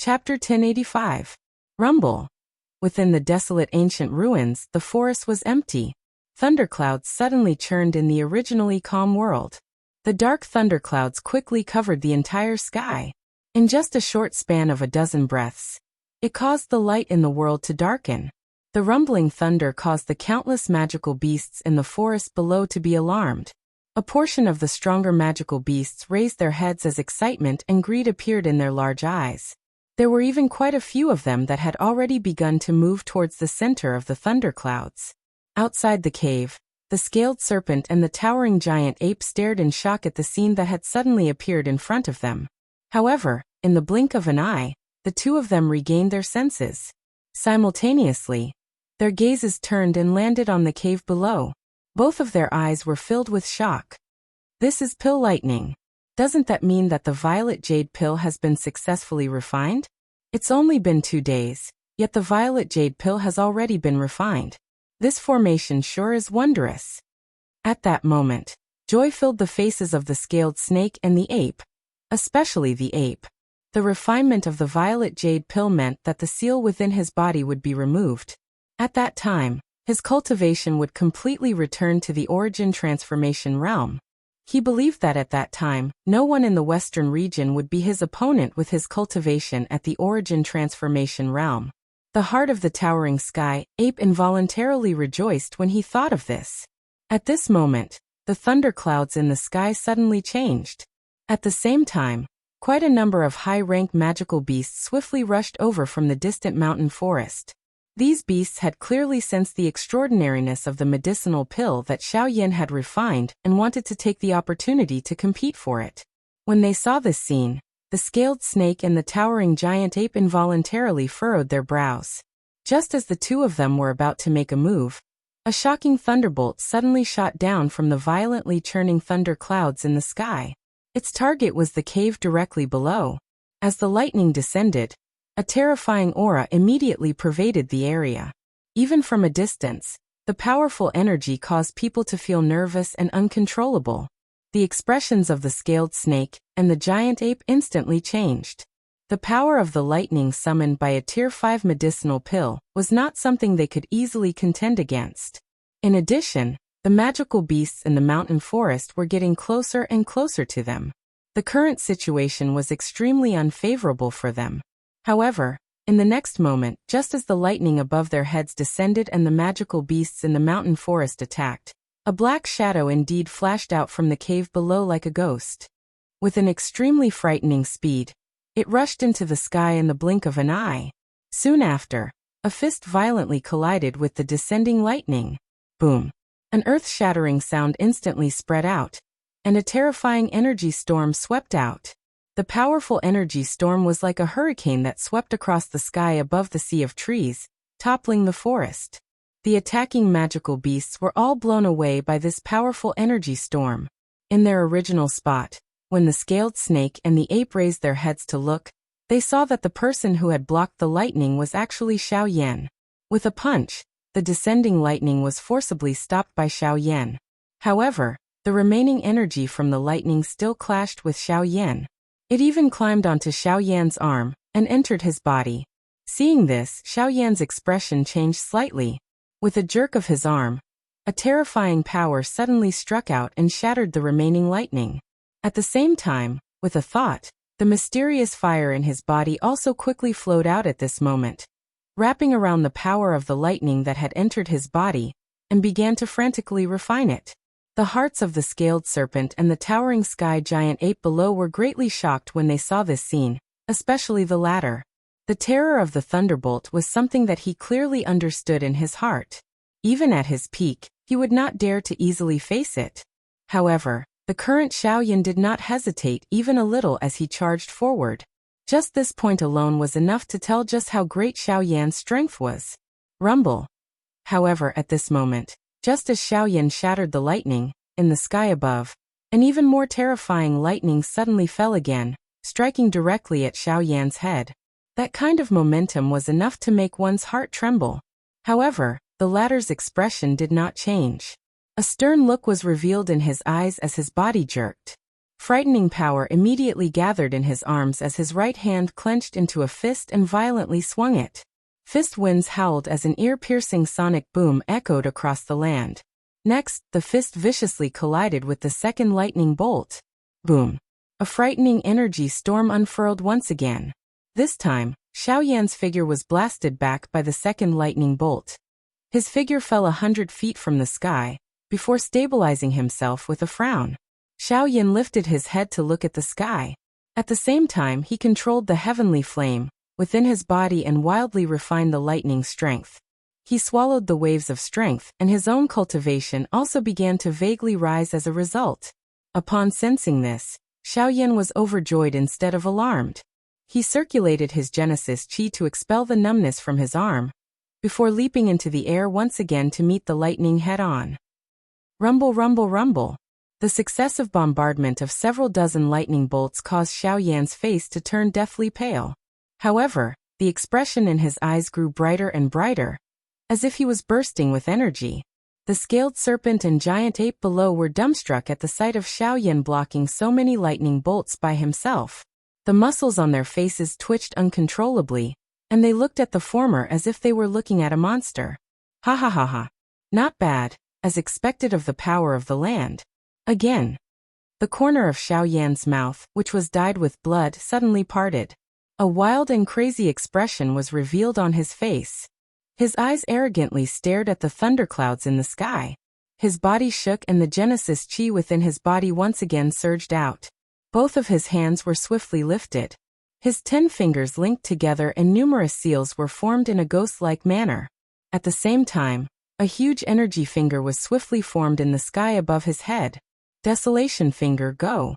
Chapter 1085. Rumble. Within the desolate ancient ruins, the forest was empty. Thunderclouds suddenly churned in the originally calm world. The dark thunderclouds quickly covered the entire sky. In just a short span of a dozen breaths, it caused the light in the world to darken. The rumbling thunder caused the countless magical beasts in the forest below to be alarmed. A portion of the stronger magical beasts raised their heads as excitement and greed appeared in their large eyes. There were even quite a few of them that had already begun to move towards the center of the thunderclouds. Outside the cave, the scaled serpent and the towering giant ape stared in shock at the scene that had suddenly appeared in front of them. However, in the blink of an eye, the two of them regained their senses. Simultaneously, their gazes turned and landed on the cave below. Both of their eyes were filled with shock. This is pill lightning. Doesn't that mean that the violet jade pill has been successfully refined? It's only been 2 days, yet the violet jade pill has already been refined. This formation sure is wondrous. At that moment, joy filled the faces of the scaled snake and the ape, especially the ape. The refinement of the violet jade pill meant that the seal within his body would be removed. At that time, his cultivation would completely return to the origin transformation realm. He believed that at that time, no one in the western region would be his opponent with his cultivation at the origin transformation realm. The heart of the towering sky ape involuntarily rejoiced when he thought of this. At this moment, the thunderclouds in the sky suddenly changed. At the same time, quite a number of high-rank magical beasts swiftly rushed over from the distant mountain forest. These beasts had clearly sensed the extraordinariness of the medicinal pill that Xiaoyan had refined and wanted to take the opportunity to compete for it. When they saw this scene, the scaled snake and the towering giant ape involuntarily furrowed their brows. Just as the two of them were about to make a move, a shocking thunderbolt suddenly shot down from the violently churning thunder clouds in the sky. Its target was the cave directly below. As the lightning descended, a terrifying aura immediately pervaded the area. Even from a distance, the powerful energy caused people to feel nervous and uncontrollable. The expressions of the scaled snake and the giant ape instantly changed. The power of the lightning summoned by a Tier 5 medicinal pill was not something they could easily contend against. In addition, the magical beasts in the mountain forest were getting closer and closer to them. The current situation was extremely unfavorable for them. However, in the next moment, just as the lightning above their heads descended and the magical beasts in the mountain forest attacked, a black shadow indeed flashed out from the cave below like a ghost. With an extremely frightening speed, it rushed into the sky in the blink of an eye. Soon after, a fist violently collided with the descending lightning. Boom! An earth-shattering sound instantly spread out, and a terrifying energy storm swept out. The powerful energy storm was like a hurricane that swept across the sky above the sea of trees, toppling the forest. The attacking magical beasts were all blown away by this powerful energy storm. In their original spot, when the scaled snake and the ape raised their heads to look, they saw that the person who had blocked the lightning was actually Xiaoyan. With a punch, the descending lightning was forcibly stopped by Xiaoyan. However, the remaining energy from the lightning still clashed with Xiaoyan. It even climbed onto Xiaoyan's arm and entered his body. Seeing this, Xiaoyan's expression changed slightly. With a jerk of his arm, a terrifying power suddenly struck out and shattered the remaining lightning. At the same time, with a thought, the mysterious fire in his body also quickly flowed out at this moment, wrapping around the power of the lightning that had entered his body, and began to frantically refine it. The hearts of the scaled serpent and the towering sky giant ape below were greatly shocked when they saw this scene, especially the latter. The terror of the thunderbolt was something that he clearly understood in his heart. Even at his peak, he would not dare to easily face it. However, the current Xiaoyan did not hesitate even a little as he charged forward. Just this point alone was enough to tell just how great Xiaoyan's strength was. Rumble. However, at this moment, just as Xiaoyan shattered the lightning, in the sky above, an even more terrifying lightning suddenly fell again, striking directly at Xiaoyan's head. That kind of momentum was enough to make one's heart tremble. However, the latter's expression did not change. A stern look was revealed in his eyes as his body jerked. Frightening power immediately gathered in his arms as his right hand clenched into a fist and violently swung it. Fist winds howled as an ear-piercing sonic boom echoed across the land. Next, the fist viciously collided with the second lightning bolt. Boom! A frightening energy storm unfurled once again. This time, Xiaoyan's figure was blasted back by the second lightning bolt. His figure fell 100 feet from the sky, before stabilizing himself with a frown. Xiaoyan lifted his head to look at the sky. At the same time, he controlled the heavenly flame within his body and wildly refined the lightning strength. He swallowed the waves of strength, and his own cultivation also began to vaguely rise as a result. Upon sensing this, Xiaoyan was overjoyed instead of alarmed. He circulated his Genesis Qi to expel the numbness from his arm, before leaping into the air once again to meet the lightning head-on. Rumble, rumble, rumble. The successive bombardment of several dozen lightning bolts caused Xiaoyan's face to turn deathly pale. However, the expression in his eyes grew brighter and brighter, as if he was bursting with energy. The scaled serpent and giant ape below were dumbstruck at the sight of Xiaoyan blocking so many lightning bolts by himself. The muscles on their faces twitched uncontrollably, and they looked at the former as if they were looking at a monster. Ha ha ha ha. Not bad, as expected of the power of the land. Again. The corner of Xiaoyan's mouth, which was dyed with blood, suddenly parted. A wild and crazy expression was revealed on his face. His eyes arrogantly stared at the thunderclouds in the sky. His body shook and the Genesis Qi within his body once again surged out. Both of his hands were swiftly lifted. His 10 fingers linked together and numerous seals were formed in a ghost-like manner. At the same time, a huge energy finger was swiftly formed in the sky above his head. Desolation finger, go!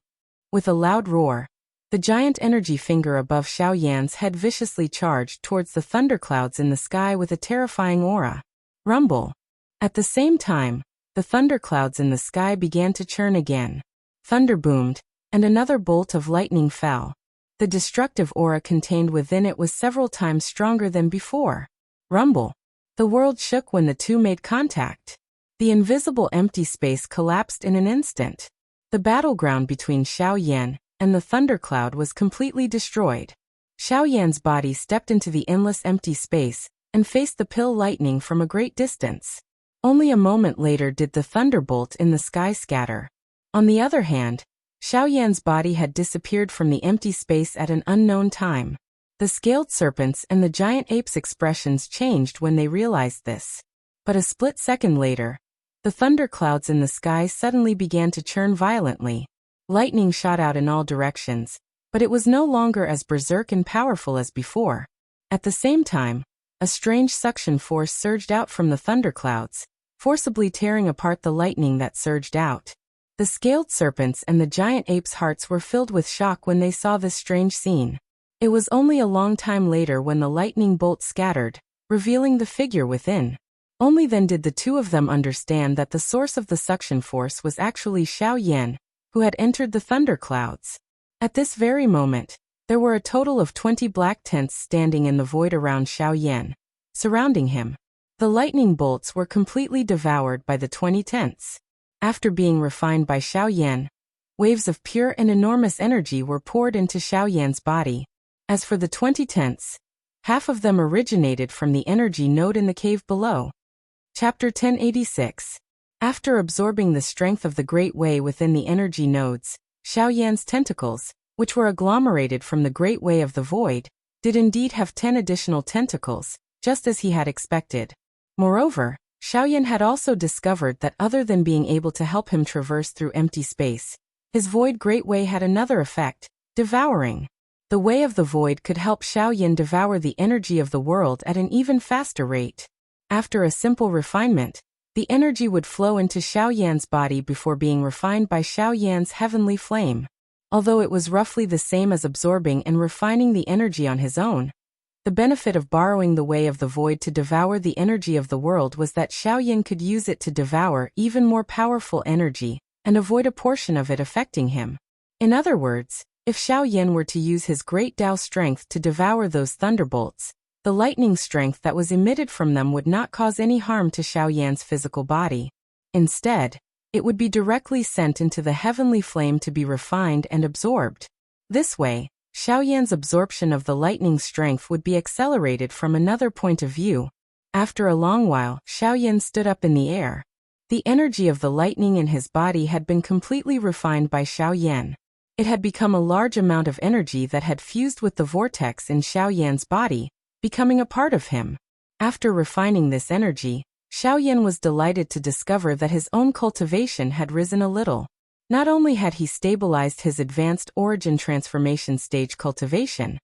With a loud roar, the giant energy finger above Xiaoyan's head viciously charged towards the thunderclouds in the sky with a terrifying aura. Rumble! At the same time, the thunderclouds in the sky began to churn again. Thunder boomed, and another bolt of lightning fell. The destructive aura contained within it was several times stronger than before. Rumble! The world shook when the two made contact. The invisible empty space collapsed in an instant. The battleground between Xiaoyan and the thundercloud was completely destroyed. Xiaoyan's body stepped into the endless empty space and faced the pill lightning from a great distance. Only a moment later did the thunderbolt in the sky scatter. On the other hand, Xiaoyan's body had disappeared from the empty space at an unknown time. The scaled serpents and the giant ape's expressions changed when they realized this. But a split second later, the thunderclouds in the sky suddenly began to churn violently. Lightning shot out in all directions, but it was no longer as berserk and powerful as before. At the same time, a strange suction force surged out from the thunderclouds, forcibly tearing apart the lightning that surged out. The scaled serpents and the giant ape's hearts were filled with shock when they saw this strange scene. It was only a long time later when the lightning bolt scattered, revealing the figure within. Only then did the two of them understand that the source of the suction force was actually Xiaoyan, who had entered the thunderclouds. At this very moment, there were a total of 20 black tents standing in the void around Xiaoyan, surrounding him. The lightning bolts were completely devoured by the 20 tents. After being refined by Xiaoyan, waves of pure and enormous energy were poured into Xiaoyan's body. As for the 20 tents, half of them originated from the energy node in the cave below. Chapter 1086. After absorbing the strength of the Great Way within the energy nodes, Xiaoyan's tentacles, which were agglomerated from the Great Way of the Void, did indeed have 10 additional tentacles, just as he had expected. Moreover, Xiaoyan had also discovered that other than being able to help him traverse through empty space, his Void Great Way had another effect, devouring. The Way of the Void could help Xiaoyan devour the energy of the world at an even faster rate. After a simple refinement, the energy would flow into Xiaoyan's body before being refined by Xiaoyan's heavenly flame. Although it was roughly the same as absorbing and refining the energy on his own, the benefit of borrowing the Way of the Void to devour the energy of the world was that Xiaoyan could use it to devour even more powerful energy and avoid a portion of it affecting him. In other words, if Xiaoyan were to use his great Tao strength to devour those thunderbolts, the lightning strength that was emitted from them would not cause any harm to Xiaoyan's physical body. Instead, it would be directly sent into the heavenly flame to be refined and absorbed. This way, Xiaoyan's absorption of the lightning's strength would be accelerated from another point of view. After a long while, Xiaoyan stood up in the air. The energy of the lightning in his body had been completely refined by Xiaoyan. It had become a large amount of energy that had fused with the vortex in Xiaoyan's body, becoming a part of him. After refining this energy, Xiaoyan was delighted to discover that his own cultivation had risen a little. Not only had he stabilized his advanced origin transformation stage cultivation,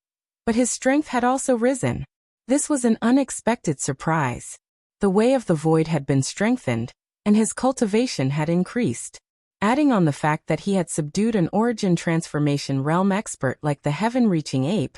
but his strength had also risen. This was an unexpected surprise. The way of the void had been strengthened, and his cultivation had increased. Adding on the fact that he had subdued an origin transformation realm expert like the heaven-reaching ape,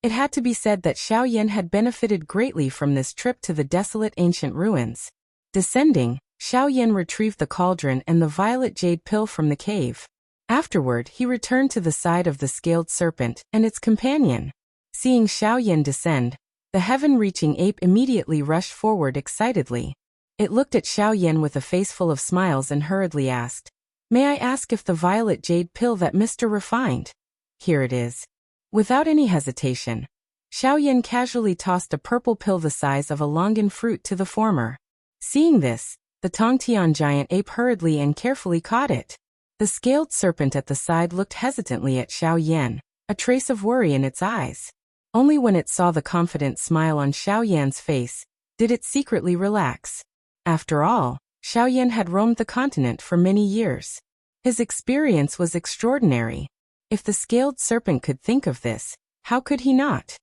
it had to be said that Xiaoyan had benefited greatly from this trip to the desolate ancient ruins. Descending, Xiaoyan retrieved the cauldron and the violet jade pill from the cave. Afterward, he returned to the side of the scaled serpent and its companion. Seeing Xiaoyan descend, the heaven-reaching ape immediately rushed forward excitedly. It looked at Xiaoyan with a face full of smiles and hurriedly asked, "May I ask if the violet jade pill that Mr. refined?" "Here it is." Without any hesitation, Xiaoyan casually tossed a purple pill the size of a longan fruit to the former. Seeing this, the Tongtian giant ape hurriedly and carefully caught it. The scaled serpent at the side looked hesitantly at Xiaoyan, a trace of worry in its eyes. Only when it saw the confident smile on Xiaoyan's face did it secretly relax. After all, Xiaoyan had roamed the continent for many years. His experience was extraordinary. If the scaled serpent could think of this, how could he not?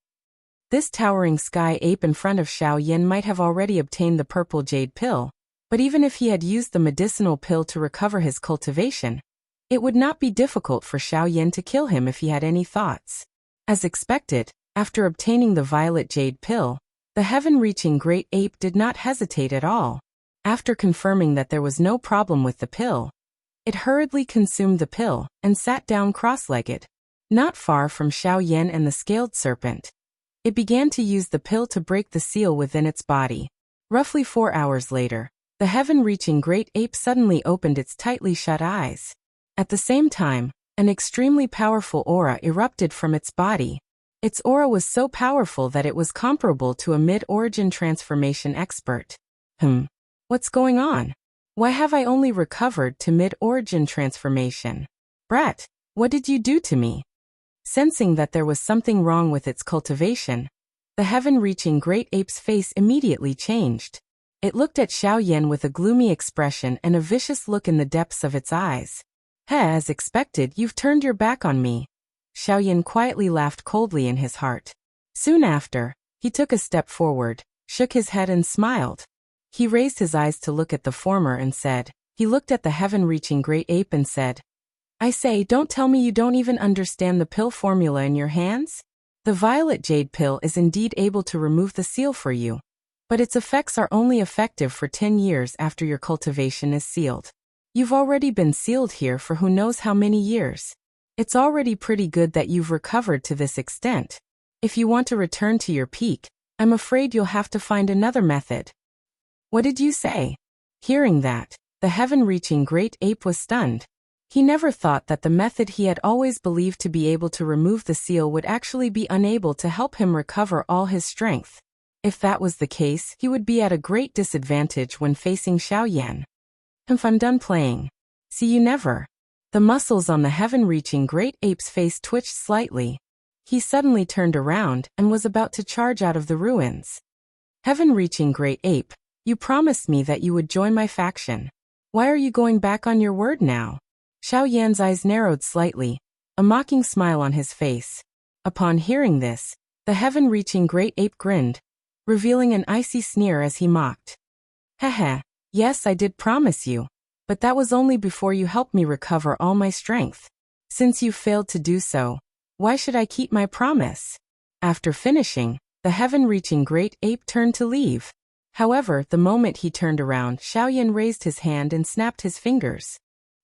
This towering sky ape in front of Xiaoyan might have already obtained the purple jade pill, but even if he had used the medicinal pill to recover his cultivation, it would not be difficult for Xiaoyan to kill him if he had any thoughts. As expected, after obtaining the violet jade pill, the heaven-reaching great ape did not hesitate at all. After confirming that there was no problem with the pill, it hurriedly consumed the pill and sat down cross-legged. Not far from Xiaoyan and the scaled serpent, it began to use the pill to break the seal within its body. Roughly 4 hours later, the heaven-reaching great ape suddenly opened its tightly shut eyes. At the same time, an extremely powerful aura erupted from its body. Its aura was so powerful that it was comparable to a mid-origin transformation expert. What's going on? Why have I only recovered to mid-origin transformation? Brat, what did you do to me? Sensing that there was something wrong with its cultivation, the heaven-reaching great ape's face immediately changed. It looked at Xiaoyan with a gloomy expression and a vicious look in the depths of its eyes. As expected, you've turned your back on me. Xiaoyan quietly laughed coldly in his heart. Soon after, he took a step forward, shook his head and smiled. He raised his eyes to look at the former and said, he looked at the heaven-reaching great ape and said, "I say, don't tell me you don't even understand the pill formula in your hands? The violet jade pill is indeed able to remove the seal for you, but its effects are only effective for 10 years after your cultivation is sealed. You've already been sealed here for who knows how many years. It's already pretty good that you've recovered to this extent. If you want to return to your peak, I'm afraid you'll have to find another method." "What did you say?" Hearing that, the heaven-reaching great ape was stunned. He never thought that the method he had always believed to be able to remove the seal would actually be unable to help him recover all his strength. If that was the case, he would be at a great disadvantage when facing Xiaoyan. I'm done playing. See you never." The muscles on the heaven-reaching great ape's face twitched slightly. He suddenly turned around and was about to charge out of the ruins. "Heaven-reaching great ape, you promised me that you would join my faction. Why are you going back on your word now?" Xiaoyan's eyes narrowed slightly, a mocking smile on his face. Upon hearing this, the heaven-reaching great ape grinned, revealing an icy sneer as he mocked. "Heh, yes, I did promise you, but that was only before you helped me recover all my strength. Since you failed to do so, why should I keep my promise?" After finishing, the heaven-reaching great ape turned to leave. However, the moment he turned around, Xiaoyan raised his hand and snapped his fingers.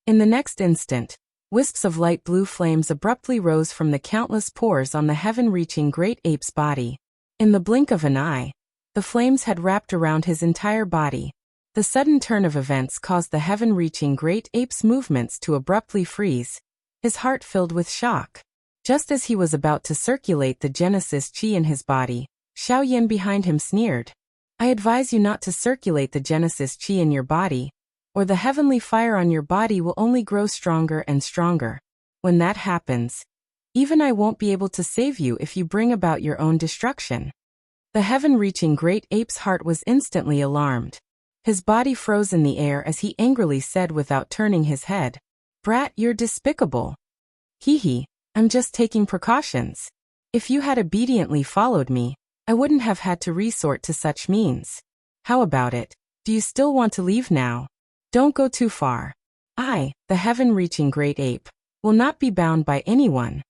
In the next instant, wisps of light blue flames abruptly rose from the countless pores on the heaven-reaching great ape's body. In the blink of an eye, the flames had wrapped around his entire body. The sudden turn of events caused the heaven-reaching great ape's movements to abruptly freeze, his heart filled with shock. Just as he was about to circulate the Genesis chi in his body, Xiao Yan behind him sneered. I advise you not to circulate the Genesis chi in your body, or the heavenly fire on your body will only grow stronger and stronger. When that happens, even I won't be able to save you if you bring about your own destruction. The heaven-reaching great ape's heart was instantly alarmed. His body froze in the air as he angrily said without turning his head, Brat, you're despicable. Hee, I'm just taking precautions. If you had obediently followed me, I wouldn't have had to resort to such means. How about it? Do you still want to leave now? Don't go too far. I, the heaven-reaching great ape, will not be bound by anyone.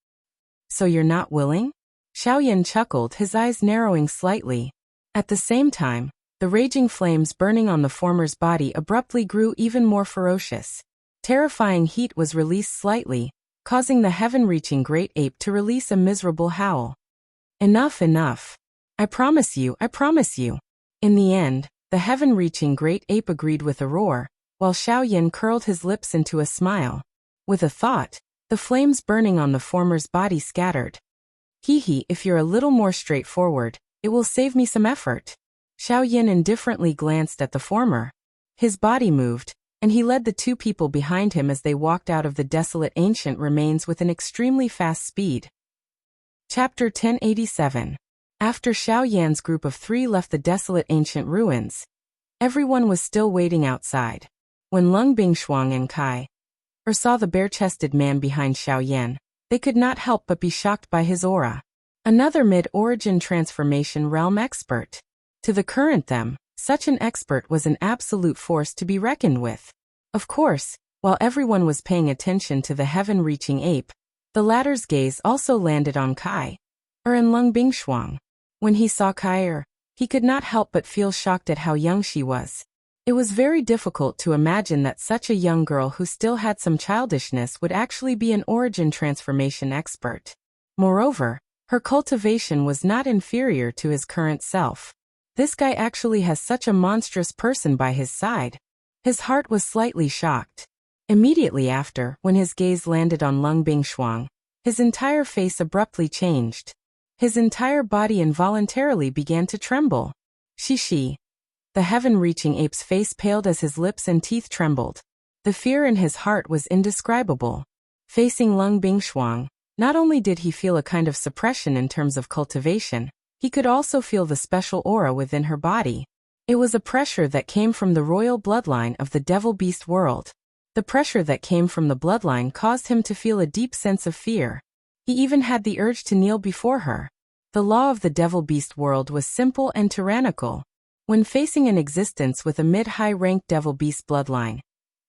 So you're not willing? Xiao Yan chuckled, his eyes narrowing slightly. At the same time, the raging flames burning on the former's body abruptly grew even more ferocious. Terrifying heat was released slightly, causing the heaven-reaching great ape to release a miserable howl. Enough. I promise you. In the end, the heaven-reaching great ape agreed with a roar, while Xiao Yan curled his lips into a smile. With a thought, the flames burning on the former's body scattered. If you're a little more straightforward, it will save me some effort. Xiao Yan indifferently glanced at the former. His body moved, and he led the two people behind him as they walked out of the desolate ancient remains with an extremely fast speed. Chapter 1087. After Xiao Yan's group of 3 left the desolate ancient ruins, everyone was still waiting outside. When Lung Bingshuang and Kai saw the bare-chested man behind Xiao Yan, they could not help but be shocked by his aura. Another mid-origin transformation realm expert. To the current them, such an expert was an absolute force to be reckoned with. Of course, while everyone was paying attention to the heaven-reaching ape, the latter's gaze also landed on Kai and Lung Bingshuang. When he saw Kai he could not help but feel shocked at how young she was. It was very difficult to imagine that such a young girl who still had some childishness would actually be an origin transformation expert. Moreover, her cultivation was not inferior to his current self. This guy actually has such a monstrous person by his side. His heart was slightly shocked. Immediately after, when his gaze landed on Lung Bingshuang, his entire face abruptly changed. His entire body involuntarily began to tremble. She. The heaven-reaching ape's face paled as his lips and teeth trembled. The fear in his heart was indescribable. Facing Lung Bingshuang, not only did he feel a kind of suppression in terms of cultivation, he could also feel the special aura within her body. It was a pressure that came from the royal bloodline of the devil-beast world. The pressure that came from the bloodline caused him to feel a deep sense of fear. He even had the urge to kneel before her. The law of the devil-beast world was simple and tyrannical. When facing an existence with a mid-high-ranked devil-beast bloodline,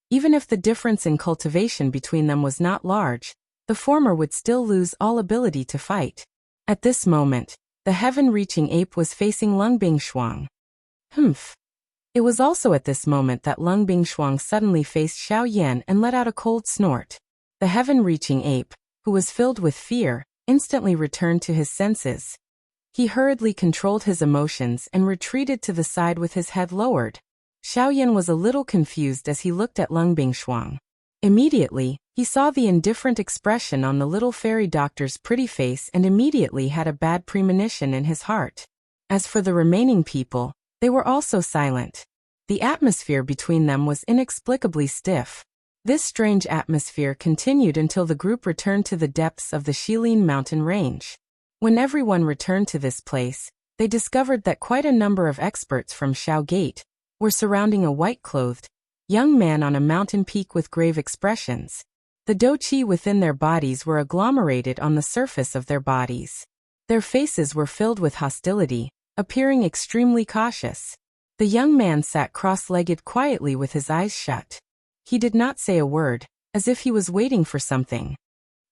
even if the difference in cultivation between them was not large, the former would still lose all ability to fight. At this moment, the heaven-reaching ape was facing Lung Bingshuang. It was also at this moment that Lung Bingshuang suddenly faced Xiao Yan and let out a cold snort. The heaven-reaching ape, who was filled with fear, instantly returned to his senses. He hurriedly controlled his emotions and retreated to the side with his head lowered. Xiao Yan was a little confused as he looked at Lung Bingshuang. Immediately, he saw the indifferent expression on the little fairy doctor's pretty face and immediately had a bad premonition in his heart. As for the remaining people, they were also silent. The atmosphere between them was inexplicably stiff. This strange atmosphere continued until the group returned to the depths of the Shilin mountain range. When everyone returned to this place, they discovered that quite a number of experts from Xiao Gate were surrounding a white-clothed young man on a mountain peak with grave expressions. The do-chi within their bodies were agglomerated on the surface of their bodies. Their faces were filled with hostility, appearing extremely cautious. The young man sat cross-legged quietly with his eyes shut. He did not say a word, as if he was waiting for something.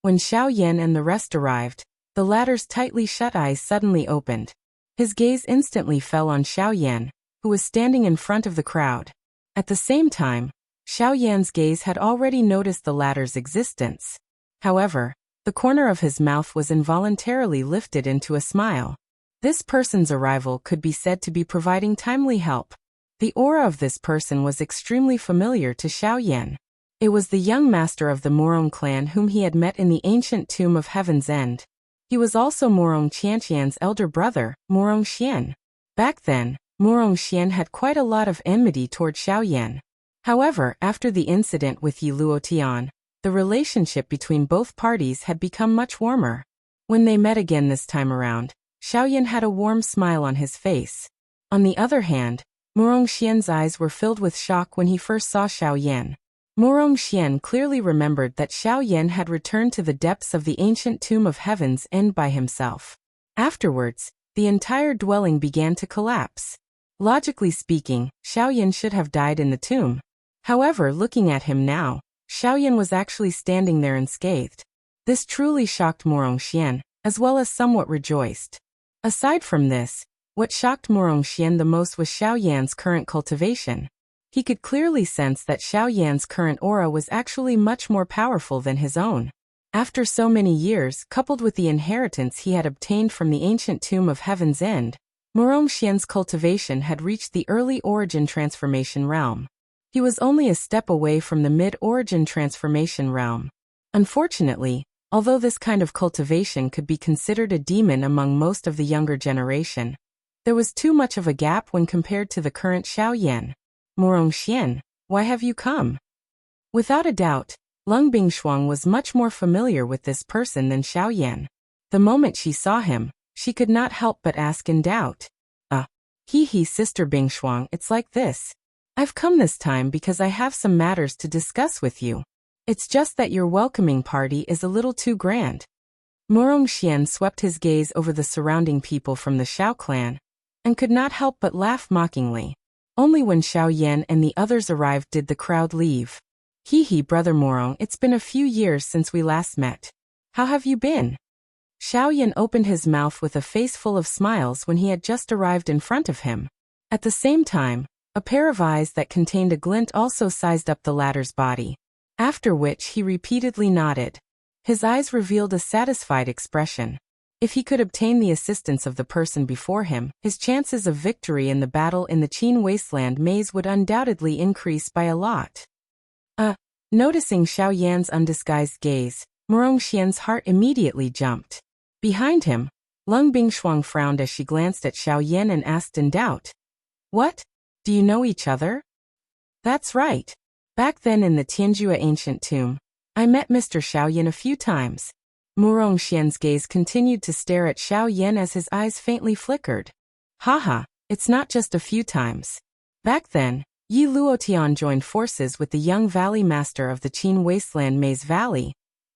When Xiao Yan and the rest arrived, the latter's tightly shut eyes suddenly opened. His gaze instantly fell on Xiao Yan, who was standing in front of the crowd. At the same time, Xiao Yan's gaze had already noticed the latter's existence. However, the corner of his mouth was involuntarily lifted into a smile. This person's arrival could be said to be providing timely help. The aura of this person was extremely familiar to Xiaoyan. It was the young master of the Morong clan whom he had met in the ancient tomb of Heaven's End. He was also Morong Qianqian's elder brother, Morong Xian. Back then, Morong Xian had quite a lot of enmity toward Xiaoyan. However, after the incident with Yi Luotian, the relationship between both parties had become much warmer. When they met again this time around, Xiaoyan had a warm smile on his face. On the other hand, Morong Xian's eyes were filled with shock when he first saw Xiaoyan. Morong Xian clearly remembered that Xiaoyan had returned to the depths of the ancient tomb of Heaven's End by himself. Afterwards, the entire dwelling began to collapse. Logically speaking, Xiaoyan should have died in the tomb. However, looking at him now, Xiaoyan was actually standing there unscathed. This truly shocked Morong Xian, as well as somewhat rejoiced. Aside from this, what shocked Morong Xian the most was Xiaoyan's current cultivation. He could clearly sense that Xiaoyan's current aura was actually much more powerful than his own. After so many years, coupled with the inheritance he had obtained from the ancient tomb of Heaven's End, Morong Xian's cultivation had reached the early origin transformation realm. He was only a step away from the mid-origin transformation realm. Unfortunately, although this kind of cultivation could be considered a demon among most of the younger generation, there was too much of a gap when compared to the current Xiaoyan. Morong Xian, why have you come? Without a doubt, Lung Bingshuang was much more familiar with this person than Xiaoyan. The moment she saw him, she could not help but ask in doubt. Sister Bingshuang, it's like this. I've come this time because I have some matters to discuss with you. It's just that your welcoming party is a little too grand. Morong Xian swept his gaze over the surrounding people from the Xiao clan, and could not help but laugh mockingly. Only when Xiaoyan and the others arrived did the crowd leave. Brother Morong, it's been a few years since we last met. How have you been? Xiaoyan opened his mouth with a face full of smiles when he had just arrived in front of him. At the same time, a pair of eyes that contained a glint also sized up the latter's body. After which he repeatedly nodded. His eyes revealed a satisfied expression. If he could obtain the assistance of the person before him, his chances of victory in the battle in the Qin Wasteland maze would undoubtedly increase by a lot. Noticing Xiaoyan's undisguised gaze, Morong Xian's heart immediately jumped. Behind him, Lung Bingshuang frowned as she glanced at Xiaoyan and asked in doubt. What? Do you know each other? That's right. Back then in the Tianjua ancient tomb, I met Mr. Xiaoyan a few times. Morong Xian's gaze continued to stare at Xiaoyan as his eyes faintly flickered. Haha, it's not just a few times. Back then, Yi Luotian joined forces with the young valley master of the Qin Wasteland Maze Valley,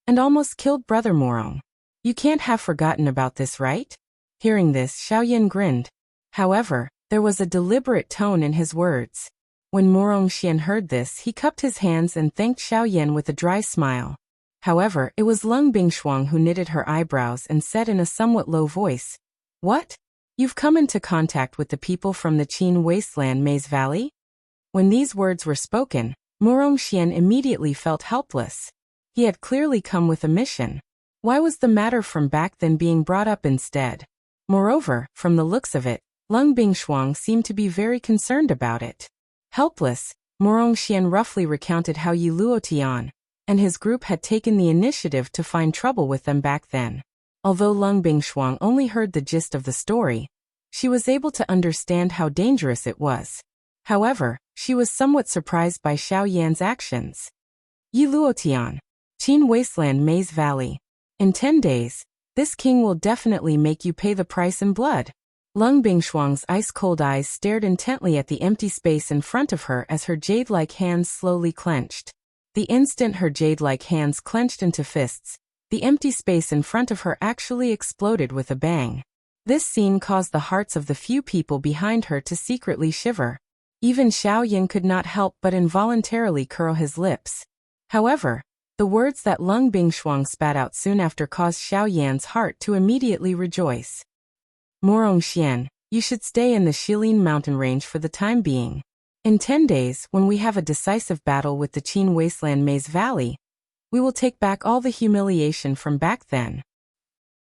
and almost killed Brother Morong. You can't have forgotten about this, right? Hearing this, Xiaoyan grinned. However, there was a deliberate tone in his words. When Morong Xian heard this, he cupped his hands and thanked Xiaoyan with a dry smile. However, it was Lung Bingshuang who knitted her eyebrows and said in a somewhat low voice, What? You've come into contact with the people from the Qin Wasteland Maze Valley? When these words were spoken, Morong Xian immediately felt helpless. He had clearly come with a mission. Why was the matter from back then being brought up instead? Moreover, from the looks of it, Lung Bingshuang seemed to be very concerned about it. Helpless, Morong Xian roughly recounted how Yi Luotian and his group had taken the initiative to find trouble with them back then. Although Lung Bingshuang only heard the gist of the story, she was able to understand how dangerous it was. However, she was somewhat surprised by Xiaoyan's actions. Yi Luotian, Qin Wasteland Maze Valley. In 10 days, this king will definitely make you pay the price in blood. Lung Bingshuang's ice-cold eyes stared intently at the empty space in front of her as her jade-like hands slowly clenched. The instant her jade-like hands clenched into fists, the empty space in front of her actually exploded with a bang. This scene caused the hearts of the few people behind her to secretly shiver. Even Xiaoyan could not help but involuntarily curl his lips. However, the words that Lung Bingshuang spat out soon after caused Xiaoyan's heart to immediately rejoice. Morong Xian, you should stay in the Shilin mountain range for the time being. In 10 days, when we have a decisive battle with the Qin Wasteland Maze Valley, we will take back all the humiliation from back then.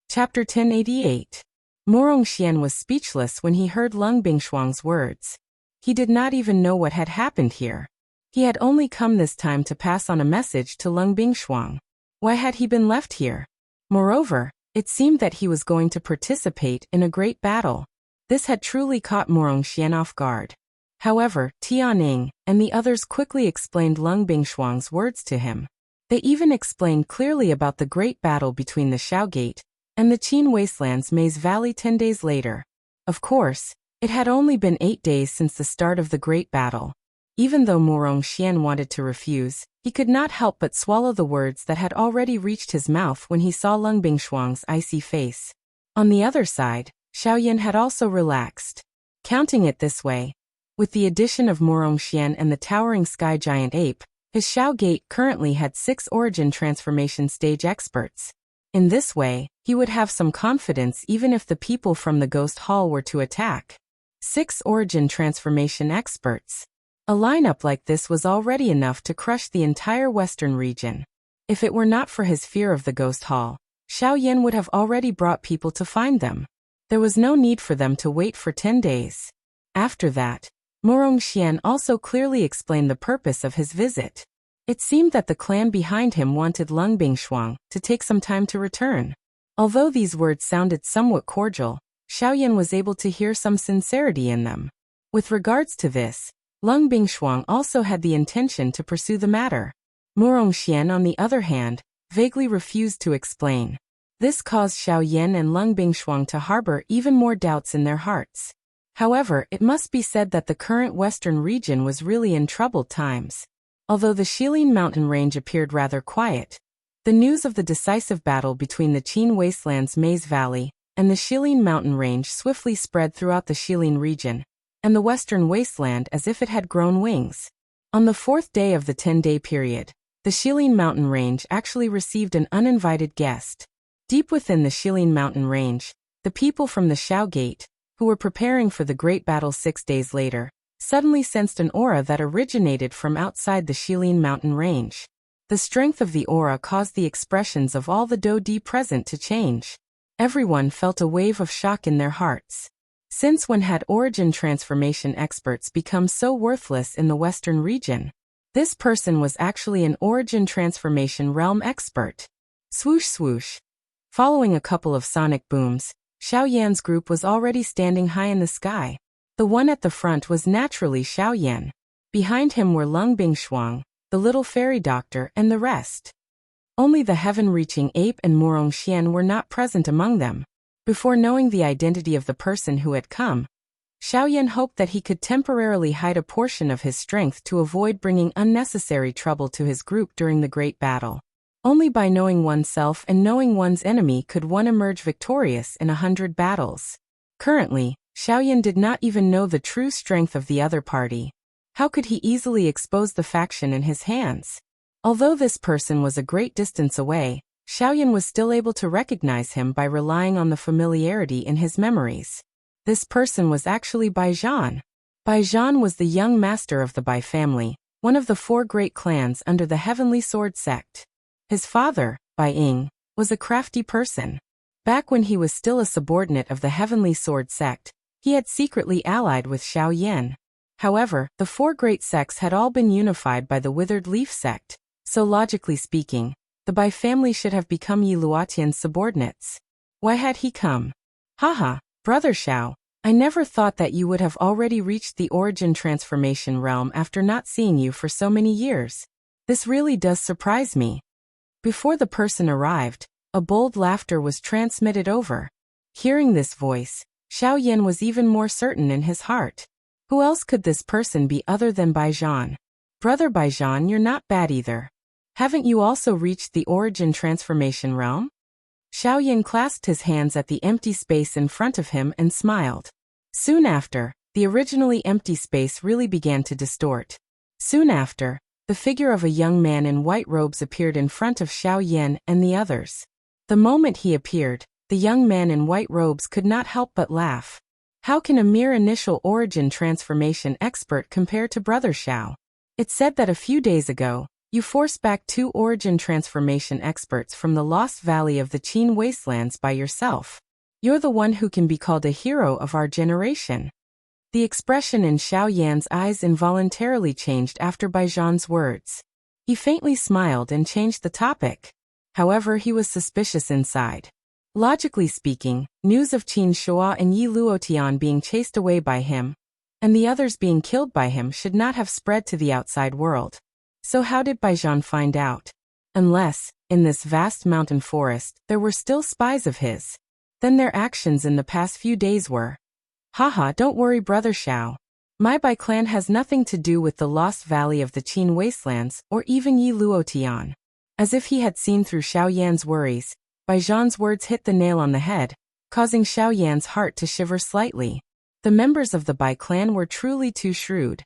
Chapter 1088. Morong Xian was speechless when he heard Lung Bingshuang's words. He did not even know what had happened here. He had only come this time to pass on a message to Lung Bingshuang. Why had he been left here? Moreover, it seemed that he was going to participate in a great battle. This had truly caught Morong Xian off guard. However, Tianing and the others quickly explained Lung Bingshuang's words to him. They even explained clearly about the great battle between the Xiao Gate and the Qin Wasteland's Maze Valley 10 days later. Of course, it had only been 8 days since the start of the great battle. Even though Morong Xian wanted to refuse, he could not help but swallow the words that had already reached his mouth when he saw Lung Bingshuang's icy face. On the other side, Xiaoyan had also relaxed. Counting it this way, with the addition of Morong Xian and the towering sky giant ape, his Xiao Gate currently had 6 origin transformation stage experts. In this way, he would have some confidence even if the people from the Ghost Hall were to attack. 6 origin transformation experts. A lineup like this was already enough to crush the entire western region. If it were not for his fear of the Ghost Hall, Xiaoyan would have already brought people to find them. There was no need for them to wait for 10 days. After that, Morong Xian also clearly explained the purpose of his visit. It seemed that the clan behind him wanted Lung Bingshuang to take some time to return. Although these words sounded somewhat cordial, Xiaoyan was able to hear some sincerity in them. With regards to this, Lung Bingshuang also had the intention to pursue the matter. Morong Xian, on the other hand, vaguely refused to explain. This caused Xiaoyan and Lung Bingshuang to harbor even more doubts in their hearts. However, it must be said that the current western region was really in troubled times. Although the Shilin mountain range appeared rather quiet, the news of the decisive battle between the Qin Wasteland's Maze Valley and the Shilin mountain range swiftly spread throughout the Shilin region and the western wasteland as if it had grown wings. On the 4th day of the 10-day period, the Shilin mountain range actually received an uninvited guest. Deep within the Shilin mountain range, the people from the Xiao Gate, who were preparing for the great battle 6 days later, suddenly sensed an aura that originated from outside the Shilin mountain range. The strength of the aura caused the expressions of all the Dodi present to change. Everyone felt a wave of shock in their hearts. Since when had origin transformation experts become so worthless in the western region? This person was actually an origin transformation realm expert. Swoosh swoosh. Following a couple of sonic booms, Xiaoyan's group was already standing high in the sky. The one at the front was naturally Xiaoyan. Behind him were Lung Bingshuang, the little fairy doctor, and the rest. Only the heaven-reaching ape and Morong Xian were not present among them. Before knowing the identity of the person who had come, Xiaoyan hoped that he could temporarily hide a portion of his strength to avoid bringing unnecessary trouble to his group during the great battle. Only by knowing oneself and knowing one's enemy could one emerge victorious in 100 battles. Currently, Xiaoyan did not even know the true strength of the other party. How could he easily expose the faction in his hands? Although this person was a great distance away, Xiaoyan was still able to recognize him by relying on the familiarity in his memories. This person was actually Bai Zhan. Bai Zhan was the young master of the Bai family, one of the 4 great clans under the Heavenly Sword sect. His father, Bai Ying, was a crafty person. Back when he was still a subordinate of the Heavenly Sword sect, he had secretly allied with Xiaoyan. However, the 4 great sects had all been unified by the Withered Leaf sect, so logically speaking, the Bai family should have become Yi Luotian's subordinates. Why had he come? Haha, Brother Xiao, I never thought that you would have already reached the origin transformation realm after not seeing you for so many years. This really does surprise me. Before the person arrived, a bold laughter was transmitted over. Hearing this voice, Xiaoyan was even more certain in his heart. Who else could this person be other than Bai Zhan? Brother Bai Zhan, you're not bad either. Haven't you also reached the origin transformation realm? Xiaoyan clasped his hands at the empty space in front of him and smiled. Soon after, the originally empty space really began to distort. Soon after, the figure of a young man in white robes appeared in front of Xiaoyan and the others. The moment he appeared, the young man in white robes could not help but laugh. How can a mere initial origin transformation expert compare to Brother Xiao? It's said that a few days ago, you forced back 2 origin transformation experts from the Lost Valley of the Qin Wastelands by yourself. You're the one who can be called a hero of our generation. The expression in Xiao Yan's eyes involuntarily changed after Baijan's words. He faintly smiled and changed the topic. However, he was suspicious inside. Logically speaking, news of Qin Shua and Yi Luotian being chased away by him, and the others being killed by him should not have spread to the outside world. So how did Baijan find out? Unless, in this vast mountain forest, there were still spies of his. Then their actions in the past few days were. Haha, don't worry Brother Xiao. My Bai clan has nothing to do with the lost valley of the Qin wastelands or even Yi Luotian. As if he had seen through Xiao Yan's worries, Baijan's words hit the nail on the head, causing Xiao Yan's heart to shiver slightly. The members of the Bai clan were truly too shrewd.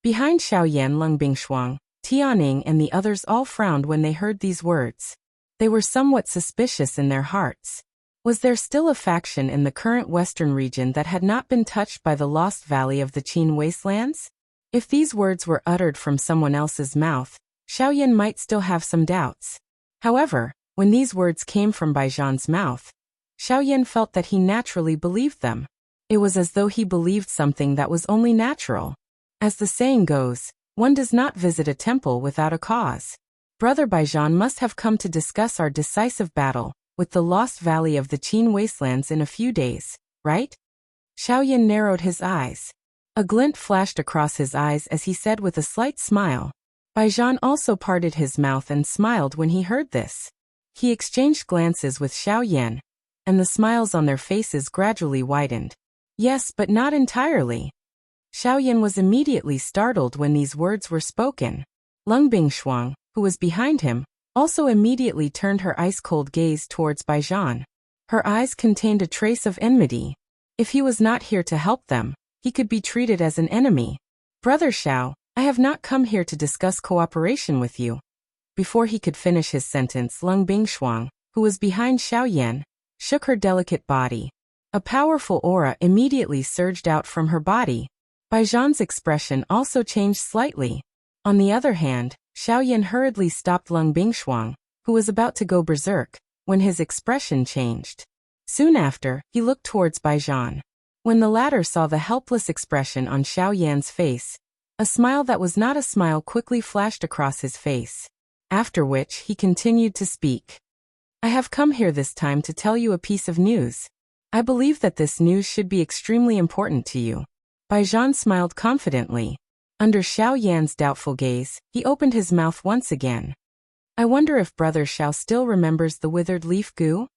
Behind Xiao Yan, Lung Bingshuang, Tianing and the others all frowned when they heard these words. They were somewhat suspicious in their hearts. Was there still a faction in the current western region that had not been touched by the lost valley of the Qin wastelands? If these words were uttered from someone else's mouth, Xiao Yan might still have some doubts. However, when these words came from Baijan's mouth, Xiao Yan felt that he naturally believed them. It was as though he believed something that was only natural. As the saying goes, one does not visit a temple without a cause. Brother Baijan must have come to discuss our decisive battle with the lost valley of the Qin wastelands in a few days, right? Xiao Yan narrowed his eyes. A glint flashed across his eyes as he said with a slight smile. Baijan also parted his mouth and smiled when he heard this. He exchanged glances with Xiao Yan, and the smiles on their faces gradually widened. Yes, but not entirely. Xiao Yan was immediately startled when these words were spoken. Lung Bingshuang, who was behind him, also immediately turned her ice-cold gaze towards Baijan. Her eyes contained a trace of enmity. If he was not here to help them, he could be treated as an enemy. Brother Xiao, I have not come here to discuss cooperation with you. Before he could finish his sentence, Lung Bingshuang, who was behind Xiao Yan, shook her delicate body. A powerful aura immediately surged out from her body. Baijan's expression also changed slightly. On the other hand, Xiao Yan hurriedly stopped Lung Bingshuang, who was about to go berserk, when his expression changed. Soon after, he looked towards Baijan. When the latter saw the helpless expression on Xiao Yan's face, a smile that was not a smile quickly flashed across his face. After which, he continued to speak. I have come here this time to tell you a piece of news. I believe that this news should be extremely important to you. Baijan smiled confidently. Under Xiao Yan's doubtful gaze, he opened his mouth once again. I wonder if Brother Xiao still remembers the withered leaf goo?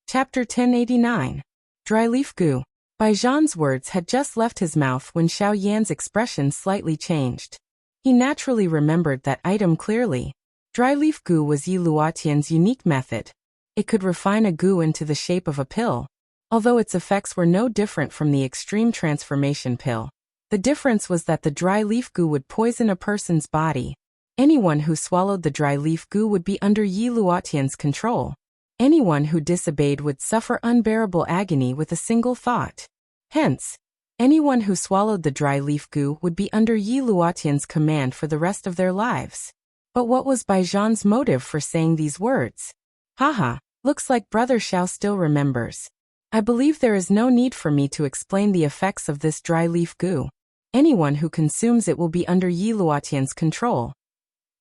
Chapter 1089. Dry leaf goo. Baijan's words had just left his mouth when Xiao Yan's expression slightly changed. He naturally remembered that item clearly. Dry leaf goo was Yi Luotian's unique method. It could refine a goo into the shape of a pill. Although its effects were no different from the extreme transformation pill, the difference was that the dry leaf goo would poison a person's body. Anyone who swallowed the dry leaf goo would be under Yi Luotian's control. Anyone who disobeyed would suffer unbearable agony with a single thought. Hence, anyone who swallowed the dry leaf goo would be under Yi Luotian's command for the rest of their lives. But what was Baijan's motive for saying these words? Haha, looks like Brother Xiao still remembers. I believe there is no need for me to explain the effects of this dry leaf goo. Anyone who consumes it will be under Yi Luotian's control.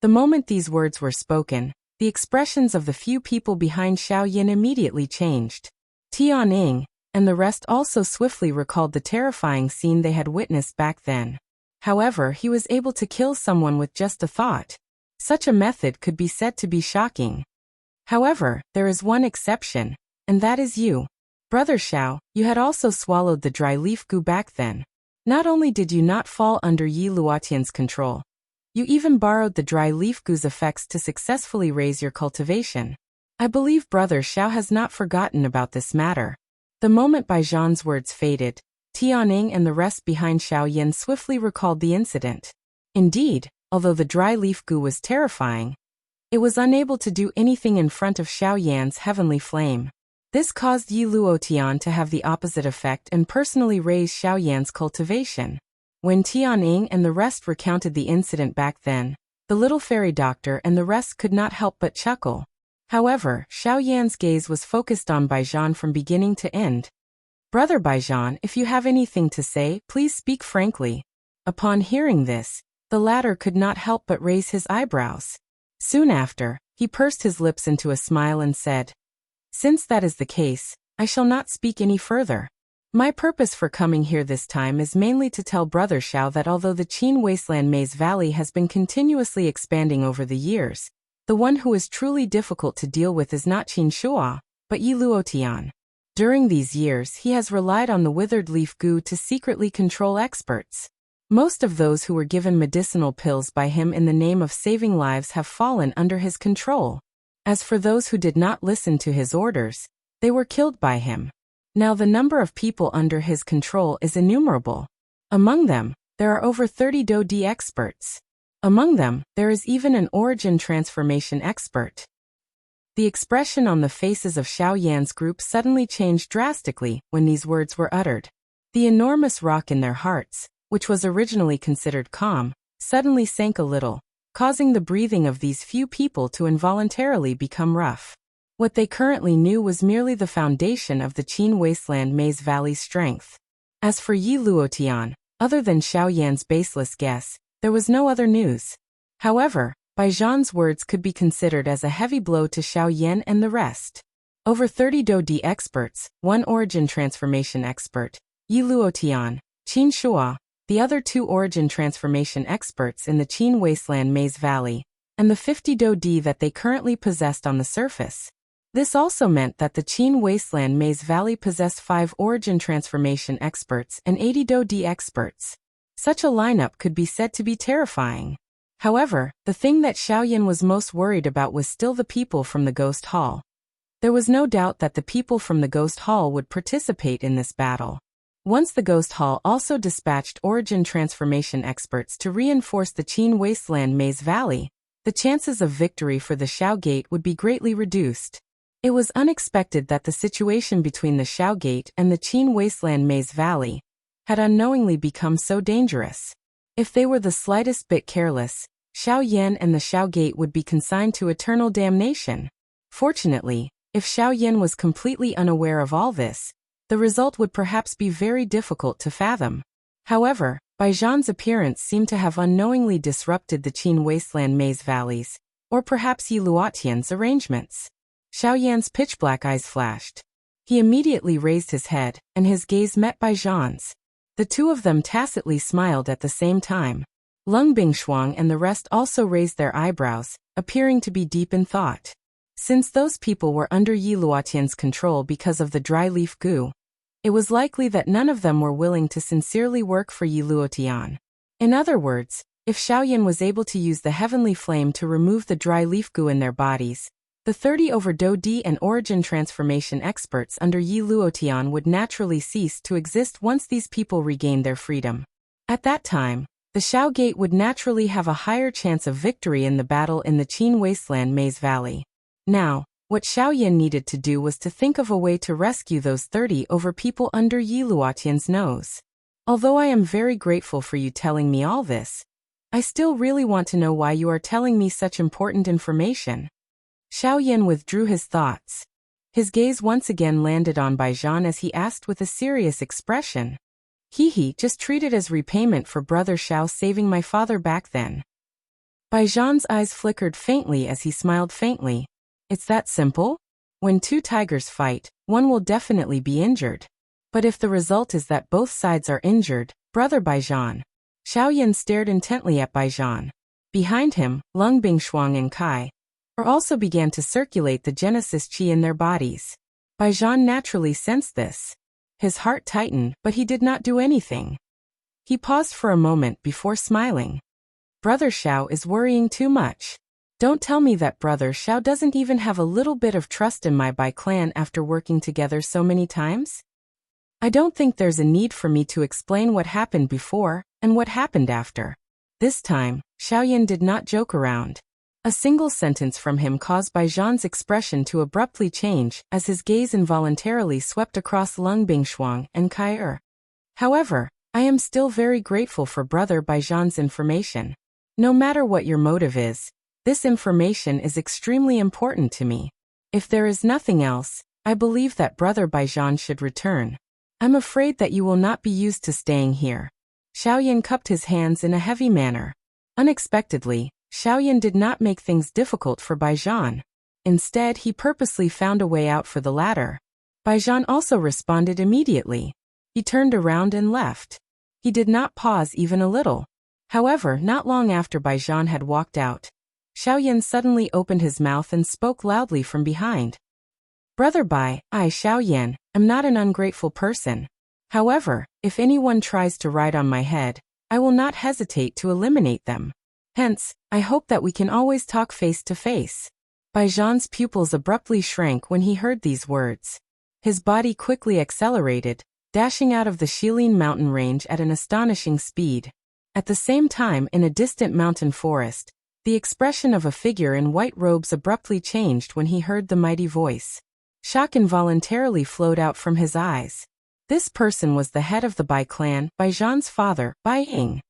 The moment these words were spoken, the expressions of the few people behind Xiao Yan immediately changed. Tianing and the rest also swiftly recalled the terrifying scene they had witnessed back then. However, he was able to kill someone with just a thought. Such a method could be said to be shocking. However, there is one exception, and that is you. Brother Xiao, you had also swallowed the dry leaf goo back then. Not only did you not fall under Yi Luotian's control, you even borrowed the dry leaf goo's effects to successfully raise your cultivation. I believe Brother Xiao has not forgotten about this matter. The moment Baijan's words faded, Tianing and the rest behind Xiao Yan swiftly recalled the incident. Indeed, although the dry leaf goo was terrifying, it was unable to do anything in front of Xiao Yan's heavenly flame. This caused Yi Luotian to have the opposite effect and personally raise Xiao Yan's cultivation. When Tianing and the rest recounted the incident back then, the little fairy doctor and the rest could not help but chuckle. However, Xiao Yan's gaze was focused on Baijan from beginning to end. Brother Baijan, if you have anything to say, please speak frankly. Upon hearing this, the latter could not help but raise his eyebrows. Soon after, he pursed his lips into a smile and said, "Since that is the case, I shall not speak any further. My purpose for coming here this time is mainly to tell Brother Xiao that although the Qin Wasteland Maze Valley has been continuously expanding over the years, the one who is truly difficult to deal with is not Qin Shuo, but Yi Luotian. During these years he has relied on the withered leaf goo to secretly control experts. Most of those who were given medicinal pills by him in the name of saving lives have fallen under his control. As for those who did not listen to his orders, they were killed by him. Now the number of people under his control is innumerable. Among them, there are over 30 Do-Di experts. Among them, there is even an origin transformation expert." The expression on the faces of Xiao Yan's group suddenly changed drastically when these words were uttered. The enormous rock in their hearts, which was originally considered calm, suddenly sank a little, causing the breathing of these few people to involuntarily become rough. What they currently knew was merely the foundation of the Qin Wasteland Maze Valley's strength. As for Yi Luotian, other than Xiao Yan's baseless guess, there was no other news. However, Baijan's words could be considered as a heavy blow to Xiao Yan and the rest. Over 30 Do-Di experts, one origin transformation expert, Yi Luotian, Qin Shuo, the other 2 origin transformation experts in the Qin Wasteland Maze Valley, and the 50 Do-Di that they currently possessed on the surface. This also meant that the Qin Wasteland Maze Valley possessed 5 origin transformation experts and 80 Do-Di experts. Such a lineup could be said to be terrifying. However, the thing that Xiao Yan was most worried about was still the people from the Ghost Hall. There was no doubt that the people from the Ghost Hall would participate in this battle. Once the Ghost Hall also dispatched origin transformation experts to reinforce the Qin Wasteland Maze Valley, the chances of victory for the Xiao Gate would be greatly reduced. It was unexpected that the situation between the Xiao Gate and the Qin Wasteland Maze Valley had unknowingly become so dangerous. If they were the slightest bit careless, Xiao Yan and the Xiao Gate would be consigned to eternal damnation. Fortunately, if Xiao Yan was completely unaware of all this, the result would perhaps be very difficult to fathom. However, Baijan's appearance seemed to have unknowingly disrupted the Qin Wasteland Maze Valleys, or perhaps Yi Luotian's arrangements. Xiao Yan's pitch-black eyes flashed. He immediately raised his head, and his gaze met Baijan's. The two of them tacitly smiled at the same time. Lung Bingshuang and the rest also raised their eyebrows, appearing to be deep in thought. Since those people were under Yi Luotian's control because of the dry leaf goo, it was likely that none of them were willing to sincerely work for Yi Luotian. In other words, if Xiao Yan was able to use the heavenly flame to remove the dry leaf goo in their bodies, the 30 over Do-Di and origin transformation experts under Yi Luotian would naturally cease to exist once these people regained their freedom. At that time, the Xiao Gate would naturally have a higher chance of victory in the battle in the Qin Wasteland Maze Valley. Now, what Xiao Yan needed to do was to think of a way to rescue those 30 over people under Yi Luotian's nose. Although I am very grateful for you telling me all this, I still really want to know why you are telling me such important information. Xiao Yan withdrew his thoughts. His gaze once again landed on Baijan as he asked with a serious expression. Just treat it as repayment for Brother Xiao saving my father back then. Baijan's eyes flickered faintly as he smiled faintly. It's that simple? When 2 tigers fight, one will definitely be injured. But if the result is that both sides are injured, Brother Baijan. Xiao Yan stared intently at Baijan. Behind him, Lung Bingshuang and Kai also began to circulate the Genesis Qi in their bodies. Baijan naturally sensed this. His heart tightened, but he did not do anything. He paused for a moment before smiling. Brother Xiao is worrying too much. Don't tell me that Brother Xiao doesn't even have a little bit of trust in my Bai clan after working together so many times? I don't think there's a need for me to explain what happened before and what happened after. This time, Xiao Yan did not joke around. A single sentence from him caused Baijan's expression to abruptly change as his gaze involuntarily swept across Lung Bingshuang and Kai. However, I am still very grateful for Brother Baijan's information. No matter what your motive is, this information is extremely important to me. If there is nothing else, I believe that Brother Baijan should return. I'm afraid that you will not be used to staying here. Xiaoyan cupped his hands in a heavy manner. Unexpectedly, Xiaoyan did not make things difficult for Baijian. Instead, he purposely found a way out for the latter. Baijian also responded immediately. He turned around and left. He did not pause even a little. However, not long after Baijian had walked out, Xiaoyan suddenly opened his mouth and spoke loudly from behind. Brother Bai, I Xiaoyan, am not an ungrateful person. However, if anyone tries to ride on my head, I will not hesitate to eliminate them. Hence, I hope that we can always talk face to face. Baijian's pupils abruptly shrank when he heard these words. His body quickly accelerated, dashing out of the Shilin mountain range at an astonishing speed. At the same time, in a distant mountain forest, the expression of a figure in white robes abruptly changed when he heard the mighty voice. Shock involuntarily flowed out from his eyes. This person was the head of the Bai clan, Baijian's father, Bai Ying.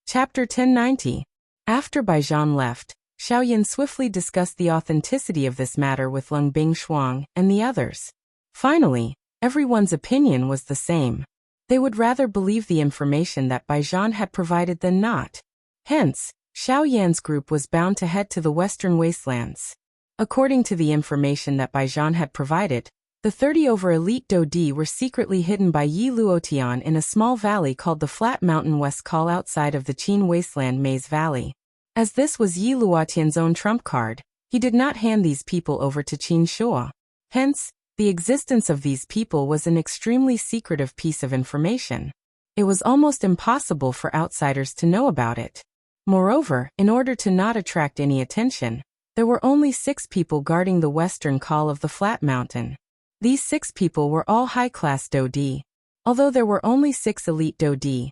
Chapter 1090. After Baijian left, Xiaoyan swiftly discussed the authenticity of this matter with Lung Bingshuang and the others. Finally, everyone's opinion was the same. They would rather believe the information that Baijian had provided than not. Hence, Xiaoyan's group was bound to head to the western wastelands. According to the information that Baijian had provided, the 30 over elite Dodi were secretly hidden by Yi Luotian in a small valley called the Flat Mountain West Call outside of the Qin Wasteland Maze Valley. As this was Yi Luotian's own trump card, he did not hand these people over to Qin Shua. Hence, the existence of these people was an extremely secretive piece of information. It was almost impossible for outsiders to know about it. Moreover, in order to not attract any attention, there were only 6 people guarding the western call of the Flat Mountain. These 6 people were all high-class Dodi. Although there were only 6 elite Dodi,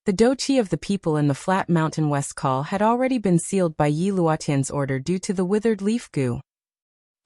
the Doqi of the people in the Flat Mountain West Call had already been sealed by Yi Luotian's order due to the withered leaf goo.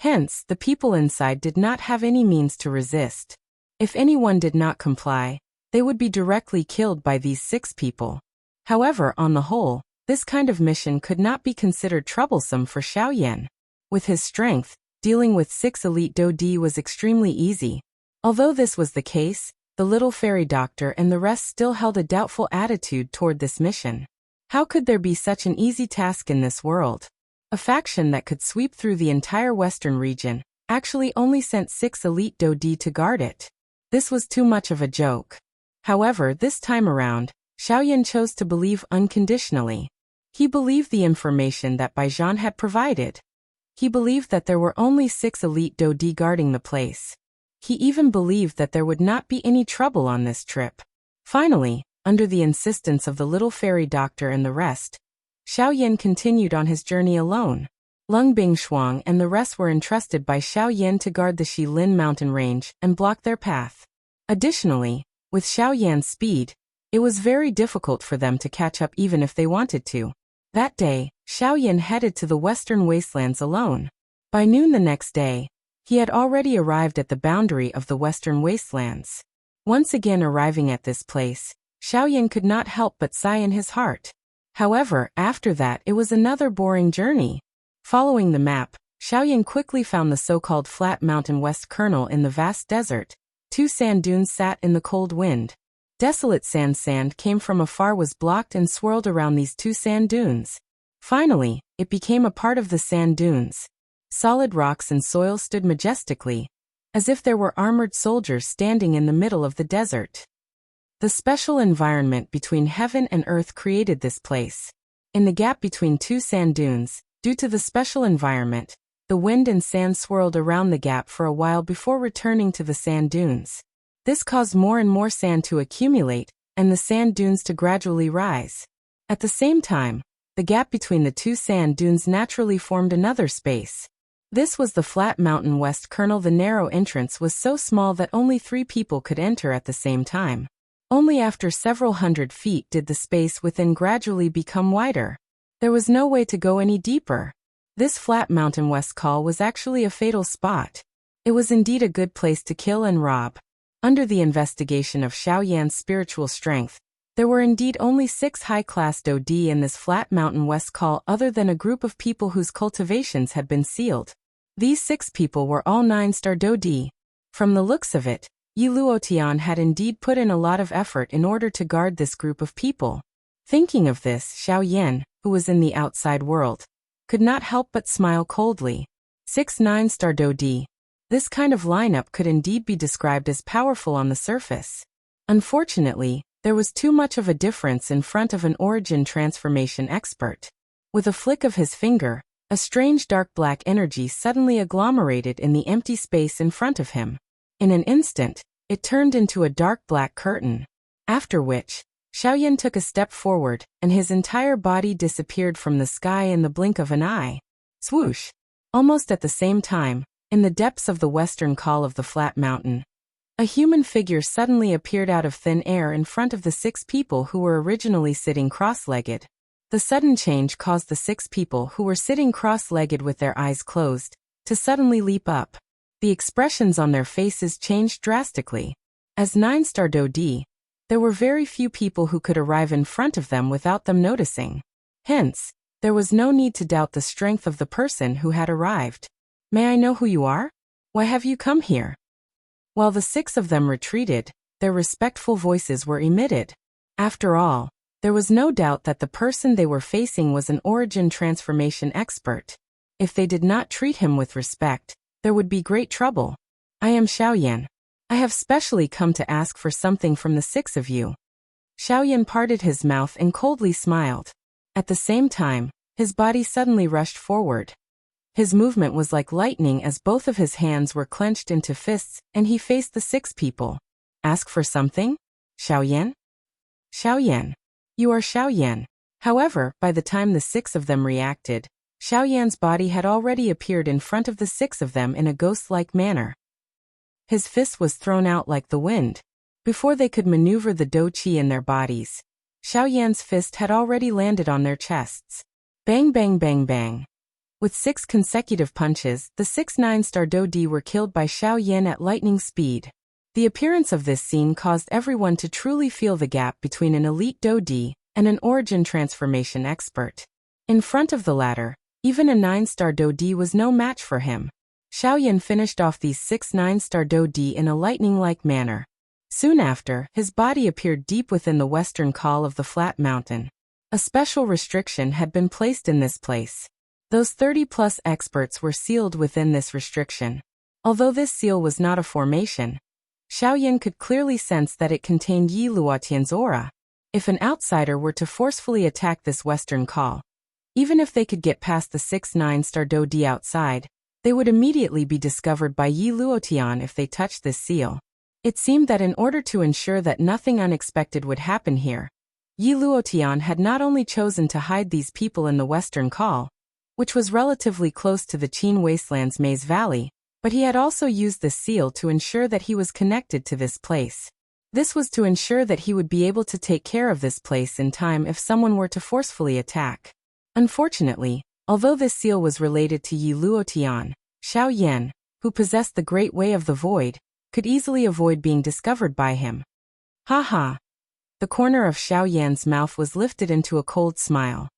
Hence, the people inside did not have any means to resist. If anyone did not comply, they would be directly killed by these 6 people. However, on the whole, this kind of mission could not be considered troublesome for Xiaoyan. With his strength, dealing with 6 elite Dodi was extremely easy. Although this was the case, the little fairy doctor and the rest still held a doubtful attitude toward this mission. How could there be such an easy task in this world? A faction that could sweep through the entire western region actually only sent 6 elite Dodi to guard it. This was too much of a joke. However, this time around, Xiaoyan chose to believe unconditionally. He believed the information that Baijian had provided. He believed that there were only 6 elite Dodi guarding the place. He even believed that there would not be any trouble on this trip. Finally, under the insistence of the little fairy doctor and the rest, Xiaoyan continued on his journey alone. Lung Bingshuang and the rest were entrusted by Xiaoyan to guard the Shilin mountain range and block their path. Additionally, with Xiaoyan's speed, it was very difficult for them to catch up even if they wanted to. That day, Xiaoyan headed to the western wastelands alone. By noon the next day, he had already arrived at the boundary of the western wastelands. Once again arriving at this place, Xiaoyan could not help but sigh in his heart. However, after that it was another boring journey. Following the map, Xiaoyan quickly found the so-called Flat Mountain West Kernel in the vast desert. 2 sand dunes sat in the cold wind. Desolate sand came from afar, was blocked and swirled around these 2 sand dunes. Finally, it became a part of the sand dunes. Solid rocks and soil stood majestically, as if there were armored soldiers standing in the middle of the desert. The special environment between heaven and earth created this place. In the gap between 2 sand dunes, due to the special environment, the wind and sand swirled around the gap for a while before returning to the sand dunes. This caused more and more sand to accumulate, and the sand dunes to gradually rise. At the same time, the gap between the 2 sand dunes naturally formed another space. This was the Flat Mountain West Kernel. The narrow entrance was so small that only 3 people could enter at the same time. Only after several hundred feet did the space within gradually become wider. There was no way to go any deeper. This Flat Mountain West Call was actually a fatal spot. It was indeed a good place to kill and rob. Under the investigation of Xiaoyan's spiritual strength, there were indeed only 6 high-class Dodi in this Flat Mountain West Call, other than a group of people whose cultivations had been sealed. These 6 people were all 9-star Dodi. From the looks of it, Yi Luotian had indeed put in a lot of effort in order to guard this group of people. Thinking of this, Xiao Yan, who was in the outside world, could not help but smile coldly. 6 9-star Dodi. This kind of lineup could indeed be described as powerful on the surface. Unfortunately, there was too much of a difference in front of an origin transformation expert. With a flick of his finger, a strange dark black energy suddenly agglomerated in the empty space in front of him. In an instant, it turned into a dark black curtain. After which, Xiaoyan took a step forward, and his entire body disappeared from the sky in the blink of an eye. Swoosh! Almost at the same time, in the depths of the western col of the flat mountain, a human figure suddenly appeared out of thin air in front of the 6 people who were originally sitting cross-legged. The sudden change caused the 6 people who were sitting cross-legged with their eyes closed to suddenly leap up. The expressions on their faces changed drastically. As 9-star Dodi, there were very few people who could arrive in front of them without them noticing. Hence, there was no need to doubt the strength of the person who had arrived. May I know who you are? Why have you come here? While the 6 of them retreated, their respectful voices were emitted. After all, there was no doubt that the person they were facing was an origin transformation expert. If they did not treat him with respect, there would be great trouble. I am Xiaoyan. I have specially come to ask for something from the 6 of you. Xiaoyan parted his mouth and coldly smiled. At the same time, his body suddenly rushed forward. His movement was like lightning as both of his hands were clenched into fists, and he faced the 6 people. Ask for something? Xiaoyan? Xiaoyan. You are Xiaoyan. However, by the time the 6 of them reacted, Xiaoyan's body had already appeared in front of the 6 of them in a ghost-like manner. His fist was thrown out like the wind. Before they could maneuver the do-qi in their bodies, Xiaoyan's fist had already landed on their chests. Bang bang bang bang. With 6 consecutive punches, the 6 9-star Dodi were killed by Xiaoyan at lightning speed. The appearance of this scene caused everyone to truly feel the gap between an elite Dodi and an origin transformation expert. In front of the latter, even a 9-star Dodi was no match for him. Xiaoyan finished off these 6 9-star Dodi in a lightning-like manner. Soon after, his body appeared deep within the western col of the flat mountain. A special restriction had been placed in this place. Those 30-plus experts were sealed within this restriction. Although this seal was not a formation, Xiaoyan could clearly sense that it contained Yi Luotian's aura. If an outsider were to forcefully attack this western col, even if they could get past the 6 9-star Dodi outside, they would immediately be discovered by Yi Luotian if they touched this seal. It seemed that in order to ensure that nothing unexpected would happen here, Yi Luotian had not only chosen to hide these people in the western col, which was relatively close to the Qin Wasteland's Maze Valley, but he had also used this seal to ensure that he was connected to this place. This was to ensure that he would be able to take care of this place in time if someone were to forcefully attack. Unfortunately, although this seal was related to Yi Luotian, Xiaoyan, who possessed the Great Way of the Void, could easily avoid being discovered by him. Ha ha! The corner of Xiaoyan's mouth was lifted into a cold smile.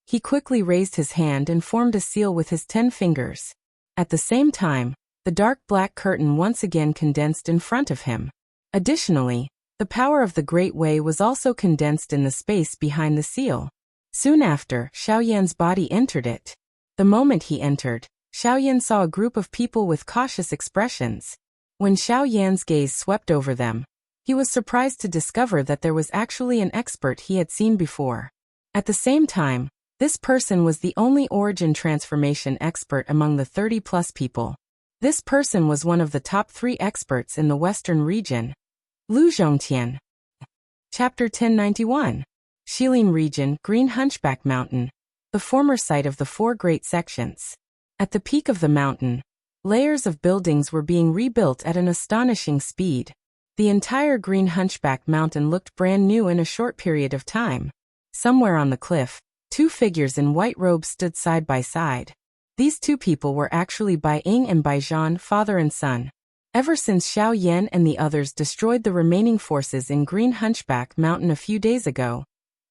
He quickly raised his hand and formed a seal with his 10 fingers. At the same time, the dark black curtain once again condensed in front of him. Additionally, the power of the Great Way was also condensed in the space behind the seal. Soon after, Xiaoyan's body entered it. The moment he entered, Xiaoyan saw a group of people with cautious expressions. When Xiaoyan's gaze swept over them, he was surprised to discover that there was actually an expert he had seen before. At the same time, this person was the only origin transformation expert among the 30-plus people. This person was one of the top 3 experts in the western region. Lu Zhongtian. Chapter 1091. Shilin Region, Green Hunchback Mountain, the former site of the 4 great sections. At the peak of the mountain, layers of buildings were being rebuilt at an astonishing speed. The entire Green Hunchback Mountain looked brand new in a short period of time. Somewhere on the cliff, 2 figures in white robes stood side by side. These 2 people were actually Bai Ying and Bai Zhan, father and son. Ever since Xiao Yan and the others destroyed the remaining forces in Green Hunchback Mountain a few days ago,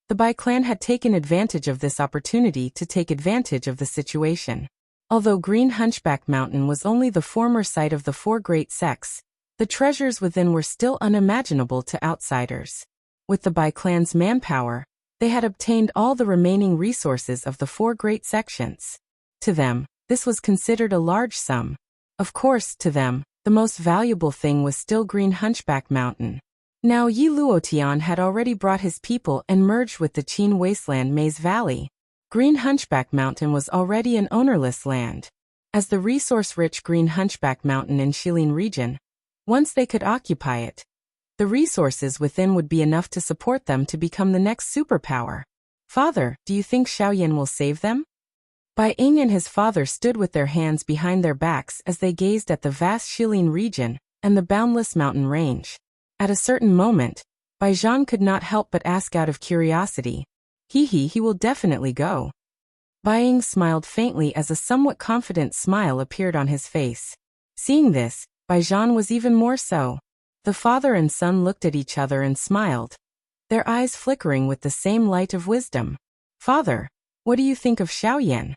the Bai clan had taken advantage of this opportunity to take advantage of the situation. Although Green Hunchback Mountain was only the former site of the 4 great sects, The treasures within were still unimaginable to outsiders. With the Bai clan's manpower, they had obtained all the remaining resources of the 4 great sections. To them, this was considered a large sum. Of course, to them, the most valuable thing was still Green Hunchback Mountain. Now Yi Luotian had already brought his people and merged with the Qin wasteland Maze Valley. Green Hunchback Mountain was already an ownerless land. As the resource-rich Green Hunchback Mountain in Shilin region, once they could occupy it, the resources within would be enough to support them to become the next superpower. Father, do you think Xiaoyan will save them? Bai Ying and his father stood with their hands behind their backs as they gazed at the vast Shilin region and the boundless mountain range. At a certain moment, Bai Zhan could not help but ask out of curiosity, he will definitely go. Bai Ying smiled faintly as a somewhat confident smile appeared on his face. Seeing this, Bai Zhan was even more so. The father and son looked at each other and smiled, their eyes flickering with the same light of wisdom. Father, what do you think of Xiaoyan?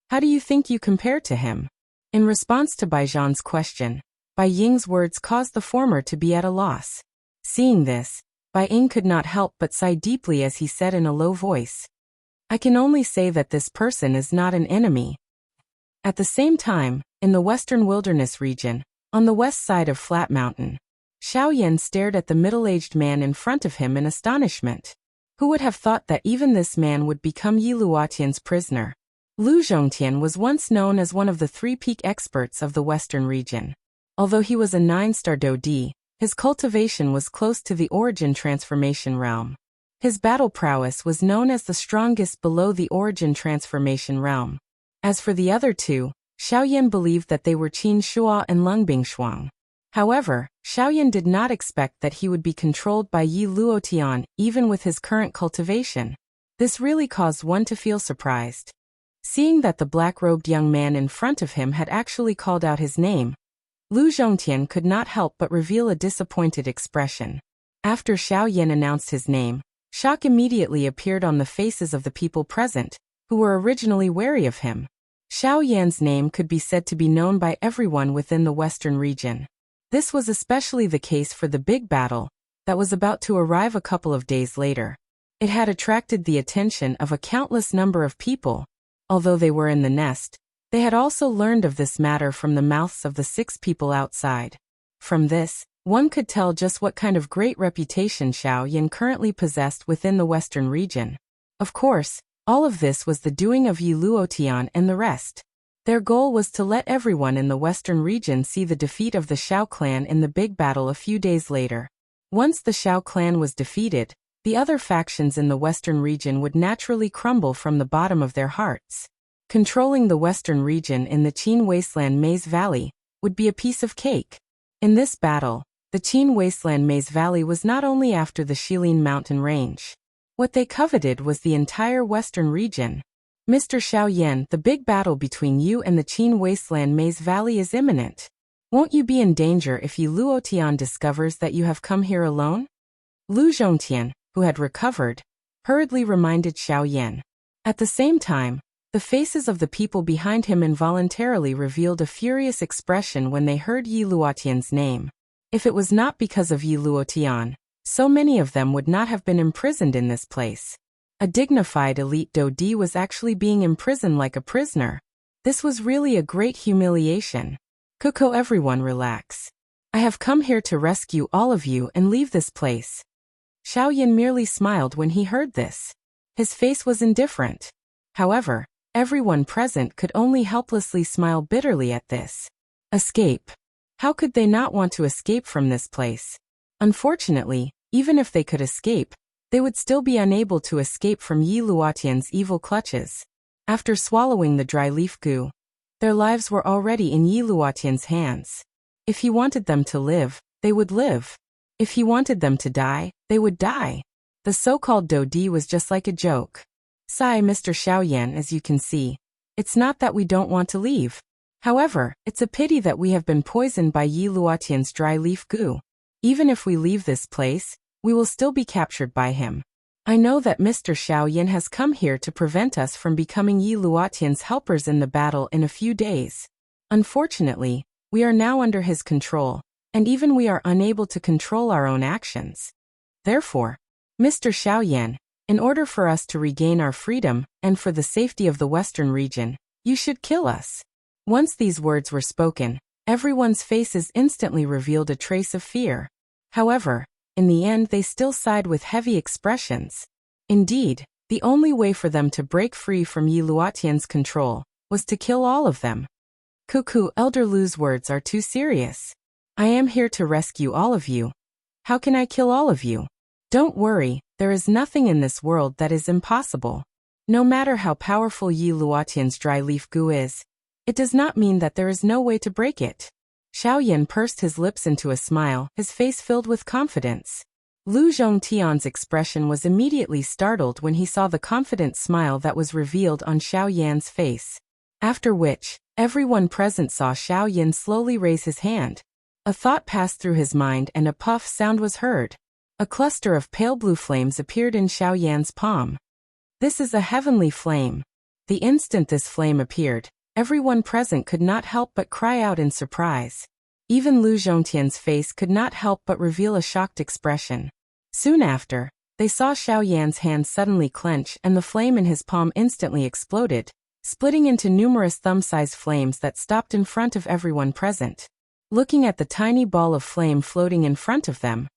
How do you think you compare to him? In response to Bai Zhan's question, Bai Ying's words caused the former to be at a loss. Seeing this, Bai Ying could not help but sigh deeply as he said in a low voice, I can only say that this person is not an enemy. At the same time, in the western wilderness region, on the west side of Flat Mountain, Xiaoyan stared at the middle-aged man in front of him in astonishment. Who would have thought that even this man would become Yi Luotian's prisoner? Lu Zhongtian was once known as one of the 3 peak experts of the western region. Although he was a 9-star Dodi, his cultivation was close to the origin transformation realm. His battle prowess was known as the strongest below the origin transformation realm. As for the other 2, Xiaoyan believed that they were Qin Shuo and Lungbing Shuang. However, Xiaoyan did not expect that he would be controlled by Yi Luotian even with his current cultivation. This really caused one to feel surprised. Seeing that the black-robed young man in front of him had actually called out his name, Lu Zhongtian could not help but reveal a disappointed expression. After Xiaoyan announced his name, shock immediately appeared on the faces of the people present, who were originally wary of him. Xiaoyan's name could be said to be known by everyone within the western region. This was especially the case for the big battle that was about to arrive a couple of days later. It had attracted the attention of a countless number of people. Although they were in the nest, they had also learned of this matter from the mouths of the 6 people outside. From this, one could tell just what kind of great reputation Xiaoyan currently possessed within the western region. Of course, all of this was the doing of Yi Luotian and the rest. Their goal was to let everyone in the western region see the defeat of the Xiao clan in the big battle a few days later. Once the Xiao clan was defeated, the other factions in the western region would naturally crumble from the bottom of their hearts. Controlling the western region in the Qin wasteland Maze Valley would be a piece of cake. In this battle, the Qin wasteland Maze Valley was not only after the Shilin mountain range. What they coveted was the entire western region. Mr. Xiaoyan, the big battle between you and the Qin wasteland Maze Valley is imminent. Won't you be in danger if Yi Luotian discovers that you have come here alone? Lu Zhongtian, who had recovered, hurriedly reminded Xiaoyan. At the same time, the faces of the people behind him involuntarily revealed a furious expression when they heard Yi Luotian's name. If it was not because of Yi Luotian, so many of them would not have been imprisoned in this place. A dignified elite Dodi was actually being imprisoned like a prisoner. This was really a great humiliation. Kuko, everyone relax. I have come here to rescue all of you and leave this place. Xiaoyan merely smiled when he heard this. His face was indifferent. However, everyone present could only helplessly smile bitterly at this. Escape. How could they not want to escape from this place? Unfortunately, even if they could escape, they would still be unable to escape from Yi Luotian's evil clutches. After swallowing the dry leaf goo, their lives were already in Yi Luotian's hands. If he wanted them to live, they would live. If he wanted them to die, they would die. The so-called Dodi was just like a joke. Sigh, Mr. Xiaoyan, as you can see, it's not that we don't want to leave. However, it's a pity that we have been poisoned by Yi Luotian's dry leaf goo. Even if we leave this place, we will still be captured by him. I know that Mr. Xiaoyan has come here to prevent us from becoming Yi Luotian's helpers in the battle in a few days. Unfortunately, we are now under his control, and even we are unable to control our own actions. Therefore, Mr. Xiaoyan, in order for us to regain our freedom, and for the safety of the Western region, you should kill us." Once these words were spoken, everyone's faces instantly revealed a trace of fear. However, in the end they still sighed with heavy expressions. Indeed, the only way for them to break free from Yi Luotian's control was to kill all of them. "Cuckoo, Elder Lu's words are too serious. I am here to rescue all of you. How can I kill all of you? Don't worry, there is nothing in this world that is impossible. No matter how powerful Yi Luotian's dry leaf goo is, it does not mean that there is no way to break it." Xiaoyan pursed his lips into a smile, his face filled with confidence. Lu Zhongtian's expression was immediately startled when he saw the confident smile that was revealed on Xiaoyan's face. After which, everyone present saw Xiaoyan slowly raise his hand. A thought passed through his mind and a puff sound was heard. A cluster of pale blue flames appeared in Xiaoyan's palm. "This is a heavenly flame." The instant this flame appeared, everyone present could not help but cry out in surprise. Even Lu Zhongtian's face could not help but reveal a shocked expression. Soon after, they saw Xiaoyan's hand suddenly clench and the flame in his palm instantly exploded, splitting into numerous thumb-sized flames that stopped in front of everyone present. Looking at the tiny ball of flame floating in front of them,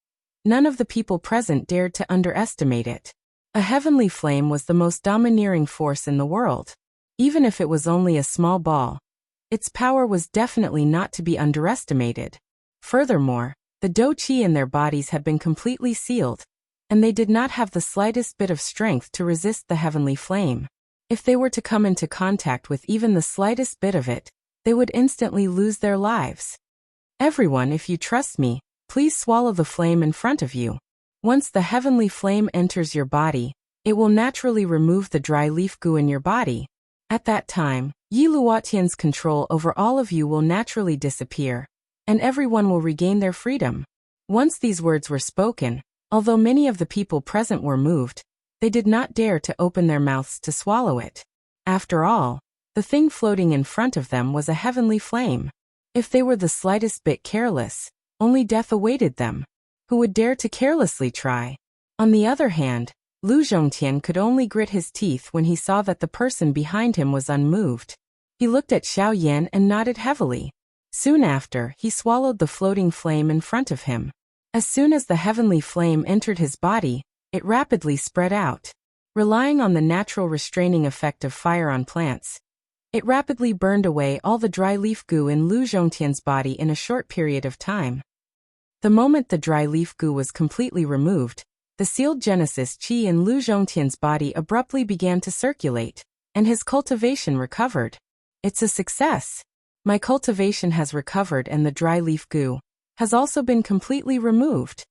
none of the people present dared to underestimate it. A heavenly flame was the most domineering force in the world. Even if it was only a small ball, its power was definitely not to be underestimated. Furthermore, the dou qi in their bodies had been completely sealed, and they did not have the slightest bit of strength to resist the heavenly flame. If they were to come into contact with even the slightest bit of it, they would instantly lose their lives. "Everyone, if you trust me, please swallow the flame in front of you. Once the heavenly flame enters your body, it will naturally remove the dry leaf goo in your body. At that time, Yi Luotian's control over all of you will naturally disappear, and everyone will regain their freedom." Once these words were spoken, although many of the people present were moved, they did not dare to open their mouths to swallow it. After all, the thing floating in front of them was a heavenly flame. If they were the slightest bit careless, only death awaited them. Who would dare to carelessly try? On the other hand, Lu Zhongtian could only grit his teeth when he saw that the person behind him was unmoved. He looked at Xiaoyan and nodded heavily. Soon after, he swallowed the floating flame in front of him. As soon as the heavenly flame entered his body, it rapidly spread out. Relying on the natural restraining effect of fire on plants, it rapidly burned away all the dry leaf goo in Lu Zhongtian's body in a short period of time. The moment the dry leaf goo was completely removed, the sealed Genesis Qi in Lu Zhongtian's body abruptly began to circulate, and his cultivation recovered. "It's a success. My cultivation has recovered and the dry leaf goo has also been completely removed."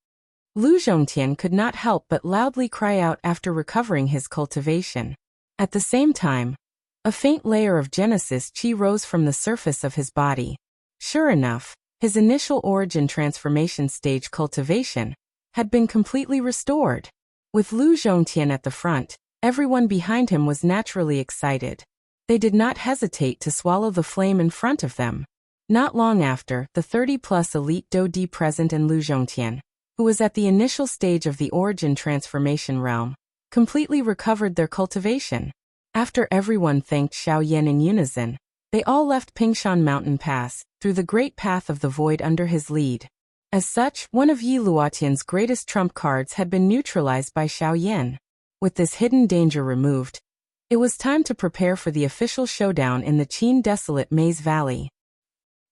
Lu Zhongtian could not help but loudly cry out after recovering his cultivation. At the same time, a faint layer of Genesis Qi rose from the surface of his body. Sure enough, his initial origin transformation stage cultivation had been completely restored. With Lu Zhongtian at the front, everyone behind him was naturally excited. They did not hesitate to swallow the flame in front of them. Not long after, the 30-plus elite Dou Di present in Lu Zhongtian, who was at the initial stage of the origin transformation realm, completely recovered their cultivation. After everyone thanked Xiaoyan in unison, they all left Pingshan Mountain Pass, through the great path of the void under his lead. As such, one of Yi Luotian's greatest trump cards had been neutralized by Xiaoyan. With this hidden danger removed, it was time to prepare for the official showdown in the Qin Desolate Maze Valley.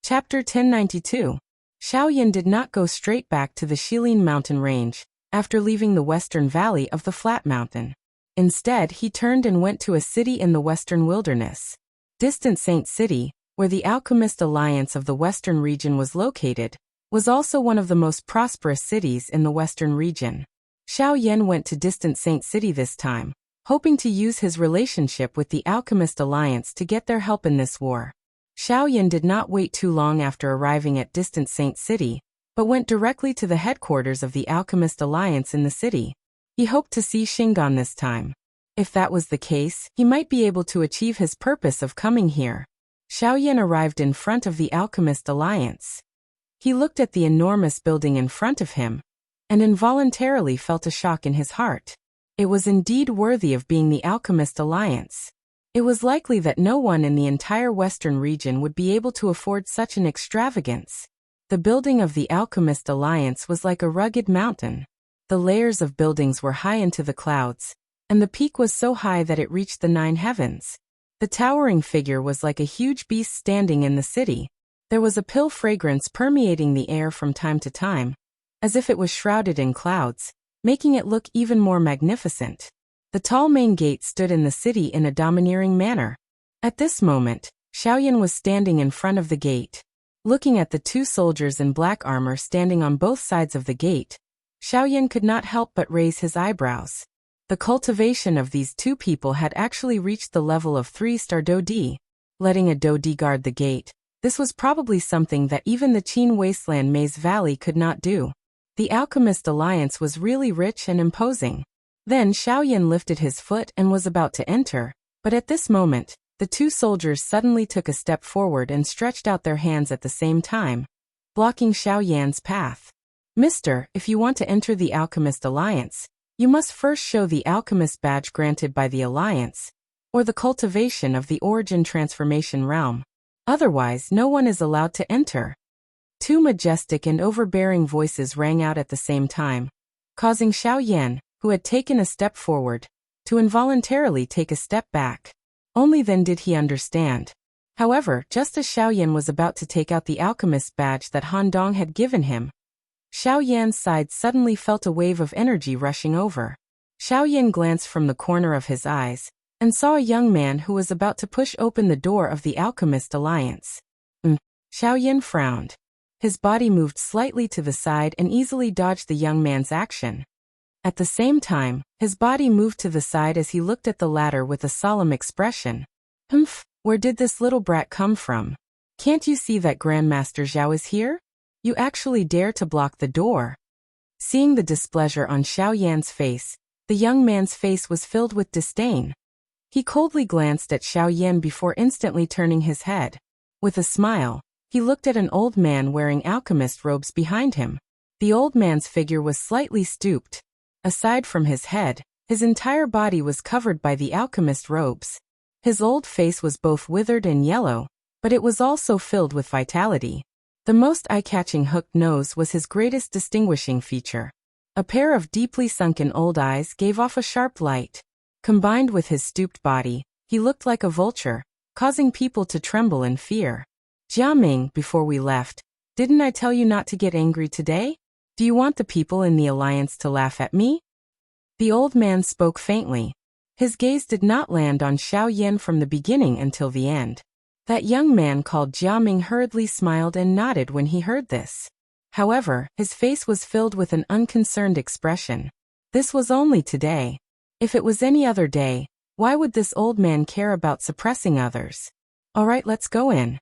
Chapter 1092. Xiaoyan did not go straight back to the Shilin mountain range, after leaving the western valley of the flat mountain. Instead, he turned and went to a city in the western wilderness. Distant Saint City, where the Alchemist Alliance of the western region was located, was also one of the most prosperous cities in the western region. Xiaoyan went to Distant Saint City this time, hoping to use his relationship with the Alchemist Alliance to get their help in this war. Xiaoyan did not wait too long after arriving at Distant Saint City, but went directly to the headquarters of the Alchemist Alliance in the city. He hoped to see Shingon this time. If that was the case, he might be able to achieve his purpose of coming here. Xiaoyan arrived in front of the Alchemist Alliance. He looked at the enormous building in front of him, and involuntarily felt a shock in his heart. It was indeed worthy of being the Alchemist Alliance. It was likely that no one in the entire western region would be able to afford such an extravagance. The building of the Alchemist Alliance was like a rugged mountain. The layers of buildings were high into the clouds, and the peak was so high that it reached the 9 heavens. The towering figure was like a huge beast standing in the city. There was a pale fragrance permeating the air from time to time, as if it was shrouded in clouds, making it look even more magnificent. The tall main gate stood in the city in a domineering manner. At this moment, Xiaoyan was standing in front of the gate. Looking at the 2 soldiers in black armor standing on both sides of the gate, Xiaoyan could not help but raise his eyebrows. The cultivation of these 2 people had actually reached the level of 3-star Dodi. Letting a Dodi guard the gate, this was probably something that even the Qin Wasteland Maze Valley could not do. The Alchemist Alliance was really rich and imposing. Then Xiaoyan lifted his foot and was about to enter, but at this moment, the 2 soldiers suddenly took a step forward and stretched out their hands at the same time, blocking Xiaoyan's path. Mister, if you want to enter the Alchemist Alliance, you must first show the Alchemist badge granted by the Alliance, or the cultivation of the Origin Transformation Realm. Otherwise, no one is allowed to enter. 2 majestic and overbearing voices rang out at the same time, causing Xiaoyan, who had taken a step forward, to involuntarily take a step back. Only then did he understand. However, just as Xiaoyan was about to take out the alchemist badge that Han Dong had given him, Xiaoyan's side suddenly felt a wave of energy rushing over. Xiaoyan glanced from the corner of his eyes, and saw a young man who was about to push open the door of the Alchemist Alliance. Xiaoyan frowned. His body moved slightly to the side and easily dodged the young man's action. At the same time, his body moved to the side as he looked at the latter with a solemn expression. Where did this little brat come from? Can't you see that Grandmaster Zhao is here? You actually dare to block the door. Seeing the displeasure on Xiaoyan's face, the young man's face was filled with disdain. He coldly glanced at Xiaoyan before instantly turning his head. With a smile, he looked at an old man wearing alchemist robes behind him. The old man's figure was slightly stooped. Aside from his head, his entire body was covered by the alchemist robes. His old face was both withered and yellow, but it was also filled with vitality. The most eye-catching hooked nose was his greatest distinguishing feature. A pair of deeply sunken old eyes gave off a sharp light. Combined with his stooped body, he looked like a vulture, causing people to tremble in fear. Jiaming, before we left, didn't I tell you not to get angry today? Do you want the people in the alliance to laugh at me? The old man spoke faintly. His gaze did not land on Xiaoyan from the beginning until the end. That young man called Jiaming hurriedly smiled and nodded when he heard this. However, his face was filled with an unconcerned expression. This was only today. If it was any other day, why would this old man care about suppressing others? All right, let's go in.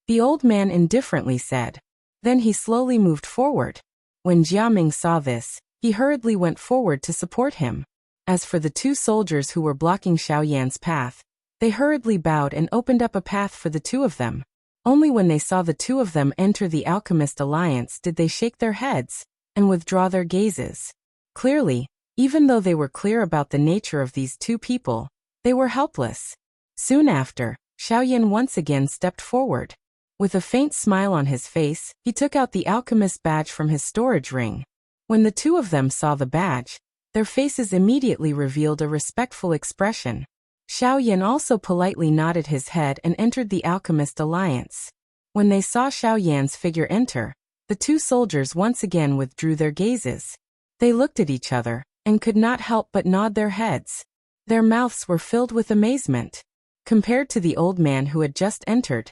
The old man indifferently said. Then he slowly moved forward. When Jiaming saw this, he hurriedly went forward to support him. As for the 2 soldiers who were blocking Xiaoyan's path, they hurriedly bowed and opened up a path for the 2 of them. Only when they saw the 2 of them enter the Alchemist Alliance did they shake their heads and withdraw their gazes. Clearly, even though they were clear about the nature of these 2 people, they were helpless. Soon after, Xiaoyan once again stepped forward. With a faint smile on his face, he took out the alchemist badge from his storage ring. When the 2 of them saw the badge, their faces immediately revealed a respectful expression. Xiaoyan also politely nodded his head and entered the Alchemist Alliance. When they saw Xiaoyan's figure enter, the 2 soldiers once again withdrew their gazes. They looked at each other, and could not help but nod their heads. Their mouths were filled with amazement. Compared to the old man who had just entered,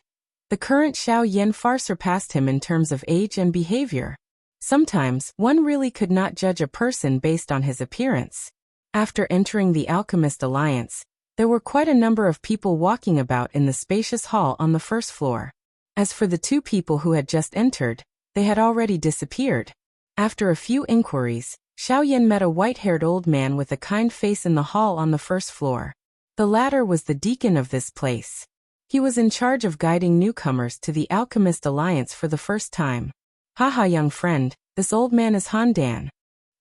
the current Xiaoyan far surpassed him in terms of age and behavior. Sometimes, one really could not judge a person based on his appearance. After entering the Alchemist Alliance, there were quite a number of people walking about in the spacious hall on the first floor. As for the 2 people who had just entered, they had already disappeared. After a few inquiries, Xiaoyan met a white-haired old man with a kind face in the hall on the first floor. The latter was the deacon of this place. He was in charge of guiding newcomers to the Alchemist Alliance for the first time. Haha, young friend, this old man is Han Dan.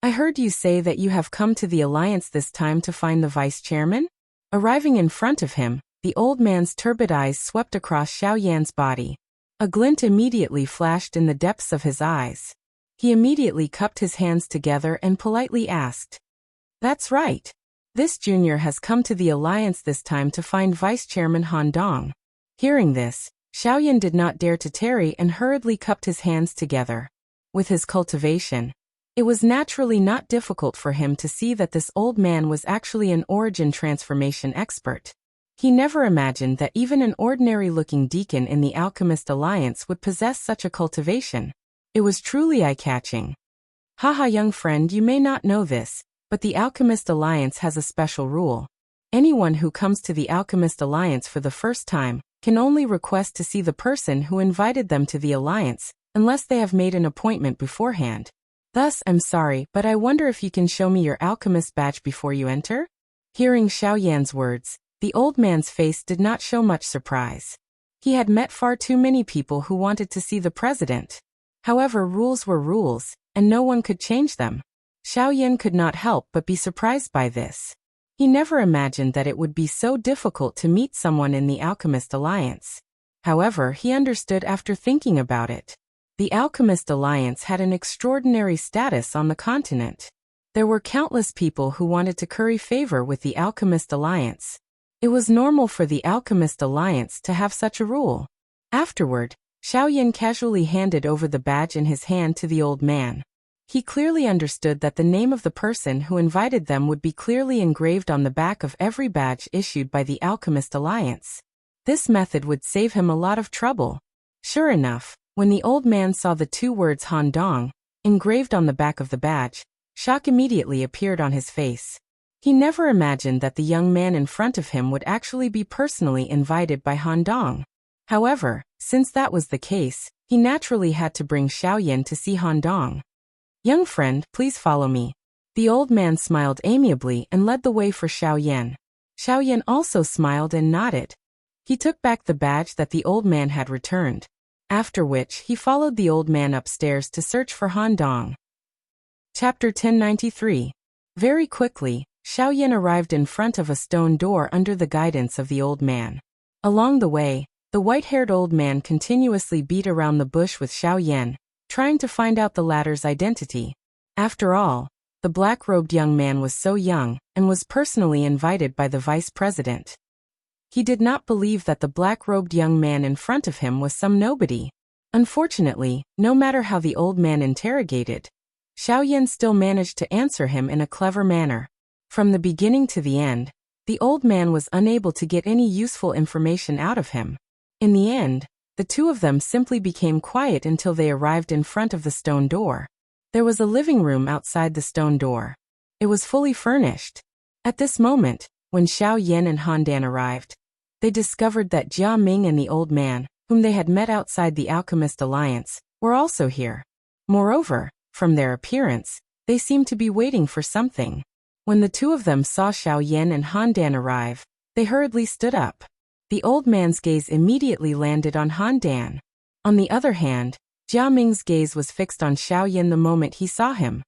I heard you say that you have come to the Alliance this time to find the vice chairman? Arriving in front of him, the old man's turbid eyes swept across Xiao Yan's body. A glint immediately flashed in the depths of his eyes. He immediately cupped his hands together and politely asked, "That's right. This junior has come to the Alliance this time to find Vice Chairman Han Dong." Hearing this, Xiao Yan did not dare to tarry and hurriedly cupped his hands together. With his cultivation, it was naturally not difficult for him to see that this old man was actually an origin transformation expert. He never imagined that even an ordinary-looking deacon in the Alchemist Alliance would possess such a cultivation. It was truly eye-catching. Haha, young friend, you may not know this, but the Alchemist Alliance has a special rule. Anyone who comes to the Alchemist Alliance for the first time can only request to see the person who invited them to the Alliance, unless they have made an appointment beforehand. Thus, I'm sorry, but I wonder if you can show me your alchemist badge before you enter? Hearing Xiao Yan's words, the old man's face did not show much surprise. He had met far too many people who wanted to see the president. However, rules were rules, and no one could change them. Xiao Yan could not help but be surprised by this. He never imagined that it would be so difficult to meet someone in the Alchemist Alliance. However, he understood after thinking about it. The Alchemist Alliance had an extraordinary status on the continent. There were countless people who wanted to curry favor with the Alchemist Alliance. It was normal for the Alchemist Alliance to have such a rule. Afterward, Xiao Yan casually handed over the badge in his hand to the old man. He clearly understood that the name of the person who invited them would be clearly engraved on the back of every badge issued by the Alchemist Alliance. This method would save him a lot of trouble. Sure enough, when the old man saw the two words Han Dong engraved on the back of the badge, shock immediately appeared on his face. He never imagined that the young man in front of him would actually be personally invited by Han Dong. However, since that was the case, he naturally had to bring Xiao Yan to see Han Dong. "Young friend, please follow me." The old man smiled amiably and led the way for Xiao Yan. Xiao Yan also smiled and nodded. He took back the badge that the old man had returned. After which, he followed the old man upstairs to search for Han Dong. Chapter 1093. Very quickly, Xiao Yan arrived in front of a stone door under the guidance of the old man. Along the way, the white-haired old man continuously beat around the bush with Xiao Yan, trying to find out the latter's identity. After all, the black-robed young man was so young, and was personally invited by the vice president. He did not believe that the black-robed young man in front of him was some nobody. Unfortunately, no matter how the old man interrogated, Xiao Yan still managed to answer him in a clever manner. From the beginning to the end, the old man was unable to get any useful information out of him. In the end, the two of them simply became quiet until they arrived in front of the stone door. There was a living room outside the stone door. It was fully furnished. At this moment, when Xiao Yan and Han Dan arrived, they discovered that Jia Ming and the old man, whom they had met outside the Alchemist Alliance, were also here. Moreover, from their appearance, they seemed to be waiting for something. When the two of them saw Xiao Yan and Han Dan arrive, they hurriedly stood up. The old man's gaze immediately landed on Han Dan. On the other hand, Jia Ming's gaze was fixed on Xiao Yan the moment he saw him.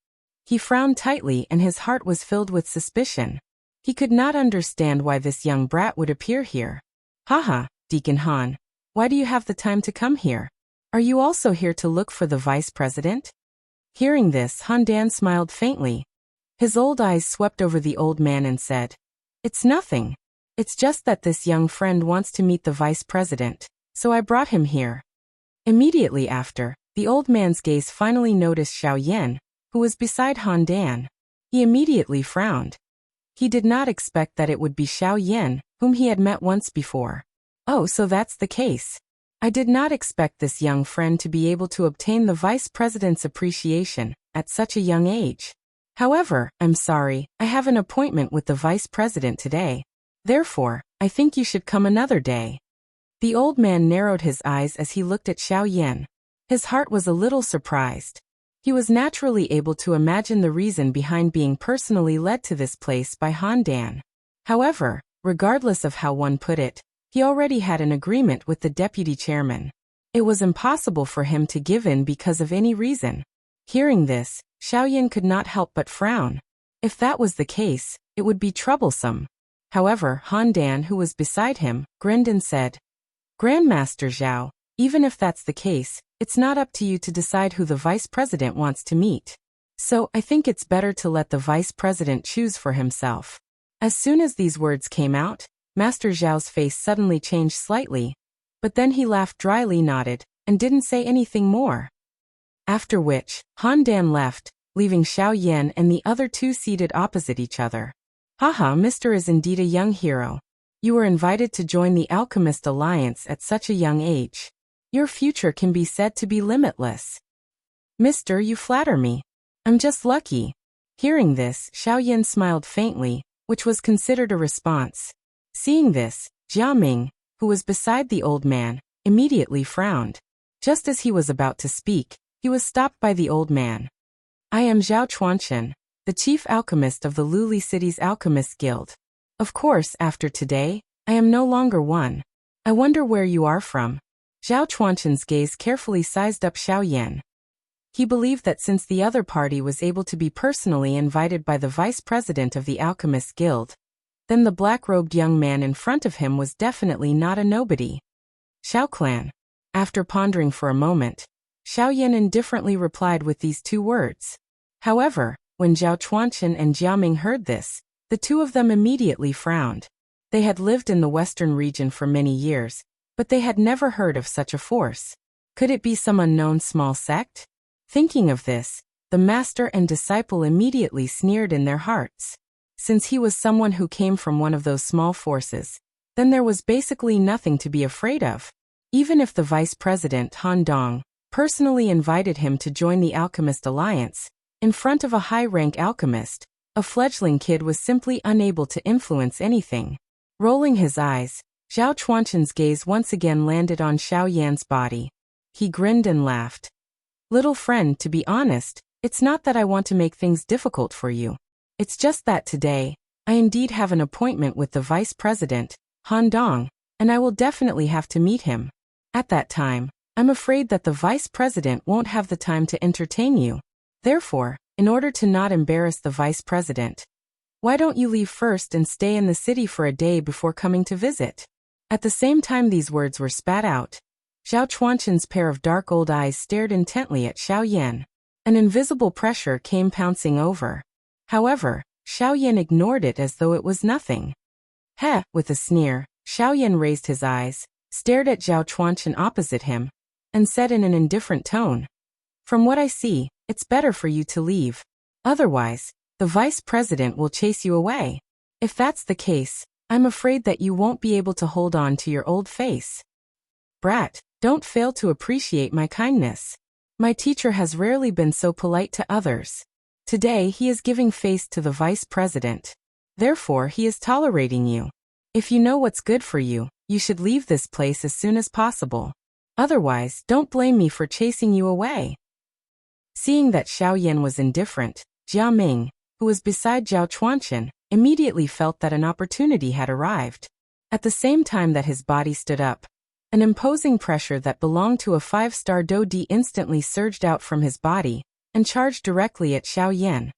He frowned tightly and his heart was filled with suspicion. He could not understand why this young brat would appear here. "Haha, Deacon Han, why do you have the time to come here? Are you also here to look for the vice president?" Hearing this, Han Dan smiled faintly. His old eyes swept over the old man and said, "It's nothing. It's just that this young friend wants to meet the vice president, so I brought him here." Immediately after, the old man's gaze finally noticed Xiao Yan, who was beside Han Dan. He immediately frowned. He did not expect that it would be Xiao Yan, whom he had met once before. "Oh, so that's the case. I did not expect this young friend to be able to obtain the vice president's appreciation at such a young age. However, I'm sorry, I have an appointment with the vice president today. Therefore, I think you should come another day." The old man narrowed his eyes as he looked at Xiao Yan. His heart was a little surprised. He was naturally able to imagine the reason behind being personally led to this place by Han Dan. However, regardless of how one put it, he already had an agreement with the deputy chairman. It was impossible for him to give in because of any reason. Hearing this, Xiaoyan could not help but frown. If that was the case, it would be troublesome. However, Han Dan, who was beside him, grinned and said, "Grandmaster Zhao, even if that's the case, it's not up to you to decide who the vice president wants to meet. So, I think it's better to let the vice president choose for himself." As soon as these words came out, Master Zhao's face suddenly changed slightly, but then he laughed dryly, nodded, and didn't say anything more. After which, Han Dan left, leaving Xiaoyan and the other two seated opposite each other. "Haha, Mr. is indeed a young hero. You were invited to join the Alchemist Alliance at such a young age. Your future can be said to be limitless. Mister, you flatter me. I'm just lucky." Hearing this, Xiaoyan smiled faintly, which was considered a response. Seeing this, Jiaming, who was beside the old man, immediately frowned. Just as he was about to speak, he was stopped by the old man. "I am Zhao Chuanchen, the chief alchemist of the Luli City's Alchemist Guild. Of course, after today, I am no longer one. I wonder where you are from." Zhao Chuanchen's gaze carefully sized up Xiaoyan. He believed that since the other party was able to be personally invited by the vice president of the Alchemist Guild, then the black-robed young man in front of him was definitely not a nobody. "Xiao Clan." After pondering for a moment, Xiaoyan indifferently replied with these two words. However, when Zhao Chuanchen and Jiaming heard this, the two of them immediately frowned. They had lived in the western region for many years, but they had never heard of such a force. Could it be some unknown small sect? Thinking of this, the master and disciple immediately sneered in their hearts. Since he was someone who came from one of those small forces, then there was basically nothing to be afraid of. Even if the vice president, Han Dong, personally invited him to join the Alchemist Alliance, in front of a high-rank alchemist, a fledgling kid was simply unable to influence anything. Rolling his eyes, Zhao Chuanchen's gaze once again landed on Xiaoyan's body. He grinned and laughed. "Little friend, to be honest, it's not that I want to make things difficult for you. It's just that today, I indeed have an appointment with the vice president, Han Dong, and I will definitely have to meet him. At that time, I'm afraid that the vice president won't have the time to entertain you. Therefore, in order to not embarrass the vice president, why don't you leave first and stay in the city for a day before coming to visit?" At the same time these words were spat out, Zhao Chuanchen's pair of dark old eyes stared intently at Xiaoyan. An invisible pressure came pouncing over. However, Xiaoyan ignored it as though it was nothing. "Heh," with a sneer, Xiaoyan raised his eyes, stared at Zhao Chuanchen opposite him, and said in an indifferent tone, "From what I see, it's better for you to leave. Otherwise, the vice president will chase you away. If that's the case, I'm afraid that you won't be able to hold on to your old face. Brat, don't fail to appreciate my kindness. My teacher has rarely been so polite to others. Today he is giving face to the vice president. Therefore he is tolerating you. If you know what's good for you, you should leave this place as soon as possible. Otherwise, don't blame me for chasing you away." Seeing that Xiaoyan was indifferent, Jiaming, who was beside Zhao Chuanchen, immediately felt that an opportunity had arrived. At the same time that his body stood up, an imposing pressure that belonged to a 5-star Dodi instantly surged out from his body and charged directly at Xiaoyan.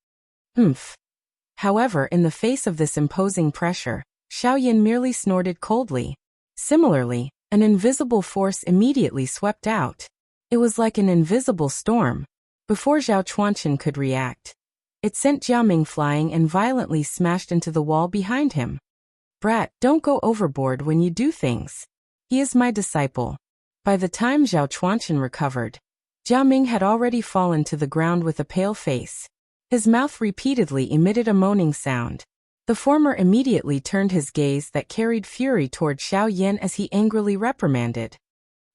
Humph. However, in the face of this imposing pressure, Xiaoyan merely snorted coldly. Similarly, an invisible force immediately swept out. It was like an invisible storm. Before Zhao Chuanchen could react, it sent Jiaming flying and violently smashed into the wall behind him. "Brat, don't go overboard when you do things. He is my disciple." By the time Zhao Chuanchen recovered, Jiaming had already fallen to the ground with a pale face. His mouth repeatedly emitted a moaning sound. The former immediately turned his gaze that carried fury toward Xiaoyan as he angrily reprimanded.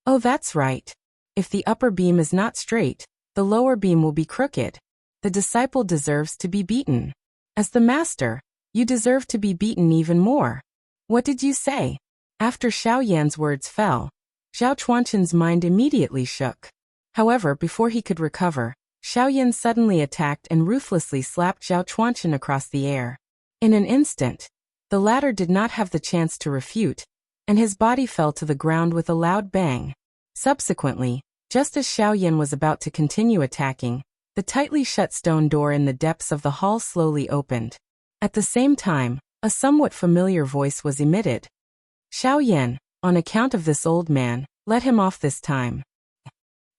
"Oh, that's right. If the upper beam is not straight, the lower beam will be crooked. The disciple deserves to be beaten. As the master, you deserve to be beaten even more. What did you say?" After Xiaoyan's words fell, Zhao Chuanchen's mind immediately shook. However, before he could recover, Xiaoyan suddenly attacked and ruthlessly slapped Zhao Chuanchen across the air. In an instant, the latter did not have the chance to refute, and his body fell to the ground with a loud bang. Subsequently, just as Xiao Yan was about to continue attacking, the tightly shut stone door in the depths of the hall slowly opened. At the same time, a somewhat familiar voice was emitted. Xiao Yan, on account of this old man, let him off this time.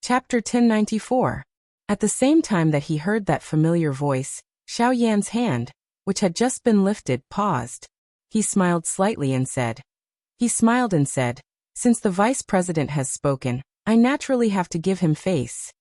Chapter 1094. At the same time that he heard that familiar voice, Xiao Yan's hand, which had just been lifted, paused. He smiled slightly and said, since the vice president has spoken, I naturally have to give him face.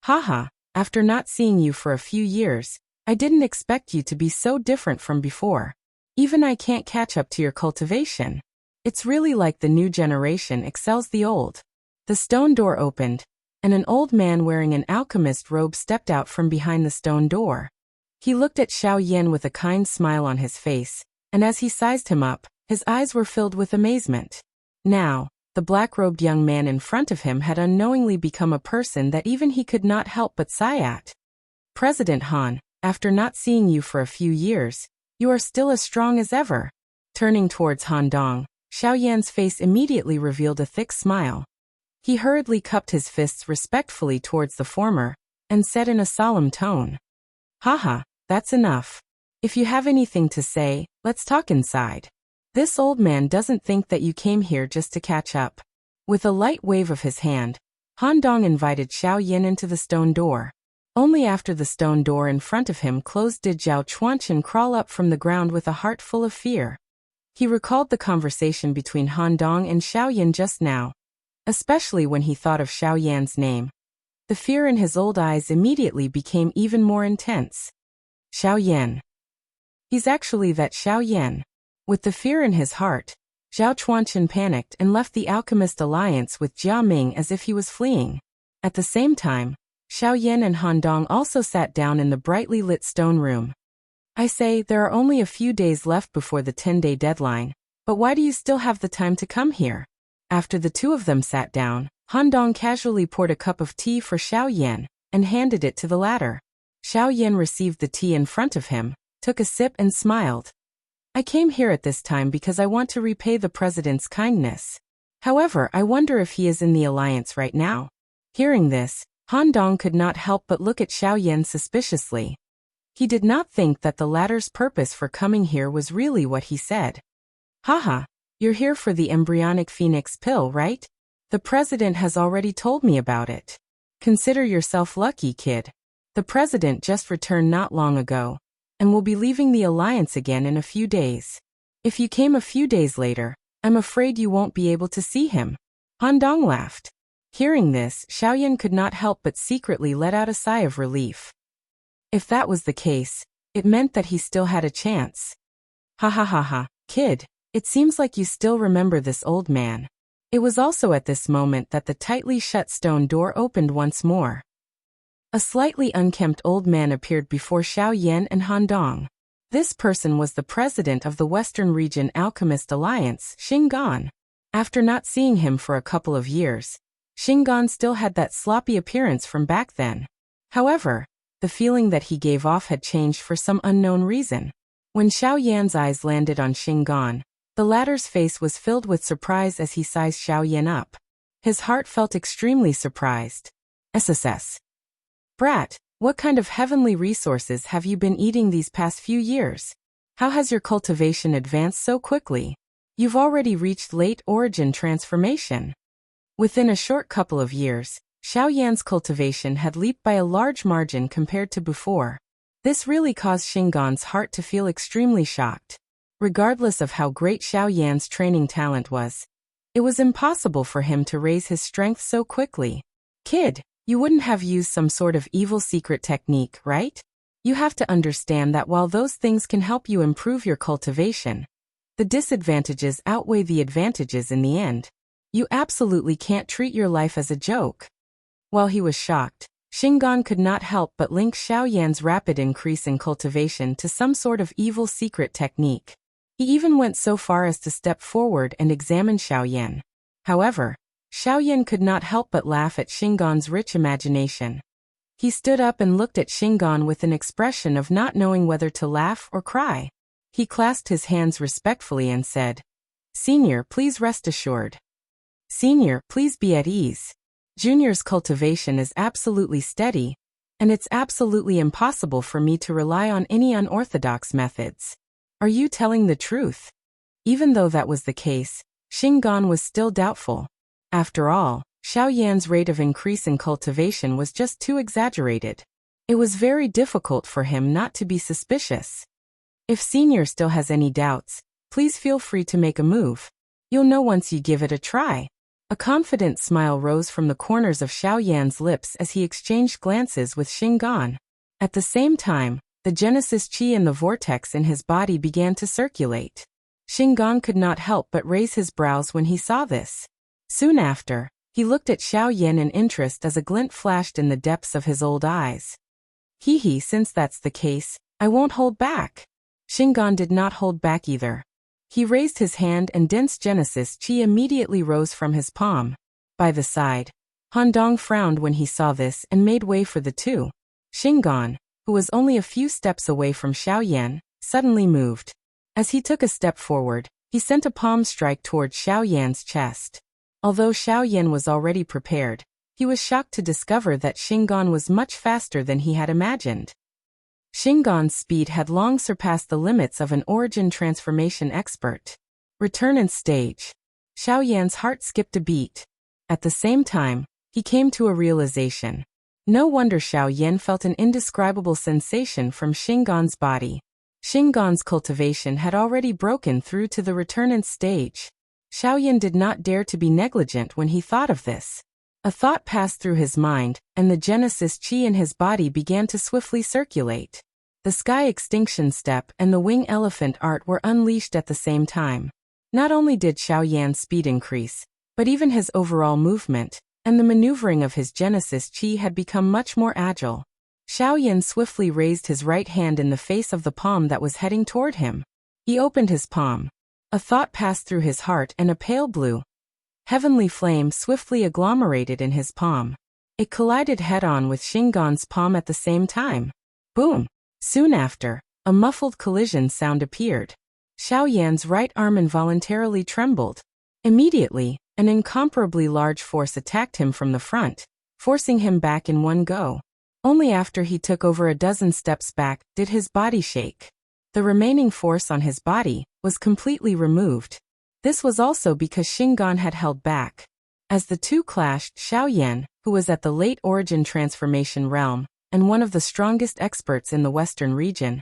Haha, after not seeing you for a few years, I didn't expect you to be so different from before. Even I can't catch up to your cultivation. It's really like the new generation excels the old. The stone door opened, and an old man wearing an alchemist robe stepped out from behind the stone door. He looked at Xiao Yan with a kind smile on his face, and as he sized him up, his eyes were filled with amazement. Now, the black-robed young man in front of him had unknowingly become a person that even he could not help but sigh at. President Han, after not seeing you for a few years, you are still as strong as ever. Turning towards Han Dong, Xiao Yan's face immediately revealed a thick smile. He hurriedly cupped his fists respectfully towards the former, and said in a solemn tone, Haha, that's enough. If you have anything to say, let's talk inside. This old man doesn't think that you came here just to catch up. With a light wave of his hand, Han Dong invited Xiao Yan into the stone door. Only after the stone door in front of him closed did Zhao Chuanchen crawl up from the ground with a heart full of fear. He recalled the conversation between Han Dong and Xiao Yan just now, especially when he thought of Xiao Yan's name. The fear in his old eyes immediately became even more intense. Xiao Yan. He's actually that Xiao Yan. With the fear in his heart, Zhao Chuanchen panicked and left the alchemist alliance with Jia Ming as if he was fleeing. At the same time, Xiao Yan and Han Dong also sat down in the brightly lit stone room. I say, there are only a few days left before the 10-day deadline, but why do you still have the time to come here? After the two of them sat down, Han Dong casually poured a cup of tea for Xiao Yan and handed it to the latter. Xiao Yan received the tea in front of him, took a sip and smiled. I came here at this time because I want to repay the president's kindness. However, I wonder if he is in the alliance right now. Hearing this, Han Dong could not help but look at Xiao Yan suspiciously. He did not think that the latter's purpose for coming here was really what he said. Haha, you're here for the embryonic phoenix pill, right? The president has already told me about it. Consider yourself lucky, kid. The president just returned not long ago, and will be leaving the alliance again in a few days. If you came a few days later, I'm afraid you won't be able to see him. Han Dong laughed. Hearing this, Xiao Yan could not help but secretly let out a sigh of relief. If that was the case, it meant that he still had a chance. Ha ha ha ha, kid, it seems like you still remember this old man. It was also at this moment that the tightly shut stone door opened once more. A slightly unkempt old man appeared before Xiao Yan and Han Dong. This person was the president of the Western Region Alchemist Alliance, Xingan. After not seeing him for a couple of years, Xingan still had that sloppy appearance from back then. However, the feeling that he gave off had changed for some unknown reason. When Xiao Yan's eyes landed on Xingan, the latter's face was filled with surprise as he sized Xiao Yan up. His heart felt extremely surprised. SSS. Brat, what kind of heavenly resources have you been eating these past few years? How has your cultivation advanced so quickly? You've already reached late origin transformation. Within a short couple of years, Xiao Yan's cultivation had leaped by a large margin compared to before. This really caused Xingan's heart to feel extremely shocked. Regardless of how great Xiao Yan's training talent was, it was impossible for him to raise his strength so quickly. Kid, you wouldn't have used some sort of evil secret technique, right? You have to understand that while those things can help you improve your cultivation, the disadvantages outweigh the advantages in the end. You absolutely can't treat your life as a joke. While he was shocked, Xingan could not help but link Xiao Yan's rapid increase in cultivation to some sort of evil secret technique. He even went so far as to step forward and examine Xiao Yan. However, Xiao Yan could not help but laugh at Xingan's rich imagination. He stood up and looked at Xingan with an expression of not knowing whether to laugh or cry. He clasped his hands respectfully and said, "Senior, please rest assured. Senior, please be at ease. Junior's cultivation is absolutely steady, and it's absolutely impossible for me to rely on any unorthodox methods. Are you telling the truth? Even though that was the case, Shingon was still doubtful. After all, Xiao Yan's rate of increase in cultivation was just too exaggerated. It was very difficult for him not to be suspicious. If Senior still has any doubts, please feel free to make a move. You'll know once you give it a try. A confident smile rose from the corners of Xiao Yan's lips as he exchanged glances with Shingon. At the same time, the Genesis Chi in the vortex in his body began to circulate. Shingon could not help but raise his brows when he saw this. Soon after, he looked at Xiao Yan in interest as a glint flashed in the depths of his old eyes. Hee, since that's the case, I won't hold back. Shingon did not hold back either. He raised his hand and dense Genesis Chi immediately rose from his palm. By the side, Han Dong frowned when he saw this and made way for the two. Shingon, who was only a few steps away from Xiao Yan, suddenly moved. As he took a step forward, he sent a palm strike toward Xiao Yan's chest. Although Xiao Yan was already prepared, he was shocked to discover that Shingon was much faster than he had imagined. Shingon's speed had long surpassed the limits of an origin transformation expert. Return stage. Xiao Yan's heart skipped a beat. At the same time, he came to a realization. No wonder Xiao Yan felt an indescribable sensation from Shingon's body. Shingon's cultivation had already broken through to the return stage. Xiao Yan did not dare to be negligent when he thought of this. A thought passed through his mind, and the Genesis Chi in his body began to swiftly circulate. The Sky Extinction Step and the Wing Elephant art were unleashed at the same time. Not only did Xiao Yan's speed increase, but even his overall movement, and the maneuvering of his Genesis Chi had become much more agile. Xiao Yan swiftly raised his right hand in the face of the palm that was heading toward him. He opened his palm. A thought passed through his heart and a pale blue heavenly flame swiftly agglomerated in his palm. It collided head-on with Shingon's palm at the same time. Boom! Soon after, a muffled collision sound appeared. Xiao Yan's right arm involuntarily trembled. Immediately, an incomparably large force attacked him from the front, forcing him back in one go. Only after he took over a dozen steps back did his body shake. The remaining force on his body was completely removed. This was also because Shingon had held back. As the two clashed, Xiao Yan, who was at the late origin transformation realm, and one of the strongest experts in the western region,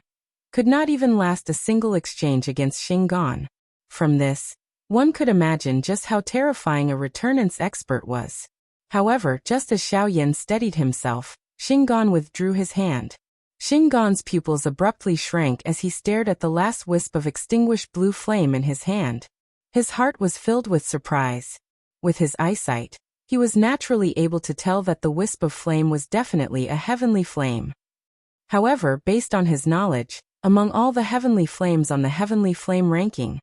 could not even last a single exchange against Shingon. From this, one could imagine just how terrifying a returnance expert was. However, just as Xiao Yan steadied himself, Shingon withdrew his hand. Shingon's pupils abruptly shrank as he stared at the last wisp of extinguished blue flame in his hand. His heart was filled with surprise. With his eyesight, he was naturally able to tell that the wisp of flame was definitely a heavenly flame. However, based on his knowledge, among all the heavenly flames on the heavenly flame ranking,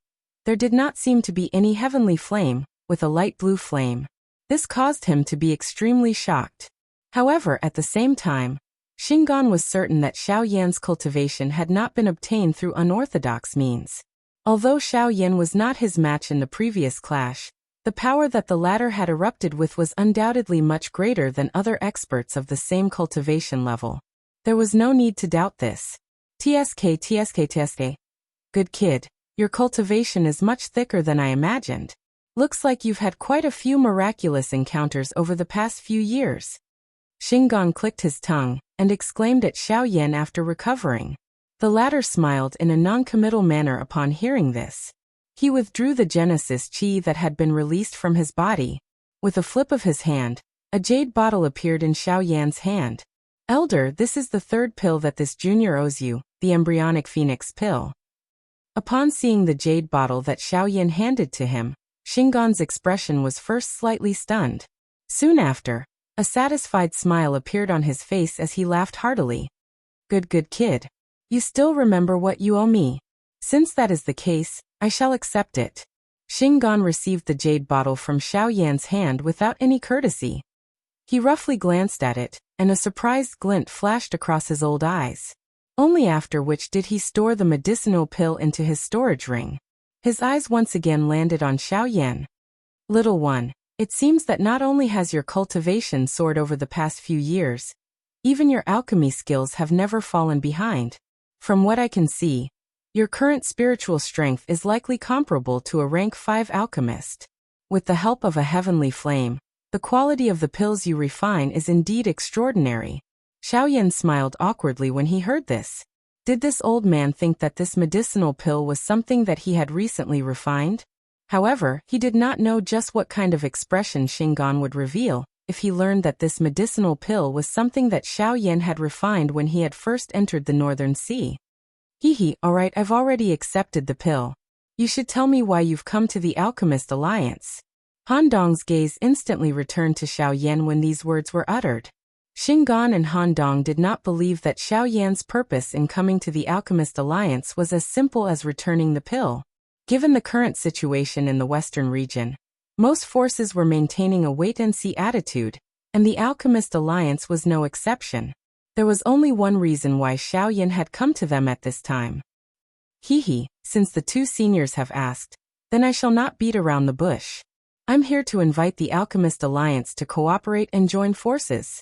there did not seem to be any heavenly flame with a light blue flame. This caused him to be extremely shocked. However, at the same time, Shingon was certain that Xiao Yan's cultivation had not been obtained through unorthodox means. Although Xiao Yan was not his match in the previous clash, the power that the latter had erupted with was undoubtedly much greater than other experts of the same cultivation level. There was no need to doubt this. TSK. Good kid, your cultivation is much thicker than I imagined. Looks like you've had quite a few miraculous encounters over the past few years. Shingon clicked his tongue and exclaimed at Xiao Yan after recovering. The latter smiled in a non-committal manner upon hearing this. He withdrew the Genesis Chi that had been released from his body. With a flip of his hand, a jade bottle appeared in Xiao Yan's hand. Elder, this is the third pill that this junior owes you, the embryonic phoenix pill. Upon seeing the jade bottle that Xiao Yan handed to him, Shingon's expression was first slightly stunned. Soon after, a satisfied smile appeared on his face as he laughed heartily. Good kid. You still remember what you owe me. Since that is the case, I shall accept it. Shingon received the jade bottle from Xiao Yan's hand without any courtesy. He roughly glanced at it, and a surprised glint flashed across his old eyes. Only after which did he store the medicinal pill into his storage ring. His eyes once again landed on Xiao Yan. Little one, It seems that not only has your cultivation soared over the past few years, even your alchemy skills have never fallen behind. From what I can see, your current spiritual strength is likely comparable to a rank 5 alchemist. With the help of a heavenly flame, the quality of the pills you refine is indeed extraordinary. Xiaoyan smiled awkwardly when he heard this. Did this old man think that this medicinal pill was something that he had recently refined? However, he did not know just what kind of expression Xinggan would reveal if he learned that this medicinal pill was something that Xiaoyan had refined when he had first entered the Northern Sea. Alright, I've already accepted the pill. You should tell me why you've come to the Alchemist Alliance. Han Dong's gaze instantly returned to Xiaoyan when these words were uttered. Xinggan and Han Dong did not believe that Xiaoyan's purpose in coming to the Alchemist Alliance was as simple as returning the pill. Given the current situation in the Western region, most forces were maintaining a wait-and-see attitude, and the Alchemist Alliance was no exception. There was only one reason why Xiaoyan had come to them at this time. Since the two seniors have asked, then I shall not beat around the bush. I'm here to invite the Alchemist Alliance to cooperate and join forces.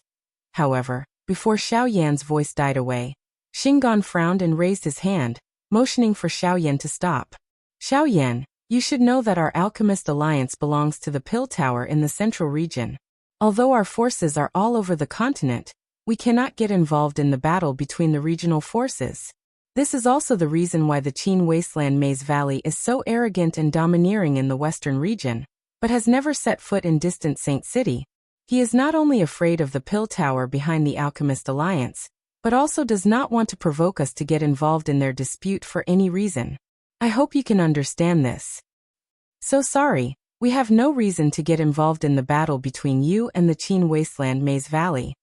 However, before Xiaoyan's voice died away, Xinggan frowned and raised his hand, motioning for Xiaoyan to stop. Xiaoyan, you should know that our Alchemist Alliance belongs to the Pill Tower in the central region. Although our forces are all over the continent, we cannot get involved in the battle between the regional forces. This is also the reason why the Qin Wasteland Maze Valley is so arrogant and domineering in the western region, but has never set foot in distant Saint City. He is not only afraid of the Pill Tower behind the Alchemist Alliance, but also does not want to provoke us to get involved in their dispute for any reason. I hope you can understand this. So sorry, we have no reason to get involved in the battle between you and the Qin Wasteland Maze Valley.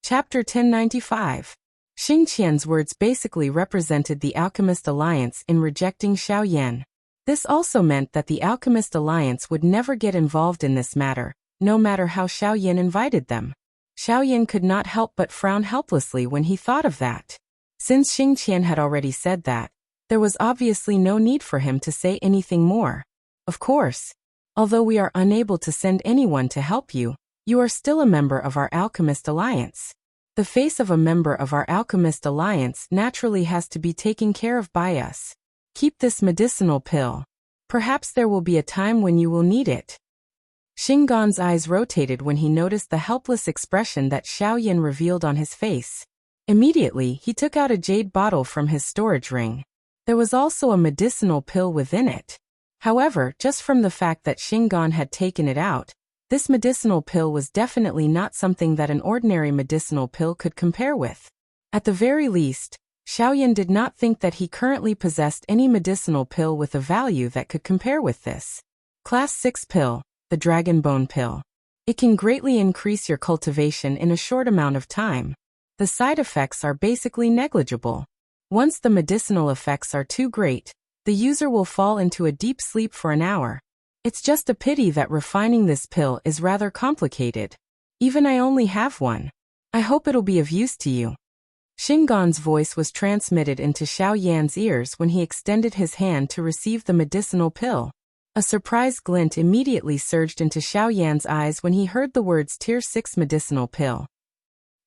Chapter 1095. Xing Qian's words basically represented the Alchemist Alliance in rejecting Xiaoyan. This also meant that the Alchemist Alliance would never get involved in this matter, no matter how Xiaoyan invited them. Xiaoyan could not help but frown helplessly when he thought of that. Since Xing Qian had already said that, there was obviously no need for him to say anything more. Of course, although we are unable to send anyone to help you, you are still a member of our Alchemist Alliance. The face of a member of our Alchemist Alliance naturally has to be taken care of by us. Keep this medicinal pill. Perhaps there will be a time when you will need it. Xinggan's eyes rotated when he noticed the helpless expression that Xiaoyan revealed on his face. Immediately, he took out a jade bottle from his storage ring. There was also a medicinal pill within it. However, just from the fact that Xinggan had taken it out, this medicinal pill was definitely not something that an ordinary medicinal pill could compare with. At the very least, Xiaoyan did not think that he currently possessed any medicinal pill with a value that could compare with this. Class 6 pill, the Dragon Bone pill. It can greatly increase your cultivation in a short amount of time. The side effects are basically negligible. Once the medicinal effects are too great, the user will fall into a deep sleep for an hour. It's just a pity that refining this pill is rather complicated. Even I only have one. I hope it'll be of use to you. Xinggan's voice was transmitted into Xiaoyan's ears when he extended his hand to receive the medicinal pill. A surprised glint immediately surged into Xiaoyan's eyes when he heard the words Tier 6 medicinal pill.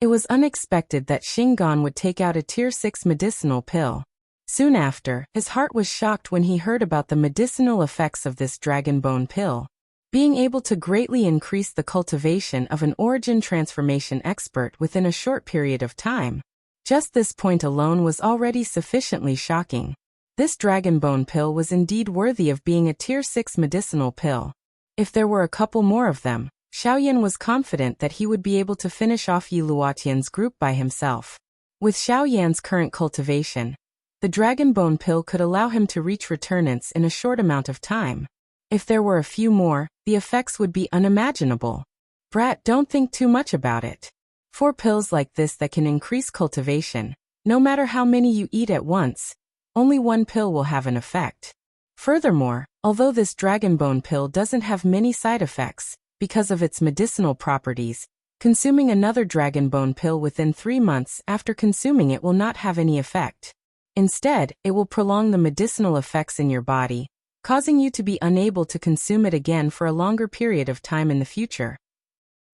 It was unexpected that Xinggan would take out a Tier 6 medicinal pill. Soon after, his heart was shocked when he heard about the medicinal effects of this Dragon Bone pill. Being able to greatly increase the cultivation of an origin transformation expert within a short period of time. Just this point alone was already sufficiently shocking. This Dragon Bone pill was indeed worthy of being a Tier 6 medicinal pill. If there were a couple more of them, Xiaoyan was confident that he would be able to finish off Yi Luotian's group by himself. With Xiaoyan's current cultivation, the Dragon Bone pill could allow him to reach returnance in a short amount of time. If there were a few more, the effects would be unimaginable. Brat, don't think too much about it. 4 pills like this that can increase cultivation, no matter how many you eat at once, only 1 pill will have an effect. Furthermore, although this Dragon Bone pill doesn't have many side effects, because of its medicinal properties, consuming another Dragon Bone pill within 3 months after consuming it will not have any effect. Instead, it will prolong the medicinal effects in your body, causing you to be unable to consume it again for a longer period of time in the future.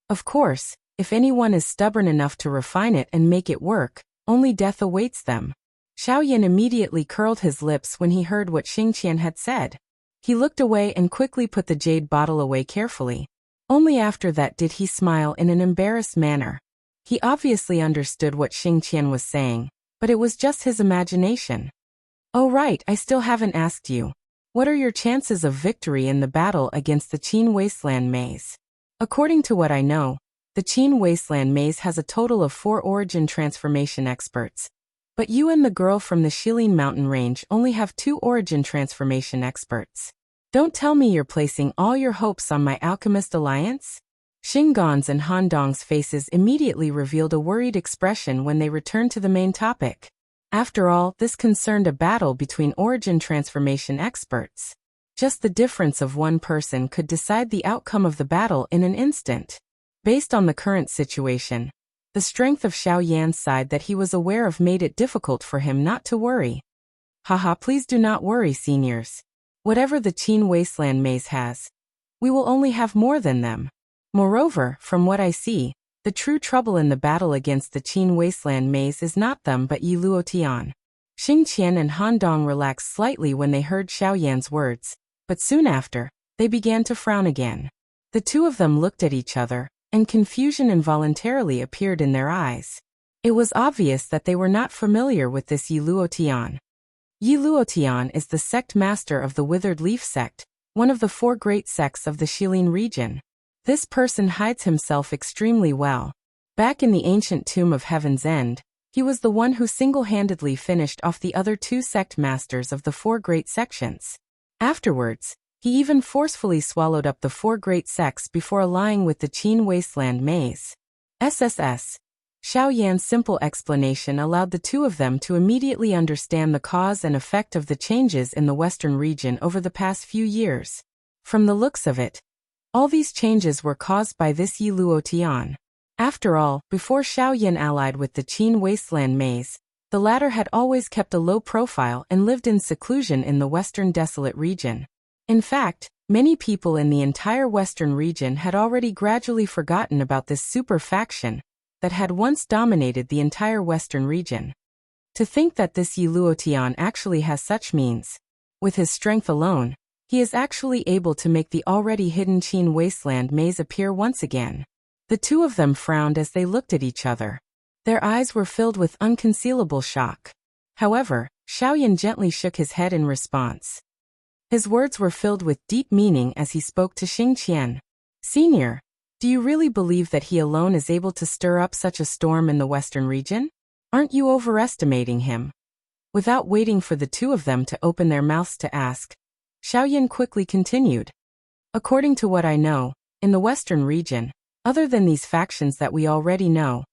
Of course, if anyone is stubborn enough to refine it and make it work, only death awaits them. Xiaoyan immediately curled his lips when he heard what Xingqian had said. He looked away and quickly put the jade bottle away carefully. Only after that did he smile in an embarrassed manner. He obviously understood what Xingqian was saying, but it was just his imagination. Oh right, I still haven't asked you. What are your chances of victory in the battle against the Qin Wasteland Maze? According to what I know, the Qin Wasteland Maze has a total of 4 origin transformation experts. But you and the girl from the Shilin mountain range only have 2 origin transformation experts. Don't tell me you're placing all your hopes on my alchemist alliance? Xinggan's and Han Dong's faces immediately revealed a worried expression when they returned to the main topic. After all, this concerned a battle between origin transformation experts. Just the difference of one person could decide the outcome of the battle in an instant. Based on the current situation, the strength of Xiaoyan's side that he was aware of made it difficult for him not to worry. Haha, please do not worry, seniors. Whatever the Qin Wasteland Maze has, we will only have more than them. Moreover, from what I see, the true trouble in the battle against the Qin Wasteland Maze is not them but Yi Luotian. Xingqian and Han Dong relaxed slightly when they heard Xiaoyan's words, but soon after, they began to frown again. The two of them looked at each other, and confusion involuntarily appeared in their eyes. It was obvious that they were not familiar with this Yi Luotian. Yi Luotian is the sect master of the Withered Leaf sect, one of the 4 great sects of the Shilin region. This person hides himself extremely well. Back in the ancient tomb of Heaven's End, he was the one who single-handedly finished off the other 2 sect masters of the 4 great sections. Afterwards, he even forcefully swallowed up the 4 great sects before allying with the Qin Wasteland Maze. SSS. Xiaoyan's simple explanation allowed the two of them to immediately understand the cause and effect of the changes in the western region over the past few years. From the looks of it, all these changes were caused by this Yi Luotian. After all, before Xiaoyan allied with the Qin Wasteland Maze, the latter had always kept a low profile and lived in seclusion in the western desolate region. In fact, many people in the entire western region had already gradually forgotten about this super faction that had once dominated the entire western region. To think that this Yi Luotian actually has such means. With his strength alone, he is actually able to make the already hidden Qin Wasteland Maze appear once again. The two of them frowned as they looked at each other. Their eyes were filled with unconcealable shock. However, Xiaoyan gently shook his head in response. His words were filled with deep meaning as he spoke to Xingqian. Senior, do you really believe that he alone is able to stir up such a storm in the western region? Aren't you overestimating him? Without waiting for the two of them to open their mouths to ask, Xiaoyan quickly continued. According to what I know, in the western region, other than these factions that we already know,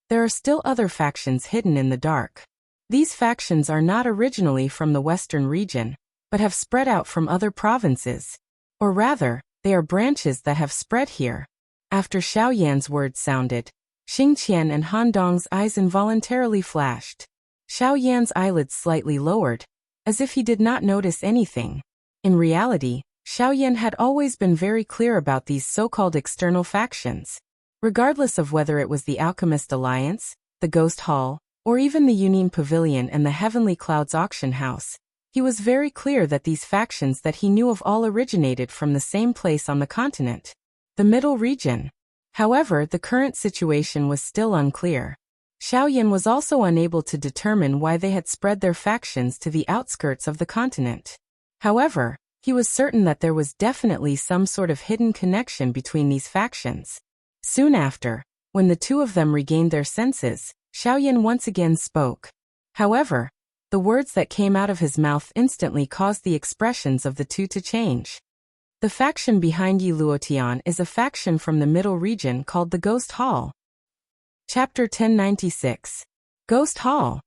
there are still other factions hidden in the dark. These factions are not originally from the western region, but have spread out from other provinces. Or rather, they are branches that have spread here. After Xiaoyan's words sounded, Xingqian and Han Dong's eyes involuntarily flashed. Xiaoyan's eyelids slightly lowered, as if he did not notice anything. In reality, Xiaoyan had always been very clear about these so-called external factions. Regardless of whether it was the Alchemist Alliance, the Ghost Hall, or even the Union Pavilion and the Heavenly Clouds Auction House, he was very clear that these factions that he knew of all originated from the same place on the continent, the Middle Region. However, the current situation was still unclear. Xiaoyan was also unable to determine why they had spread their factions to the outskirts of the continent. However, he was certain that there was definitely some sort of hidden connection between these factions. Soon after, when the two of them regained their senses, Xiaoyan once again spoke. However, the words that came out of his mouth instantly caused the expressions of the two to change. The faction behind Yi Luotian is a faction from the Middle Region called the Ghost Hall. Chapter 1096. Ghost Hall.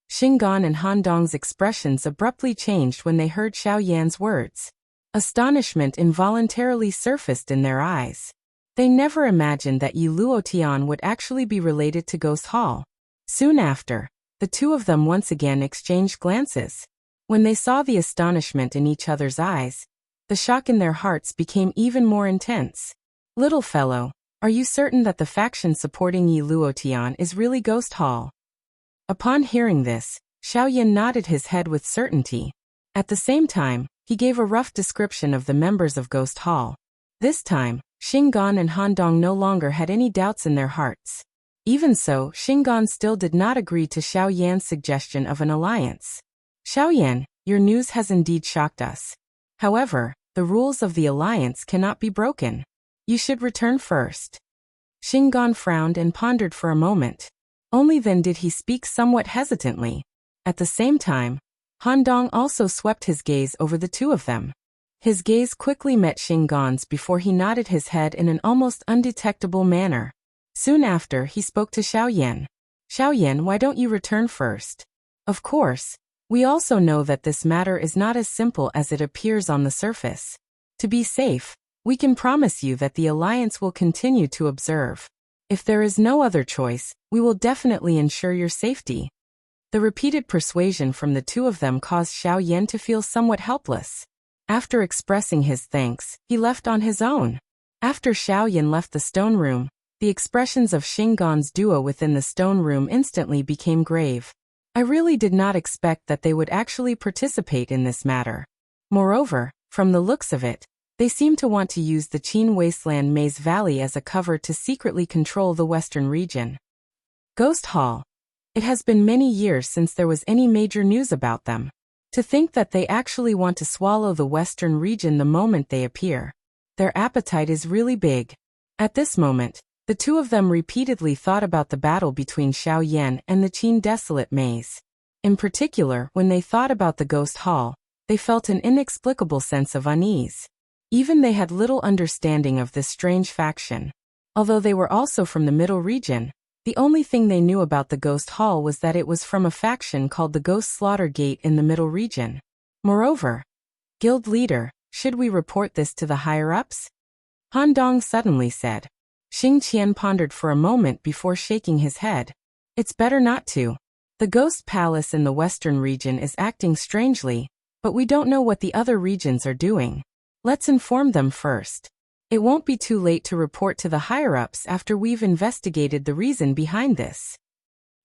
Xinggan and Han Dong's expressions abruptly changed when they heard Xiaoyan's words. Astonishment involuntarily surfaced in their eyes. They never imagined that Yi Luotian would actually be related to Ghost Hall. Soon after, the two of them once again exchanged glances. When they saw the astonishment in each other's eyes, the shock in their hearts became even more intense. "Little fellow, are you certain that the faction supporting Yi Luotian is really Ghost Hall?" Upon hearing this, Xiaoyan nodded his head with certainty. At the same time, he gave a rough description of the members of Ghost Hall. This time, Xinggan and Handong no longer had any doubts in their hearts. Even so, Xinggan still did not agree to Xiaoyan's suggestion of an alliance. "Xiaoyan, your news has indeed shocked us. However, the rules of the alliance cannot be broken. You should return first." Xinggan frowned and pondered for a moment. Only then did he speak somewhat hesitantly. At the same time, Handong also swept his gaze over the two of them. His gaze quickly met Xinggan's before he nodded his head in an almost undetectable manner. Soon after, he spoke to Xiaoyan. "Xiaoyan, why don't you return first? Of course, we also know that this matter is not as simple as it appears on the surface. To be safe, we can promise you that the alliance will continue to observe. If there is no other choice, we will definitely ensure your safety." The repeated persuasion from the two of them caused Xiaoyan to feel somewhat helpless. After expressing his thanks, he left on his own. After Xiaoyan left the stone room, the expressions of Xinggan's duo within the stone room instantly became grave. "I really did not expect that they would actually participate in this matter. Moreover, from the looks of it, they seem to want to use the Qin Wasteland Maze Valley as a cover to secretly control the western region." Ghost Hall. It has been many years since there was any major news about them. To think that they actually want to swallow the western region the moment they appear. Their appetite is really big. At this moment, the two of them repeatedly thought about the battle between Xiaoyan and the Qin Desolate Maze. In particular, when they thought about the Ghost Hall, they felt an inexplicable sense of unease. Even they had little understanding of this strange faction. Although they were also from the Middle Region, the only thing they knew about the Ghost Hall was that it was from a faction called the Ghost Slaughter Gate in the Middle Region. Moreover, "Guild leader, should we report this to the higher-ups?" Handong suddenly said. Xing Qian pondered for a moment before shaking his head. "It's better not to. The Ghost Palace in the Western region is acting strangely, but we don't know what the other regions are doing. Let's inform them first. It won't be too late to report to the higher-ups after we've investigated the reason behind this."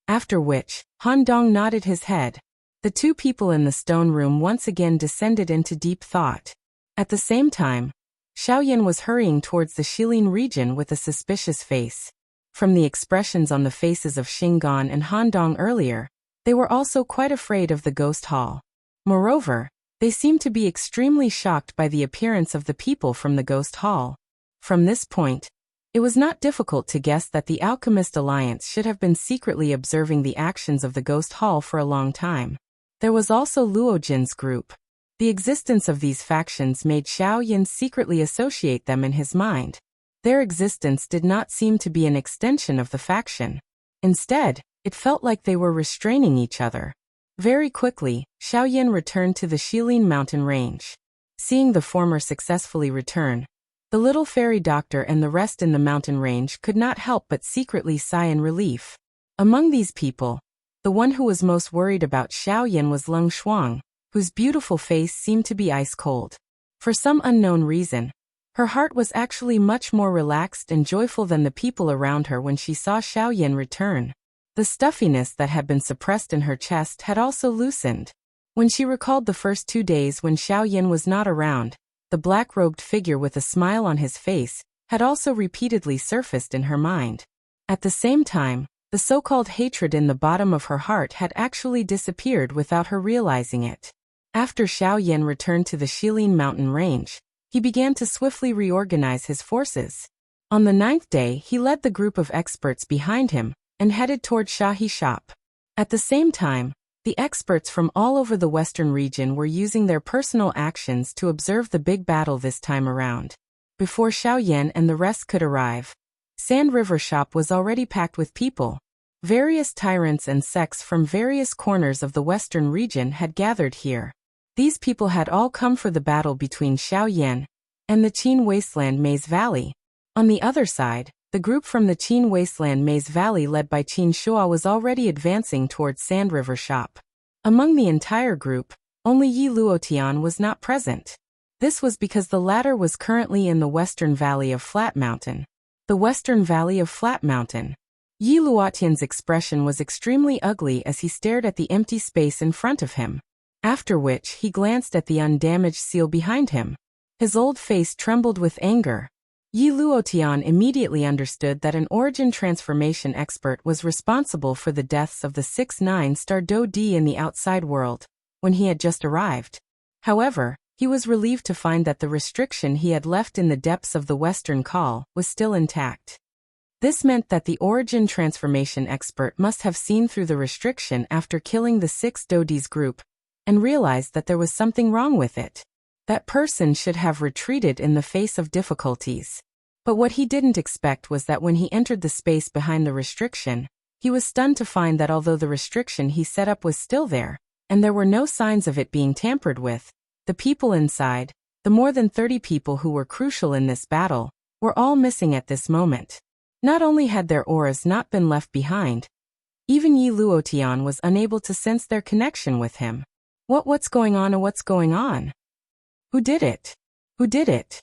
After which, Handong nodded his head. The two people in the stone room once again descended into deep thought. At the same time, Xiaoyan was hurrying towards the Shilin region with a suspicious face. From the expressions on the faces of Xinggan and Handong earlier, they were also quite afraid of the Ghost Hall. Moreover, they seemed to be extremely shocked by the appearance of the people from the Ghost Hall. From this point, it was not difficult to guess that the Alchemist Alliance should have been secretly observing the actions of the Ghost Hall for a long time. There was also Luo Jin's group. The existence of these factions made Xiaoyan secretly associate them in his mind. Their existence did not seem to be an extension of the faction. Instead, it felt like they were restraining each other. Very quickly, Xiaoyan returned to the Shilin mountain range. Seeing the former successfully return, the little fairy doctor and the rest in the mountain range could not help but secretly sigh in relief. Among these people, the one who was most worried about Xiaoyan was Leng Shuang, whose beautiful face seemed to be ice cold. For some unknown reason, her heart was actually much more relaxed and joyful than the people around her when she saw Xiaoyan return. The stuffiness that had been suppressed in her chest had also loosened. When she recalled the first 2 days when Xiaoyan was not around, the black-robed figure with a smile on his face had also repeatedly surfaced in her mind. At the same time, the so-called hatred in the bottom of her heart had actually disappeared without her realizing it. After Xiaoyan returned to the Shilin mountain range, he began to swiftly reorganize his forces. On the 9th day, he led the group of experts behind him and headed toward Shahi Shop. At the same time, the experts from all over the western region were using their personal actions to observe the big battle this time around. Before Xiaoyan and the rest could arrive, Sand River Shop was already packed with people. Various tyrants and sects from various corners of the western region had gathered here. These people had all come for the battle between Xiaoyan and the Qin Wasteland Maze Valley. On the other side, the group from the Qin Wasteland Maze Valley led by Qin Shua was already advancing towards Sand River Shop. Among the entire group, Only Yi Luotian was not present. This was because the latter was currently in the western valley of Flat Mountain. The western valley of Flat Mountain. Yi Luotian's expression was extremely ugly as he stared at the empty space in front of him. After which he glanced at the undamaged seal behind him. His old face trembled with anger. Yi Luotian immediately understood that an origin transformation expert was responsible for the deaths of the 6 9-star Do-Di in the outside world, when he had just arrived. However, he was relieved to find that the restriction he had left in the depths of the Western Call was still intact. This meant that the origin transformation expert must have seen through the restriction after killing the 6 Do-Di's group, and realized that there was something wrong with it. That person should have retreated in the face of difficulties. But what he didn't expect was that when he entered the space behind the restriction, he was stunned to find that although the restriction he set up was still there, and there were no signs of it being tampered with, the people inside, the more than 30 people who were crucial in this battle, were all missing at this moment. Not only had their auras not been left behind, even Yi Luotian was unable to sense their connection with him. What's going on and what's going on? Who did it? Who did it?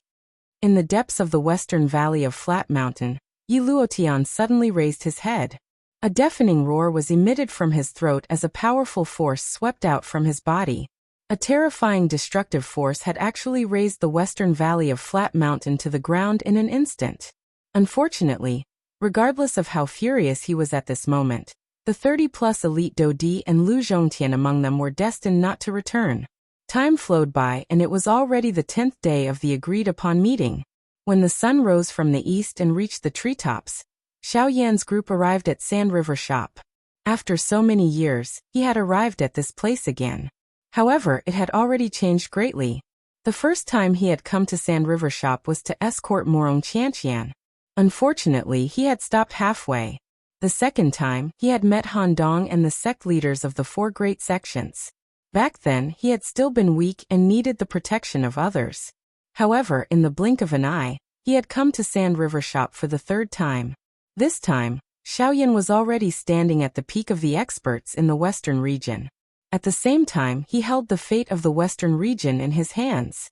In the depths of the western valley of Flat Mountain, Yi Luotian suddenly raised his head. A deafening roar was emitted from his throat as a powerful force swept out from his body. A terrifying destructive force had actually raised the western valley of Flat Mountain to the ground in an instant. Unfortunately, regardless of how furious he was at this moment, the 30-plus elite Do-Di and Lu Zhongtian among them were destined not to return. Time flowed by and it was already the 10th day of the agreed-upon meeting. When the sun rose from the east and reached the treetops, Xiao Yan's group arrived at Sand River Shop. After so many years, he had arrived at this place again. However, it had already changed greatly. The first time he had come to Sand River Shop was to escort Morong Qianqian. Unfortunately, he had stopped halfway. The second time, he had met Han Dong and the sect leaders of the 4 great sections. Back then, he had still been weak and needed the protection of others. However, in the blink of an eye, he had come to Sand River Shop for the 3rd time. This time, Xiaoyan was already standing at the peak of the experts in the western region. At the same time, he held the fate of the western region in his hands.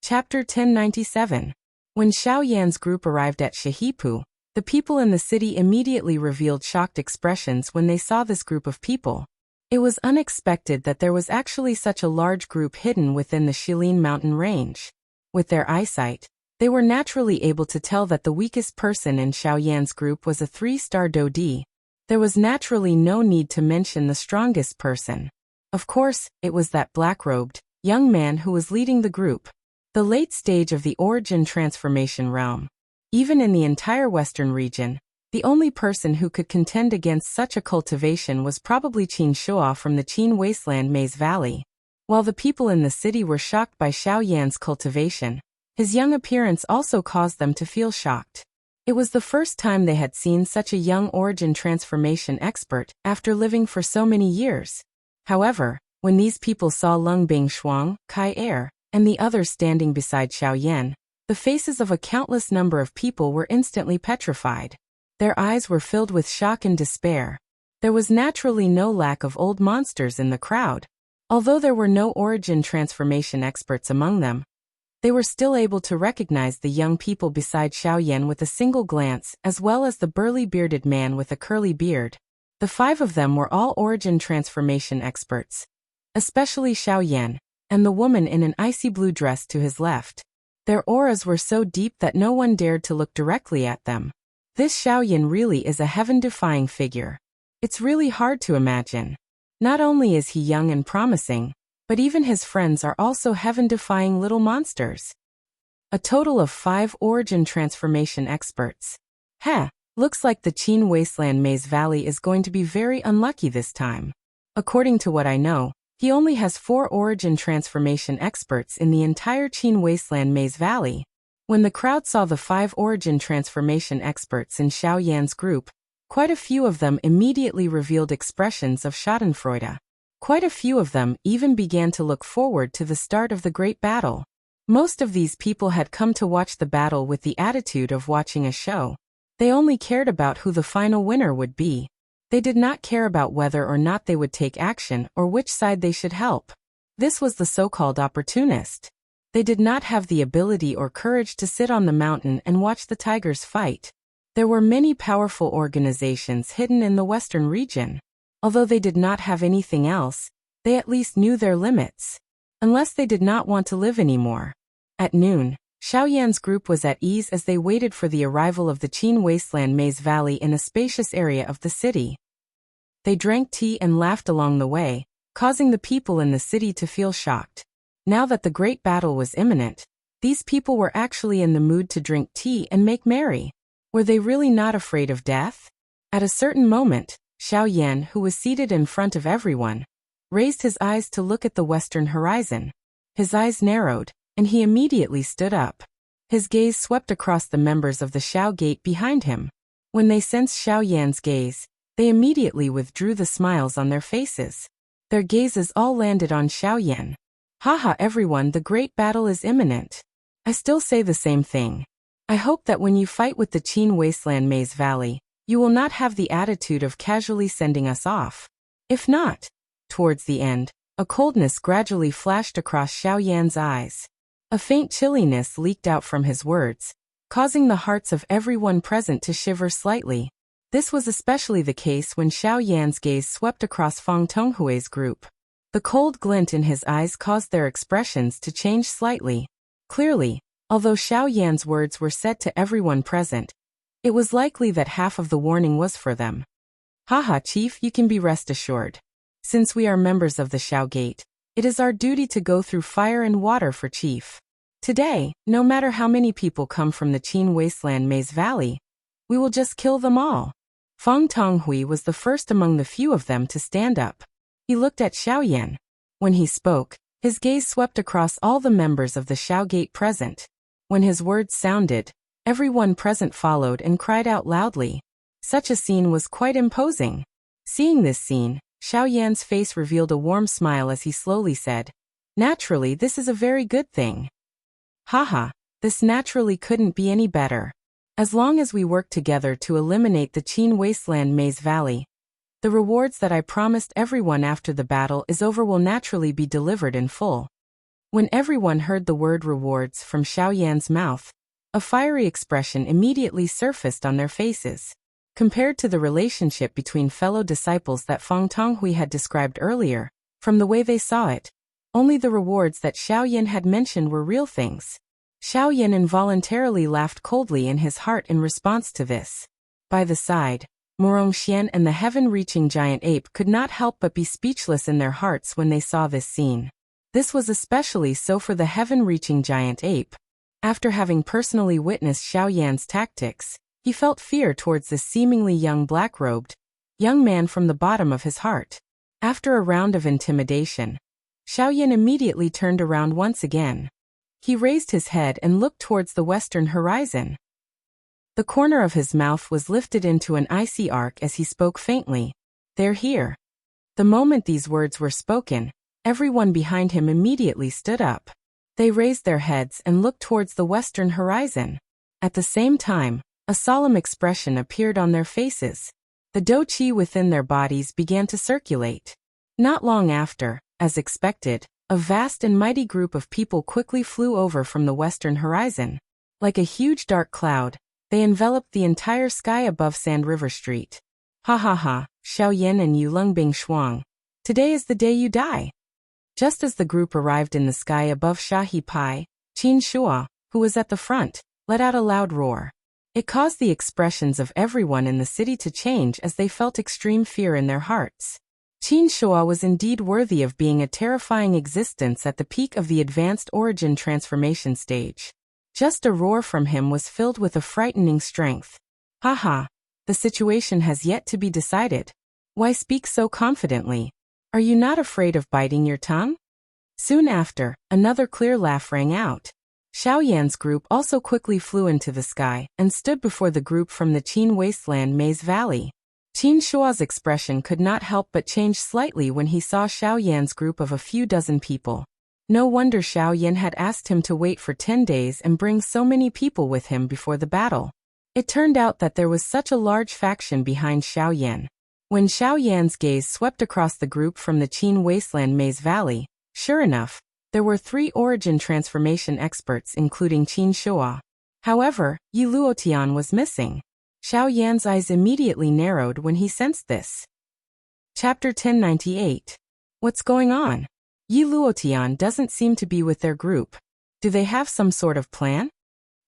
Chapter 1097. When Xiaoyan's group arrived at Shahipu, the people in the city immediately revealed shocked expressions when they saw this group of people. It was unexpected that there was actually such a large group hidden within the Shilin mountain range. With their eyesight, they were naturally able to tell that the weakest person in Xiaoyan's group was a 3-star Do-Di. There was naturally no need to mention the strongest person. Of course, it was that black-robed, young man who was leading the group. The late stage of the origin transformation realm. Even in the entire western region, the only person who could contend against such a cultivation was probably Qin Shua from the Qin Wasteland Maze Valley. While the people in the city were shocked by Xiao Yan's cultivation, his young appearance also caused them to feel shocked. It was the first time they had seen such a young origin transformation expert after living for so many years. However, when these people saw Lung Bingshuang, Kai Er, and the others standing beside Xiao Yan, the faces of a countless number of people were instantly petrified. Their eyes were filled with shock and despair. There was naturally no lack of old monsters in the crowd. Although there were no origin transformation experts among them, they were still able to recognize the young people beside Xiao Yan with a single glance, as well as the burly bearded man with a curly beard. The 5 of them were all origin transformation experts, especially Xiao Yan, and the woman in an icy blue dress to his left. Their auras were so deep that no one dared to look directly at them. This Xiao Yan really is a heaven-defying figure. It's really hard to imagine. Not only is he young and promising, but even his friends are also heaven-defying little monsters. A total of 5 origin transformation experts. Looks like the Qin Wasteland Maze Valley is going to be very unlucky this time. According to what I know, he only has 4 origin transformation experts in the entire Qin Wasteland Maze Valley. When the crowd saw the 5 origin transformation experts in Xiao Yan's group, quite a few of them immediately revealed expressions of schadenfreude. Quite a few of them even began to look forward to the start of the great battle. Most of these people had come to watch the battle with the attitude of watching a show. They only cared about who the final winner would be. They did not care about whether or not they would take action or which side they should help. This was the so-called opportunist. They did not have the ability or courage to sit on the mountain and watch the tigers fight. There were many powerful organizations hidden in the western region. Although they did not have anything else, they at least knew their limits. Unless they did not want to live anymore. At noon, Xiaoyan's group was at ease as they waited for the arrival of the Qin Wasteland Maze Valley in a spacious area of the city. They drank tea and laughed along the way, causing the people in the city to feel shocked. Now that the great battle was imminent, these people were actually in the mood to drink tea and make merry. Were they really not afraid of death? At a certain moment, Xiaoyan, who was seated in front of everyone, raised his eyes to look at the western horizon. His eyes narrowed, and he immediately stood up. His gaze swept across the members of the Xiao Gate behind him. When they sensed Xiaoyan's gaze, they immediately withdrew the smiles on their faces. Their gazes all landed on Xiaoyan. Haha everyone, the great battle is imminent. I still say the same thing. I hope that when you fight with the Qin Wasteland Maze Valley, you will not have the attitude of casually sending us off. If not, towards the end, a coldness gradually flashed across Xiaoyan's eyes. A faint chilliness leaked out from his words, causing the hearts of everyone present to shiver slightly. This was especially the case when Xiaoyan's gaze swept across Feng Tonghui's group. The cold glint in his eyes caused their expressions to change slightly. Clearly, although Xiaoyan's words were said to everyone present, it was likely that half of the warning was for them. Haha, Chief, you can be rest assured. Since we are members of the Xiao Gate, it is our duty to go through fire and water for Chief. Today, no matter how many people come from the Qin Wasteland Maze Valley, we will just kill them all. Feng Tonghui was the first among the few of them to stand up. He looked at Xiaoyan. When he spoke, his gaze swept across all the members of the Xiao Gate present. When his words sounded, everyone present followed and cried out loudly. Such a scene was quite imposing. Seeing this scene, Xiaoyan's face revealed a warm smile as he slowly said, "Naturally, this is a very good thing." Haha, this naturally couldn't be any better. As long as we work together to eliminate the Qin Wasteland Maze Valley, the rewards that I promised everyone after the battle is over will naturally be delivered in full. When everyone heard the word rewards from Xiaoyan's mouth, a fiery expression immediately surfaced on their faces. Compared to the relationship between fellow disciples that Feng Tonghui had described earlier, from the way they saw it, only the rewards that Xiaoyan had mentioned were real things. Xiaoyan involuntarily laughed coldly in his heart in response to this. By the side, Morongxian and the heaven-reaching giant ape could not help but be speechless in their hearts when they saw this scene. This was especially so for the heaven-reaching giant ape. After having personally witnessed Xiaoyan's tactics, he felt fear towards this seemingly young black-robed young man from the bottom of his heart. After a round of intimidation, Xiaoyan immediately turned around once again. He raised his head and looked towards the western horizon. The corner of his mouth was lifted into an icy arc as he spoke faintly. "They're here." The moment these words were spoken, everyone behind him immediately stood up. They raised their heads and looked towards the western horizon. At the same time, a solemn expression appeared on their faces. The dou qi within their bodies began to circulate. Not long after, as expected, a vast and mighty group of people quickly flew over from the western horizon. Like a huge dark cloud, they enveloped the entire sky above Sand River Street. Ha ha ha, Xiaoyan and Yulongbing Shuang. Today is the day you die. Just as the group arrived in the sky above Shahi Pai, Qin Shua, who was at the front, let out a loud roar. It caused the expressions of everyone in the city to change as they felt extreme fear in their hearts. Qin Shua was indeed worthy of being a terrifying existence at the peak of the advanced origin transformation stage. Just a roar from him was filled with a frightening strength. Haha, the situation has yet to be decided. Why speak so confidently? Are you not afraid of biting your tongue? Soon after, another clear laugh rang out. Xiaoyan's group also quickly flew into the sky and stood before the group from the Qin Wasteland Maze Valley. Qin Shua's expression could not help but change slightly when he saw Xiaoyan's group of a few dozen people. No wonder Xiaoyan had asked him to wait for 10 days and bring so many people with him before the battle. It turned out that there was such a large faction behind Xiaoyan. When Xiaoyan's gaze swept across the group from the Qin Wasteland Maze Valley, Sure enough, there were 3 origin transformation experts including Qin Shua. However, Yi Luotian was missing. Xiao Yan's eyes immediately narrowed when he sensed this. Chapter 1098. What's going on? Yi Luotian doesn't seem to be with their group. Do they have some sort of plan?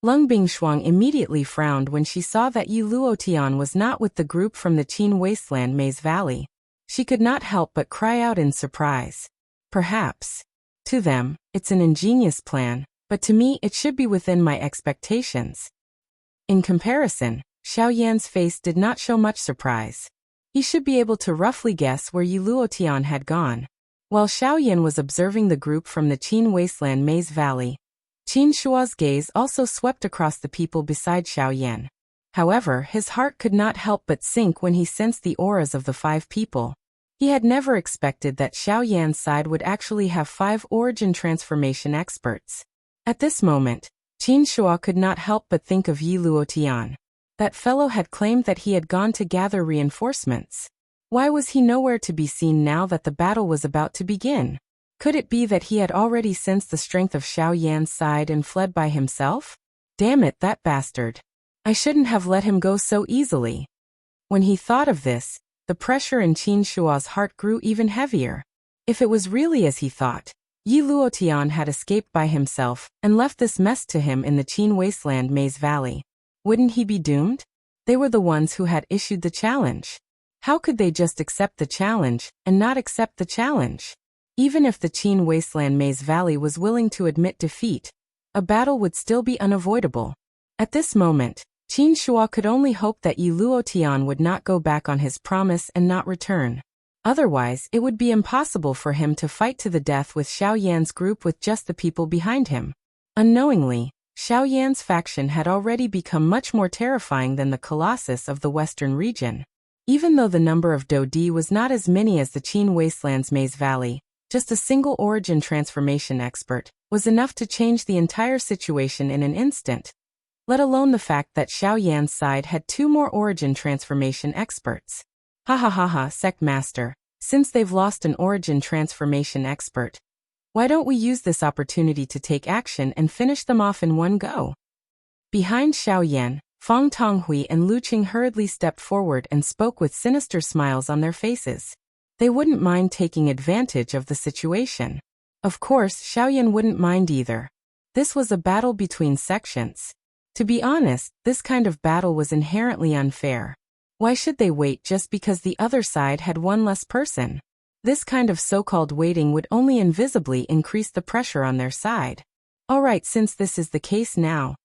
Lung Bingshuang immediately frowned when she saw that Yi Luotian was not with the group from the Qin Wasteland Maze Valley. She could not help but cry out in surprise. Perhaps. To them, it's an ingenious plan, but to me it should be within my expectations. In comparison, Xiao Yan's face did not show much surprise. He should be able to roughly guess where Yi Luotian had gone. While Xiao Yan was observing the group from the Qin Wasteland Maze Valley, Qin Shua's gaze also swept across the people beside Xiao Yan. However, his heart could not help but sink when he sensed the auras of the 5 people. He had never expected that Xiao Yan's side would actually have 5 origin transformation experts. At this moment, Qin Shua could not help but think of Yi Luotian. That fellow had claimed that he had gone to gather reinforcements. Why was he nowhere to be seen now that the battle was about to begin? Could it be that he had already sensed the strength of Xiao Yan's side and fled by himself? Damn it, that bastard. I shouldn't have let him go so easily. When he thought of this, the pressure in Qin Shua's heart grew even heavier. If it was really as he thought, Yi Luotian had escaped by himself and left this mess to him in the Qin Wasteland Maze Valley. Wouldn't he be doomed? They were the ones who had issued the challenge. How could they just accept the challenge and not accept the challenge? Even if the Qin Wasteland Maze Valley was willing to admit defeat, a battle would still be unavoidable. At this moment, Qin Shua could only hope that Yi Luotian would not go back on his promise and not return. Otherwise, it would be impossible for him to fight to the death with Xiao Yan's group with just the people behind him. Unknowingly, Xiao Yan's faction had already become much more terrifying than the Colossus of the Western region. Even though the number of Dodi was not as many as the Qin Wasteland's Maze Valley, just a single origin transformation expert was enough to change the entire situation in an instant, let alone the fact that Xiao Yan's side had 2 more origin transformation experts. Ha ha ha ha, Sect Master, since they've lost an origin transformation expert, why don't we use this opportunity to take action and finish them off in one go? Behind Xiao Yan, Fang Tonghui and Lu Qing hurriedly stepped forward and spoke with sinister smiles on their faces. They wouldn't mind taking advantage of the situation. Of course, Xiao Yan wouldn't mind either. This was a battle between sections. To be honest, this kind of battle was inherently unfair. Why should they wait just because the other side had one less person? This kind of so-called waiting would only invisibly increase the pressure on their side. Alright, since this is the case now.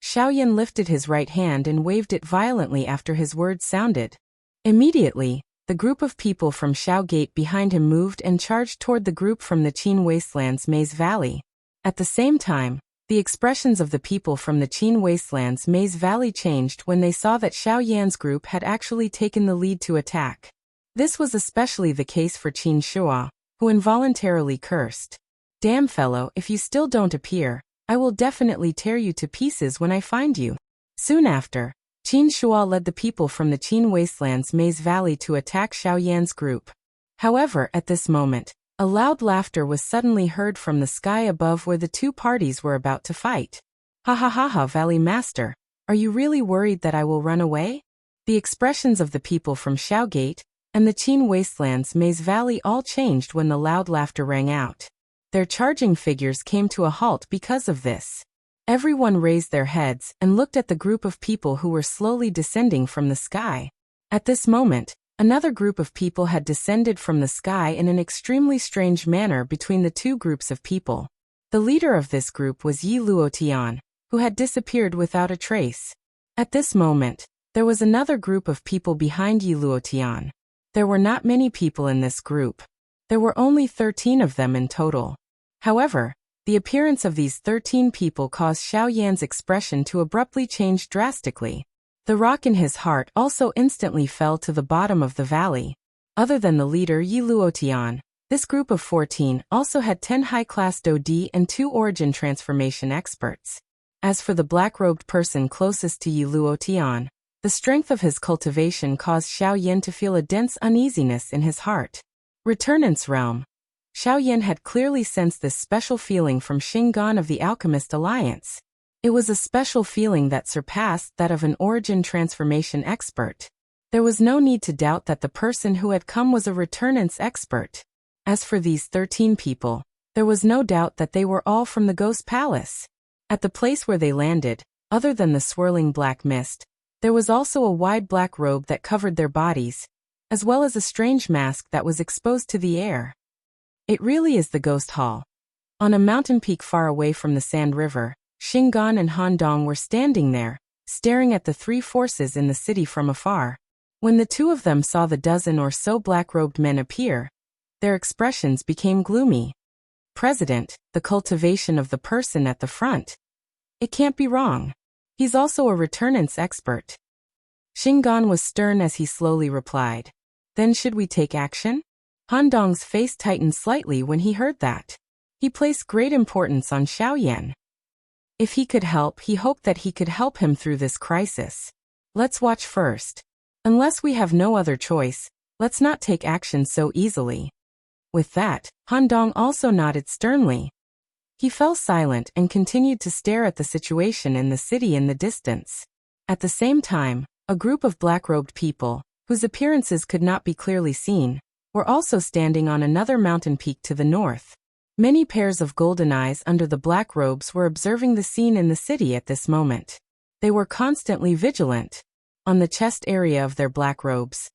Xiao Yan lifted his right hand and waved it violently after his words sounded. Immediately, the group of people from Xiao Gate behind him moved and charged toward the group from the Qin Wasteland's Maze Valley. At the same time, the expressions of the people from the Qin Wasteland's Maze Valley changed when they saw that Xiao Yan's group had actually taken the lead to attack. This was especially the case for Qin Shua, who involuntarily cursed. Damn fellow, if you still don't appear, I will definitely tear you to pieces when I find you. Soon after, Qin Shua led the people from the Qin Wasteland's Maze Valley to attack Xiao Yan's group. However, at this moment, a loud laughter was suddenly heard from the sky above where the 2 parties were about to fight. Ha ha ha ha, Valley Master, are you really worried that I will run away? The expressions of the people from Xiao Gate and the Qin Wasteland's Maze Valley all changed when the loud laughter rang out. Their charging figures came to a halt because of this. Everyone raised their heads and looked at the group of people who were slowly descending from the sky. At this moment, another group of people had descended from the sky in an extremely strange manner between the 2 groups of people. The leader of this group was Yi Luotian, who had disappeared without a trace. At this moment, there was another group of people behind Yi Luotian. There were not many people in this group. There were only 13 of them in total. However, the appearance of these 13 people caused Xiao Yan's expression to abruptly change drastically. The rock in his heart also instantly fell to the bottom of the valley. Other than the leader Yi Luotian, this group of 14 also had 10 high-class Dodi and 2 origin transformation experts. As for the black-robed person closest to Yi Luotian, the strength of his cultivation caused Xiao Yan to feel a dense uneasiness in his heart. Returnance Realm. Xiao Yan had clearly sensed this special feeling from Shingon of the Alchemist Alliance. It was a special feeling that surpassed that of an origin transformation expert. There was no need to doubt that the person who had come was a returnance expert. As for these 13 people, there was no doubt that they were all from the Ghost Palace. At the place where they landed, other than the swirling black mist, there was also a wide black robe that covered their bodies, as well as a strange mask that was exposed to the air. It really is the Ghost Hall. On a mountain peak far away from the Sand River, Shingon and Han Dong were standing there, staring at the three forces in the city from afar. When the two of them saw the dozen or so black-robed men appear, their expressions became gloomy. President, the cultivation of the person at the front. It can't be wrong. He's also a returnance expert. Shingon was stern as he slowly replied. Then should we take action? Han Dong's face tightened slightly when he heard that. He placed great importance on Xiao Yan. If he could help, he hoped that he could help him through this crisis. Let's watch first. Unless we have no other choice, let's not take action so easily. With that, Han Dong also nodded sternly. He fell silent and continued to stare at the situation in the city in the distance. At the same time, a group of black-robed people, whose appearances could not be clearly seen, were also standing on another mountain peak to the north. Many pairs of golden eyes under the black robes were observing the scene in the city at this moment. They were constantly vigilant. On the chest area of their black robes,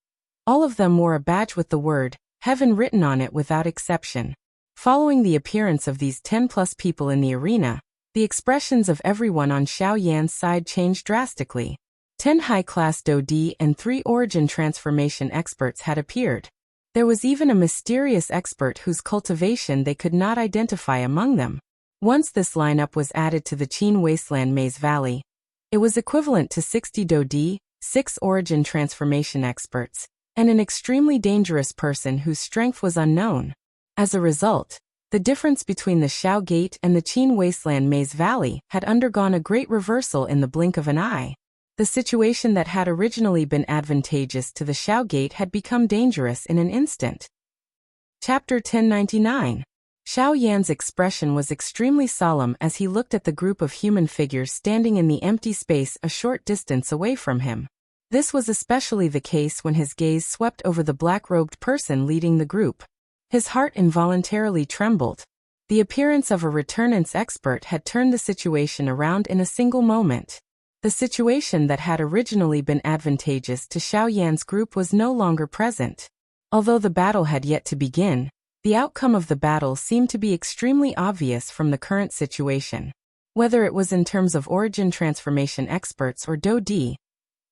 all of them wore a badge with the word Heaven written on it without exception. Following the appearance of these 10+ people in the arena, the expressions of everyone on Xiao Yan's side changed drastically. 10 high-class Do-Di and 3 origin transformation experts had appeared. There was even a mysterious expert whose cultivation they could not identify among them. Once this lineup was added to the Qin Wasteland Maze Valley, it was equivalent to 60 Do-Di, 6 origin transformation experts, and an extremely dangerous person whose strength was unknown. As a result, the difference between the Xiao Gate and the Qin Wasteland Maze Valley had undergone a great reversal in the blink of an eye. The situation that had originally been advantageous to the Xiao Gate had become dangerous in an instant. Chapter 1099. Xiao Yan's expression was extremely solemn as he looked at the group of human figures standing in the empty space a short distance away from him. This was especially the case when his gaze swept over the black-robed person leading the group. His heart involuntarily trembled. The appearance of a returnance expert had turned the situation around in a single moment. The situation that had originally been advantageous to Xiao Yan's group was no longer present. Although the battle had yet to begin, the outcome of the battle seemed to be extremely obvious from the current situation. Whether it was in terms of origin transformation experts or Do-Di,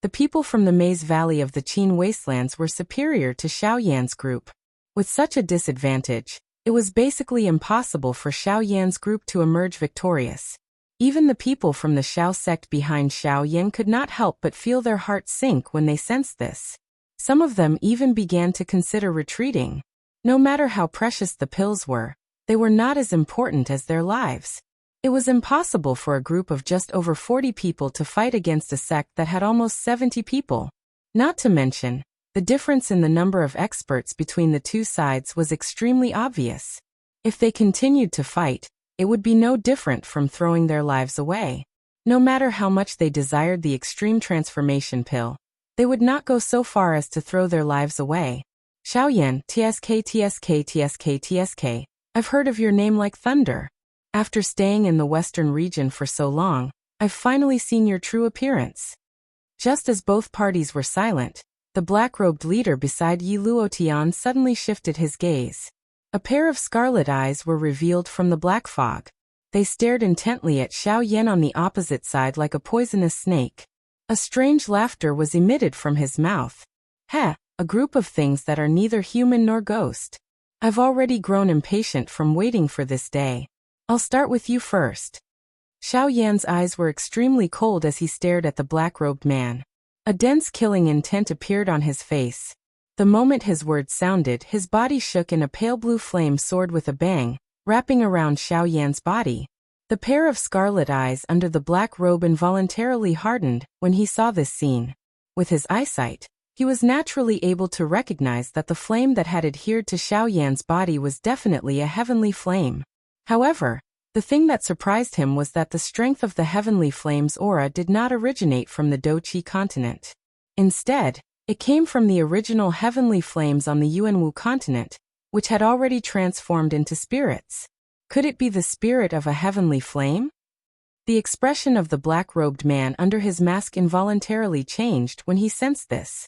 the people from the Maze Valley of the Qin Wastelands were superior to Xiao Yan's group. With such a disadvantage, it was basically impossible for Xiao Yan's group to emerge victorious. Even the people from the Xiao sect behind Xiao Yan could not help but feel their hearts sink when they sensed this. Some of them even began to consider retreating. No matter how precious the pills were, they were not as important as their lives. It was impossible for a group of just over 40 people to fight against a sect that had almost 70 people. Not to mention, the difference in the number of experts between the two sides was extremely obvious. If they continued to fight, it would be no different from throwing their lives away. No matter how much they desired the extreme transformation pill, they would not go so far as to throw their lives away. Xiao Yan, TSK. I've heard of your name like thunder. After staying in the western region for so long, I've finally seen your true appearance. Just as both parties were silent, the black-robed leader beside Yi Luotian suddenly shifted his gaze. A pair of scarlet eyes were revealed from the black fog. They stared intently at Xiao Yan on the opposite side like a poisonous snake. A strange laughter was emitted from his mouth. Heh, a group of things that are neither human nor ghost. I've already grown impatient from waiting for this day. I'll start with you first. Xiao Yan's eyes were extremely cold as he stared at the black-robed man. A dense killing intent appeared on his face. The moment his words sounded, his body shook and a pale blue flame soared with a bang, wrapping around Xiao Yan's body. The pair of scarlet eyes under the black robe involuntarily hardened when he saw this scene. With his eyesight, He was naturally able to recognize that the flame that had adhered to Xiao Yan's body was definitely a heavenly flame. However, the thing that surprised him was that the strength of the heavenly flame's aura did not originate from the Doqi continent. Instead, it came from the original heavenly flames on the Yuanwu continent, which had already transformed into spirits. Could it be the spirit of a heavenly flame? The expression of the black-robed man under his mask involuntarily changed when he sensed this.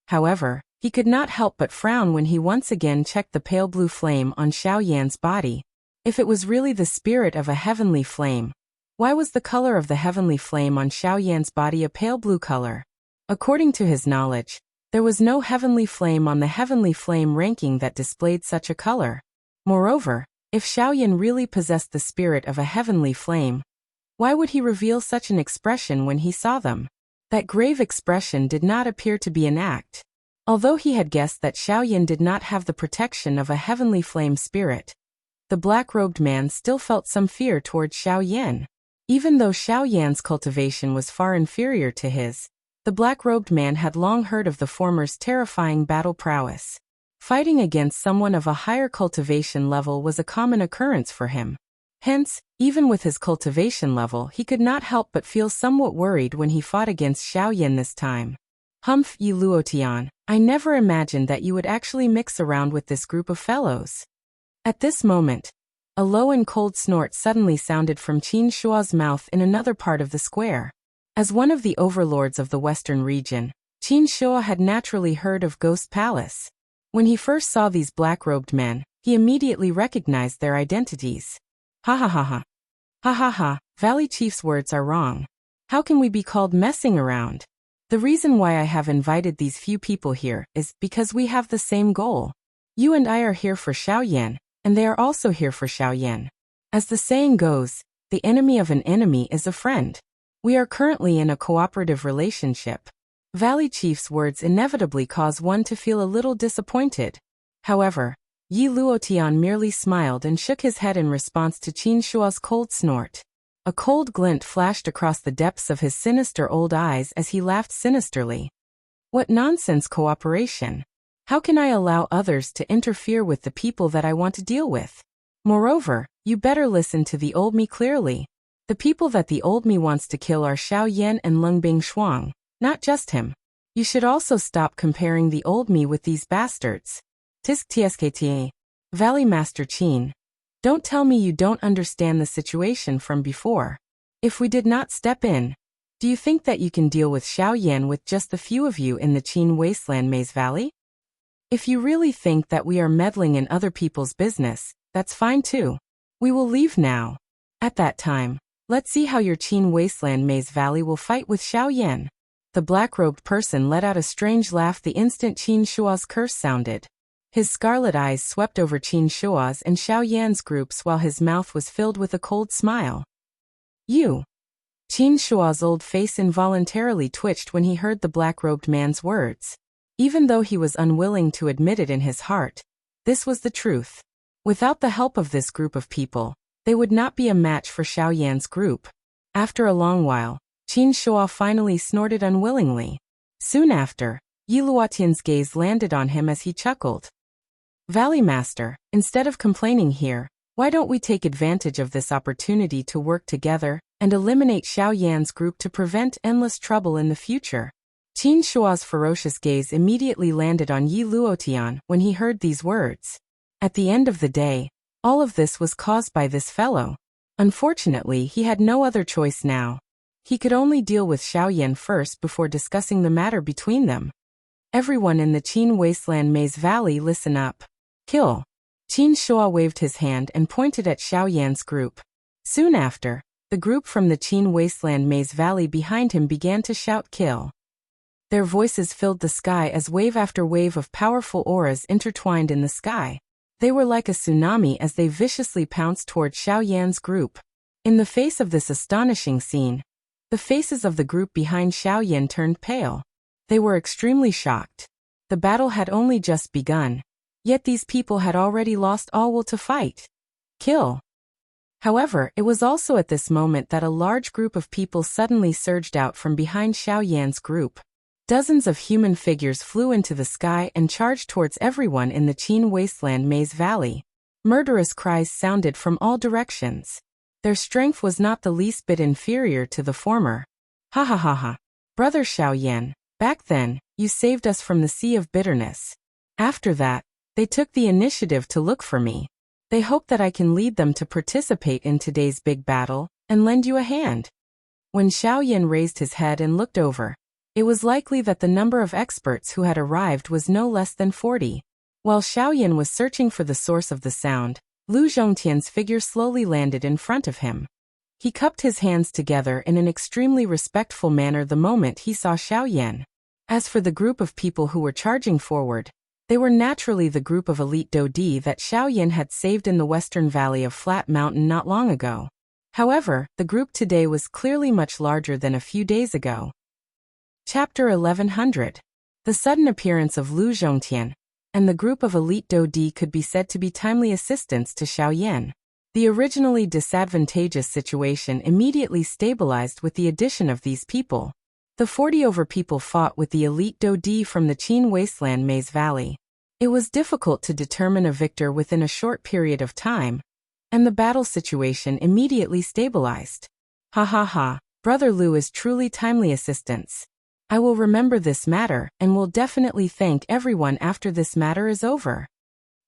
However, he could not help but frown when he once again checked the pale blue flame on Xiao Yan's body. If it was really the spirit of a heavenly flame, why was the color of the heavenly flame on Xiao Yan's body a pale blue color? According to his knowledge, there was no heavenly flame on the heavenly flame ranking that displayed such a color. Moreover, if Xiao Yan really possessed the spirit of a heavenly flame, why would he reveal such an expression when he saw them? That grave expression did not appear to be an act. Although he had guessed that Xiao Yan did not have the protection of a heavenly flame spirit, the black-robed man still felt some fear towards Xiao Yan. Even though Xiao Yan's cultivation was far inferior to his, the black-robed man had long heard of the former's terrifying battle prowess. Fighting against someone of a higher cultivation level was a common occurrence for him. Hence, even with his cultivation level, he could not help but feel somewhat worried when he fought against Xiao Yan this time. Humph, Yi Luotian, I never imagined that you would actually mix around with this group of fellows. At this moment, a low and cold snort suddenly sounded from Qin Shua's mouth in another part of the square. As one of the overlords of the western region, Qin Shua had naturally heard of Ghost Palace. When he first saw these black-robed men, he immediately recognized their identities. Ha ha ha ha. Ha ha ha, Valley Chief's words are wrong. How can we be called messing around? The reason why I have invited these few people here is because we have the same goal. You and I are here for Xiao Yan, and they are also here for Xiao Yan. As the saying goes, the enemy of an enemy is a friend. We are currently in a cooperative relationship. Valley Chief's words inevitably cause one to feel a little disappointed. However, Yi Luotian merely smiled and shook his head in response to Qin Shua's cold snort. A cold glint flashed across the depths of his sinister old eyes as he laughed sinisterly. What nonsense cooperation! How can I allow others to interfere with the people that I want to deal with? Moreover, you better listen to the old me clearly. The people that the old me wants to kill are Xiao Yan and Lungbing Shuang, not just him. You should also stop comparing the old me with these bastards. Tisk tskta. Valley Master Qin. Don't tell me you don't understand the situation from before. If we did not step in, do you think that you can deal with Xiao Yan with just the few of you in the Qin Wasteland Maze Valley? If you really think that we are meddling in other people's business, that's fine too. We will leave now. At that time, let's see how your Qin Wasteland Maze Valley will fight with Xiao Yan. The black-robed person let out a strange laugh the instant Qin Shua's curse sounded. His scarlet eyes swept over Qin Shua's and Xiao Yan's groups while his mouth was filled with a cold smile. You! Qin Shua's old face involuntarily twitched when he heard the black-robed man's words. Even though he was unwilling to admit it in his heart, this was the truth. Without the help of this group of people, they would not be a match for Xiao Yan's group. After a long while, Qin Shua finally snorted unwillingly. Soon after, Yi Luotian's gaze landed on him as he chuckled. Valley Master, instead of complaining here, why don't we take advantage of this opportunity to work together and eliminate Xiao Yan's group to prevent endless trouble in the future? Qin Shua's ferocious gaze immediately landed on Yi Luotian when he heard these words. At the end of the day, all of this was caused by this fellow. Unfortunately, he had no other choice now. He could only deal with Xiao Yan first before discussing the matter between them. Everyone in the Qin Wasteland Maze Valley, listen up. Kill. Qin Shua waved his hand and pointed at Xiao Yan's group. Soon after, the group from the Qin Wasteland Maze Valley behind him began to shout kill. Their voices filled the sky as wave after wave of powerful auras intertwined in the sky. They were like a tsunami as they viciously pounced toward Xiao Yan's group. In the face of this astonishing scene, the faces of the group behind Xiao Yan turned pale. They were extremely shocked. The battle had only just begun. Yet these people had already lost all will to fight. Kill. However, it was also at this moment that a large group of people suddenly surged out from behind Xiao Yan's group. Dozens of human figures flew into the sky and charged towards everyone in the Qin Wasteland Maze Valley. Murderous cries sounded from all directions. Their strength was not the least bit inferior to the former. Ha ha ha ha. Brother Xiaoyan, back then, you saved us from the sea of bitterness. After that, they took the initiative to look for me. They hope that I can lead them to participate in today's big battle and lend you a hand. When Xiaoyan raised his head and looked over, it was likely that the number of experts who had arrived was no less than 40. While Xiaoyan was searching for the source of the sound, Lu Zhongtian's figure slowly landed in front of him. He cupped his hands together in an extremely respectful manner the moment he saw Xiaoyan. As for the group of people who were charging forward, they were naturally the group of elite Dodi that Xiaoyan had saved in the western valley of Flat Mountain not long ago. However, the group today was clearly much larger than a few days ago. Chapter 1100. The sudden appearance of Lu Zhongtian and the group of elite Dodi could be said to be timely assistance to Xiaoyan. The originally disadvantageous situation immediately stabilized with the addition of these people. The 40 people fought with the elite Dodi from the Qin Wasteland Maze Valley. It was difficult to determine a victor within a short period of time, and the battle situation immediately stabilized. Ha ha ha, Brother Lu is truly timely assistance. I will remember this matter and will definitely thank everyone after this matter is over.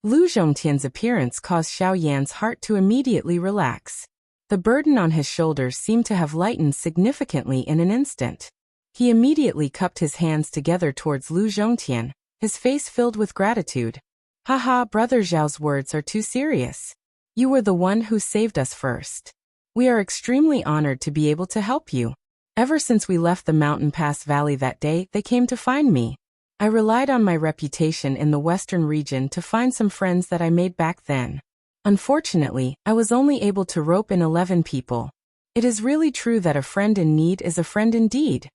Lu Zhongtian's appearance caused Xiaoyan's heart to immediately relax. The burden on his shoulders seemed to have lightened significantly in an instant. He immediately cupped his hands together towards Lu Zhongtian, his face filled with gratitude. Haha, Brother Zhao's words are too serious. You were the one who saved us first. We are extremely honored to be able to help you. Ever since we left the mountain pass valley that day, they came to find me. I relied on my reputation in the western region to find some friends that I made back then. Unfortunately, I was only able to rope in 11 people. It is really true that a friend in need is a friend indeed.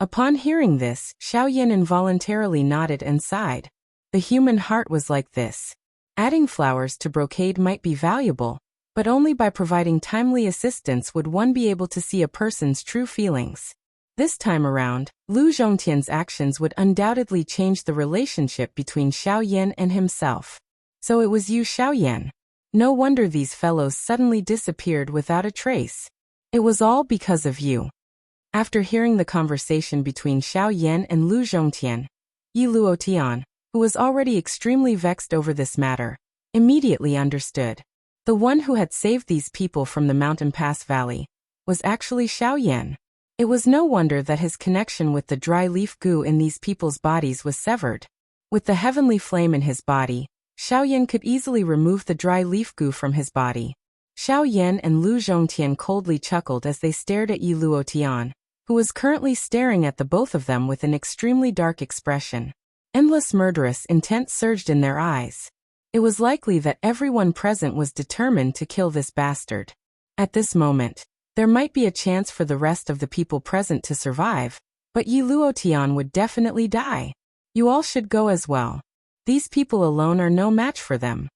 Upon hearing this, Xiaoyan involuntarily nodded and sighed. The human heart was like this. Adding flowers to brocade might be valuable, but only by providing timely assistance would one be able to see a person's true feelings. This time around, Lu Zhongtian's actions would undoubtedly change the relationship between Xiaoyan and himself. So it was you, Xiaoyan. No wonder these fellows suddenly disappeared without a trace. It was all because of you. After hearing the conversation between Xiaoyan and Lu Zhongtian, Yi Luotian, who was already extremely vexed over this matter, immediately understood. The one who had saved these people from the mountain pass valley was actually Xiaoyan. It was no wonder that his connection with the dry leaf goo in these people's bodies was severed. With the heavenly flame in his body, Xiaoyan could easily remove the dry leaf goo from his body. Xiaoyan and Lu Zhongtian coldly chuckled as they stared at Yi Luotian, who was currently staring at the both of them with an extremely dark expression. Endless murderous intent surged in their eyes. It was likely that everyone present was determined to kill this bastard. At this moment, there might be a chance for the rest of the people present to survive, but Yi Luotian would definitely die. You all should go as well. These people alone are no match for them.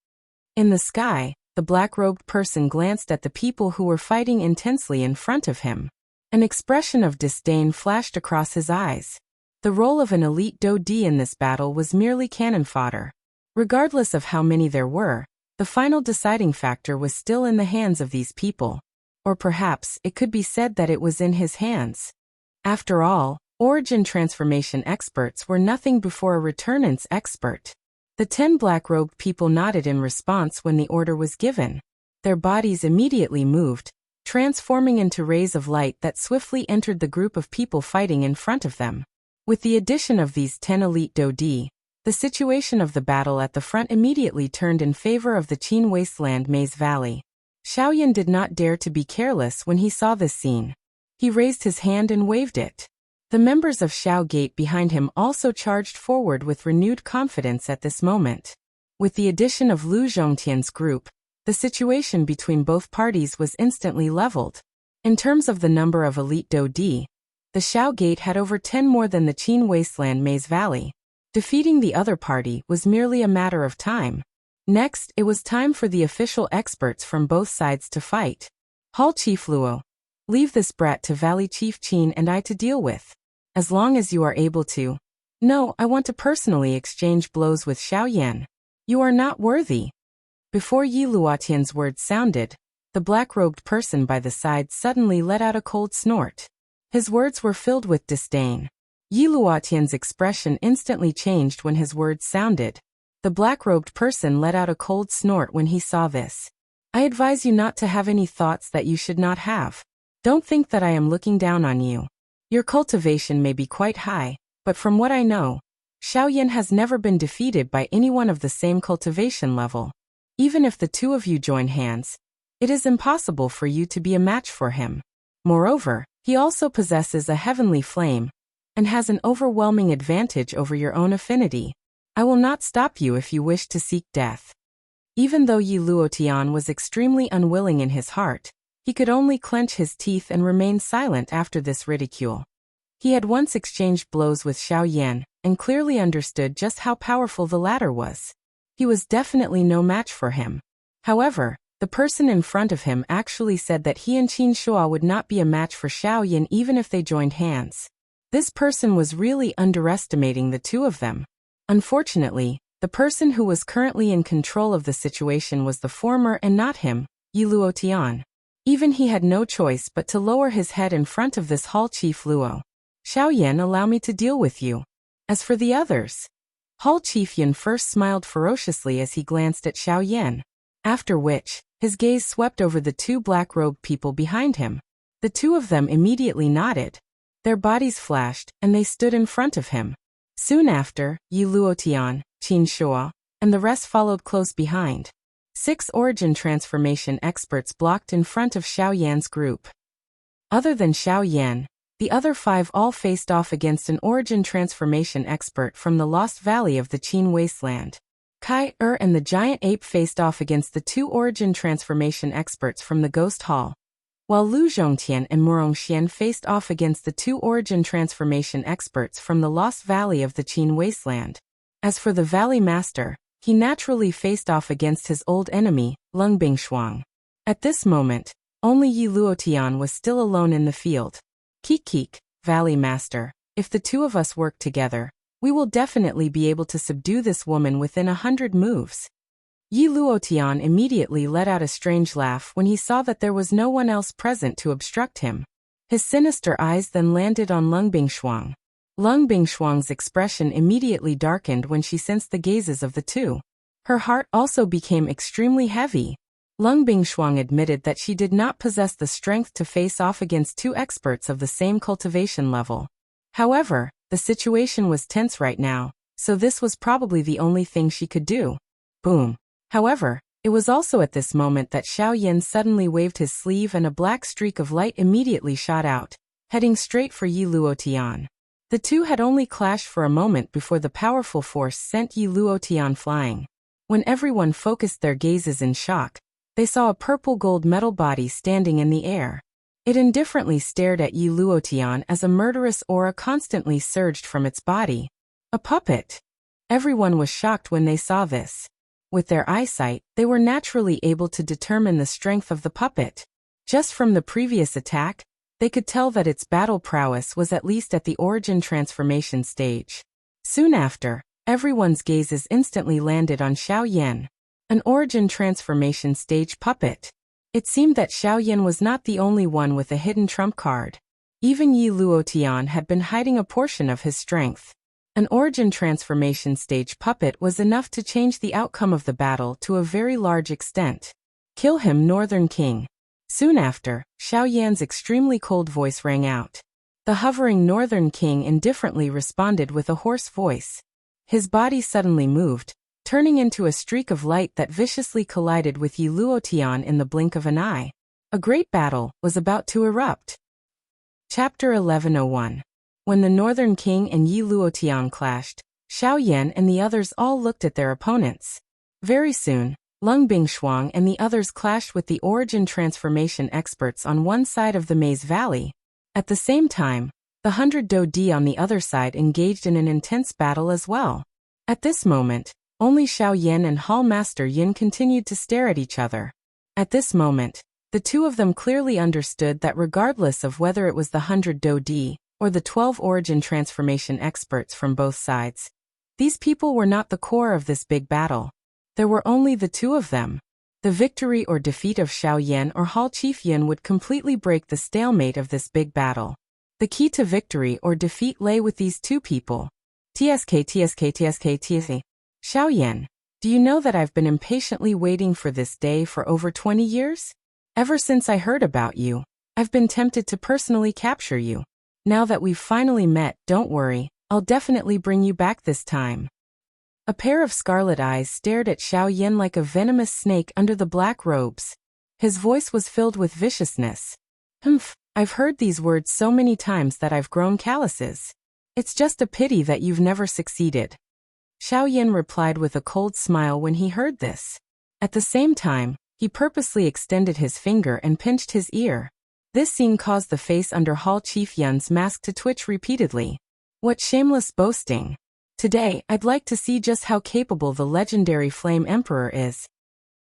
In the sky, the black-robed person glanced at the people who were fighting intensely in front of him. An expression of disdain flashed across his eyes. The role of an elite Dodi in this battle was merely cannon fodder. Regardless of how many there were, the final deciding factor was still in the hands of these people. Or perhaps it could be said that it was in his hands. After all, origin transformation experts were nothing before a returnance expert. The 10 black-robed people nodded in response when the order was given. Their bodies immediately moved, transforming into rays of light that swiftly entered the group of people fighting in front of them. With the addition of these 10 elite Dodi, the situation of the battle at the front immediately turned in favor of the Qin Wasteland Maze Valley. Xiaoyan did not dare to be careless when he saw this scene. He raised his hand and waved it. The members of Xiao Gate behind him also charged forward with renewed confidence at this moment. With the addition of Lu Zhongtian's group, the situation between both parties was instantly leveled. In terms of the number of elite Dodi, the Xiao Gate had over 10 more than the Qin Wasteland Maze Valley. Defeating the other party was merely a matter of time. Next, it was time for the official experts from both sides to fight. Hall Chief Luo, leave this brat to Valley Chief Qin and I to deal with. as long as you are able to. No, I want to personally exchange blows with Xiao Yan. You are not worthy. Before Yi Luotian's words sounded, the black-robed person by the side suddenly let out a cold snort. His words were filled with disdain. Yi Luotian's expression instantly changed when his words sounded. The black-robed person let out a cold snort when he saw this. I advise you not to have any thoughts that you should not have. Don't think that I am looking down on you. Your cultivation may be quite high, but from what I know, Xiao Yan has never been defeated by anyone of the same cultivation level. Even if the two of you join hands, it is impossible for you to be a match for him. Moreover, he also possesses a heavenly flame, and has an overwhelming advantage over your own affinity. I will not stop you if you wish to seek death. Even though Yi Luotian was extremely unwilling in his heart, he could only clench his teeth and remain silent after this ridicule. He had once exchanged blows with Xiao Yan, and clearly understood just how powerful the latter was. He was definitely no match for him. However, the person in front of him actually said that he and Qin Shuo would not be a match for Xiao Yan even if they joined hands. This person was really underestimating the two of them. Unfortunately, the person who was currently in control of the situation was the former and not him, Yi Luotian. Even he had no choice but to lower his head in front of this Hall Chief Luo. Xiao Yan, allow me to deal with you. As for the others, Hall Chief Yan first smiled ferociously as he glanced at Xiao Yan. After which, his gaze swept over the two black-robed people behind him. The two of them immediately nodded. Their bodies flashed, and they stood in front of him. Soon after, Yi Luotian, Qin Shuo, and the rest followed close behind. 6 origin transformation experts blocked in front of Xiao Yan's group. Other than Xiao Yan, the other 5 all faced off against an origin transformation expert from the Lost Valley of the Qin Wasteland. Kai and the giant ape faced off against the 2 origin transformation experts from the Ghost Hall, while Lu Zhongtian and Murongxian faced off against the 2 origin transformation experts from the Lost Valley of the Qin Wasteland. As for the Valley Master, he naturally faced off against his old enemy, Lung Bingshuang. At this moment, only Yi Luotian was still alone in the field. Kik, Valley Master, if the two of us work together, we will definitely be able to subdue this woman within 100 moves. Yi Luotian immediately let out a strange laugh when he saw that there was no one else present to obstruct him. His sinister eyes then landed on Lung Bingshuang. Lung Bingshuang's expression immediately darkened when she sensed the gazes of the two. Her heart also became extremely heavy. Lung Bingshuang admitted that she did not possess the strength to face off against 2 experts of the same cultivation level. However, the situation was tense right now, so this was probably the only thing she could do. Boom. However, it was also at this moment that Xiao Yan suddenly waved his sleeve and a black streak of light immediately shot out, heading straight for Yi Luotian. The two had only clashed for a moment before the powerful force sent Yi Luotian flying. When everyone focused their gazes in shock, they saw a purple-gold metal body standing in the air. It indifferently stared at Yi Luotian as a murderous aura constantly surged from its body. A puppet. Everyone was shocked when they saw this. With their eyesight, they were naturally able to determine the strength of the puppet. Just from the previous attack, they could tell that its battle prowess was at least at the origin transformation stage. Soon after, everyone's gazes instantly landed on Xiao Yan, an origin transformation stage puppet. It seemed that Xiao Yan was not the only one with a hidden trump card. Even Yi Luotian had been hiding a portion of his strength. An origin transformation stage puppet was enough to change the outcome of the battle to a very large extent. Kill him, Northern King. Soon after, Xiao Yan's extremely cold voice rang out. The hovering Northern King indifferently responded with a hoarse voice. His body suddenly moved, turning into a streak of light that viciously collided with Yi Luotian in the blink of an eye. A great battle was about to erupt. Chapter 1101. When the Northern King and Yi Luotian clashed, Xiao Yan and the others all looked at their opponents. Very soon, Lung Bingshuang and the others clashed with the origin transformation experts on one side of the Maze Valley. At the same time, the 100 Do Di on the other side engaged in an intense battle as well. At this moment, only Xiao Yan and Hall Master Yin continued to stare at each other. At this moment, the two of them clearly understood that regardless of whether it was the 100 Do Di, or the 12 origin transformation experts from both sides. These people were not the core of this big battle. There were only the two of them. The victory or defeat of Xiao Yan or Hall Chief Yan would completely break the stalemate of this big battle. The key to victory or defeat lay with these two people. TSK. Xiao Yan, do you know that I've been impatiently waiting for this day for over 20 years? Ever since I heard about you, I've been tempted to personally capture you. Now that we've finally met, don't worry, I'll definitely bring you back this time. A pair of scarlet eyes stared at Xiao Yan like a venomous snake under the black robes. His voice was filled with viciousness. I've heard these words so many times that I've grown calluses. It's just a pity that you've never succeeded. Xiao Yan replied with a cold smile when he heard this. At the same time, he purposely extended his finger and pinched his ear. This scene caused the face under Hall Chief Yan's mask to twitch repeatedly. What shameless boasting! Today, I'd like to see just how capable the legendary Flame Emperor is.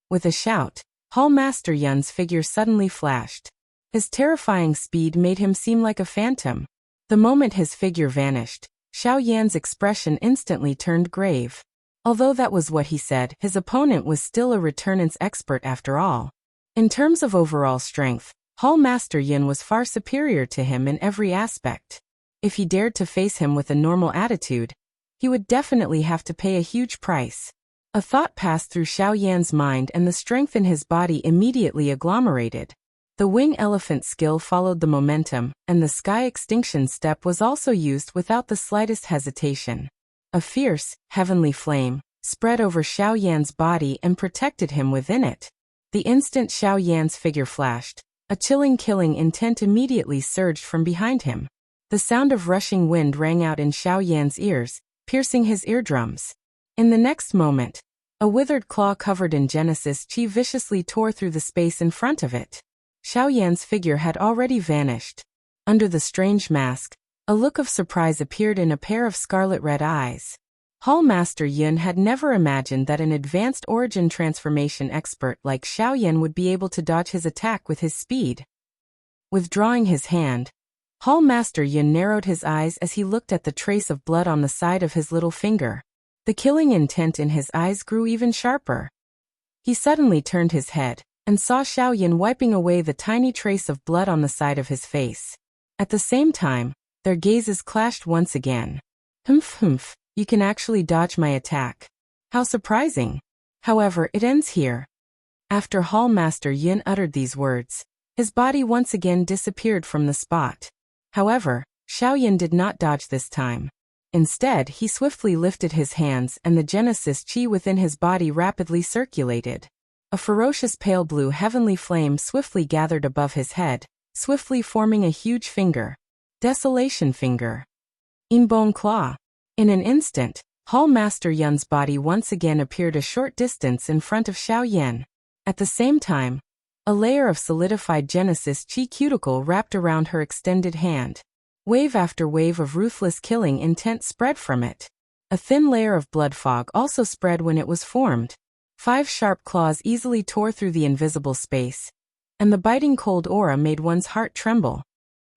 With a shout, Hall Master Yun's figure suddenly flashed. His terrifying speed made him seem like a phantom. The moment his figure vanished, Xiao Yan's expression instantly turned grave. Although that was what he said, his opponent was still a returnance expert after all. In terms of overall strength, Hall Master Yun was far superior to him in every aspect. If he dared to face him with a normal attitude, he would definitely have to pay a huge price. A thought passed through Xiao Yan's mind and the strength in his body immediately agglomerated. The wing elephant skill followed the momentum, and the sky extinction step was also used without the slightest hesitation. A fierce, heavenly flame spread over Xiao Yan's body and protected him within it. The instant Xiao Yan's figure flashed, a chilling killing intent immediately surged from behind him. The sound of rushing wind rang out in Xiao Yan's ears, piercing his eardrums. In the next moment, a withered claw covered in Genesis Chi viciously tore through the space in front of it. Xiao Yan's figure had already vanished. Under the strange mask, a look of surprise appeared in a pair of scarlet-red eyes. Hall Master Yun had never imagined that an advanced origin transformation expert like Xiao Yan would be able to dodge his attack with his speed. Withdrawing his hand, Hall Master Yun narrowed his eyes as he looked at the trace of blood on the side of his little finger. The killing intent in his eyes grew even sharper. He suddenly turned his head and saw Xiao Yan wiping away the tiny trace of blood on the side of his face. At the same time, their gazes clashed once again. You can actually dodge my attack. How surprising. However, it ends here. After Hall Master Yun uttered these words, his body once again disappeared from the spot. However, Xiao Yan did not dodge this time. Instead, he swiftly lifted his hands and the Genesis Chi within his body rapidly circulated. A ferocious pale blue heavenly flame swiftly gathered above his head, swiftly forming a huge finger. Desolation Finger. Inbone Claw. In an instant, Hall Master Yun's body once again appeared a short distance in front of Xiao Yan. At the same time, a layer of solidified Genesis Chi cuticle wrapped around her extended hand. Wave after wave of ruthless killing intent spread from it. A thin layer of blood fog also spread when it was formed. 5 sharp claws easily tore through the invisible space, and the biting cold aura made one's heart tremble.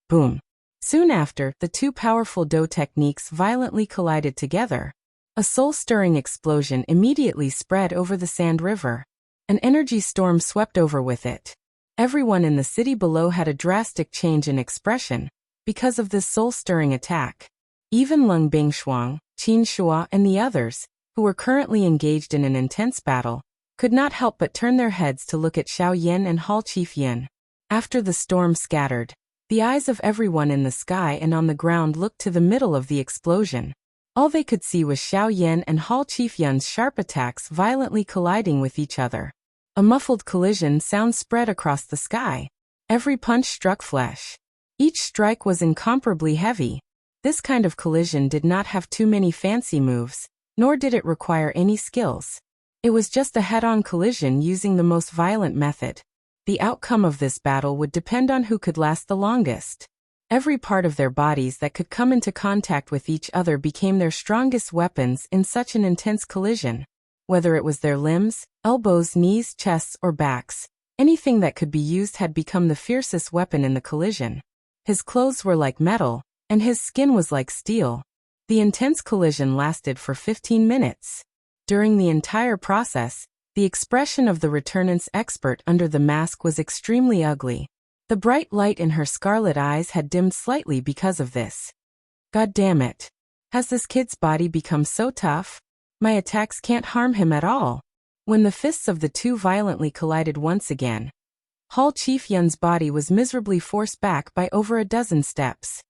Boom. Soon after, the two powerful Do techniques violently collided together. A soul-stirring explosion immediately spread over the sand river. An energy storm swept over with it. Everyone in the city below had a drastic change in expression because of this soul-stirring attack. Even Lung Bingshuang, Qin Shua, and the others, who were currently engaged in an intense battle, could not help but turn their heads to look at Xiao Yan and Hall Chief Yan. After the storm scattered, the eyes of everyone in the sky and on the ground looked to the middle of the explosion. All they could see was Xiao Yan and Hall Chief Yan's sharp attacks violently colliding with each other. A muffled collision sound spread across the sky. Every punch struck flesh. Each strike was incomparably heavy. This kind of collision did not have too many fancy moves, nor did it require any skills. It was just a head-on collision using the most violent method. The outcome of this battle would depend on who could last the longest. Every part of their bodies that could come into contact with each other became their strongest weapons in such an intense collision. Whether it was their limbs, elbows, knees, chests, or backs, anything that could be used had become the fiercest weapon in the collision. His clothes were like metal, and his skin was like steel. The intense collision lasted for 15 minutes. During the entire process, the expression of the returnance expert under the mask was extremely ugly. The bright light in her scarlet eyes had dimmed slightly because of this. God damn it. Has this kid's body become so tough? My attacks can't harm him at all. When the fists of the two violently collided once again, Hall Chief Yun's body was miserably forced back by over a dozen steps.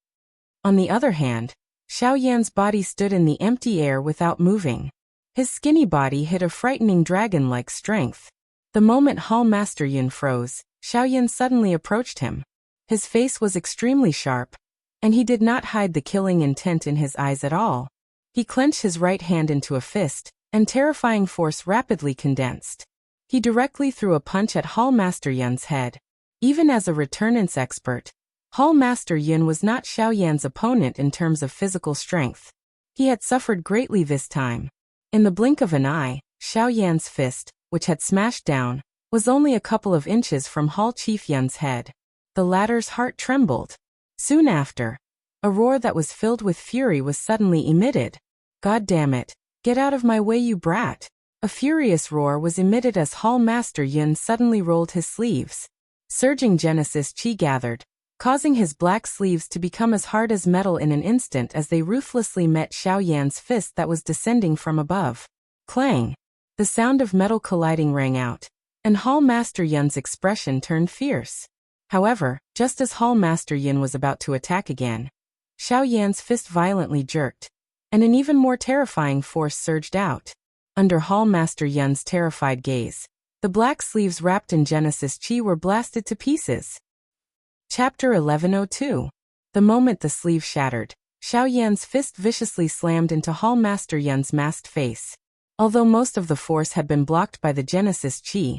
On the other hand, Xiao Yan's body stood in the empty air without moving. His skinny body hid a frightening dragon-like strength. The moment Hall Master Yun froze, Xiao Yan suddenly approached him. His face was extremely sharp, and he did not hide the killing intent in his eyes at all. He clenched his right hand into a fist, and terrifying force rapidly condensed. He directly threw a punch at Hall Master Yun's head. Even as a returnance expert, Hall Master Yun was not Xiao Yan's opponent in terms of physical strength. He had suffered greatly this time. In the blink of an eye, Xiao Yan's fist, which had smashed down, was only a couple of inches from Hall Chief Yun's head. The latter's heart trembled. Soon after, a roar that was filled with fury was suddenly emitted. God damn it, get out of my way, you brat! A furious roar was emitted as Hall Master Yun suddenly rolled his sleeves. Surging Genesis Chi gathered, causing his black sleeves to become as hard as metal in an instant as they ruthlessly met Xiao Yan's fist that was descending from above. Clang! The sound of metal colliding rang out, and Hall Master Yun's expression turned fierce. However, just as Hall Master Yun was about to attack again, Xiao Yan's fist violently jerked, and an even more terrifying force surged out. Under Hall Master Yun's terrified gaze, the black sleeves wrapped in Genesis Chi were blasted to pieces. Chapter 1102. The moment the sleeve shattered, Xiao Yan's fist viciously slammed into Hall Master Yun's masked face. Although most of the force had been blocked by the Genesis Chi,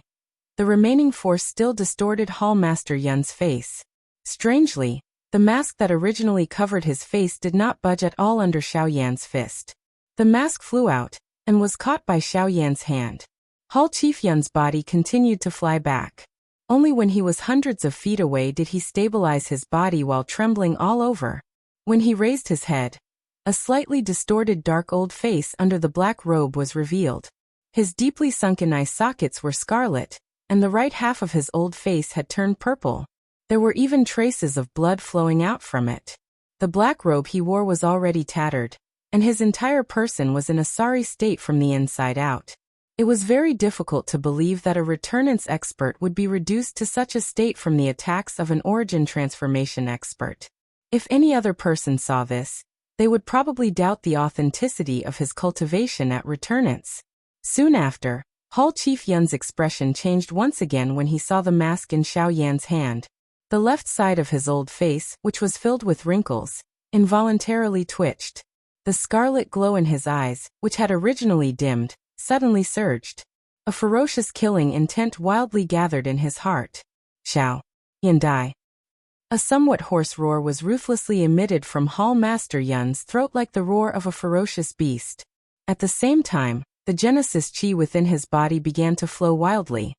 the remaining force still distorted Hall Master Yun's face. Strangely, the mask that originally covered his face did not budge at all under Xiao Yan's fist. The mask flew out, and was caught by Xiao Yan's hand. Hall Chief Yun's body continued to fly back. Only when he was hundreds of feet away did he stabilize his body while trembling all over. When he raised his head, a slightly distorted dark old face under the black robe was revealed. His deeply sunken eye sockets were scarlet, and the right half of his old face had turned purple. There were even traces of blood flowing out from it. The black robe he wore was already tattered, and his entire person was in a sorry state from the inside out. It was very difficult to believe that a returnance expert would be reduced to such a state from the attacks of an origin transformation expert. If any other person saw this, they would probably doubt the authenticity of his cultivation at returnance. Soon after, Hall Chief Yun's expression changed once again when he saw the mask in Xiao Yan's hand. The left side of his old face, which was filled with wrinkles, involuntarily twitched. The scarlet glow in his eyes, which had originally dimmed, suddenly surged. A ferocious killing intent wildly gathered in his heart. Xiao Yan die. A somewhat hoarse roar was ruthlessly emitted from Hall Master Yun's throat like the roar of a ferocious beast. At the same time, the Genesis Chi within his body began to flow wildly.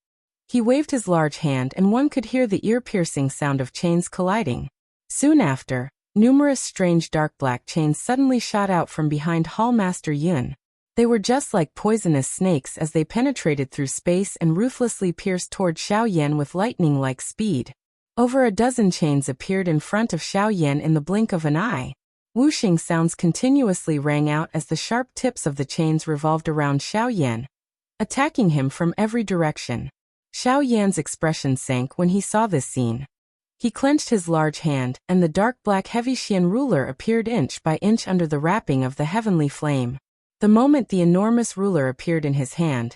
He waved his large hand and one could hear the ear-piercing sound of chains colliding. Soon after, numerous strange dark black chains suddenly shot out from behind Hall Master Yun. They were just like poisonous snakes as they penetrated through space and ruthlessly pierced toward Xiao Yan with lightning-like speed. Over a dozen chains appeared in front of Xiao Yan in the blink of an eye. Whooshing sounds continuously rang out as the sharp tips of the chains revolved around Xiao Yan, attacking him from every direction. Xiao Yan's expression sank when he saw this scene. He clenched his large hand, and the dark black heavy Xian ruler appeared inch by inch under the wrapping of the heavenly flame. The moment the enormous ruler appeared in his hand,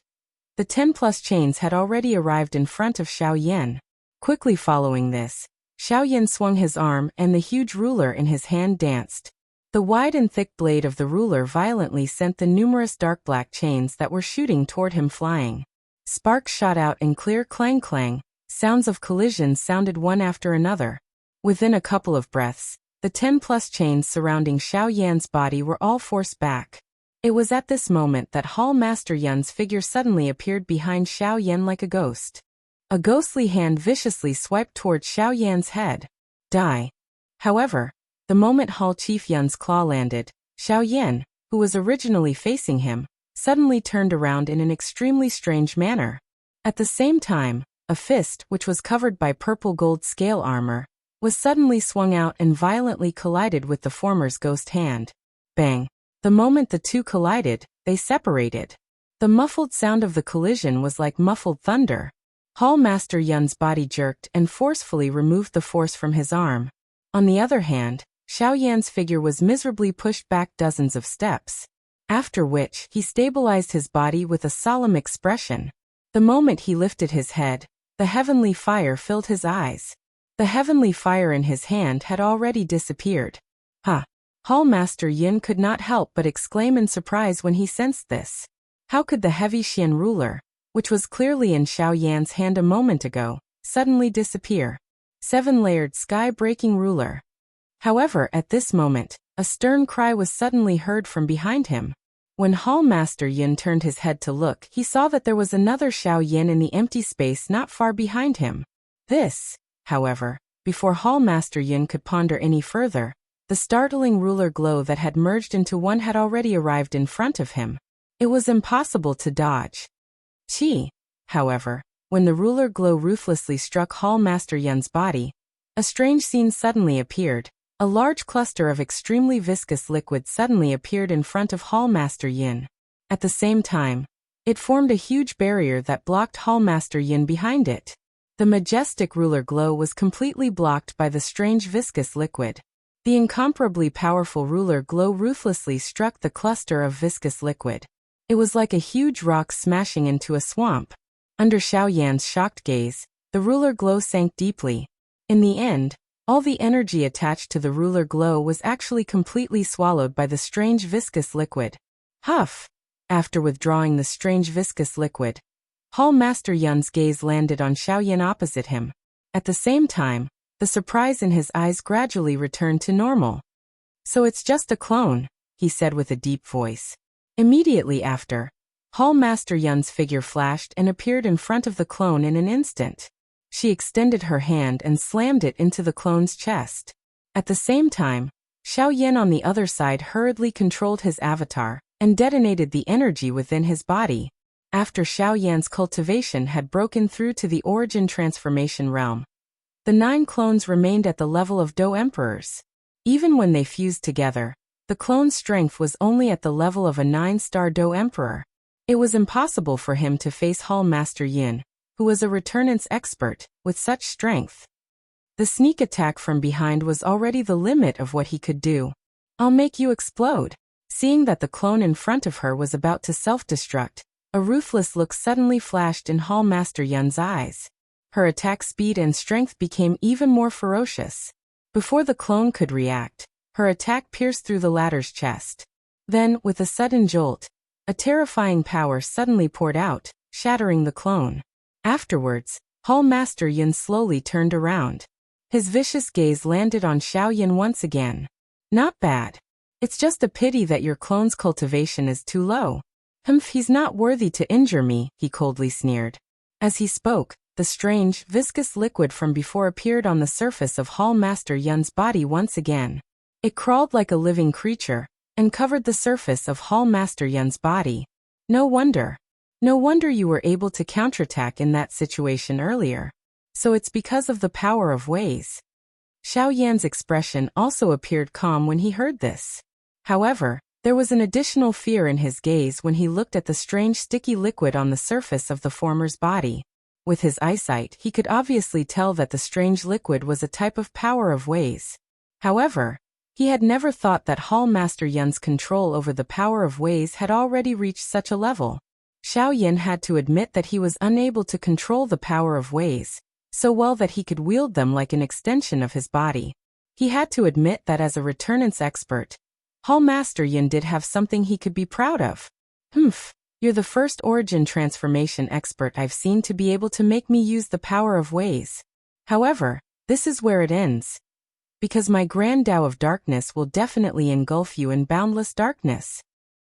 the 10+ chains had already arrived in front of Xiao Yan. Quickly following this, Xiao Yan swung his arm and the huge ruler in his hand danced. The wide and thick blade of the ruler violently sent the numerous dark black chains that were shooting toward him flying. Sparks shot out in clear clang-clang, sounds of collision sounded one after another. Within a couple of breaths, the 10+ chains surrounding Xiao Yan's body were all forced back. It was at this moment that Hall Master Yun's figure suddenly appeared behind Xiao Yan like a ghost. A ghostly hand viciously swiped toward Xiao Yan's head. Die. However, the The moment Hall Chief Yun's claw landed, Xiao Yan, who was originally facing him, suddenly turned around in an extremely strange manner. At the same time, a fist, which was covered by purple gold scale armor, was suddenly swung out and violently collided with the former's ghost hand. Bang! The moment the two collided, they separated. The muffled sound of the collision was like muffled thunder. Hall Master Yun's body jerked and forcefully removed the force from his arm. On the other hand, Xiao Yan's figure was miserably pushed back dozens of steps. After which, he stabilized his body with a solemn expression. The moment he lifted his head, the heavenly fire filled his eyes. The heavenly fire in his hand had already disappeared. Ha! Hall Master Yun could not help but exclaim in surprise when he sensed this. How could the heavy Xian ruler, which was clearly in Xiao Yan's hand a moment ago, suddenly disappear? 7-layered sky-breaking ruler. However, at this moment, a stern cry was suddenly heard from behind him. When Hall Master Yun turned his head to look, he saw that there was another Xiao Yan in the empty space not far behind him. This, however, before Hall Master Yun could ponder any further, the startling ruler glow that had merged into one had already arrived in front of him. It was impossible to dodge. However, when the ruler glow ruthlessly struck Hall Master Yun's body, a strange scene suddenly appeared. A large cluster of extremely viscous liquid suddenly appeared in front of Hall Master Yun. At the same time, it formed a huge barrier that blocked Hall Master Yun behind it. The majestic ruler glow was completely blocked by the strange viscous liquid. The incomparably powerful ruler glow ruthlessly struck the cluster of viscous liquid. It was like a huge rock smashing into a swamp. Under Xiao Yan's shocked gaze, the ruler glow sank deeply. In the end, all the energy attached to the ruler glow was actually completely swallowed by the strange viscous liquid. Huff! After withdrawing the strange viscous liquid, Hall Master Yun's gaze landed on Xiao Yan opposite him. At the same time, the surprise in his eyes gradually returned to normal. So it's just a clone, he said with a deep voice. Immediately after, Hall Master Yun's figure flashed and appeared in front of the clone in an instant. She extended her hand and slammed it into the clone's chest. At the same time, Xiao Yan on the other side hurriedly controlled his avatar and detonated the energy within his body. After Xiao Yan's cultivation had broken through to the origin transformation realm, the 9 clones remained at the level of Do Emperors. Even when they fused together, the clone's strength was only at the level of a 9-star Do Emperor. It was impossible for him to face Hall Master Yun, who was a returnance expert, with such strength. The sneak attack from behind was already the limit of what he could do. I'll make you explode. Seeing that the clone in front of her was about to self-destruct, a ruthless look suddenly flashed in Hall Master Yun's eyes. Her attack speed and strength became even more ferocious. Before the clone could react, her attack pierced through the latter's chest. Then, with a sudden jolt, a terrifying power suddenly poured out, shattering the clone. Afterwards, Hall Master Yun slowly turned around. His vicious gaze landed on Xiao Yan once again. Not bad. It's just a pity that your clone's cultivation is too low. He's not worthy to injure me, he coldly sneered. As he spoke, the strange, viscous liquid from before appeared on the surface of Hall Master Yun's body once again. It crawled like a living creature, and covered the surface of Hall Master Yun's body. No wonder you were able to counterattack in that situation earlier. So it's because of the power of ways. Xiao Yan's expression also appeared calm when he heard this. However, there was an additional fear in his gaze when he looked at the strange sticky liquid on the surface of the former's body. With his eyesight, he could obviously tell that the strange liquid was a type of power of ways. However, he had never thought that Hall Master Yun's control over the power of ways had already reached such a level. Xiao Yan had to admit that he was unable to control the power of ways so well that he could wield them like an extension of his body. He had to admit that as a returnance expert, Hall Master Yun did have something he could be proud of. You're the first origin transformation expert I've seen to be able to make me use the power of ways. However, this is where it ends. Because my grand Tao of darkness will definitely engulf you in boundless darkness.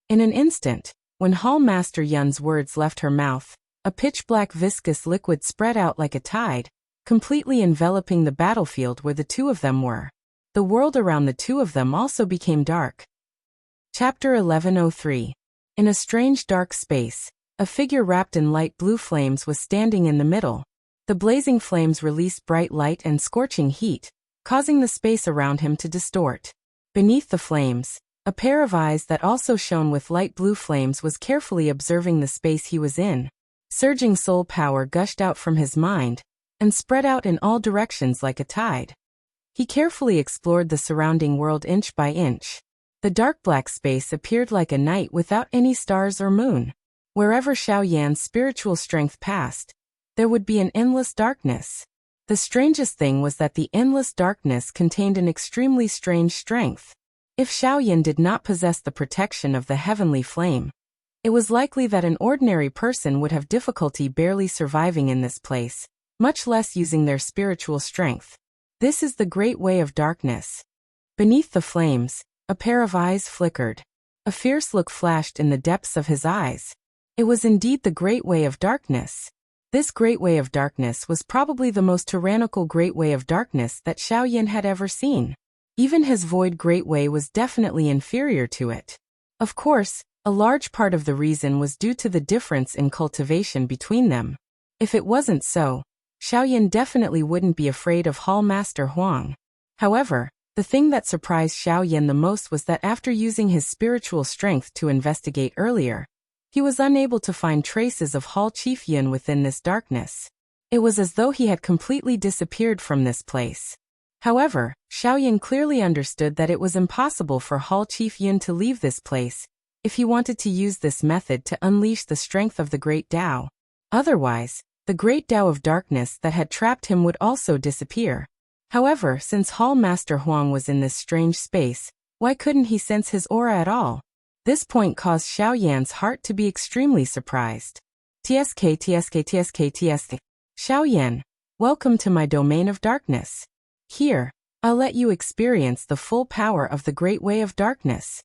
In an instant, when Hall Master Yun's words left her mouth, a pitch-black viscous liquid spread out like a tide, completely enveloping the battlefield where the two of them were. The world around the two of them also became dark. Chapter 1103. In a strange dark space, a figure wrapped in light blue flames was standing in the middle. The blazing flames released bright light and scorching heat, causing the space around him to distort. Beneath the flames, a pair of eyes that also shone with light blue flames was carefully observing the space he was in. Surging soul power gushed out from his mind and spread out in all directions like a tide. He carefully explored the surrounding world inch by inch. The dark black space appeared like a night without any stars or moon. Wherever Xiaoyan's spiritual strength passed, there would be an endless darkness. The strangest thing was that the endless darkness contained an extremely strange strength. If Xiaoyan did not possess the protection of the heavenly flame, it was likely that an ordinary person would have difficulty barely surviving in this place, much less using their spiritual strength. This is the great way of darkness. Beneath the flames, a pair of eyes flickered. A fierce look flashed in the depths of his eyes. It was indeed the great way of darkness. This great way of darkness was probably the most tyrannical great way of darkness that Xiaoyan had ever seen. Even his void great way was definitely inferior to it. Of course, a large part of the reason was due to the difference in cultivation between them. If it wasn't so, Xiaoyan definitely wouldn't be afraid of Hall Master Huang. However, the thing that surprised Xiaoyan the most was that after using his spiritual strength to investigate earlier, he was unable to find traces of Hall Chief Yun within this darkness. It was as though he had completely disappeared from this place. However, Xiaoyan clearly understood that it was impossible for Hall Chief Yun to leave this place if he wanted to use this method to unleash the strength of the Great Tao. Otherwise, the Great Tao of darkness that had trapped him would also disappear. However, since Hall Master Huang was in this strange space, why couldn't he sense his aura at all? This point caused Xiaoyan's heart to be extremely surprised. TSK. Xiaoyan, welcome to my domain of darkness. Here, I'll let you experience the full power of the Great Way of Darkness.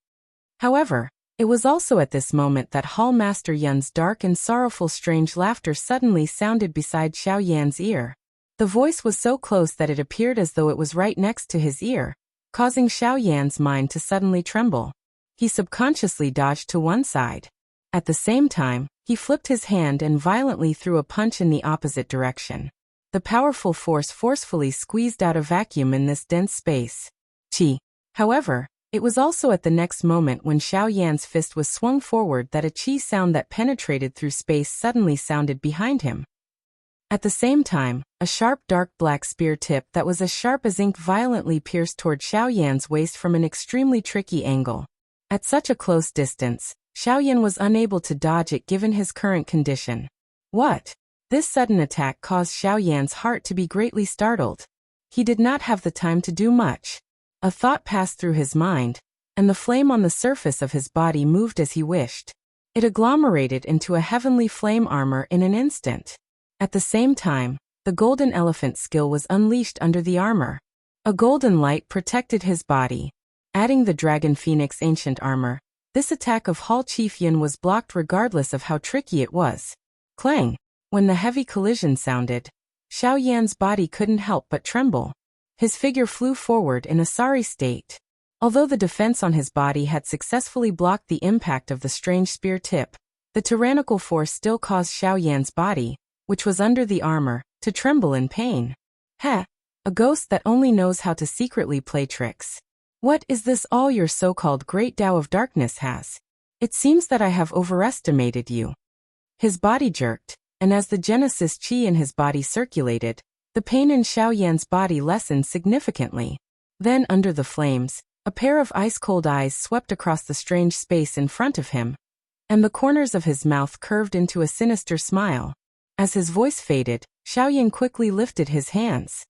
However, it was also at this moment that Hall Master Yun's dark and sorrowful strange laughter suddenly sounded beside Xiaoyan's ear. The voice was so close that it appeared as though it was right next to his ear, causing Xiaoyan's mind to suddenly tremble. He subconsciously dodged to one side. At the same time, he flipped his hand and violently threw a punch in the opposite direction. The powerful force forcefully squeezed out a vacuum in this dense space. Qi. However, it was also at the next moment when Xiaoyan's fist was swung forward that a qi sound that penetrated through space suddenly sounded behind him. At the same time, a sharp dark black spear tip that was as sharp as ink violently pierced toward Xiaoyan's waist from an extremely tricky angle. At such a close distance, Xiaoyan was unable to dodge it given his current condition. What? This sudden attack caused Xiaoyan's heart to be greatly startled. He did not have the time to do much. A thought passed through his mind, and the flame on the surface of his body moved as he wished. It agglomerated into a heavenly flame armor in an instant. At the same time, the golden elephant skill was unleashed under the armor. A golden light protected his body. Adding the Dragon Phoenix ancient armor, this attack of Hall Chief Yun was blocked regardless of how tricky it was. Clang! When the heavy collision sounded, Xiaoyan's body couldn't help but tremble. His figure flew forward in a sorry state. Although the defense on his body had successfully blocked the impact of the strange spear tip, the tyrannical force still caused Xiaoyan's body, which was under the armor, to tremble in pain. Heh! A ghost that only knows how to secretly play tricks. What is this all your so-called Great Tao of Darkness has? It seems that I have overestimated you. His body jerked, and as the Genesis Qi in his body circulated, the pain in Xiaoyan's body lessened significantly. Then under the flames, a pair of ice-cold eyes swept across the strange space in front of him, and the corners of his mouth curved into a sinister smile. As his voice faded, Xiaoyan quickly lifted his hands.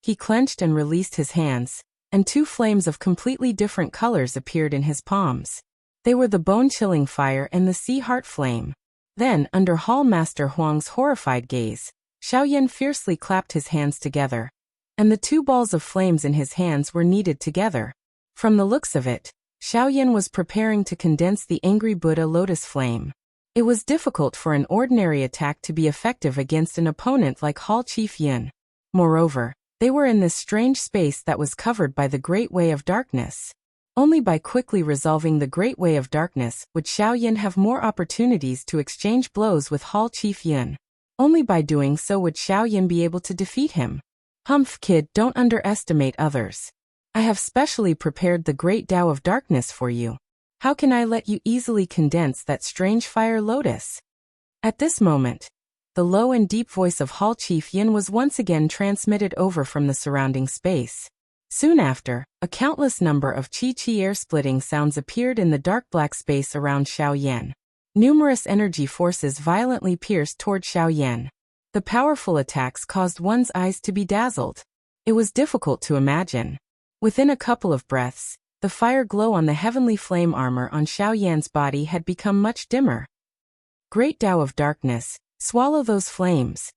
He clenched and released his hands, and two flames of completely different colors appeared in his palms. They were the bone-chilling fire and the sea heart flame. Then, under Hall Master Huang's horrified gaze, Xiaoyan fiercely clapped his hands together, and the two balls of flames in his hands were kneaded together. From the looks of it, Xiaoyan was preparing to condense the angry Buddha lotus flame. It was difficult for an ordinary attack to be effective against an opponent like Hall Chief Yun. Moreover, They were in this strange space that was covered by the Great Way of Darkness. Only by quickly resolving the Great Way of Darkness would Xiao Yan have more opportunities to exchange blows with Hall Chief Yun. Only by doing so would Xiao Yan be able to defeat him. Humph, kid, don't underestimate others. I have specially prepared the Great Tao of Darkness for you. How can I let you easily condense that strange fire lotus? At this moment, the low and deep voice of Hall Chief Yin was once again transmitted over from the surrounding space. Soon after, a countless number of chi-chi air-splitting sounds appeared in the dark black space around Xiao Yan. Numerous energy forces violently pierced toward Xiao Yan. The powerful attacks caused one's eyes to be dazzled. It was difficult to imagine. Within a couple of breaths, the fire glow on the heavenly flame armor on Xiao Yan's body had become much dimmer. Great Tao of Darkness, swallow those flames.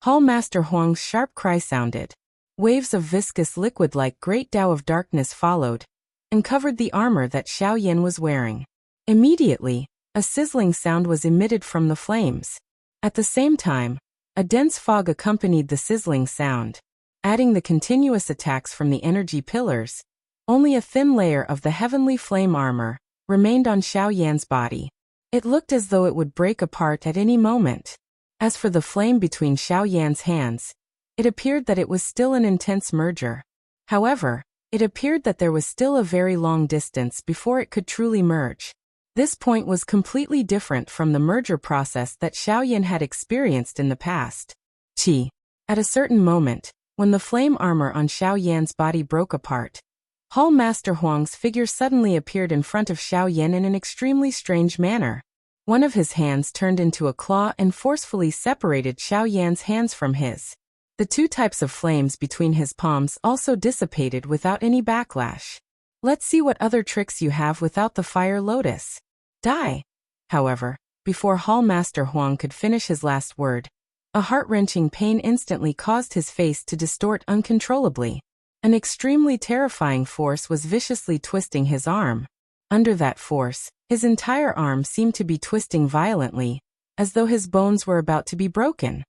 Hall Master Huang's sharp cry sounded. Waves of viscous liquid like Great Tao of Darkness followed, and covered the armor that Xiao Yan was wearing. Immediately, a sizzling sound was emitted from the flames. At the same time, a dense fog accompanied the sizzling sound. Adding the continuous attacks from the energy pillars, only a thin layer of the heavenly flame armor remained on Xiao Yan's body. It looked as though it would break apart at any moment. As for the flame between Xiao Yan's hands, it appeared that it was still an intense merger. However, it appeared that there was still a very long distance before it could truly merge. This point was completely different from the merger process that Xiao Yan had experienced in the past. At a certain moment, when the flame armor on Xiao Yan's body broke apart, Hall Master Huang's figure suddenly appeared in front of Xiao Yan in an extremely strange manner. One of his hands turned into a claw and forcefully separated Xiao Yan's hands from his. The two types of flames between his palms also dissipated without any backlash. Let's see what other tricks you have without the fire lotus. Die! However, before Hall Master Huang could finish his last word, a heart-wrenching pain instantly caused his face to distort uncontrollably. An extremely terrifying force was viciously twisting his arm. Under that force, his entire arm seemed to be twisting violently, as though his bones were about to be broken.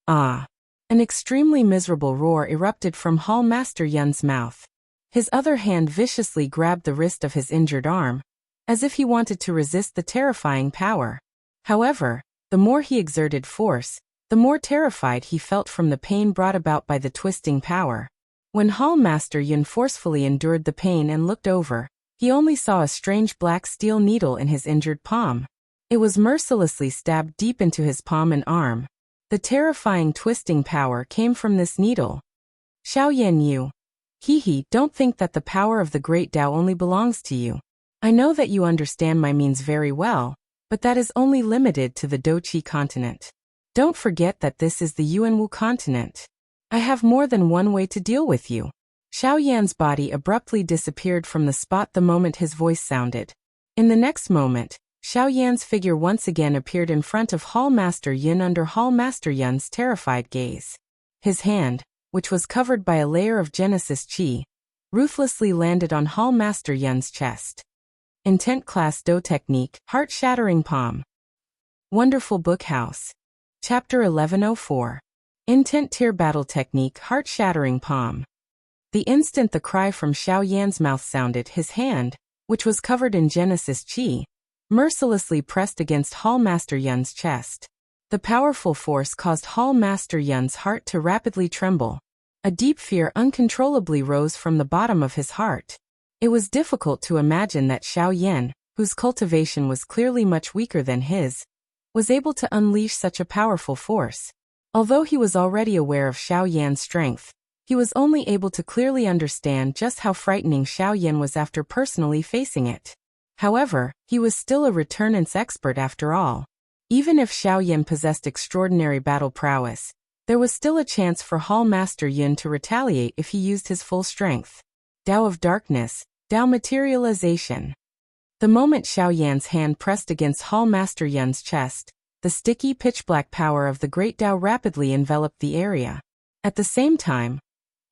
Ah! An extremely miserable roar erupted from Hall Master Yun's mouth. His other hand viciously grabbed the wrist of his injured arm, as if he wanted to resist the terrifying power. However, the more he exerted force, the more terrified he felt from the pain brought about by the twisting power. When Hall Master Yun forcefully endured the pain and looked over, he only saw a strange black steel needle in his injured palm. It was mercilessly stabbed deep into his palm and arm. The terrifying twisting power came from this needle. Xiao Yan you. Don't think that the power of the Great Tao only belongs to you. I know that you understand my means very well, but that is only limited to the Doqi continent. Don't forget that this is the Yuanwu continent. I have more than one way to deal with you. Xiao Yan's body abruptly disappeared from the spot the moment his voice sounded. In the next moment, Xiao Yan's figure once again appeared in front of Hall Master Yun under Hall Master Yun's terrified gaze. His hand, which was covered by a layer of Genesis Qi, ruthlessly landed on Hall Master Yun's chest. Intent Class Do Technique, Heart-Shattering Palm. Wonderful Book House. Chapter 1104. Intent Tier Battle Technique, Heart-Shattering Palm. The instant the cry from Xiao Yan's mouth sounded, his hand, which was covered in Genesis Qi, mercilessly pressed against Hall Master Yun's chest. The powerful force caused Hall Master Yun's heart to rapidly tremble. A deep fear uncontrollably rose from the bottom of his heart. It was difficult to imagine that Xiao Yan, whose cultivation was clearly much weaker than his, was able to unleash such a powerful force. Although he was already aware of Xiao Yan's strength, he was only able to clearly understand just how frightening Xiao Yan was after personally facing it. However, he was still a returnance expert after all. Even if Xiao Yan possessed extraordinary battle prowess, there was still a chance for Hall Master Yun to retaliate if he used his full strength. Tao of Darkness, Tao Materialization. The moment Xiao Yan's hand pressed against Hall Master Yun's chest, the sticky pitch-black power of the Great Tao rapidly enveloped the area. At the same time,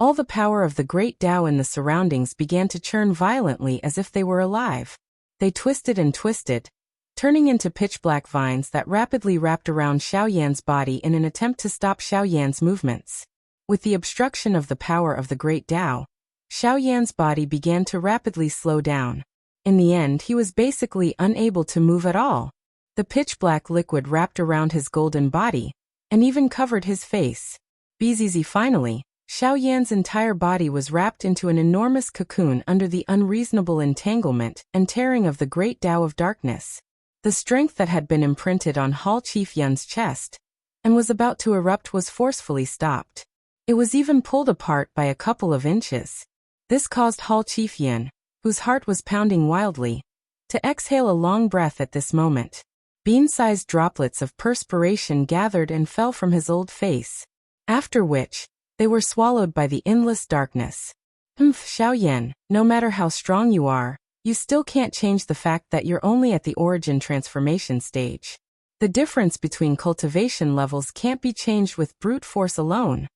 all the power of the Great Tao in the surroundings began to churn violently as if they were alive. They twisted and twisted, turning into pitch-black vines that rapidly wrapped around Xiao Yan's body in an attempt to stop Xiao Yan's movements. With the obstruction of the power of the great Tao, Xiao Yan's body began to rapidly slow down. In the end, he was basically unable to move at all. The pitch-black liquid wrapped around his golden body, and even covered his face. Bzz. Finally, Xiao Yan's entire body was wrapped into an enormous cocoon under the unreasonable entanglement and tearing of the great Tao of darkness. The strength that had been imprinted on Hall Chief Yun's chest, and was about to erupt, was forcefully stopped. It was even pulled apart by a couple of inches. This caused Hall Chief Yun, whose heart was pounding wildly, to exhale a long breath at this moment. Bean-sized droplets of perspiration gathered and fell from his old face, after which, they were swallowed by the endless darkness. Xiao Yan, no matter how strong you are, you still can't change the fact that you're only at the origin transformation stage. The difference between cultivation levels can't be changed with brute force alone.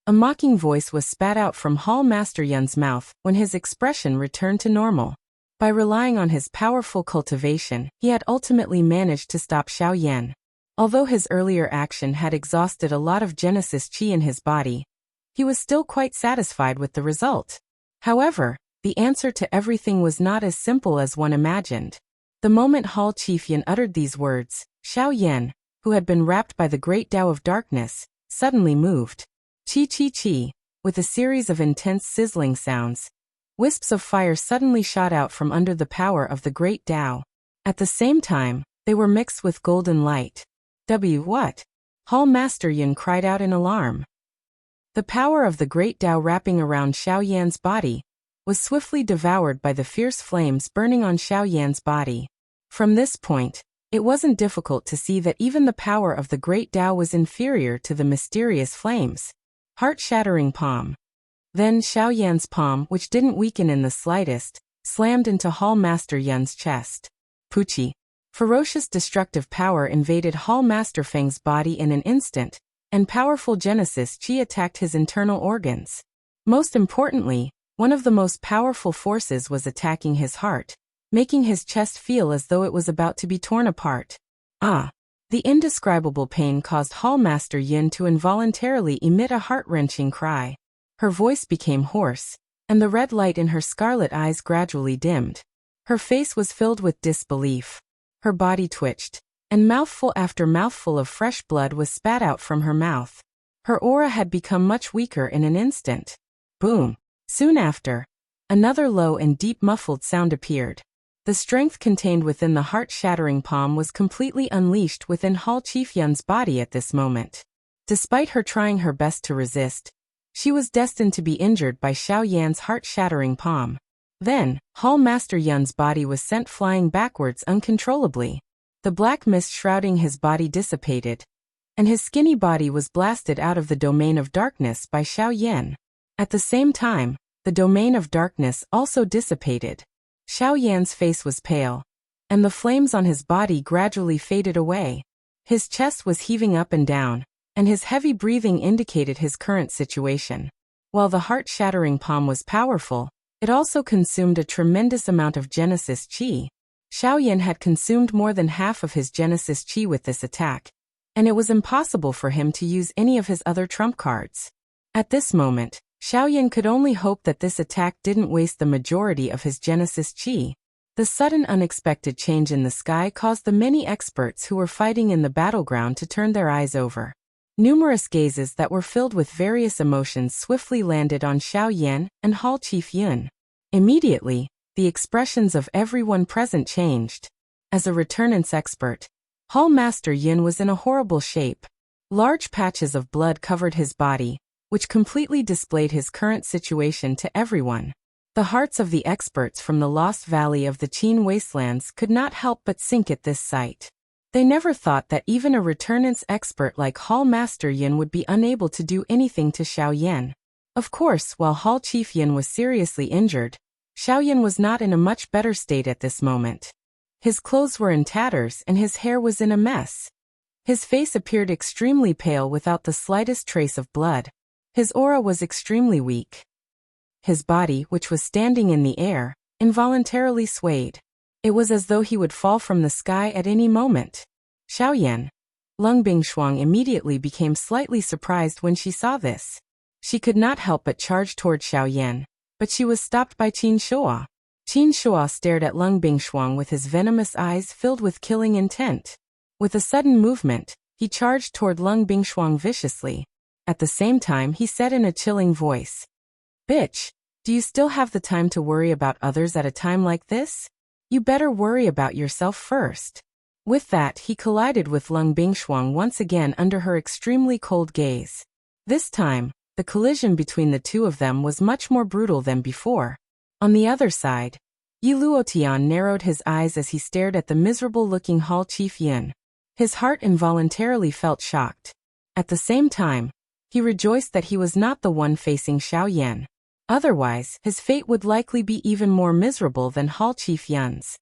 A mocking voice was spat out from Hall Master Yun's mouth when his expression returned to normal. By relying on his powerful cultivation, he had ultimately managed to stop Xiao Yan. Although his earlier action had exhausted a lot of Genesis Qi in his body, he was still quite satisfied with the result. However, the answer to everything was not as simple as one imagined. The moment Hall Chief Yun uttered these words, Xiao Yan, who had been wrapped by the great Tao of darkness, suddenly moved. Chi chi chi, with a series of intense sizzling sounds. Wisps of fire suddenly shot out from under the power of the great Tao. At the same time, they were mixed with golden light. What? Hall Master Yun cried out in alarm. The power of the great Tao wrapping around Xiao Yan's body was swiftly devoured by the fierce flames burning on Xiao Yan's body. From this point, it wasn't difficult to see that even the power of the great Tao was inferior to the mysterious flames. Heart-shattering palm. Then Xiao Yan's palm, which didn't weaken in the slightest, slammed into Hall Master Yun's chest. Puchi. Ferocious destructive power invaded Hall Master Feng's body in an instant, and powerful Genesis Qi attacked his internal organs. Most importantly, one of the most powerful forces was attacking his heart, making his chest feel as though it was about to be torn apart. The indescribable pain caused Hall Master Yun to involuntarily emit a heart-wrenching cry. Her voice became hoarse, and the red light in her scarlet eyes gradually dimmed. Her face was filled with disbelief. Her body twitched, and mouthful after mouthful of fresh blood was spat out from her mouth. Her aura had become much weaker in an instant. Boom! Soon after, another low and deep muffled sound appeared. The strength contained within the heart-shattering palm was completely unleashed within Hall Chief Yun's body at this moment. Despite her trying her best to resist, she was destined to be injured by Xiao Yan's heart-shattering palm. Then, Hall Master Yun's body was sent flying backwards uncontrollably. The black mist shrouding his body dissipated, and his skinny body was blasted out of the domain of darkness by Xiao Yan. At the same time, the domain of darkness also dissipated. Xiao Yan's face was pale, and the flames on his body gradually faded away. His chest was heaving up and down, and his heavy breathing indicated his current situation. While the heart-shattering palm was powerful, it also consumed a tremendous amount of Genesis Qi. Xiao Yan had consumed more than half of his Genesis Qi with this attack, and it was impossible for him to use any of his other trump cards. At this moment, Xiao Yan could only hope that this attack didn't waste the majority of his Genesis Qi. The sudden unexpected change in the sky caused the many experts who were fighting in the battleground to turn their eyes over. Numerous gazes that were filled with various emotions swiftly landed on Xiao Yan and Hall Chief Yun. Immediately, the expressions of everyone present changed. As a returnance expert, Hall Master Yun was in a horrible shape. Large patches of blood covered his body, which completely displayed his current situation to everyone. The hearts of the experts from the Lost Valley of the Qin Wastelands could not help but sink at this sight. They never thought that even a returnance expert like Hall Master Yun would be unable to do anything to Xiao Yan. Of course, while Hall Chief Yun was seriously injured, Xiao Yan was not in a much better state at this moment. His clothes were in tatters and his hair was in a mess. His face appeared extremely pale without the slightest trace of blood. His aura was extremely weak. His body, which was standing in the air, involuntarily swayed. It was as though he would fall from the sky at any moment. Xiao Yan. Lung Bingshuang immediately became slightly surprised when she saw this. She could not help but charge toward Xiao Yan, but she was stopped by Qin Shuo. Qin Shuo stared at Lung Bingshuang with his venomous eyes filled with killing intent. With a sudden movement, he charged toward Lung Bingshuang viciously. At the same time, he said in a chilling voice, "Bitch, do you still have the time to worry about others at a time like this? You better worry about yourself first." With that, he collided with Lung Bingshuang once again under her extremely cold gaze. This time, the collision between the two of them was much more brutal than before. On the other side, Yi Luotian narrowed his eyes as he stared at the miserable-looking Hall Chief Yin. His heart involuntarily felt shocked. At the same time, he rejoiced that he was not the one facing Xiao Yan. Otherwise, his fate would likely be even more miserable than Hall Chief Yin's.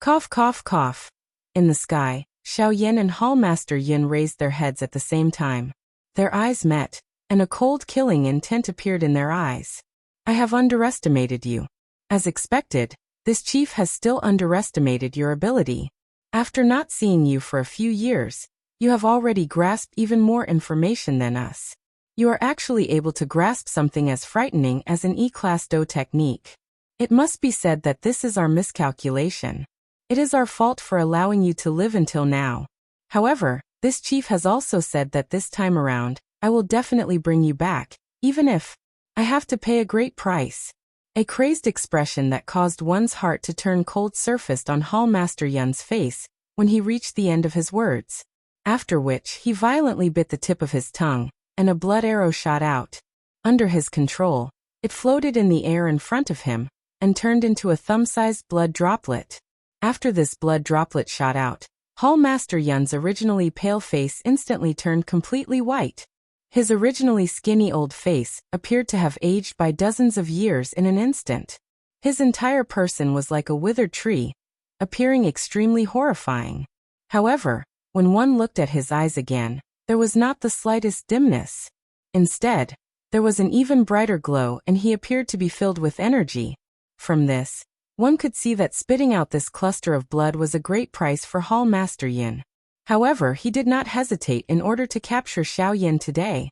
Cough, cough, cough. In the sky, Xiao Yan and Hall Master Yin raised their heads at the same time. Their eyes met, and a cold killing intent appeared in their eyes. "I have underestimated you. As expected, this chief has still underestimated your ability. After not seeing you for a few years, you have already grasped even more information than us. You are actually able to grasp something as frightening as an E-class Do technique. It must be said that this is our miscalculation. It is our fault for allowing you to live until now. However, this chief has also said that this time around, I will definitely bring you back, even if I have to pay a great price." A crazed expression that caused one's heart to turn cold surfaced on Hall Master Yun's face when he reached the end of his words. After which, he violently bit the tip of his tongue, and a blood arrow shot out. Under his control, it floated in the air in front of him, and turned into a thumb-sized blood droplet. After this blood droplet shot out, Hall Master Yun's originally pale face instantly turned completely white. His originally skinny old face appeared to have aged by dozens of years in an instant. His entire person was like a withered tree, appearing extremely horrifying. However, when one looked at his eyes again, there was not the slightest dimness. Instead, there was an even brighter glow and he appeared to be filled with energy. From this, one could see that spitting out this cluster of blood was a great price for Hall Master Yin. However, he did not hesitate in order to capture Xiao Yan today.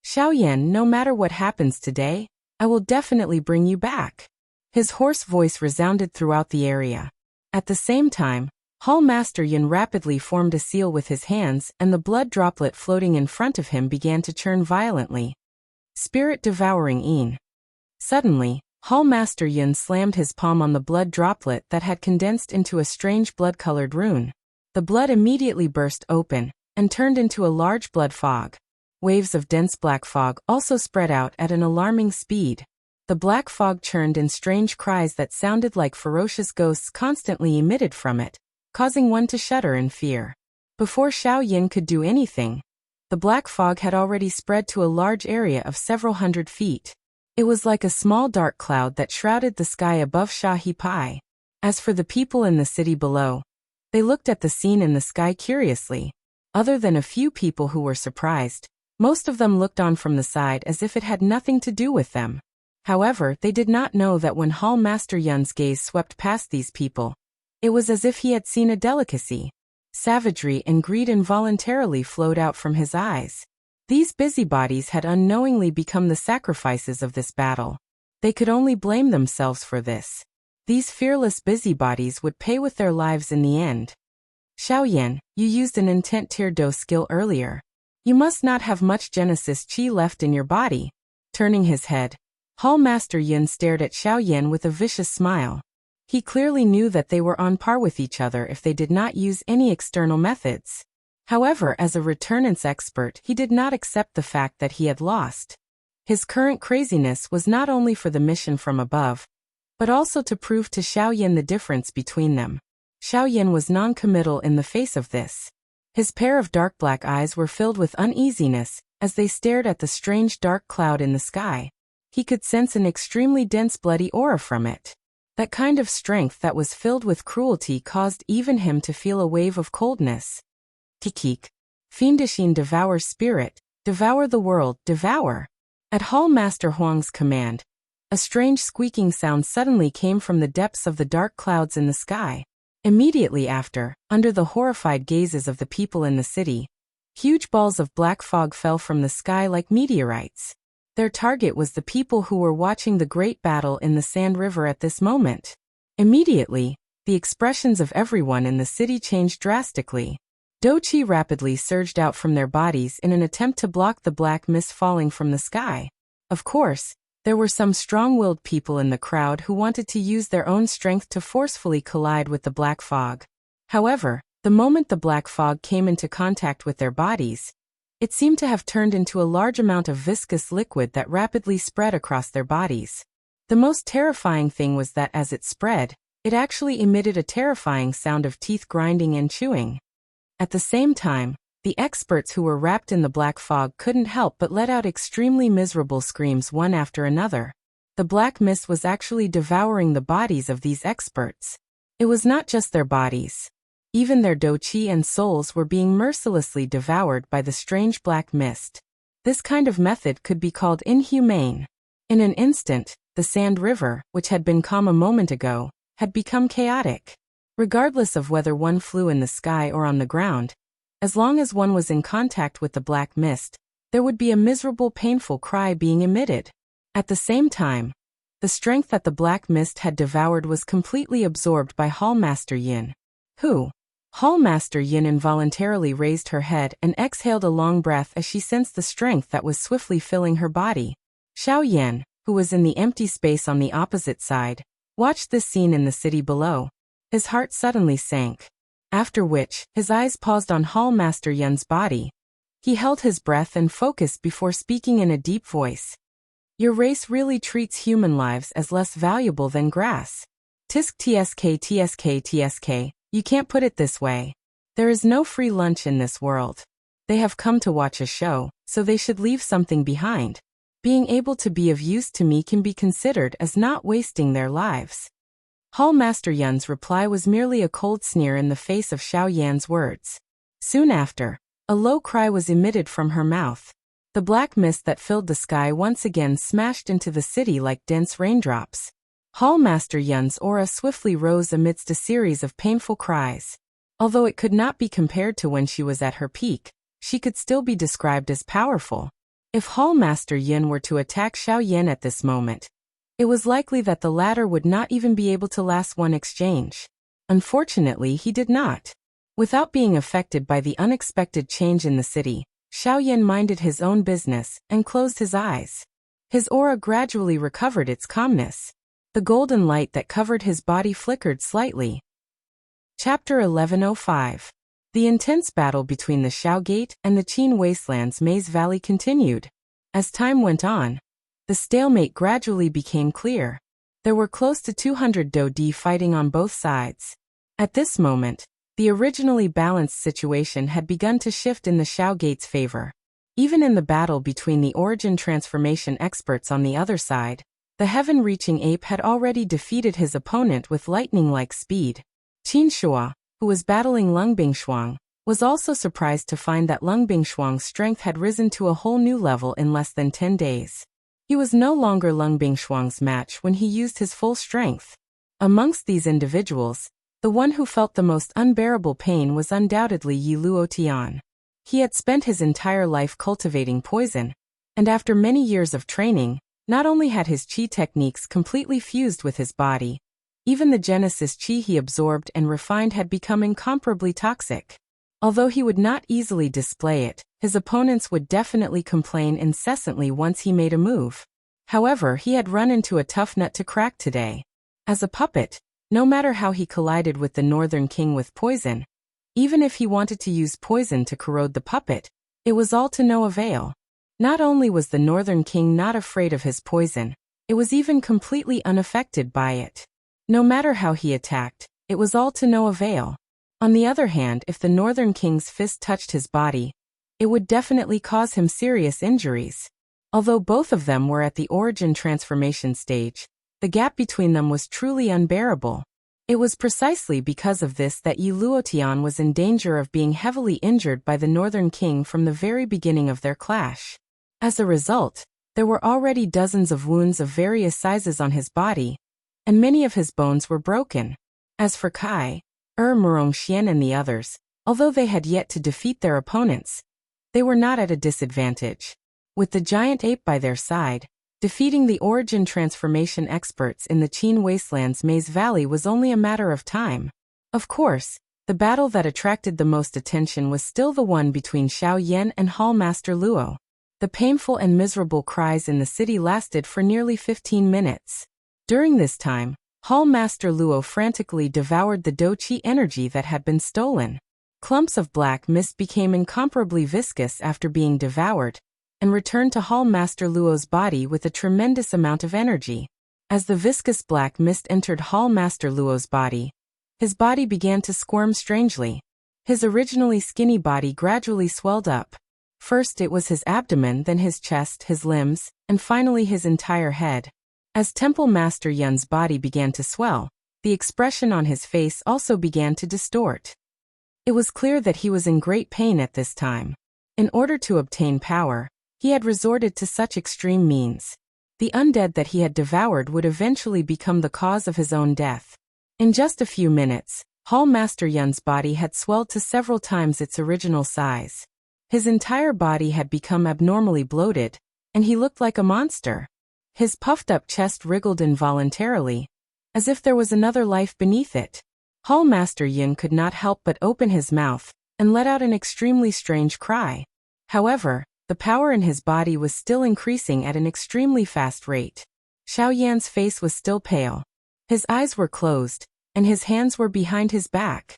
"Xiao Yan, no matter what happens today, I will definitely bring you back." His hoarse voice resounded throughout the area. At the same time, Hall Master Yin rapidly formed a seal with his hands and the blood droplet floating in front of him began to churn violently. Spirit devouring Yin. Suddenly, Hall Master Yin slammed his palm on the blood droplet that had condensed into a strange blood-colored rune. The blood immediately burst open and turned into a large blood fog. Waves of dense black fog also spread out at an alarming speed. The black fog churned in strange cries that sounded like ferocious ghosts constantly emitted from it, causing one to shudder in fear. Before Xiao Yan could do anything, the black fog had already spread to a large area of several hundred feet. It was like a small dark cloud that shrouded the sky above Shahi Pai. As for the people in the city below, they looked at the scene in the sky curiously. Other than a few people who were surprised, most of them looked on from the side as if it had nothing to do with them. However, they did not know that when Hall Master Yun's gaze swept past these people, it was as if he had seen a delicacy. Savagery and greed involuntarily flowed out from his eyes. These busybodies had unknowingly become the sacrifices of this battle. They could only blame themselves for this. These fearless busybodies would pay with their lives in the end. "Xiao Yan, you used an intent tier Do skill earlier. You must not have much Genesis Chi left in your body." Turning his head, Hall Master Yin stared at Xiao Yan with a vicious smile. He clearly knew that they were on par with each other if they did not use any external methods. However, as a returnance expert, he did not accept the fact that he had lost. His current craziness was not only for the mission from above, but also to prove to Xiao Yan the difference between them. Xiao Yan was non-committal in the face of this. His pair of dark black eyes were filled with uneasiness as they stared at the strange dark cloud in the sky. He could sense an extremely dense bloody aura from it. That kind of strength that was filled with cruelty caused even him to feel a wave of coldness. Tikik. Fiendishing devour spirit, devour the world, devour. At Hall Master Huang's command, a strange squeaking sound suddenly came from the depths of the dark clouds in the sky. Immediately after, under the horrified gazes of the people in the city, huge balls of black fog fell from the sky like meteorites. Their target was the people who were watching the great battle in the Sand River at this moment. Immediately, the expressions of everyone in the city changed drastically. Doqi rapidly surged out from their bodies in an attempt to block the black mist falling from the sky. Of course, there were some strong-willed people in the crowd who wanted to use their own strength to forcefully collide with the black fog. However, the moment the black fog came into contact with their bodies, it seemed to have turned into a large amount of viscous liquid that rapidly spread across their bodies. The most terrifying thing was that as it spread, it actually emitted a terrifying sound of teeth grinding and chewing. At the same time, the experts who were wrapped in the black fog couldn't help but let out extremely miserable screams one after another. The black mist was actually devouring the bodies of these experts. It was not just their bodies. Even their doqi and souls were being mercilessly devoured by the strange black mist. This kind of method could be called inhumane. In an instant, the Sand River, which had been calm a moment ago, had become chaotic. Regardless of whether one flew in the sky or on the ground, as long as one was in contact with the black mist, there would be a miserable, painful cry being emitted. At the same time, the strength that the black mist had devoured was completely absorbed by Hallmaster Yin. Hallmaster Yin involuntarily raised her head and exhaled a long breath as she sensed the strength that was swiftly filling her body. Xiao Yan, who was in the empty space on the opposite side, watched this scene in the city below. His heart suddenly sank. After which, his eyes paused on Hallmaster Yun's body. He held his breath and focused before speaking in a deep voice. Your race really treats human lives as less valuable than grass. Tisk tsk, you can't put it this way. There is no free lunch in this world. They have come to watch a show, so they should leave something behind. Being able to be of use to me can be considered as not wasting their lives. Hallmaster Yun's reply was merely a cold sneer in the face of Xiao Yan's words. Soon after, a low cry was emitted from her mouth. The black mist that filled the sky once again smashed into the city like dense raindrops. Hallmaster Yun's aura swiftly rose amidst a series of painful cries. Although it could not be compared to when she was at her peak, she could still be described as powerful. If Hallmaster Yun were to attack Xiao Yan at this moment, it was likely that the latter would not even be able to last one exchange. Unfortunately, he did not. Without being affected by the unexpected change in the city, Xiao Yan minded his own business and closed his eyes. His aura gradually recovered its calmness. The golden light that covered his body flickered slightly. Chapter 1105. The intense battle between the Xiao Gate and the Qin Wasteland's Maze Valley continued. As time went on, the stalemate gradually became clear. There were close to 200 Dodi fighting on both sides. At this moment, the originally balanced situation had begun to shift in the Xiao Gate's favor. Even in the battle between the origin transformation experts on the other side, the heaven-reaching ape had already defeated his opponent with lightning-like speed. Qin Shua, who was battling Lung Bingshuang, was also surprised to find that Lung Bingshuang's strength had risen to a whole new level in less than 10 days. He was no longer Lung Bingshuang's match when he used his full strength. Amongst these individuals, the one who felt the most unbearable pain was undoubtedly Yi Luotian. He had spent his entire life cultivating poison, and after many years of training, not only had his qi techniques completely fused with his body, even the Genesis qi he absorbed and refined had become incomparably toxic. Although he would not easily display it, his opponents would definitely complain incessantly once he made a move. However, he had run into a tough nut to crack today. As a puppet, no matter how he collided with the Northern King with poison, even if he wanted to use poison to corrode the puppet, it was all to no avail. Not only was the Northern King not afraid of his poison, it was even completely unaffected by it. No matter how he attacked, it was all to no avail. On the other hand, if the Northern King's fist touched his body, it would definitely cause him serious injuries. Although both of them were at the origin transformation stage, the gap between them was truly unbearable. It was precisely because of this that Yi Luotian was in danger of being heavily injured by the Northern King from the very beginning of their clash. As a result, there were already dozens of wounds of various sizes on his body, and many of his bones were broken. As for Kai, Murongxian and the others, although they had yet to defeat their opponents, they were not at a disadvantage. with the giant ape by their side. Defeating the origin transformation experts in the Qin Wasteland's Maze Valley was only a matter of time. Of course, the battle that attracted the most attention was still the one between Xiao Yan and Hall Master Luo. The painful and miserable cries in the city lasted for nearly 15 minutes. During this time, Hall Master Luo frantically devoured the Doqi energy that had been stolen. Clumps of black mist became incomparably viscous after being devoured, and returned to Hall Master Luo's body with a tremendous amount of energy. As the viscous black mist entered Hall Master Luo's body, his body began to squirm strangely. His originally skinny body gradually swelled up. First it was his abdomen, then his chest, his limbs, and finally his entire head. As Temple Master Yun's body began to swell, the expression on his face also began to distort. It was clear that he was in great pain at this time. In order to obtain power, he had resorted to such extreme means. The undead that he had devoured would eventually become the cause of his own death. In just a few minutes, Hall Master Yun's body had swelled to several times its original size. His entire body had become abnormally bloated, and he looked like a monster. His puffed-up chest wriggled involuntarily, as if there was another life beneath it. Hall Master Yun could not help but open his mouth and let out an extremely strange cry. However, the power in his body was still increasing at an extremely fast rate. Xiao Yan's face was still pale. His eyes were closed, and his hands were behind his back.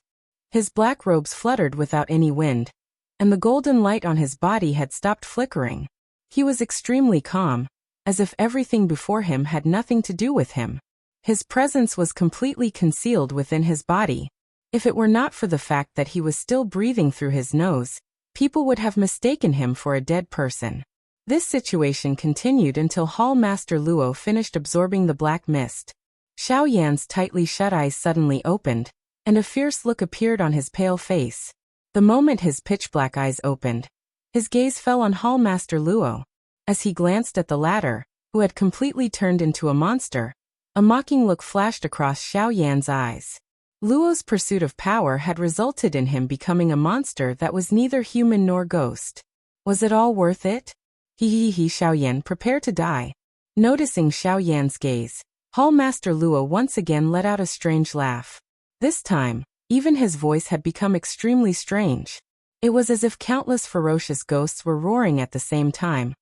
His black robes fluttered without any wind, and the golden light on his body had stopped flickering. He was extremely calm, as if everything before him had nothing to do with him. His presence was completely concealed within his body. If it were not for the fact that he was still breathing through his nose, people would have mistaken him for a dead person. This situation continued until Hall Master Luo finished absorbing the black mist. Xiao Yan's tightly shut eyes suddenly opened, and a fierce look appeared on his pale face. The moment his pitch-black eyes opened, his gaze fell on Hall Master Luo. As he glanced at the latter, who had completely turned into a monster, a mocking look flashed across Xiao Yan's eyes. Luo's pursuit of power had resulted in him becoming a monster that was neither human nor ghost. Was it all worth it? Xiao Yan, prepare to die. Noticing Xiao Yan's gaze, Hall Master Luo once again let out a strange laugh. This time, even his voice had become extremely strange. It was as if countless ferocious ghosts were roaring at the same time,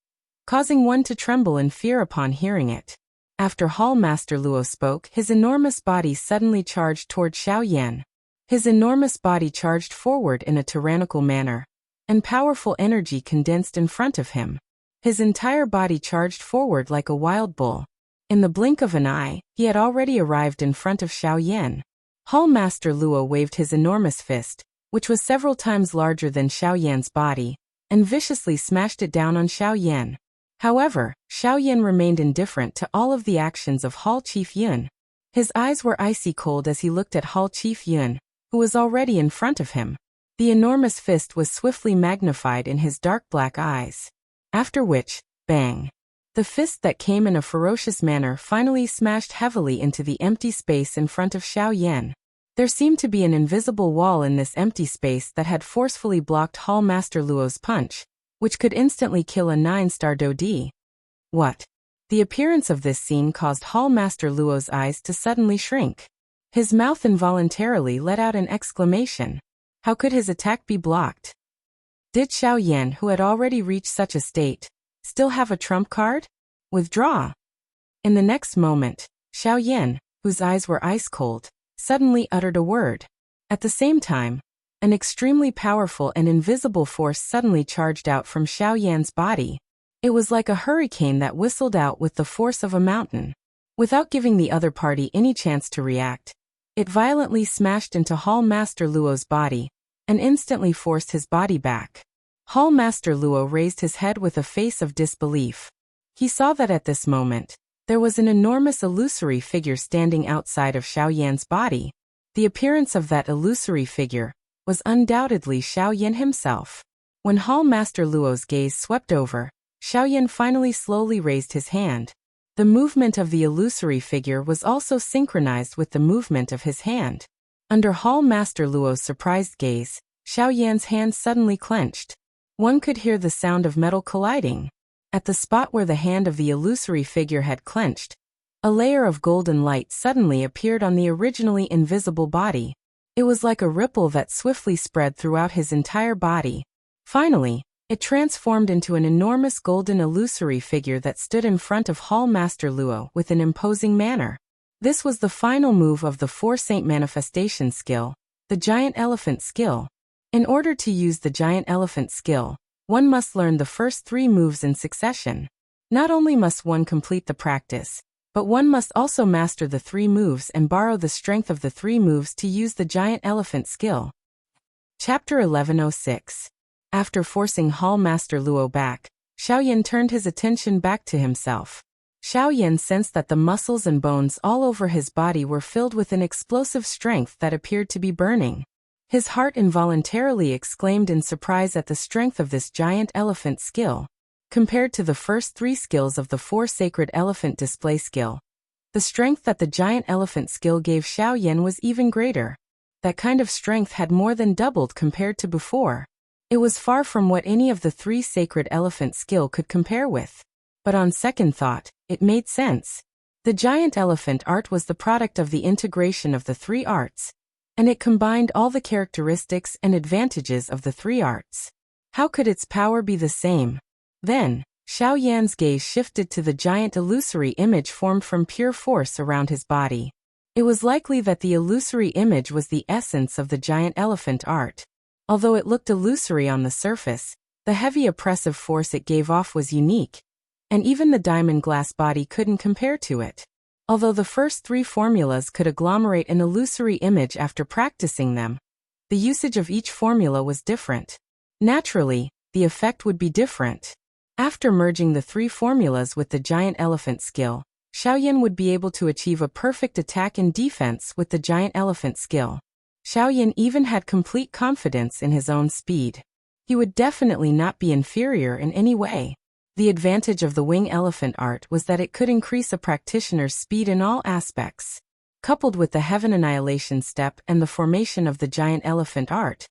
causing one to tremble in fear upon hearing it. After Hall Master Luo spoke, his enormous body suddenly charged toward Xiao Yan. His enormous body charged forward in a tyrannical manner, and powerful energy condensed in front of him. His entire body charged forward like a wild bull. In the blink of an eye, he had already arrived in front of Xiao Yan. Hall Master Luo waved his enormous fist, which was several times larger than Xiao Yan's body, and viciously smashed it down on Xiao Yan. However, Xiao Yan remained indifferent to all of the actions of Hall Chief Yun. His eyes were icy cold as he looked at Hall Chief Yun, who was already in front of him. The enormous fist was swiftly magnified in his dark black eyes. After which, bang! The fist that came in a ferocious manner finally smashed heavily into the empty space in front of Xiao Yan. There seemed to be an invisible wall in this empty space that had forcefully blocked Hall Master Luo's punch, which could instantly kill a 9-star Dodi. What? The appearance of this scene caused Hall Master Luo's eyes to suddenly shrink. His mouth involuntarily let out an exclamation. How could his attack be blocked? Did Xiao Yan, who had already reached such a state, still have a trump card? Withdraw. In the next moment, Xiao Yan, whose eyes were ice-cold, suddenly uttered a word. At the same time, an extremely powerful and invisible force suddenly charged out from Xiao Yan's body. It was like a hurricane that whistled out with the force of a mountain. Without giving the other party any chance to react, it violently smashed into Hall Master Luo's body, and instantly forced his body back. Hall Master Luo raised his head with a face of disbelief. He saw that at this moment, there was an enormous illusory figure standing outside of Xiao Yan's body. The appearance of that illusory figure was undoubtedly Xiao Yan himself. When Hall Master Luo's gaze swept over, Xiao Yan finally slowly raised his hand. The movement of the illusory figure was also synchronized with the movement of his hand. Under Hall Master Luo's surprised gaze, Xiao Yan's hand suddenly clenched. One could hear the sound of metal colliding. At the spot where the hand of the illusory figure had clenched, a layer of golden light suddenly appeared on the originally invisible body. It was like a ripple that swiftly spread throughout his entire body. Finally, it transformed into an enormous golden illusory figure that stood in front of Hall Master Luo with an imposing manner. This was the final move of the Four Saint Manifestation skill, the Giant Elephant skill. In order to use the Giant Elephant skill, one must learn the first 3 moves in succession. Not only must one complete the practice, but one must also master the 3 moves and borrow the strength of the 3 moves to use the Giant Elephant skill. Chapter 1106. After forcing Hall Master Luo back, Xiaoyan turned his attention back to himself. Xiaoyan sensed that the muscles and bones all over his body were filled with an explosive strength that appeared to be burning. His heart involuntarily exclaimed in surprise at the strength of this Giant Elephant skill. Compared to the first 3 skills of the 4 Sacred Elephant Display skill, the strength that the Giant Elephant skill gave Xiaoyan was even greater. That kind of strength had more than doubled compared to before. It was far from what any of the 3 Sacred Elephant skill could compare with. But on second thought, it made sense. The Giant Elephant art was the product of the integration of the 3 arts, and it combined all the characteristics and advantages of the 3 arts. How could its power be the same? Then, Xiaoyan's gaze shifted to the giant illusory image formed from pure force around his body. It was likely that the illusory image was the essence of the Giant Elephant art. Although it looked illusory on the surface, the heavy oppressive force it gave off was unique, and even the diamond glass body couldn't compare to it. Although the first 3 formulas could agglomerate an illusory image after practicing them, the usage of each formula was different. Naturally, the effect would be different. After merging the 3 formulas with the Giant Elephant skill, Xiaoyan would be able to achieve a perfect attack and defense with the Giant Elephant skill. Xiaoyan even had complete confidence in his own speed. He would definitely not be inferior in any way. The advantage of the Wing Elephant art was that it could increase a practitioner's speed in all aspects. Coupled with the Heaven Annihilation step and the formation of the Giant Elephant art,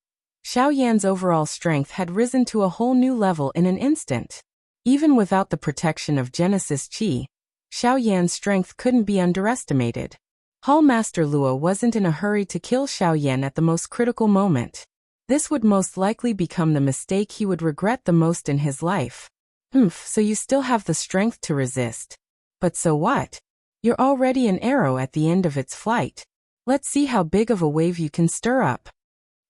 Xiaoyan's overall strength had risen to a whole new level in an instant. Even without the protection of Genesis Qi, Xiaoyan's strength couldn't be underestimated. Hall Master Luo wasn't in a hurry to kill Xiaoyan at the most critical moment. This would most likely become the mistake he would regret the most in his life. So you still have the strength to resist. But so what? You're already an arrow at the end of its flight. Let's see how big of a wave you can stir up.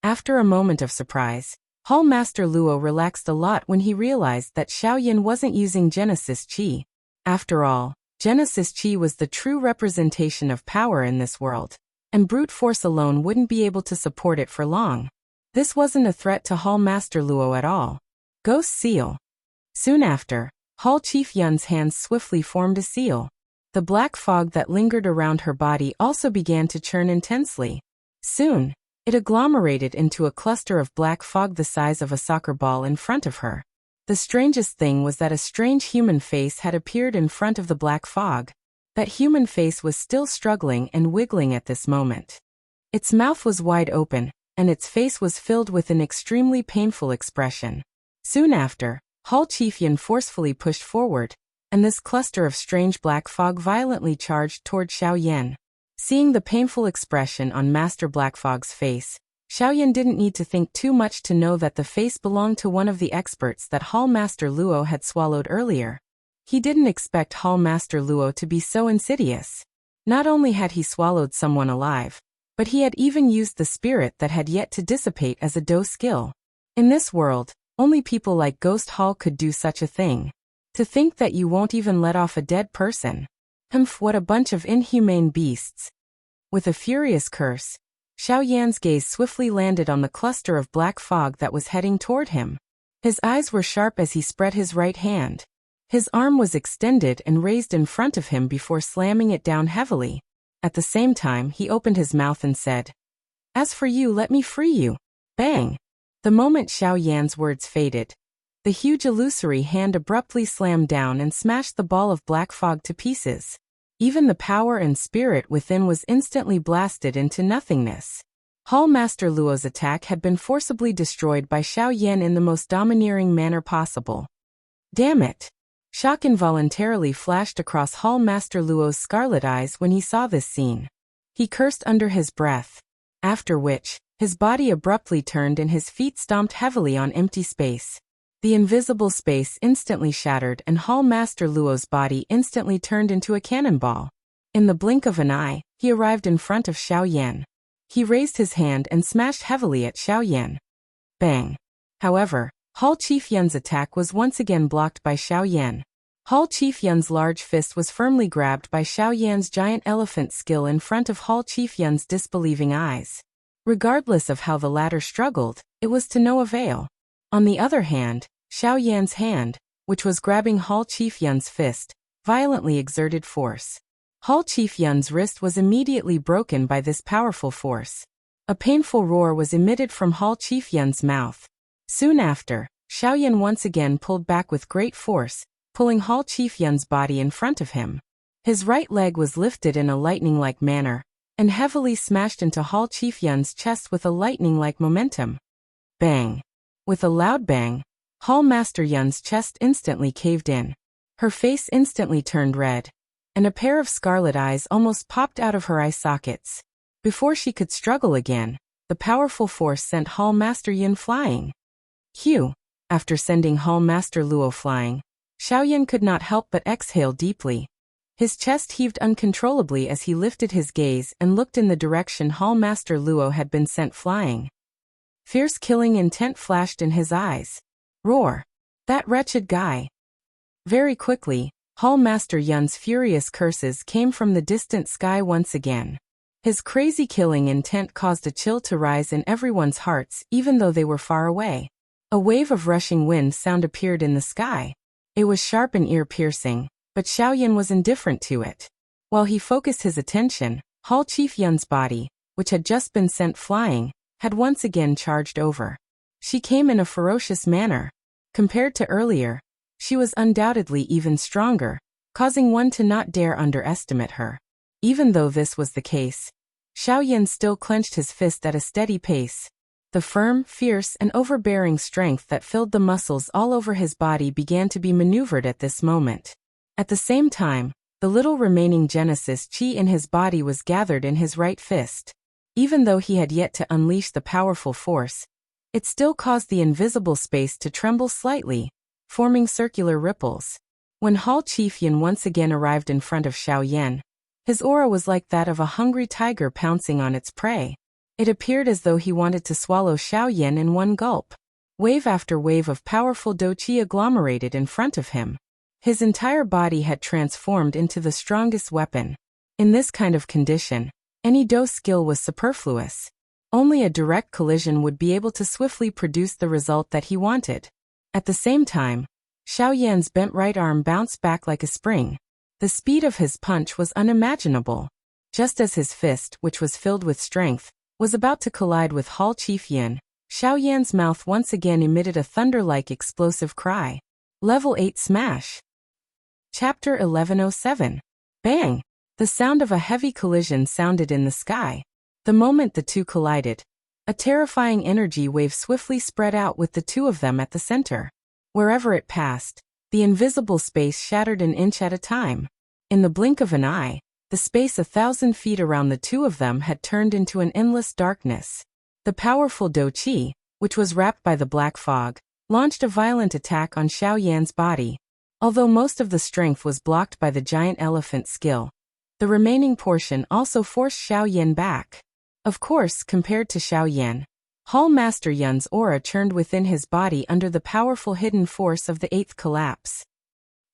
After a moment of surprise, Hall Master Luo relaxed a lot when he realized that Xiaoyan wasn't using Genesis Qi. After all, Genesis Qi was the true representation of power in this world, and brute force alone wouldn't be able to support it for long. This wasn't a threat to Hall Master Luo at all. Ghost Seal. Soon after, Hall Chief Yun's hands swiftly formed a seal. The black fog that lingered around her body also began to churn intensely. Soon, it agglomerated into a cluster of black fog the size of a soccer ball in front of her. The strangest thing was that a strange human face had appeared in front of the black fog. That human face was still struggling and wiggling at this moment. Its mouth was wide open, and its face was filled with an extremely painful expression. Soon after, Hall Chief Yun forcefully pushed forward, and this cluster of strange black fog violently charged toward Xiaoyan. Seeing the painful expression on Master Black Fog's face, Xiaoyan didn't need to think too much to know that the face belonged to one of the experts that Hall Master Luo had swallowed earlier. He didn't expect Hall Master Luo to be so insidious. Not only had he swallowed someone alive, but he had even used the spirit that had yet to dissipate as a Do skill. In this world, only people like Ghost Hall could do such a thing. To think that you won't even let off a dead person. What a bunch of inhumane beasts. With a furious curse, Xiaoyan's gaze swiftly landed on the cluster of black fog that was heading toward him. His eyes were sharp as he spread his right hand. His arm was extended and raised in front of him before slamming it down heavily. At the same time, he opened his mouth and said, "As for you, let me free you." Bang! The moment Xiaoyan's words faded, the huge illusory hand abruptly slammed down and smashed the ball of black fog to pieces. Even the power and spirit within was instantly blasted into nothingness. Hall Master Luo's attack had been forcibly destroyed by Xiaoyan in the most domineering manner possible. Damn it! Shock involuntarily flashed across Hall Master Luo's scarlet eyes when he saw this scene. He cursed under his breath. After which, his body abruptly turned and his feet stomped heavily on empty space. The invisible space instantly shattered and Hall Master Luo's body instantly turned into a cannonball. In the blink of an eye, he arrived in front of Xiao Yan. He raised his hand and smashed heavily at Xiao Yan. Bang! However, Hall Chief Yun's attack was once again blocked by Xiao Yan. Hall Chief Yun's large fist was firmly grabbed by Xiao Yan's giant elephant skill in front of Hall Chief Yun's disbelieving eyes. Regardless of how the latter struggled, it was to no avail. On the other hand, Xiao Yan's hand, which was grabbing Hall Chief Yun's fist, violently exerted force. Hall Chief Yun's wrist was immediately broken by this powerful force. A painful roar was emitted from Hall Chief Yun's mouth. Soon after, Xiao Yan once again pulled back with great force, pulling Hall Chief Yun's body in front of him. His right leg was lifted in a lightning-like manner, and heavily smashed into Hall Chief Yun's chest with a lightning-like momentum. Bang! With a loud bang, Hall Master Yun's chest instantly caved in. Her face instantly turned red, and a pair of scarlet eyes almost popped out of her eye sockets. Before she could struggle again, the powerful force sent Hall Master Yun flying. Phew! After sending Hall Master Luo flying, Xiao Yan could not help but exhale deeply. His chest heaved uncontrollably as he lifted his gaze and looked in the direction Hall Master Luo had been sent flying. Fierce killing intent flashed in his eyes. Roar! That wretched guy! Very quickly, Hall Master Yun's furious curses came from the distant sky once again. His crazy killing intent caused a chill to rise in everyone's hearts even though they were far away. A wave of rushing wind sound appeared in the sky. It was sharp and ear-piercing, but Xiao Yan was indifferent to it. While he focused his attention, Hall Chief Yun's body, which had just been sent flying, had once again charged over. She came in a ferocious manner. Compared to earlier, she was undoubtedly even stronger, causing one to not dare underestimate her. Even though this was the case, Xiao Yan still clenched his fist at a steady pace. The firm, fierce, and overbearing strength that filled the muscles all over his body began to be maneuvered at this moment. At the same time, the little remaining Genesis chi in his body was gathered in his right fist. Even though he had yet to unleash the powerful force, it still caused the invisible space to tremble slightly, forming circular ripples. When Hall Chief Yun once again arrived in front of Xiao Yan, his aura was like that of a hungry tiger pouncing on its prey. It appeared as though he wanted to swallow Xiao Yan in one gulp. Wave after wave of powerful do qi agglomerated in front of him. His entire body had transformed into the strongest weapon. In this kind of condition, any do skill was superfluous. Only a direct collision would be able to swiftly produce the result that he wanted. At the same time, Xiao Yan's bent right arm bounced back like a spring. The speed of his punch was unimaginable. Just as his fist, which was filled with strength, was about to collide with Hall Chief Yun, Xiao Yan's mouth once again emitted a thunder-like explosive cry. Level 8 Smash. Chapter 1107. Bang! The sound of a heavy collision sounded in the sky. The moment the two collided, a terrifying energy wave swiftly spread out with the two of them at the center. Wherever it passed, the invisible space shattered an inch at a time. In the blink of an eye, the space 1,000 feet around the two of them had turned into an endless darkness. The powerful do qi, which was wrapped by the black fog, launched a violent attack on Xiao Yan's body. Although most of the strength was blocked by the giant elephant skill, the remaining portion also forced Xiao Yan back. Of course, compared to Xiao Yan, Hall Master Yun's aura churned within his body under the powerful hidden force of the eighth collapse.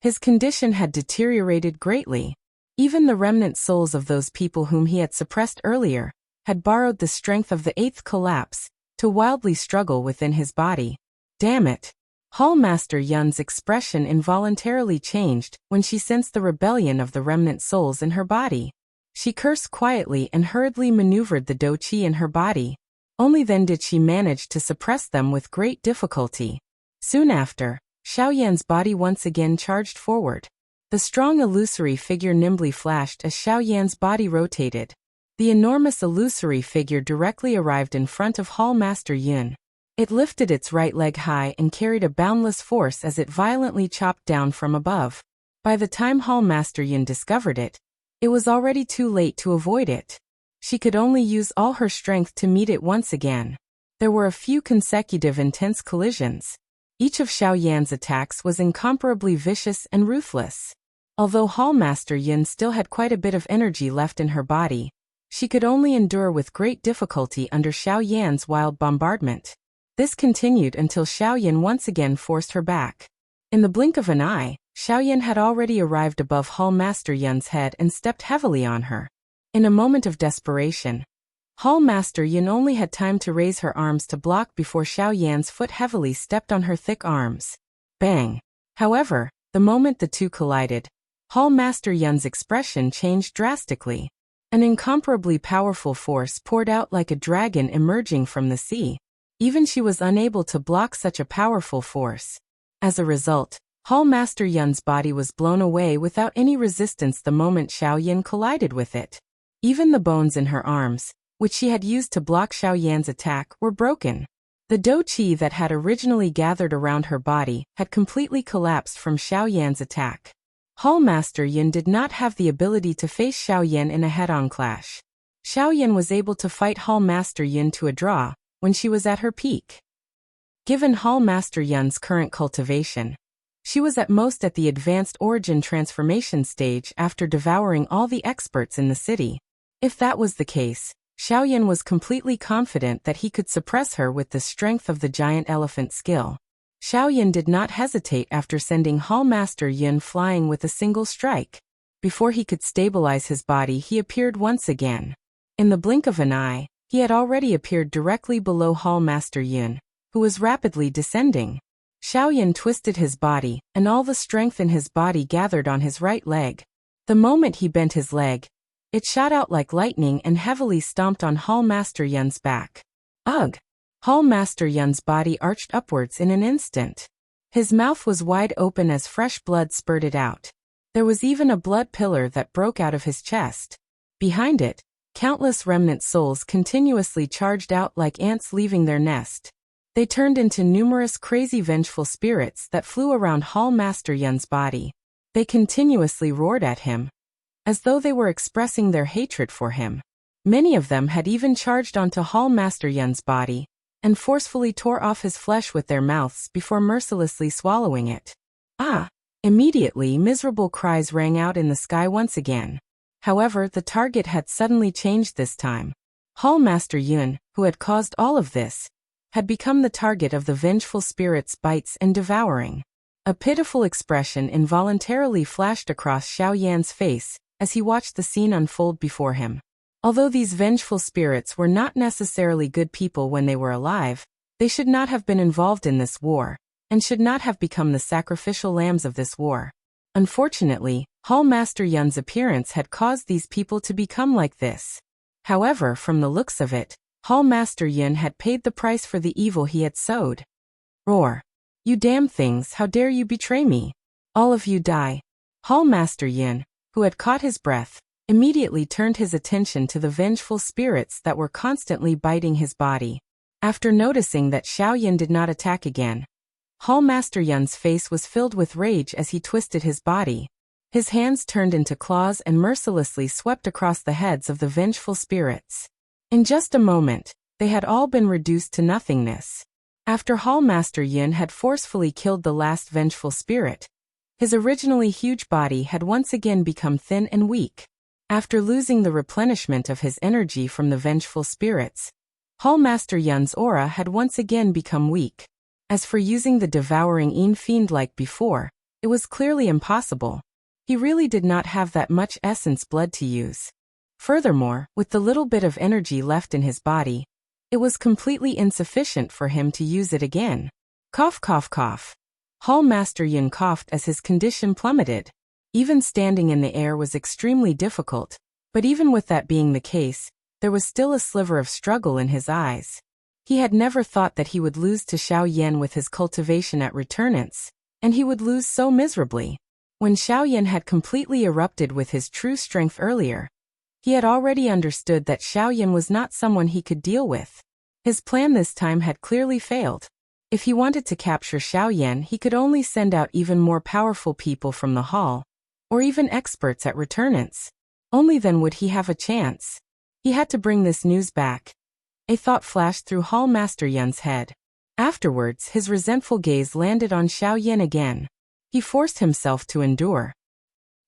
His condition had deteriorated greatly. Even the remnant souls of those people whom he had suppressed earlier had borrowed the strength of the eighth collapse to wildly struggle within his body. Damn it! Hall Master Yun's expression involuntarily changed when she sensed the rebellion of the remnant souls in her body. She cursed quietly and hurriedly maneuvered the do qi in her body. Only then did she manage to suppress them with great difficulty. Soon after, Xiao Yan's body once again charged forward. The strong illusory figure nimbly flashed as Xiao Yan's body rotated. The enormous illusory figure directly arrived in front of Hall Master Yun. It lifted its right leg high and carried a boundless force as it violently chopped down from above. By the time Hall Master Yin discovered it, it was already too late to avoid it. She could only use all her strength to meet it once again. There were a few consecutive intense collisions. Each of Xiao Yan's attacks was incomparably vicious and ruthless. Although Hall Master Yin still had quite a bit of energy left in her body, she could only endure with great difficulty under Xiao Yan's wild bombardment. This continued until Xiao Yan once again forced her back. In the blink of an eye, Xiao Yan had already arrived above Hall Master Yun's head and stepped heavily on her. In a moment of desperation, Hall Master Yin only had time to raise her arms to block before Xiao Yan's foot heavily stepped on her thick arms. Bang! However, the moment the two collided, Hall Master Yun's expression changed drastically. An incomparably powerful force poured out like a dragon emerging from the sea. Even she was unable to block such a powerful force. As a result, Hall Master Yun's body was blown away without any resistance the moment Xiao Yan collided with it. Even the bones in her arms, which she had used to block Xiao Yan's attack, were broken. The dou qi that had originally gathered around her body had completely collapsed from Xiao Yan's attack. Hall Master Yin did not have the ability to face Xiao Yan in a head-on clash. Xiao Yan was able to fight Hall Master Yin to a draw when she was at her peak. Given Hall Master Yun's current cultivation, she was at most at the advanced origin transformation stage after devouring all the experts in the city. If that was the case, Xiao Yan was completely confident that he could suppress her with the strength of the giant elephant skill. Xiao Yan did not hesitate after sending Hall Master Yin flying with a single strike. Before he could stabilize his body, he appeared once again. In the blink of an eye, he had already appeared directly below Hall Master Yin, who was rapidly descending. Xiao Yan twisted his body, and all the strength in his body gathered on his right leg. The moment he bent his leg, it shot out like lightning and heavily stomped on Hall Master Yun's back. Ugh! Hall Master Yun's body arched upwards in an instant. His mouth was wide open as fresh blood spurted out. There was even a blood pillar that broke out of his chest. Behind it, countless remnant souls continuously charged out like ants leaving their nest. They turned into numerous crazy vengeful spirits that flew around Hall Master Yun's body. They continuously roared at him, as though they were expressing their hatred for him. Many of them had even charged onto Hall Master Yun's body, and forcefully tore off his flesh with their mouths before mercilessly swallowing it. Ah! Immediately, miserable cries rang out in the sky once again. However, the target had suddenly changed this time. Hall Master Yun, who had caused all of this, had become the target of the vengeful spirit's bites and devouring. A pitiful expression involuntarily flashed across Xiao Yan's face as he watched the scene unfold before him. Although these vengeful spirits were not necessarily good people when they were alive, they should not have been involved in this war, and should not have become the sacrificial lambs of this war. Unfortunately, Hall Master Yun's appearance had caused these people to become like this. However, from the looks of it, Hall Master Yun had paid the price for the evil he had sowed. Roar! You damn things, how dare you betray me? All of you die. Hall Master Yun, who had caught his breath, immediately turned his attention to the vengeful spirits that were constantly biting his body. After noticing that Xiao Yan did not attack again, Hall Master Yun's face was filled with rage as he twisted his body. His hands turned into claws and mercilessly swept across the heads of the vengeful spirits. In just a moment, they had all been reduced to nothingness. After Hall Master Yun had forcefully killed the last vengeful spirit, his originally huge body had once again become thin and weak. After losing the replenishment of his energy from the vengeful spirits, Hall Master Yun's aura had once again become weak. As for using the devouring Yin Fiend like before, it was clearly impossible. He really did not have that much essence blood to use. Furthermore, with the little bit of energy left in his body, it was completely insufficient for him to use it again. Cough cough cough. Hall Master Yun coughed as his condition plummeted. Even standing in the air was extremely difficult, but even with that being the case, there was still a sliver of struggle in his eyes. He had never thought that he would lose to Xiao Yan with his cultivation at returnance, and he would lose so miserably. When Xiao Yan had completely erupted with his true strength earlier, he had already understood that Xiao Yan was not someone he could deal with. His plan this time had clearly failed. If he wanted to capture Xiaoyan, he could only send out even more powerful people from the hall, or even experts at returnants. Only then would he have a chance. He had to bring this news back. A thought flashed through Hall Master Yun's head. Afterwards, his resentful gaze landed on Xiaoyan again. He forced himself to endure.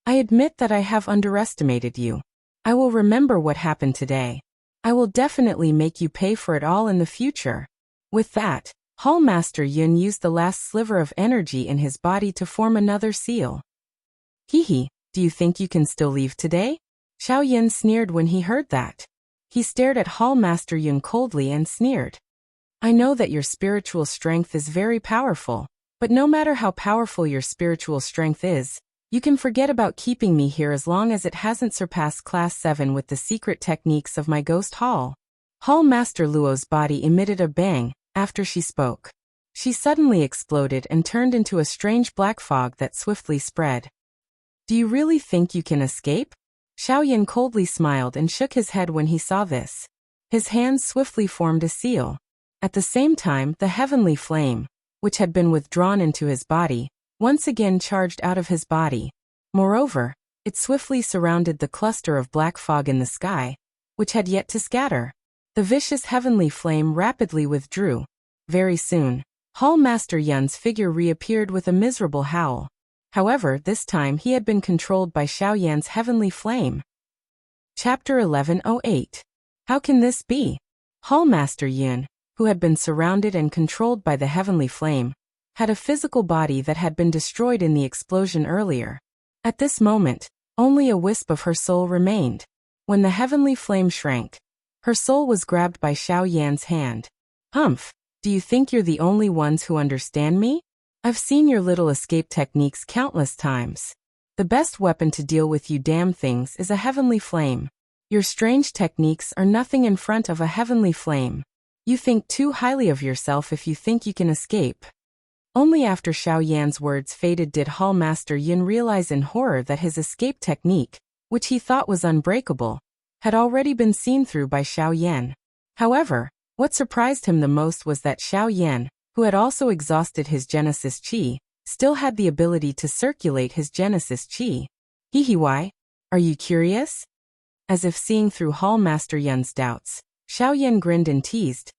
I admit that I have underestimated you. I will remember what happened today. I will definitely make you pay for it all in the future. With that, Hall Master Yun used the last sliver of energy in his body to form another seal. Hehe, do you think you can still leave today? Xiaoyan sneered when he heard that. He stared at Hall Master Yun coldly and sneered. I know that your spiritual strength is very powerful, but no matter how powerful your spiritual strength is, you can forget about keeping me here as long as it hasn't surpassed Class 7 with the secret techniques of my ghost hall. Hall Master Luo's body emitted a bang after she spoke. She suddenly exploded and turned into a strange black fog that swiftly spread. Do you really think you can escape? Xiaoyan coldly smiled and shook his head when he saw this. His hands swiftly formed a seal. At the same time, the heavenly flame, which had been withdrawn into his body, once again charged out of his body. Moreover, it swiftly surrounded the cluster of black fog in the sky, which had yet to scatter. The vicious heavenly flame rapidly withdrew. Very soon, Hall Master Yun's figure reappeared with a miserable howl. However, this time he had been controlled by Xiaoyan's heavenly flame. Chapter 1108. How can this be? Hall Master Yun, who had been surrounded and controlled by the heavenly flame, had a physical body that had been destroyed in the explosion earlier. At this moment, only a wisp of her soul remained. When the heavenly flame shrank, her soul was grabbed by Xiaoyan's hand. Humph, do you think you're the only ones who understand me? I've seen your little escape techniques countless times. The best weapon to deal with you damn things is a heavenly flame. Your strange techniques are nothing in front of a heavenly flame. You think too highly of yourself if you think you can escape. Only after Xiaoyan's words faded did Hall Master Yun realize in horror that his escape technique, which he thought was unbreakable, had already been seen through by Xiaoyan. However, what surprised him the most was that Xiaoyan, who had also exhausted his Genesis Qi, still had the ability to circulate his Genesis Qi. Hehe, why? Are you curious? As if seeing through Hall Master Yun's doubts, Xiaoyan grinned and teased.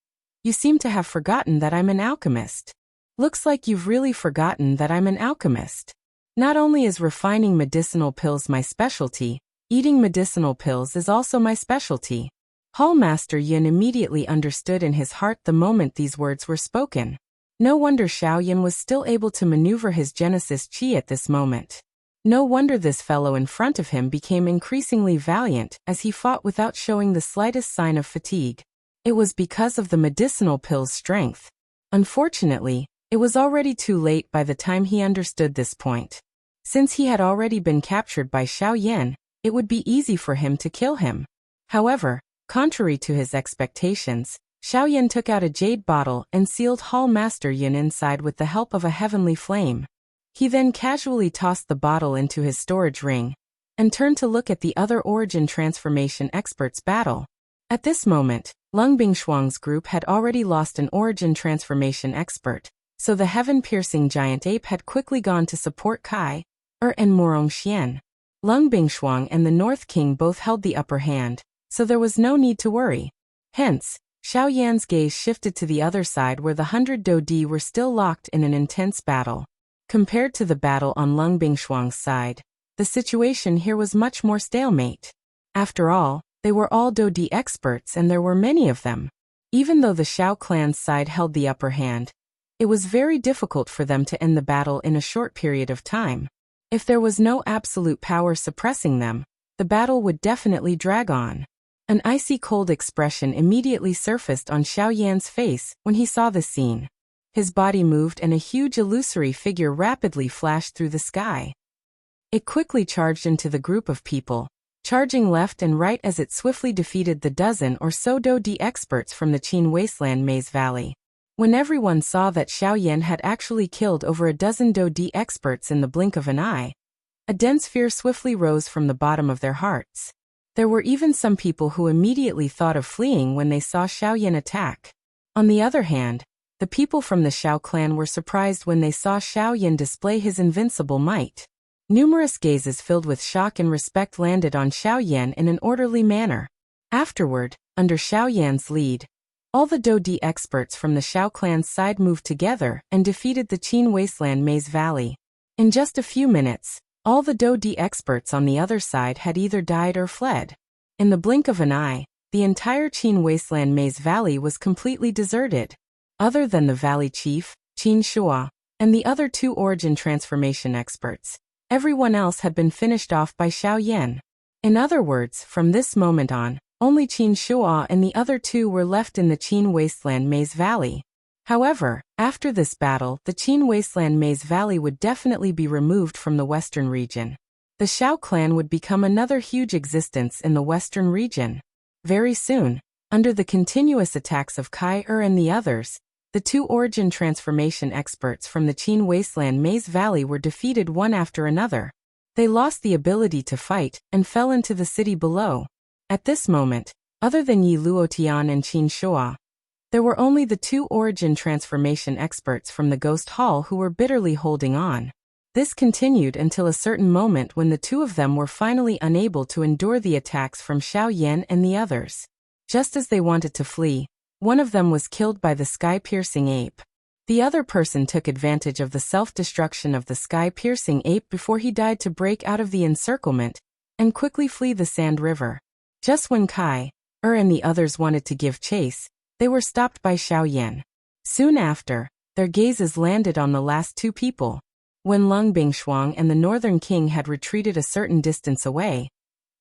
You seem to have forgotten that I'm an alchemist. Looks like you've really forgotten that I'm an alchemist. Not only is refining medicinal pills my specialty, eating medicinal pills is also my specialty. Hall Master Yun immediately understood in his heart the moment these words were spoken. No wonder Xiaoyan was still able to maneuver his Genesis Qi at this moment. No wonder this fellow in front of him became increasingly valiant as he fought without showing the slightest sign of fatigue. It was because of the medicinal pill's strength. Unfortunately, it was already too late by the time he understood this point. Since he had already been captured by Xiaoyan, it would be easy for him to kill him. However, contrary to his expectations, Xiaoyan took out a jade bottle and sealed Hall Master Yun inside with the help of a heavenly flame. He then casually tossed the bottle into his storage ring, and turned to look at the other origin transformation experts' battle. At this moment, Lung Bingshuang's group had already lost an origin transformation expert, so the heaven-piercing giant ape had quickly gone to support Kai, and Morong Xian. Lung Bingshuang and the North King both held the upper hand, so there was no need to worry. Hence, Xiaoyan's gaze shifted to the other side where the 100 Dodi were still locked in an intense battle. Compared to the battle on Lung Bingshuang's side, the situation here was much more stalemate. After all, they were all Dodi experts and there were many of them. Even though the Xiao clan's side held the upper hand, it was very difficult for them to end the battle in a short period of time. If there was no absolute power suppressing them, the battle would definitely drag on. An icy cold expression immediately surfaced on Xiaoyan's face when he saw the scene. His body moved and a huge illusory figure rapidly flashed through the sky. It quickly charged into the group of people, charging left and right as it swiftly defeated the dozen or so Dodi experts from the Qin Wasteland Maze Valley. When everyone saw that Xiaoyan had actually killed over a dozen Dodi experts in the blink of an eye, a dense fear swiftly rose from the bottom of their hearts. There were even some people who immediately thought of fleeing when they saw Xiaoyan attack. On the other hand, the people from the Xiao clan were surprised when they saw Xiao Yan display his invincible might. Numerous gazes filled with shock and respect landed on Xiao Yan in an orderly manner. Afterward, under Xiao Yan's lead, all the Dodi experts from the Xiao clan's side moved together and defeated the Qin wasteland Maze Valley. In just a few minutes, all the Dodi experts on the other side had either died or fled. In the blink of an eye, the entire Qin wasteland Maze Valley was completely deserted. Other than the valley chief, Qin Shua, and the other two origin transformation experts, everyone else had been finished off by Xiao Yan. In other words, from this moment on, only Qin Shua and the other two were left in the Qin wasteland Maze Valley. However, after this battle, the Qin wasteland Maze Valley would definitely be removed from the western region. The Xiao clan would become another huge existence in the western region. Very soon, under the continuous attacks of Kai and the others, the two origin transformation experts from the Qin wasteland Maze Valley were defeated one after another. They lost the ability to fight and fell into the city below. At this moment, other than Yi Luotian and Qin Shua, there were only the two origin transformation experts from the Ghost Hall who were bitterly holding on. This continued until a certain moment when the two of them were finally unable to endure the attacks from Xiao Yan and the others. Just as they wanted to flee, one of them was killed by the sky-piercing ape. The other person took advantage of the self-destruction of the sky-piercing ape before he died to break out of the encirclement and quickly flee the Sand River. Just when Kai, and the others wanted to give chase, they were stopped by Xiao Yan. Soon after, their gazes landed on the last two people. When Lung Bingshuang and the Northern King had retreated a certain distance away,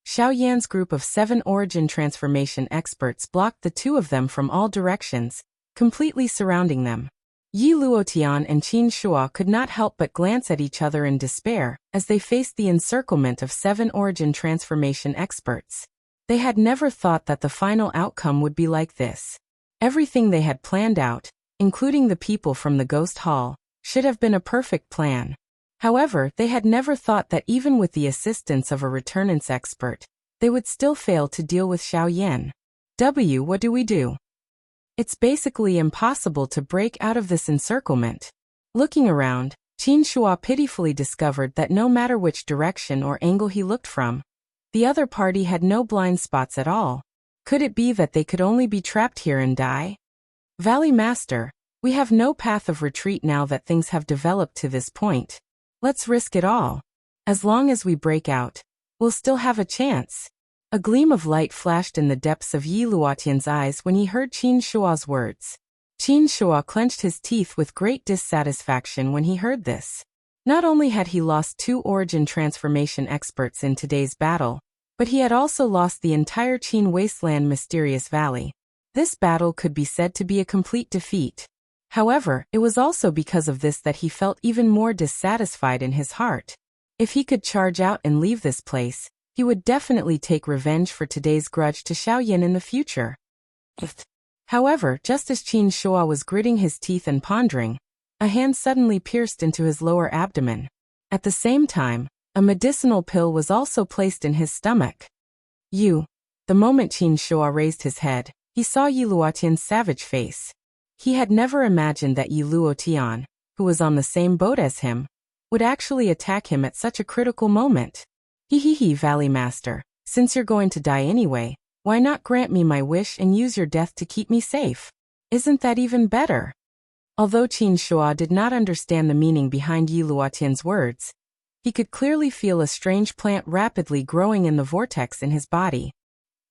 Xiao Yan's group of 7 origin transformation experts blocked the two of them from all directions, completely surrounding them. Yi Luotian and Qin Shua could not help but glance at each other in despair as they faced the encirclement of 7 origin transformation experts. They had never thought that the final outcome would be like this. Everything they had planned out, including the people from the Ghost Hall, should have been a perfect plan. However, they had never thought that even with the assistance of a returnance expert, they would still fail to deal with Xiao Yan. What do we do? It's basically impossible to break out of this encirclement. Looking around, Qin Shua pitifully discovered that no matter which direction or angle he looked from, the other party had no blind spots at all. Could it be that they could only be trapped here and die? Valley Master, we have no path of retreat now that things have developed to this point. Let's risk it all. As long as we break out, we'll still have a chance. A gleam of light flashed in the depths of Yi Luotian's eyes when he heard Qin Shua's words. Qin Shua clenched his teeth with great dissatisfaction when he heard this. Not only had he lost 2 origin transformation experts in today's battle, but he had also lost the entire Qin wasteland Mysterious Valley. This battle could be said to be a complete defeat. However, it was also because of this that he felt even more dissatisfied in his heart. If he could charge out and leave this place, he would definitely take revenge for today's grudge to Xiao Yan in the future. However, just as Qin Shua was gritting his teeth and pondering, a hand suddenly pierced into his lower abdomen. At the same time, a medicinal pill was also placed in his stomach. The moment Qin Shua raised his head, he saw Yi Luotian's savage face. He had never imagined that Yi Luotian, who was on the same boat as him, would actually attack him at such a critical moment. Valley Master, since you're going to die anyway, why not grant me my wish and use your death to keep me safe? Isn't that even better? Although Qin Shua did not understand the meaning behind Yi Luotian's words, he could clearly feel a strange plant rapidly growing in the vortex in his body.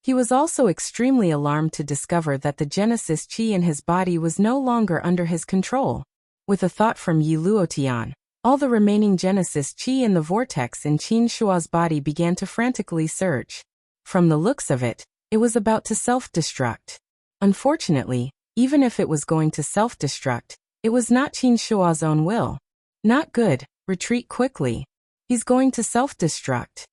He was also extremely alarmed to discover that the Genesis Qi in his body was no longer under his control. With a thought from Yi Luotian, all the remaining Genesis Qi in the vortex in Qin Shua's body began to frantically surge. From the looks of it, it was about to self-destruct. Unfortunately, even if it was going to self-destruct, it was not Qin Shua's own will. Not good, retreat quickly. He's going to self-destruct.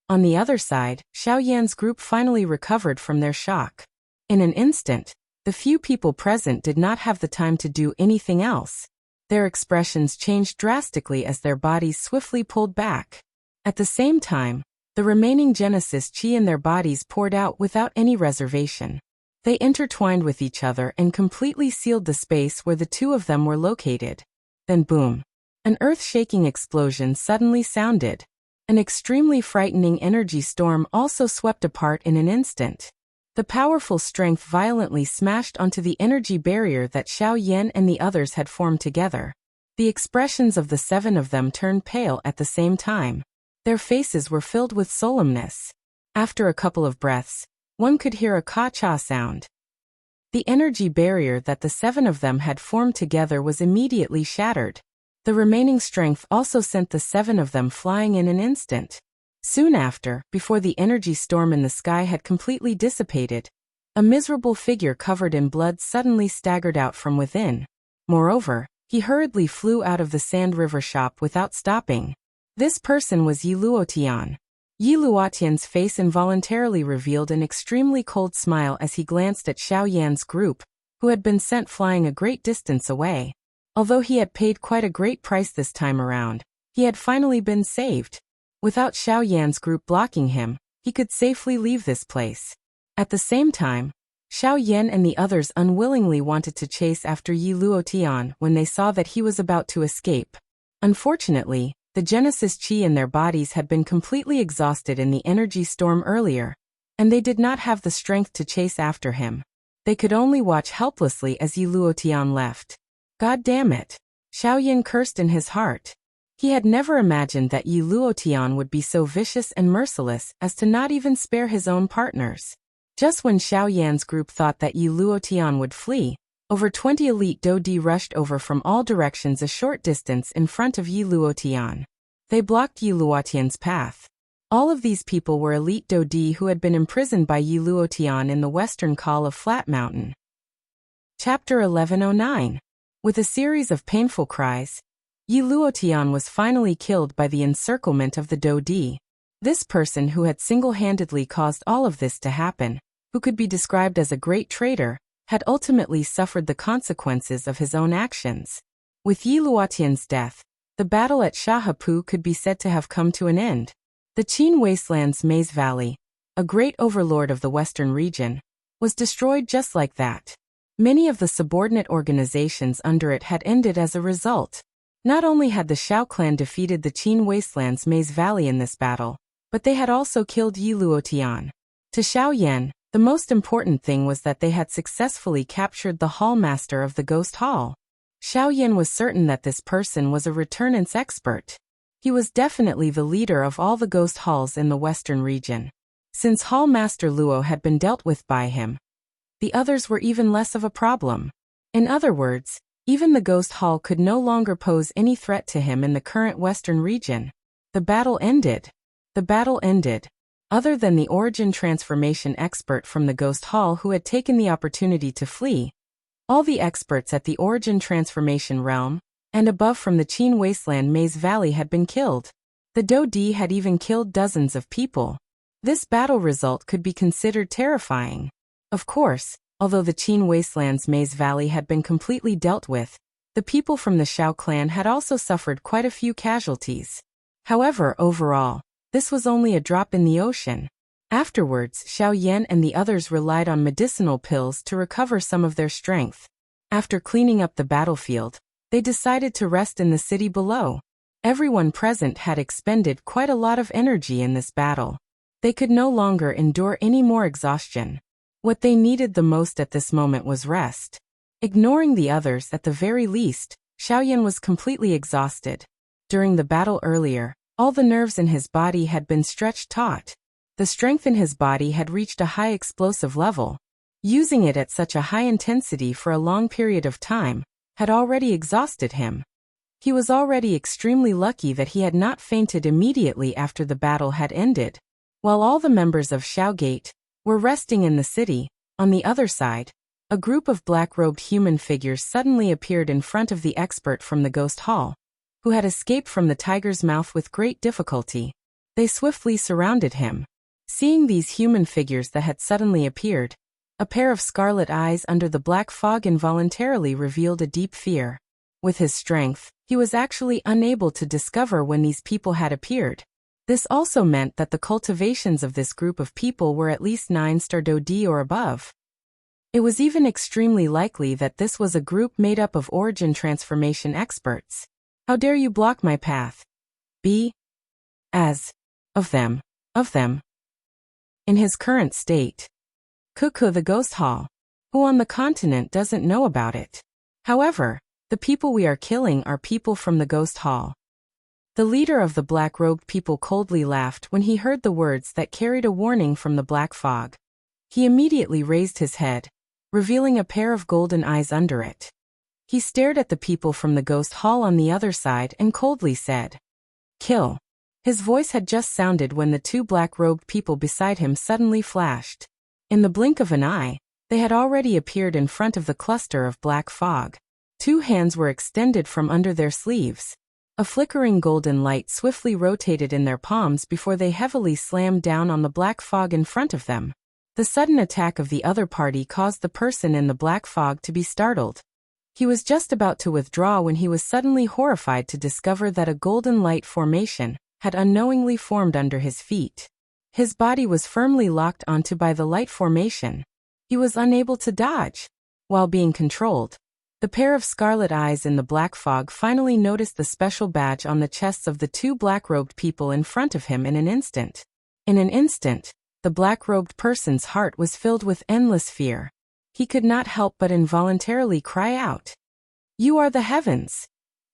On the other side, Xiao Yan's group finally recovered from their shock. In an instant, the few people present did not have the time to do anything else. Their expressions changed drastically as their bodies swiftly pulled back. At the same time, the remaining Genesis Qi in their bodies poured out without any reservation. They intertwined with each other and completely sealed the space where the two of them were located. Then boom! An earth-shaking explosion suddenly sounded. An extremely frightening energy storm also swept apart in an instant. The powerful strength violently smashed onto the energy barrier that Xiao Yan and the others had formed together. The expressions of the seven of them turned pale at the same time. Their faces were filled with solemnness. After a couple of breaths, one could hear a ka-cha sound. The energy barrier that the seven of them had formed together was immediately shattered. The remaining strength also sent the seven of them flying in an instant. Soon after, before the energy storm in the sky had completely dissipated, a miserable figure covered in blood suddenly staggered out from within. Moreover, he hurriedly flew out of the Sand River shop without stopping. This person was Yi Luotian. Yi Luotian's face involuntarily revealed an extremely cold smile as he glanced at Xiao Yan's group, who had been sent flying a great distance away. Although he had paid quite a great price this time around, he had finally been saved. Without Xiao Yan's group blocking him, he could safely leave this place. At the same time, Xiao Yan and the others unwillingly wanted to chase after Yi Luotian when they saw that he was about to escape. Unfortunately, the Genesis Qi in their bodies had been completely exhausted in the energy storm earlier, and they did not have the strength to chase after him. They could only watch helplessly as Yi Luotian left. God damn it! Xiao Yan cursed in his heart. He had never imagined that Yi Luotian would be so vicious and merciless as to not even spare his own partners. Just when Xiao Yan's group thought that Yi Luotian would flee, over 20 elite Dodi rushed over from all directions a short distance in front of Yi Luotian. They blocked Yi Luotian's path. All of these people were elite Dodi who had been imprisoned by Yi Luotian in the western call of Flat Mountain. Chapter 1109. With a series of painful cries, Yi Luotian was finally killed by the encirclement of the Dodi. This person who had single-handedly caused all of this to happen, who could be described as a great traitor, had ultimately suffered the consequences of his own actions. With Yi Luotian's death, the battle at Shahapu could be said to have come to an end. The Qin Wasteland's Maze Valley, a great overlord of the western region, was destroyed just like that. Many of the subordinate organizations under it had ended as a result. Not only had the Xiao clan defeated the Qin Wasteland's Maze Valley in this battle, but they had also killed Yi Luotian. To Xiao Yan, the most important thing was that they had successfully captured the Hall Master of the Ghost Hall. Xiao Yan was certain that this person was a returnance expert. He was definitely the leader of all the ghost halls in the western region. Since Hall Master Luo had been dealt with by him, the others were even less of a problem. In other words, even the ghost hall could no longer pose any threat to him in the current western region. The battle ended. The battle ended. Other than the origin transformation expert from the Ghost Hall who had taken the opportunity to flee, all the experts at the origin transformation realm, and above from the Qin Wasteland Maze Valley had been killed. The Dodi had even killed dozens of people. This battle result could be considered terrifying. Of course, although the Qin Wasteland's Maze Valley had been completely dealt with, the people from the Xiao clan had also suffered quite a few casualties. However, overall, this was only a drop in the ocean. Afterwards, Xiao Yan and the others relied on medicinal pills to recover some of their strength. After cleaning up the battlefield, they decided to rest in the city below. Everyone present had expended quite a lot of energy in this battle. They could no longer endure any more exhaustion. What they needed the most at this moment was rest. Ignoring the others at the very least, Xiao Yan was completely exhausted. During the battle earlier, all the nerves in his body had been stretched taut. The strength in his body had reached a high explosive level. Using it at such a high intensity for a long period of time had already exhausted him. He was already extremely lucky that he had not fainted immediately after the battle had ended. While all the members of Xiao Gate were resting in the city, on the other side, a group of black-robed human figures suddenly appeared in front of the expert from the Ghost Hall, who had escaped from the tiger's mouth with great difficulty. They swiftly surrounded him. Seeing these human figures that had suddenly appeared, a pair of scarlet eyes under the black fog involuntarily revealed a deep fear. With his strength, he was actually unable to discover when these people had appeared. This also meant that the cultivations of this group of people were at least 9-star Dodi or above. It was even extremely likely that this was a group made up of origin transformation experts. How dare you block my path? Be as of them. In his current state. Cuckoo the Ghost Hall. Who on the continent doesn't know about it? However, the people we are killing are people from the Ghost Hall. The leader of the black-robed people coldly laughed when he heard the words that carried a warning from the black fog. He immediately raised his head, revealing a pair of golden eyes under it. He stared at the people from the Ghost Hall on the other side and coldly said, "Kill." His voice had just sounded when the two black-robed people beside him suddenly flashed. In the blink of an eye, they had already appeared in front of the cluster of black fog. Two hands were extended from under their sleeves. A flickering golden light swiftly rotated in their palms before they heavily slammed down on the black fog in front of them. The sudden attack of the other party caused the person in the black fog to be startled. He was just about to withdraw when he was suddenly horrified to discover that a golden light formation had unknowingly formed under his feet. His body was firmly locked onto by the light formation. He was unable to dodge. While being controlled, the pair of scarlet eyes in the black fog finally noticed the special badge on the chests of the two black-robed people in front of him in an instant. In an instant, the black-robed person's heart was filled with endless fear. He could not help but involuntarily cry out, "You are the heavens!"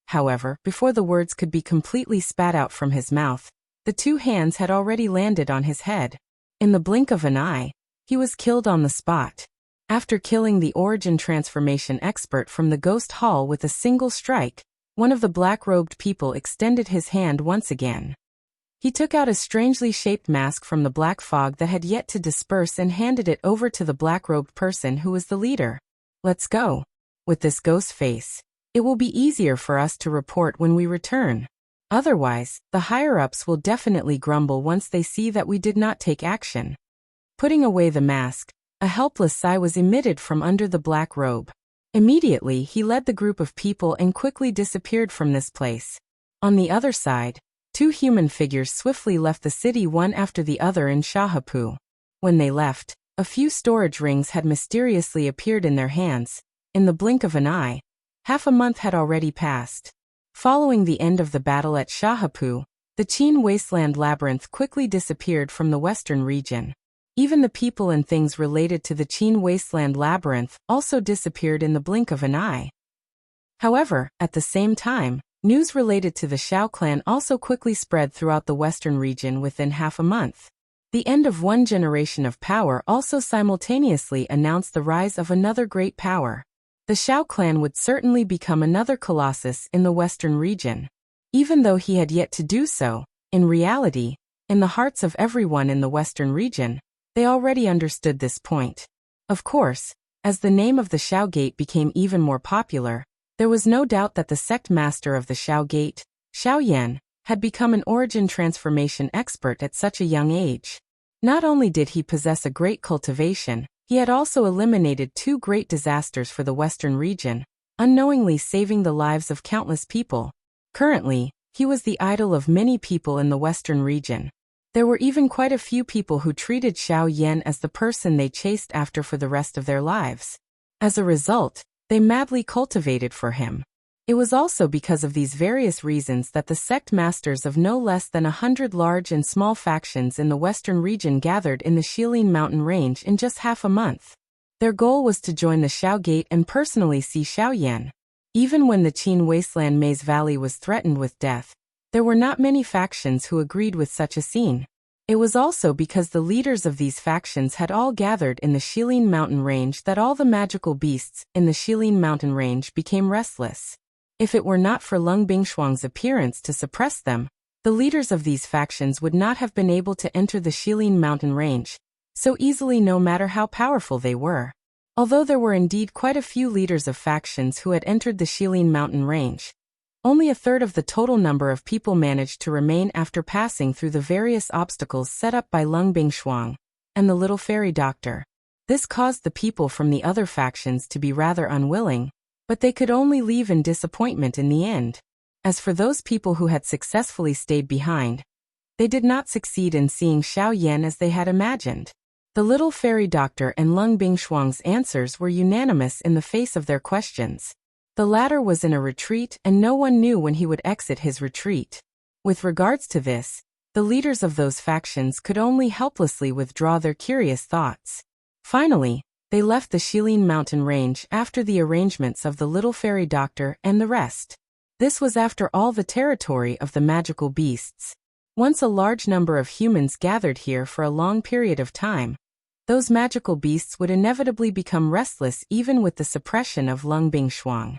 However, before the words could be completely spat out from his mouth, the two hands had already landed on his head. In the blink of an eye, he was killed on the spot. After killing the origin transformation expert from the Ghost Hall with a single strike, one of the black-robed people extended his hand once again. He took out a strangely shaped mask from the black fog that had yet to disperse and handed it over to the black-robed person who was the leader. "Let's go. With this ghost face, it will be easier for us to report when we return. Otherwise, the higher-ups will definitely grumble once they see that we did not take action." Putting away the mask, a helpless sigh was emitted from under the black robe. Immediately, he led the group of people and quickly disappeared from this place. On the other side, two human figures swiftly left the city one after the other in Shahapu. When they left, a few storage rings had mysteriously appeared in their hands. In the blink of an eye, half a month had already passed. Following the end of the battle at Shahapu, the Qin Wasteland Labyrinth quickly disappeared from the western region. Even the people and things related to the Qin Wasteland Labyrinth also disappeared in the blink of an eye. However, at the same time, news related to the Xiao clan also quickly spread throughout the western region within half a month. The end of one generation of power also simultaneously announced the rise of another great power. The Xiao clan would certainly become another colossus in the western region. Even though he had yet to do so, in reality, in the hearts of everyone in the western region, they already understood this point. Of course, as the name of the Xiao Gate became even more popular, there was no doubt that the sect master of the Xiao Gate, Xiao Yan, had become an origin transformation expert at such a young age. Not only did he possess a great cultivation, he had also eliminated two great disasters for the western region, unknowingly saving the lives of countless people. Currently, he was the idol of many people in the western region. There were even quite a few people who treated Xiao Yan as the person they chased after for the rest of their lives. As a result, they madly cultivated for him. It was also because of these various reasons that the sect masters of no less than 100 large and small factions in the western region gathered in the Shilin mountain range in just half a month. Their goal was to join the Xiao Gate and personally see Xiao Yan. Even when the Qin Wasteland Maze Valley was threatened with death, there were not many factions who agreed with such a scene. It was also because the leaders of these factions had all gathered in the Shilin mountain range that all the magical beasts in the Shilin mountain range became restless. If it were not for Lung Bingshuang's appearance to suppress them, the leaders of these factions would not have been able to enter the Shilin mountain range so easily, no matter how powerful they were. Although there were indeed quite a few leaders of factions who had entered the Shilin mountain range, only a third of the total number of people managed to remain after passing through the various obstacles set up by Lung Bingshuang and the little fairy doctor. This caused the people from the other factions to be rather unwilling, but they could only leave in disappointment in the end. As for those people who had successfully stayed behind, they did not succeed in seeing Xiao Yan as they had imagined. The little fairy doctor and Lung Bingshuang's answers were unanimous in the face of their questions. The latter was in a retreat and no one knew when he would exit his retreat. With regards to this, the leaders of those factions could only helplessly withdraw their curious thoughts. Finally, they left the Shilin mountain range after the arrangements of the little fairy doctor and the rest. This was after all the territory of the magical beasts. Once a large number of humans gathered here for a long period of time, those magical beasts would inevitably become restless even with the suppression of Lung Bingshuang.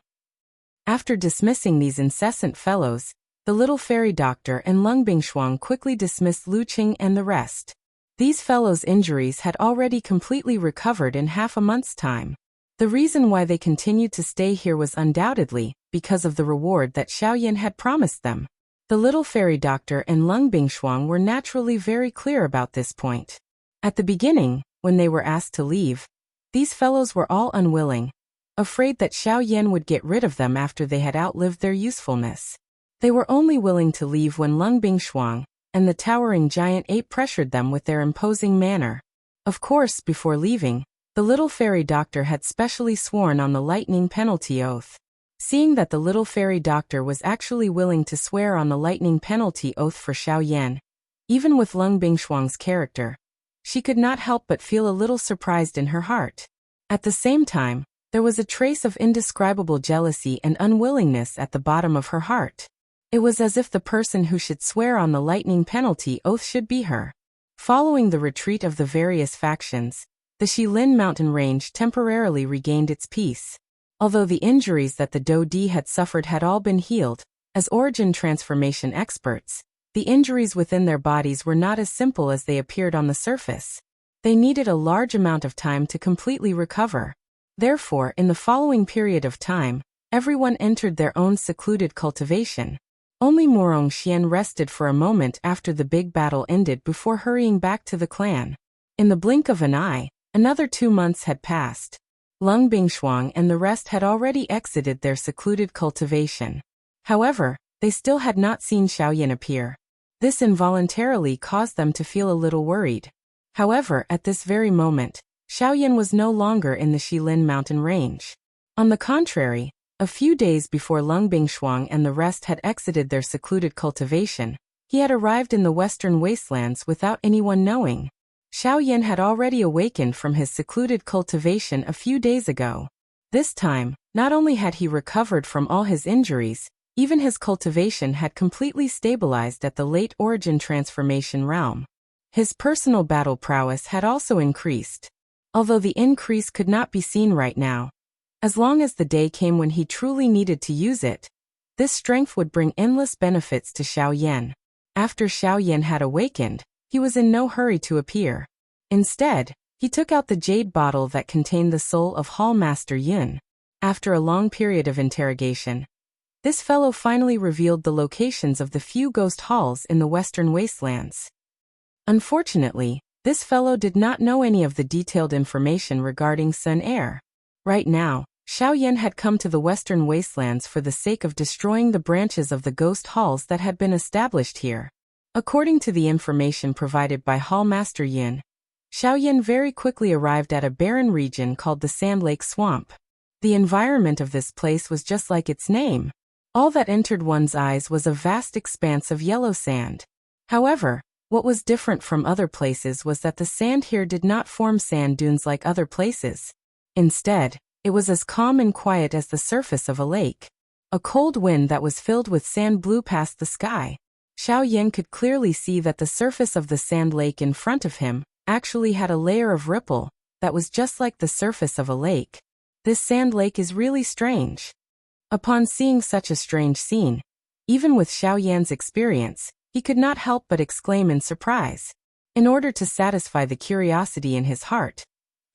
After dismissing these incessant fellows, the little fairy doctor and Lung Bingshuang quickly dismissed Lu Qing and the rest. These fellows' injuries had already completely recovered in half a month's time. The reason why they continued to stay here was undoubtedly because of the reward that Xiaoyan had promised them. The little fairy doctor and Lung Bingshuang were naturally very clear about this point. At the beginning, when they were asked to leave, these fellows were all unwilling, afraid that Xiaoyan would get rid of them after they had outlived their usefulness. They were only willing to leave when Lung Bingshuang and the towering giant ape pressured them with their imposing manner. Of course, before leaving, the little fairy doctor had specially sworn on the lightning penalty oath. Seeing that the little fairy doctor was actually willing to swear on the lightning penalty oath for Xiaoyan, even with Lung Bingshuang's character, she could not help but feel a little surprised in her heart. At the same time, there was a trace of indescribable jealousy and unwillingness at the bottom of her heart. It was as if the person who should swear on the lightning penalty oath should be her. Following the retreat of the various factions, the Shilin mountain range temporarily regained its peace. Although the injuries that the Dodi had suffered had all been healed, as origin transformation experts, the injuries within their bodies were not as simple as they appeared on the surface. They needed a large amount of time to completely recover. Therefore, in the following period of time, everyone entered their own secluded cultivation. Only Morong Xian rested for a moment after the big battle ended before hurrying back to the clan. In the blink of an eye, another 2 months had passed. Lung Bingshuang and the rest had already exited their secluded cultivation. However, they still had not seen Xiaoyan appear. This involuntarily caused them to feel a little worried. However, at this very moment, Xiaoyan was no longer in the Shilin mountain range. On the contrary, a few days before Lung Bingshuang and the rest had exited their secluded cultivation, he had arrived in the western wastelands without anyone knowing. Xiaoyan had already awakened from his secluded cultivation a few days ago. This time, not only had he recovered from all his injuries, even his cultivation had completely stabilized at the late origin transformation realm. His personal battle prowess had also increased, although the increase could not be seen right now. As long as the day came when he truly needed to use it, this strength would bring endless benefits to Xiaoyan. After Xiaoyan had awakened, he was in no hurry to appear. Instead, he took out the jade bottle that contained the soul of Hall Master Yun. After a long period of interrogation, this fellow finally revealed the locations of the few ghost halls in the western wastelands. Unfortunately, this fellow did not know any of the detailed information regarding Sun Air. Right now, Xiaoyan had come to the western wastelands for the sake of destroying the branches of the ghost halls that had been established here. According to the information provided by Hall Master Yin, Xiaoyan very quickly arrived at a barren region called the Sand Lake Swamp. The environment of this place was just like its name. All that entered one's eyes was a vast expanse of yellow sand. However, what was different from other places was that the sand here did not form sand dunes like other places. Instead, it was as calm and quiet as the surface of a lake. A cold wind that was filled with sand blew past the sky. Xiaoyan could clearly see that the surface of the sand lake in front of him actually had a layer of ripple that was just like the surface of a lake. This sand lake is really strange. Upon seeing such a strange scene, even with Xiaoyan's experience, he could not help but exclaim in surprise. In order to satisfy the curiosity in his heart,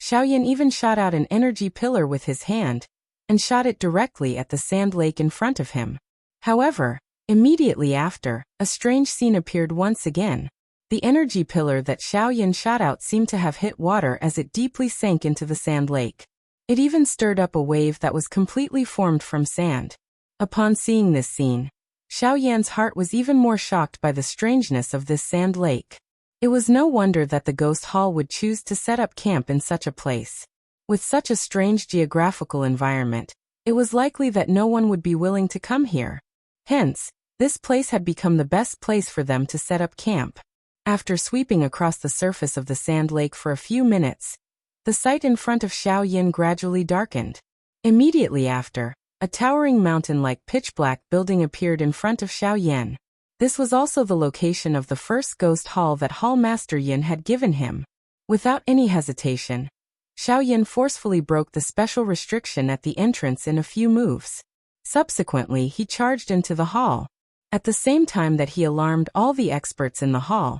Xiaoyan even shot out an energy pillar with his hand and shot it directly at the sand lake in front of him. However, immediately after, a strange scene appeared once again. The energy pillar that Xiaoyan shot out seemed to have hit water as it deeply sank into the sand lake. It even stirred up a wave that was completely formed from sand. Upon seeing this scene, Xiaoyan's heart was even more shocked by the strangeness of this sand lake. It was no wonder that the ghost hall would choose to set up camp in such a place. With such a strange geographical environment, it was likely that no one would be willing to come here. Hence, this place had become the best place for them to set up camp. After sweeping across the surface of the sand lake for a few minutes, the sight in front of Xiao Yin gradually darkened. Immediately after, a towering mountain-like pitch-black building appeared in front of Xiao Yin. This was also the location of the first ghost hall that Hall Master Yin had given him. Without any hesitation, Xiao Yin forcefully broke the special restriction at the entrance in a few moves. Subsequently, he charged into the hall. At the same time that he alarmed all the experts in the hall,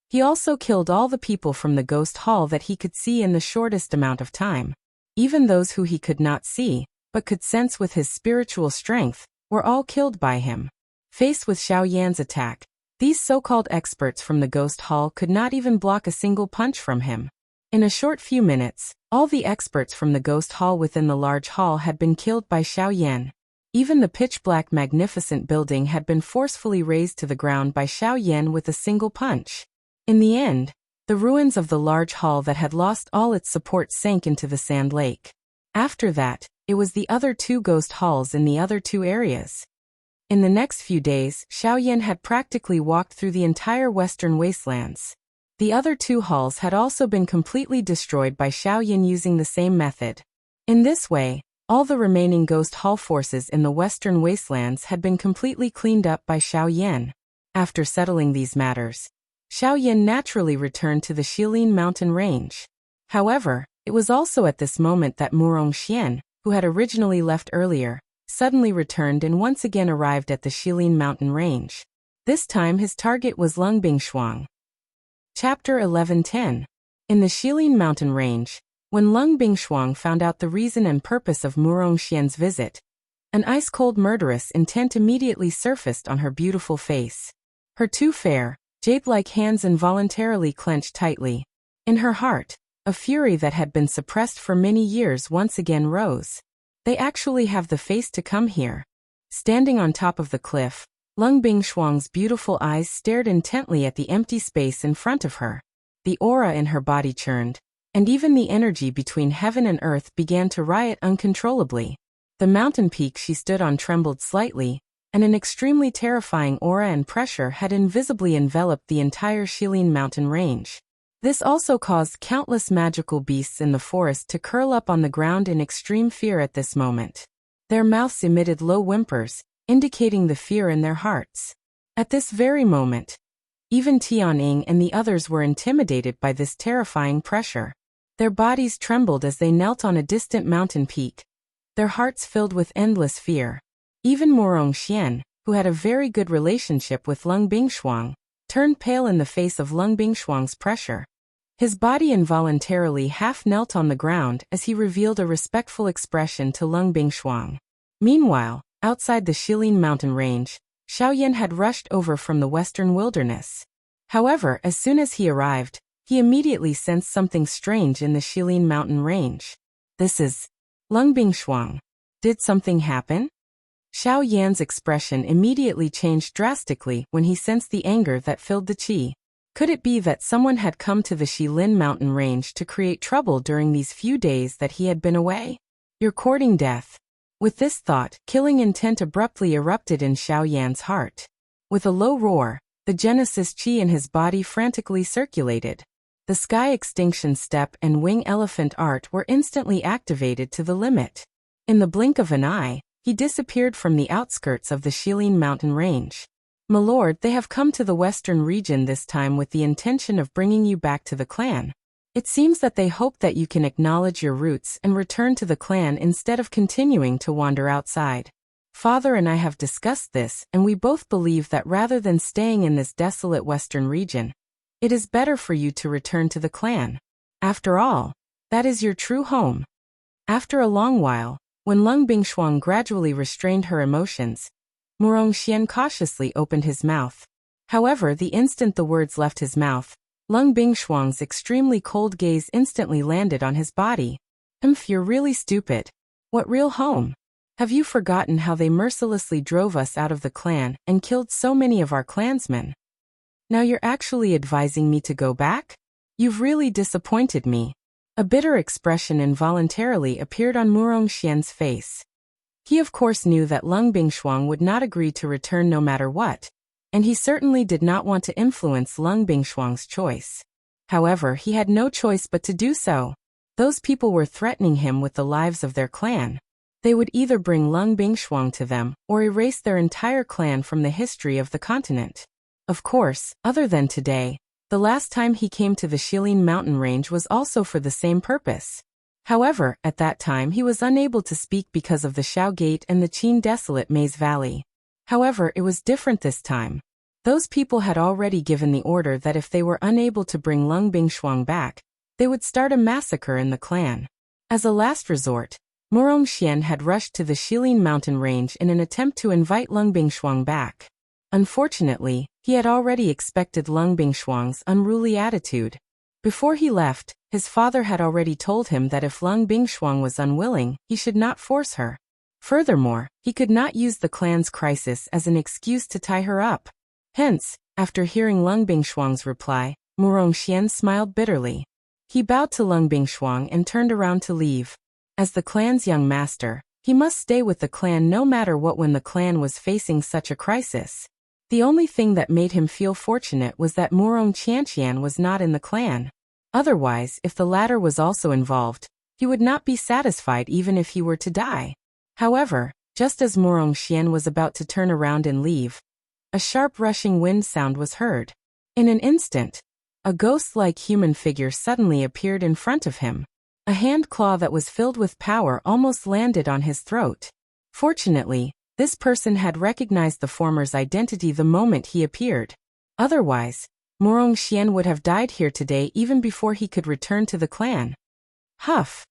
he also killed all the people from the ghost hall that he could see in the shortest amount of time. Even those who he could not see, but could sense with his spiritual strength, were all killed by him. Faced with Xiao Yan's attack, these so-called experts from the ghost hall could not even block a single punch from him. In a short few minutes, all the experts from the ghost hall within the large hall had been killed by Xiao Yan. Even the pitch-black magnificent building had been forcefully razed to the ground by Xiao Yan with a single punch. In the end, the ruins of the large hall that had lost all its support sank into the sand lake. After that, it was the other two ghost halls in the other two areas. In the next few days, Xiao Yan had practically walked through the entire western wastelands. The other two halls had also been completely destroyed by Xiao Yan using the same method. In this way, all the remaining ghost hall forces in the western wastelands had been completely cleaned up by Xiao Yan. After settling these matters, Xiao Yan naturally returned to the Shilin mountain range. However, it was also at this moment that Murong Xian, who had originally left earlier, suddenly returned and once again arrived at the Shilin mountain range. This time his target was Lung Bingshuang. Chapter 11:10. In the Shilin mountain range, when Lung Bingshuang found out the reason and purpose of Murong Xian's visit, an ice-cold murderous intent immediately surfaced on her beautiful face. Her two fair, jade-like hands involuntarily clenched tightly. In her heart, a fury that had been suppressed for many years once again rose. They actually have the face to come here. Standing on top of the cliff, Lung Bingshuang's beautiful eyes stared intently at the empty space in front of her. The aura in her body churned, and even the energy between heaven and earth began to riot uncontrollably. The mountain peak she stood on trembled slightly, and an extremely terrifying aura and pressure had invisibly enveloped the entire Shilin mountain range. This also caused countless magical beasts in the forest to curl up on the ground in extreme fear at this moment. Their mouths emitted low whimpers, indicating the fear in their hearts. At this very moment, even Tianying and the others were intimidated by this terrifying pressure. Their bodies trembled as they knelt on a distant mountain peak, their hearts filled with endless fear. Even Murong Xian, who had a very good relationship with Lung Bingshuang, turned pale in the face of Lung Bingshuang's pressure. His body involuntarily half knelt on the ground as he revealed a respectful expression to Lung Bingshuang. Meanwhile, outside the Shilin mountain range, Xiao Yan had rushed over from the western wilderness. However, as soon as he arrived, he immediately sensed something strange in the Shilin mountain range. This is Lung Bingshuang. Did something happen? Xiao Yan's expression immediately changed drastically when he sensed the anger that filled the qi. Could it be that someone had come to the Shilin mountain range to create trouble during these few days that he had been away? You're courting death. With this thought, killing intent abruptly erupted in Xiao Yan's heart. With a low roar, the Genesis qi in his body frantically circulated. The sky extinction step and wing elephant art were instantly activated to the limit. In the blink of an eye, he disappeared from the outskirts of the Shilin mountain range. My lord, they have come to the western region this time with the intention of bringing you back to the clan. It seems that they hope that you can acknowledge your roots and return to the clan instead of continuing to wander outside. Father and I have discussed this, and we both believe that rather than staying in this desolate western region, it is better for you to return to the clan. After all, that is your true home. After a long while, when Lung Bingshuang gradually restrained her emotions, Murong Xian cautiously opened his mouth. However, the instant the words left his mouth, Lung Bingshuang's extremely cold gaze instantly landed on his body. You're really stupid. What real home? Have you forgotten how they mercilessly drove us out of the clan and killed so many of our clansmen? Now you're actually advising me to go back? You've really disappointed me. A bitter expression involuntarily appeared on Murong Xian's face. He of course knew that Lung Bingshuang would not agree to return no matter what, and he certainly did not want to influence Lung Bingshuang's choice. However, he had no choice but to do so. Those people were threatening him with the lives of their clan. They would either bring Lung Bingshuang to them, or erase their entire clan from the history of the continent. Of course, other than today, the last time he came to the Shilin mountain range was also for the same purpose. However, at that time he was unable to speak because of the Shao Gate and the Qin desolate Maze Valley. However, it was different this time. Those people had already given the order that if they were unable to bring Lung Bingshuang back, they would start a massacre in the clan. As a last resort, Murong Xian had rushed to the Shilin mountain range in an attempt to invite Lung Bingshuang back. Unfortunately, he had already expected Lung Bingshuang's unruly attitude. Before he left, his father had already told him that if Lung Bingshuang was unwilling, he should not force her. Furthermore, he could not use the clan's crisis as an excuse to tie her up. Hence, after hearing Lung Bingshuang's reply, Murong Xian smiled bitterly. He bowed to Lung Bingshuang and turned around to leave. As the clan's young master, he must stay with the clan no matter what when the clan was facing such a crisis. The only thing that made him feel fortunate was that Murong Qianqian was not in the clan. Otherwise, if the latter was also involved, he would not be satisfied even if he were to die. However, just as Murong Xian was about to turn around and leave, a sharp rushing wind sound was heard. In an instant, a ghost-like human figure suddenly appeared in front of him. A hand claw that was filled with power almost landed on his throat. Fortunately, this person had recognized the former's identity the moment he appeared. Otherwise, Murong Xian would have died here today even before he could return to the clan. Huff!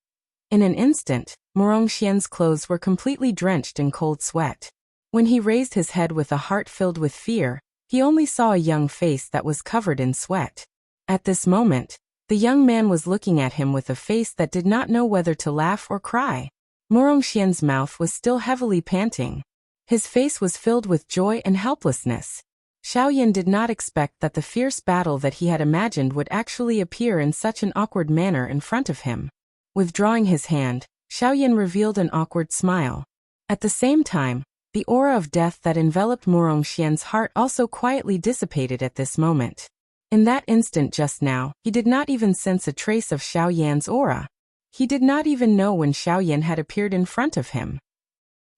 In an instant, Murong Xian's clothes were completely drenched in cold sweat. When he raised his head with a heart filled with fear, he only saw a young face that was covered in sweat. At this moment, the young man was looking at him with a face that did not know whether to laugh or cry. Murong Xian's mouth was still heavily panting. His face was filled with joy and helplessness. Xiaoyan did not expect that the fierce battle that he had imagined would actually appear in such an awkward manner in front of him. Withdrawing his hand, Xiaoyan revealed an awkward smile. At the same time, the aura of death that enveloped Murong Xian's heart also quietly dissipated at this moment. In that instant just now, he did not even sense a trace of Xiaoyan's aura. He did not even know when Xiaoyan had appeared in front of him.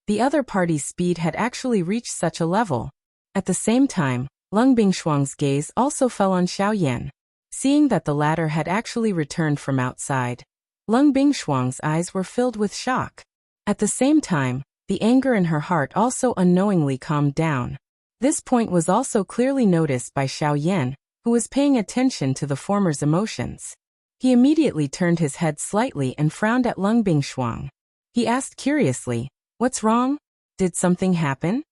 The other party's speed had actually reached such a level. At the same time, Lung Bingshuang's gaze also fell on Xiaoyan. Seeing that the latter had actually returned from outside, Lung Bingshuang's eyes were filled with shock. At the same time, the anger in her heart also unknowingly calmed down. This point was also clearly noticed by Xiaoyan, who was paying attention to the former's emotions. He immediately turned his head slightly and frowned at Lung Bingshuang. He asked curiously, "What's wrong? Did something happen?"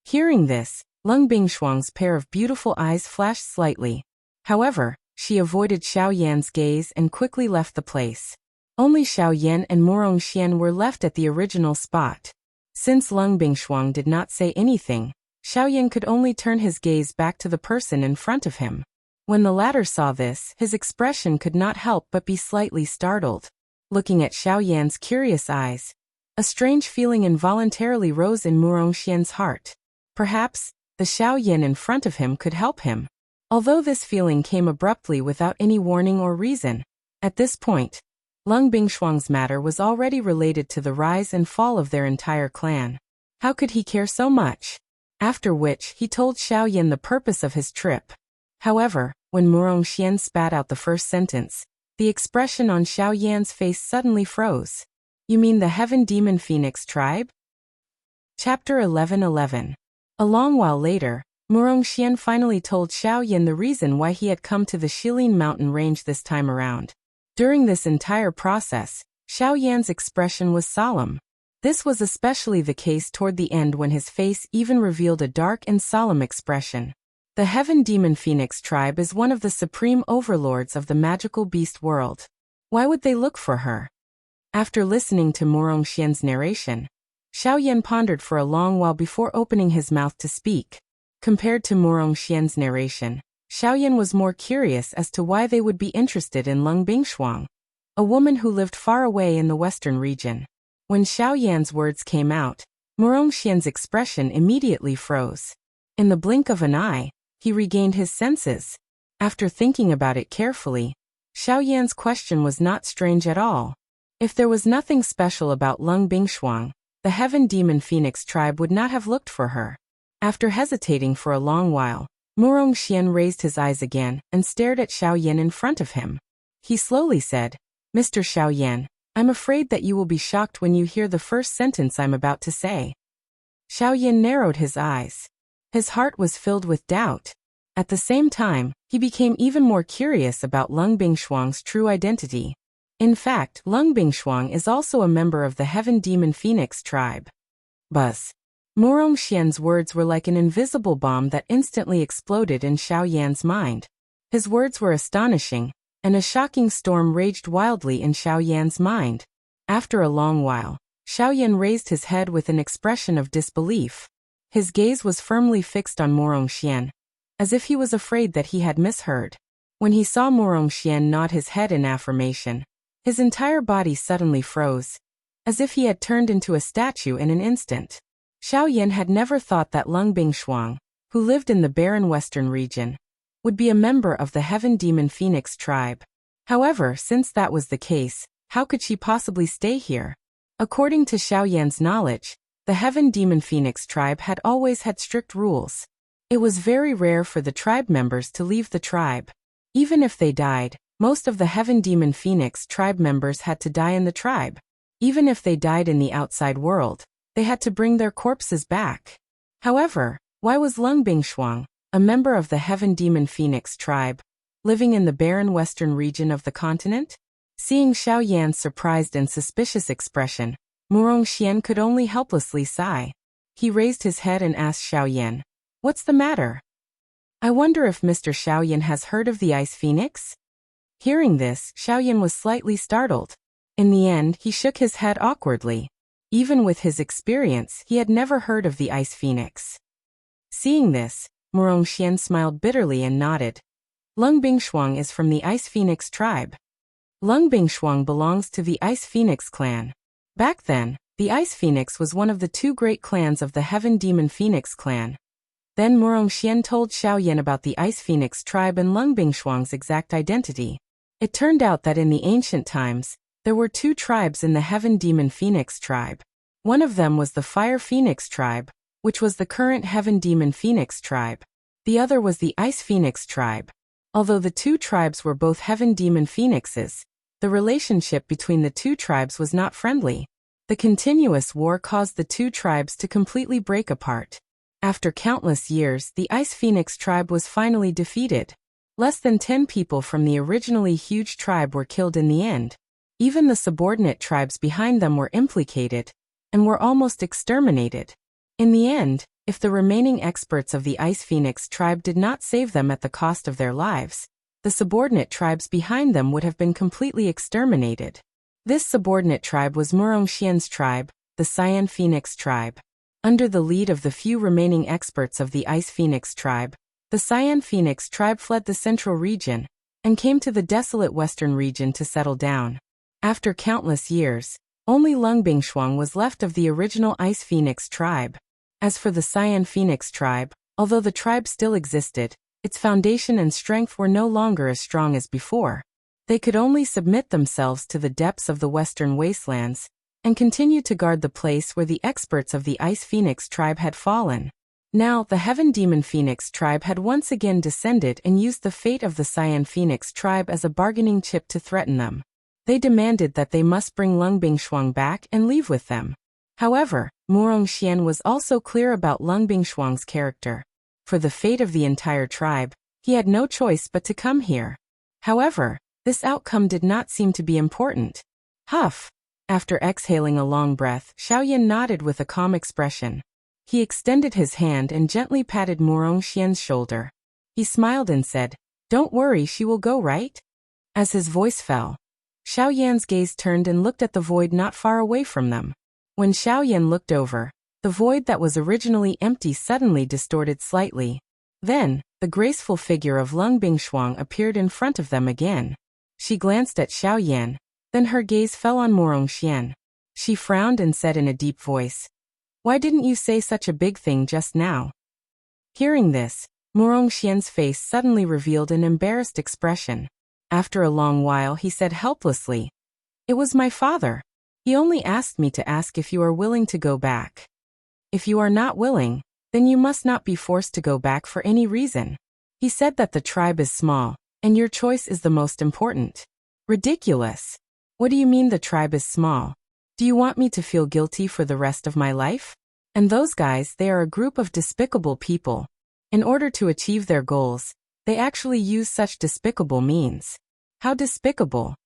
Hearing this, Lung Bingshuang's pair of beautiful eyes flashed slightly. However, she avoided Xiaoyan's gaze and quickly left the place. Only Xiaoyan and Murong Xian were left at the original spot. Since Lung Bingshuang did not say anything, Xiaoyan could only turn his gaze back to the person in front of him. When the latter saw this, his expression could not help but be slightly startled. Looking at Xiaoyan's curious eyes, a strange feeling involuntarily rose in Murong Xian's heart. Perhaps, the Xiaoyan in front of him could help him. Although this feeling came abruptly without any warning or reason, at this point, Lung Bingshuang's matter was already related to the rise and fall of their entire clan. How could he care so much? After which, he told Xiaoyan the purpose of his trip. However, when Murong Xian spat out the first sentence, the expression on Xiaoyan's face suddenly froze. "You mean the Heaven Demon Phoenix tribe?" Chapter 11:11. A long while later, Murong Xian finally told Xiaoyan the reason why he had come to the Shilin mountain range this time around. During this entire process, Xiaoyan's expression was solemn. This was especially the case toward the end when his face even revealed a dark and solemn expression. The Heaven Demon Phoenix tribe is one of the supreme overlords of the magical beast world. Why would they look for her? After listening to Murong Xian's narration, Xiaoyan pondered for a long while before opening his mouth to speak. Compared to Murong Xian's narration, Xiaoyan was more curious as to why they would be interested in Lung Bingshuang, a woman who lived far away in the western region. When Xiaoyan's words came out, Murongxian's expression immediately froze. In the blink of an eye, he regained his senses. After thinking about it carefully, Xiaoyan's question was not strange at all. If there was nothing special about Lung Bingshuang, the Heaven Demon Phoenix tribe would not have looked for her. After hesitating for a long while, Murongxian raised his eyes again and stared at Xiaoyan in front of him. He slowly said, "Mr. Xiaoyan, I'm afraid that you will be shocked when you hear the first sentence I'm about to say." Xiaoyan narrowed his eyes. His heart was filled with doubt. At the same time, he became even more curious about Lung Bingshuang's true identity. In fact, Lung Bingshuang is also a member of the Heaven Demon Phoenix tribe. Buzz. Murongxian's words were like an invisible bomb that instantly exploded in Xiaoyan's mind. His words were astonishing, and a shocking storm raged wildly in Xiaoyan's mind. After a long while, Xiaoyan raised his head with an expression of disbelief. His gaze was firmly fixed on Murongxian, as if he was afraid that he had misheard. When he saw Murongxian nod his head in affirmation, his entire body suddenly froze, as if he had turned into a statue in an instant. Xiaoyan had never thought that Lung Bingshuang, who lived in the barren western region, would be a member of the Heaven Demon Phoenix tribe. However, since that was the case, how could she possibly stay here? According to Xiaoyan's knowledge, the Heaven Demon Phoenix tribe had always had strict rules. It was very rare for the tribe members to leave the tribe. Even if they died, most of the Heaven Demon Phoenix tribe members had to die in the tribe. Even if they died in the outside world, they had to bring their corpses back. However, why was Lung Bingshuang, a member of the Heaven Demon Phoenix tribe, living in the barren western region of the continent? Seeing Xiaoyan's surprised and suspicious expression, Murongxian could only helplessly sigh. He raised his head and asked Xiaoyan, "What's the matter? I wonder if Mr. Xiaoyan has heard of the Ice Phoenix?" Hearing this, Xiaoyan was slightly startled. In the end, he shook his head awkwardly. Even with his experience, he had never heard of the Ice Phoenix. Seeing this, Murongxian smiled bitterly and nodded. Lung Bingshuang is from the Ice Phoenix tribe. Lung Bingshuang belongs to the Ice Phoenix clan. Back then, the Ice Phoenix was one of the two great clans of the Heaven Demon Phoenix clan. Then Murongxian told Xiaoyan about the Ice Phoenix tribe and Lung Bingshuang's exact identity. It turned out that in the ancient times, there were two tribes in the Heaven Demon Phoenix tribe. One of them was the Fire Phoenix tribe, which was the current Heaven Demon Phoenix tribe. The other was the Ice Phoenix tribe. Although the two tribes were both Heaven Demon Phoenixes, the relationship between the two tribes was not friendly. The continuous war caused the two tribes to completely break apart. After countless years, the Ice Phoenix tribe was finally defeated. Less than 10 people from the originally huge tribe were killed in the end. Even the subordinate tribes behind them were implicated, and were almost exterminated. In the end, if the remaining experts of the Ice Phoenix tribe did not save them at the cost of their lives, the subordinate tribes behind them would have been completely exterminated. This subordinate tribe was Murongxian's tribe, the Cyan Phoenix tribe. Under the lead of the few remaining experts of the Ice Phoenix tribe, the Cyan Phoenix tribe fled the central region, and came to the desolate western region to settle down. After countless years, only Lung Bingshuang was left of the original Ice Phoenix tribe. As for the Cyan Phoenix tribe, although the tribe still existed, its foundation and strength were no longer as strong as before. They could only submit themselves to the depths of the western wastelands, and continue to guard the place where the experts of the Ice Phoenix tribe had fallen. Now, the Heaven Demon Phoenix tribe had once again descended and used the fate of the Cyan Phoenix tribe as a bargaining chip to threaten them. They demanded that they must bring Lung Bingshuang back and leave with them. However, Murongxian was also clear about Lung Bingshuang's character. For the fate of the entire tribe, he had no choice but to come here. However, this outcome did not seem to be important. Huff! After exhaling a long breath, Xiaoyan nodded with a calm expression. He extended his hand and gently patted Murongxian's shoulder. He smiled and said, "Don't worry, she will go, right?" As his voice fell, Xiaoyan's gaze turned and looked at the void not far away from them. When Xiaoyan looked over, the void that was originally empty suddenly distorted slightly. Then, the graceful figure of Lung Bingshuang appeared in front of them again. She glanced at Xiao Yan, then her gaze fell on Morong Xian. She frowned and said in a deep voice, "Why didn't you say such a big thing just now?" Hearing this, Morong Xian's face suddenly revealed an embarrassed expression. After a long while he said helplessly, "It was my father. He only asked me to ask if you are willing to go back. If you are not willing, then you must not be forced to go back for any reason. He said that the tribe is small, and your choice is the most important." Ridiculous. What do you mean the tribe is small? Do you want me to feel guilty for the rest of my life? And those guys, they are a group of despicable people. In order to achieve their goals, they actually use such despicable means. How despicable.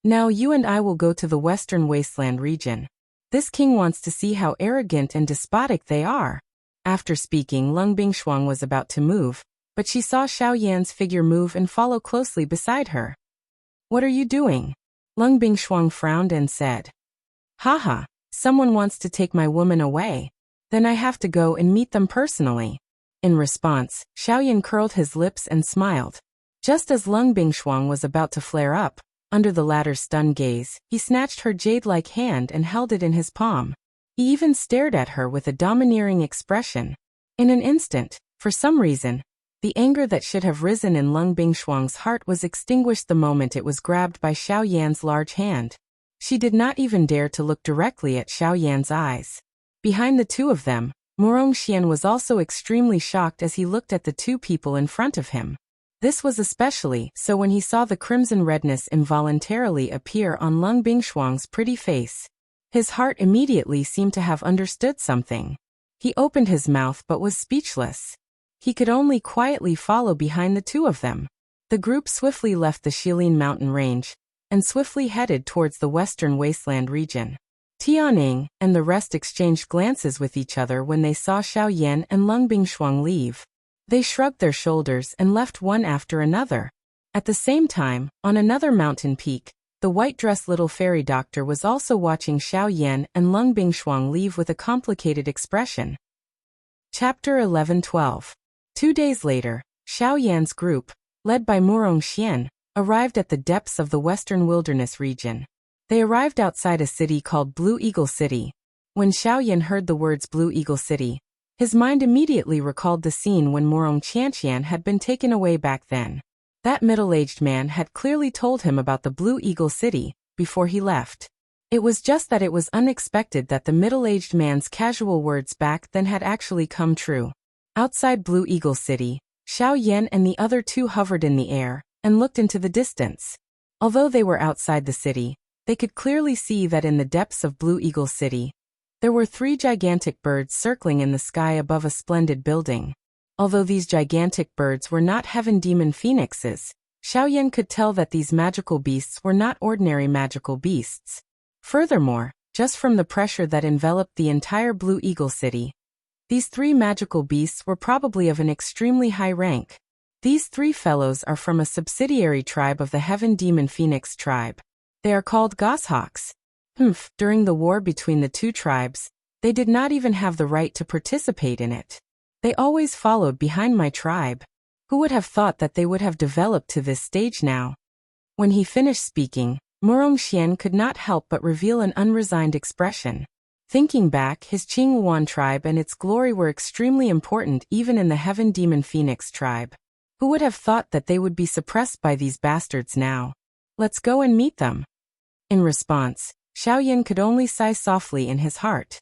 Now you and I will go to the Western Wasteland region. This king wants to see how arrogant and despotic they are. After speaking, Lung Bingshuang was about to move, but she saw Xiao Yan's figure move and follow closely beside her. "What are you doing?" Lung Bingshuang frowned and said, "Haha, someone wants to take my woman away. Then I have to go and meet them personally." In response, Xiao Yan curled his lips and smiled. Just as Lung Bingshuang was about to flare up, under the latter's stunned gaze, he snatched her jade-like hand and held it in his palm. He even stared at her with a domineering expression. In an instant, for some reason, the anger that should have risen in Lung Bingshuang's heart was extinguished the moment it was grabbed by Xiao Yan's large hand. She did not even dare to look directly at Xiao Yan's eyes. Behind the two of them, Morong Xian was also extremely shocked as he looked at the two people in front of him. This was especially so when he saw the crimson redness involuntarily appear on Lung Bingshuang's pretty face. His heart immediately seemed to have understood something. He opened his mouth but was speechless. He could only quietly follow behind the two of them. The group swiftly left the Shilin mountain range and swiftly headed towards the Western Wasteland region. Tianing and the rest exchanged glances with each other when they saw Xiao Yan and Lung Bingshuang leave. They shrugged their shoulders and left one after another. At the same time, on another mountain peak, the white-dressed little fairy doctor was also watching Xiao Yan and Lung Bingshuang leave with a complicated expression. Chapter 11-12. 2 days later, Xiao Yan's group, led by Morong Xian, arrived at the depths of the Western Wilderness region. They arrived outside a city called Blue Eagle City. When Xiao Yan heard the words Blue Eagle City, his mind immediately recalled the scene when Morong Qianqian had been taken away back then. That middle-aged man had clearly told him about the Blue Eagle City before he left. It was just that it was unexpected that the middle-aged man's casual words back then had actually come true. Outside Blue Eagle City, Xiao Yan and the other two hovered in the air and looked into the distance. Although they were outside the city, they could clearly see that in the depths of Blue Eagle City, there were 3 gigantic birds circling in the sky above a splendid building. Although these gigantic birds were not heaven demon phoenixes, Xiao Yan could tell that these magical beasts were not ordinary magical beasts. Furthermore, just from the pressure that enveloped the entire Blue Eagle City, these 3 magical beasts were probably of an extremely high rank. These 3 fellows are from a subsidiary tribe of the Heaven Demon Phoenix tribe. They are called goshawks. During the war between the 2 tribes, they did not even have the right to participate in it. They always followed behind my tribe. Who would have thought that they would have developed to this stage now? When he finished speaking, Morong Xian could not help but reveal an unresigned expression. Thinking back, his Qinghuan tribe and its glory were extremely important even in the Heaven Demon Phoenix tribe. Who would have thought that they would be suppressed by these bastards now? Let's go and meet them. In response, Xiao Yan could only sigh softly in his heart.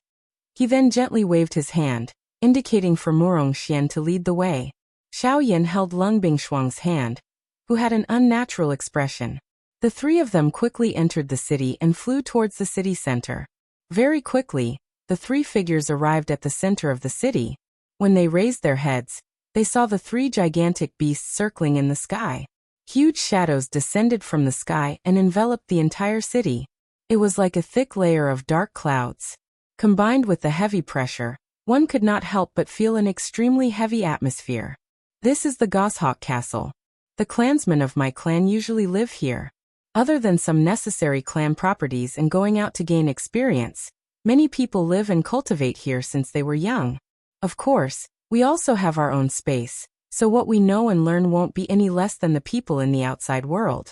He then gently waved his hand, indicating for Morong Xian to lead the way. Xiao Yan held Lung Bingshuang's hand, who had an unnatural expression. The 3 of them quickly entered the city and flew towards the city center. Very quickly, the 3 figures arrived at the center of the city. When they raised their heads, they saw the 3 gigantic beasts circling in the sky. Huge shadows descended from the sky and enveloped the entire city. It was like a thick layer of dark clouds. Combined with the heavy pressure, one could not help but feel an extremely heavy atmosphere. This is the Goshawk Castle. The clansmen of my clan usually live here. Other than some necessary clan properties and going out to gain experience, many people live and cultivate here since they were young. Of course, we also have our own space, So what we know and learn won't be any less than the people in the outside world.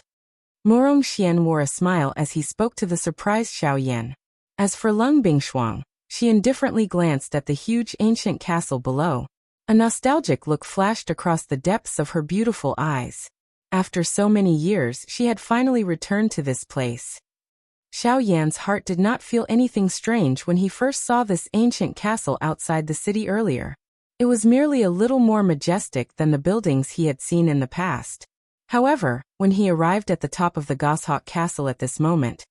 Morong Xian wore a smile as he spoke to the surprised Xiao Yan. As for Lung Bingshuang, she indifferently glanced at the huge ancient castle below. A nostalgic look flashed across the depths of her beautiful eyes. After so many years, she had finally returned to this place. Xiao Yan's heart did not feel anything strange when he first saw this ancient castle outside the city earlier. It was merely a little more majestic than the buildings he had seen in the past. However, when he arrived at the top of the Goshawk Castle at this moment,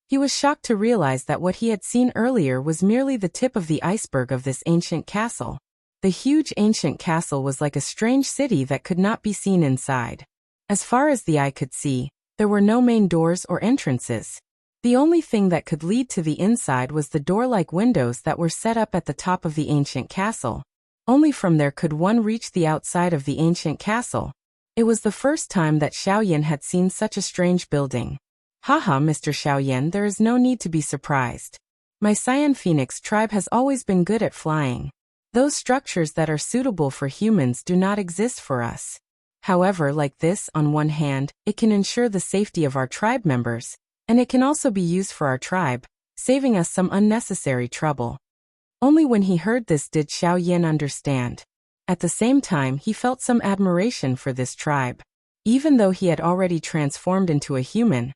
he was shocked to realize that what he had seen earlier was merely the tip of the iceberg of this ancient castle. The huge ancient castle was like a strange city that could not be seen inside. As far as the eye could see, there were no main doors or entrances. The only thing that could lead to the inside was the door-like windows that were set up at the top of the ancient castle. Only from there could one reach the outside of the ancient castle. It was the first time that Xiao Yan had seen such a strange building. Haha, Mr. Xiao Yan, there is no need to be surprised. My Cyan Phoenix tribe has always been good at flying. Those structures that are suitable for humans do not exist for us. However, like this, on one hand, it can ensure the safety of our tribe members, and it can also be used for our tribe, saving us some unnecessary trouble. Only when he heard this did Xiao Yan understand. At the same time, he felt some admiration for this tribe. Even though he had already transformed into a human,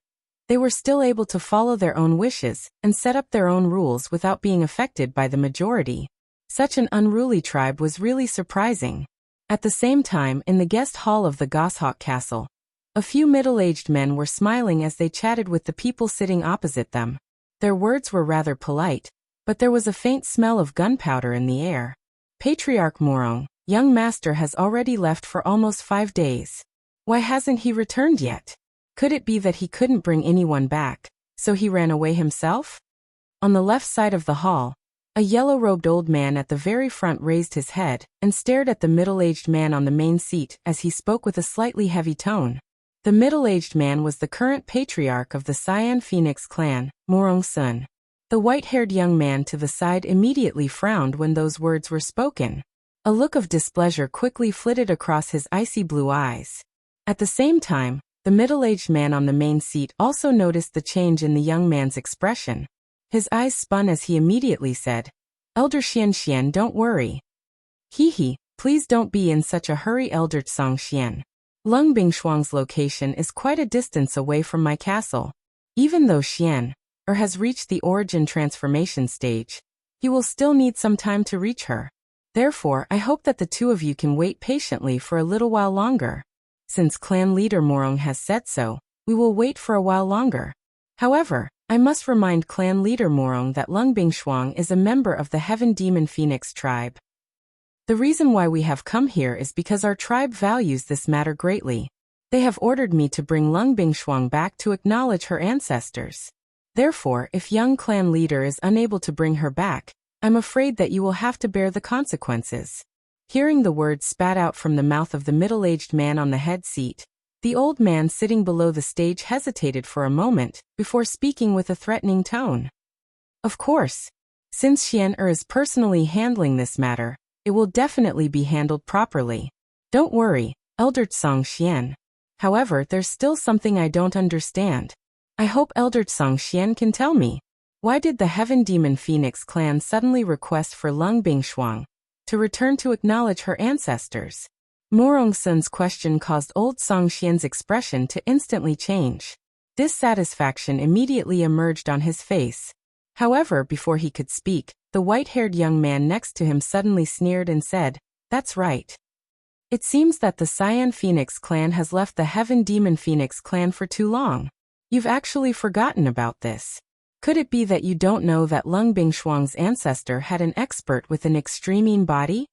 they were still able to follow their own wishes and set up their own rules without being affected by the majority. Such an unruly tribe was really surprising. At the same time, in the guest hall of the Goshawk Castle, a few middle-aged men were smiling as they chatted with the people sitting opposite them. Their words were rather polite, but there was a faint smell of gunpowder in the air. Patriarch Morong, young master has already left for almost 5 days. Why hasn't he returned yet? Could it be that he couldn't bring anyone back, so he ran away himself? On the left side of the hall, a yellow-robed old man at the very front raised his head and stared at the middle-aged man on the main seat as he spoke with a slightly heavy tone. The middle-aged man was the current patriarch of the Cyan Phoenix clan, Morong Sun. The white-haired young man to the side immediately frowned when those words were spoken. A look of displeasure quickly flitted across his icy blue eyes. At the same time, the middle-aged man on the main seat also noticed the change in the young man's expression. His eyes spun as he immediately said, "Elder Xian Xian, don't worry." "Hee, please don't be in such a hurry, Elder Tsang Xian. Lung Bingshuang's location is quite a distance away from my castle. Even though Xian has reached the origin transformation stage, he will still need some time to reach her. Therefore, I hope that the two of you can wait patiently for a little while longer. Since clan leader Morong has said so, we will wait for a while longer. However, I must remind clan leader Morong that Lung Bingshuang is a member of the Heaven Demon Phoenix tribe. The reason why we have come here is because our tribe values this matter greatly. They have ordered me to bring Lung Bingshuang back to acknowledge her ancestors. Therefore, if young clan leader is unable to bring her back, I'm afraid that you will have to bear the consequences." Hearing the words spat out from the mouth of the middle-aged man on the head seat, the old man sitting below the stage hesitated for a moment before speaking with a threatening tone. "Of course. Since Xian is personally handling this matter, it will definitely be handled properly. Don't worry, Elder Tsang Xian. However, there's still something I don't understand. I hope Elder Tsang Xian can tell me. Why did the Heaven Demon Phoenix clan suddenly request for Lung Bingshuang to return to acknowledge her ancestors?" Morong Sun's question caused old Tsang Xian's expression to instantly change. Dissatisfaction immediately emerged on his face. However, before he could speak, the white-haired young man next to him suddenly sneered and said, "That's right. It seems that the Cyan Phoenix clan has left the Heaven Demon Phoenix clan for too long. You've actually forgotten about this. Could it be that you don't know that Lung Bingshuang's ancestor had an expert with an extreme body?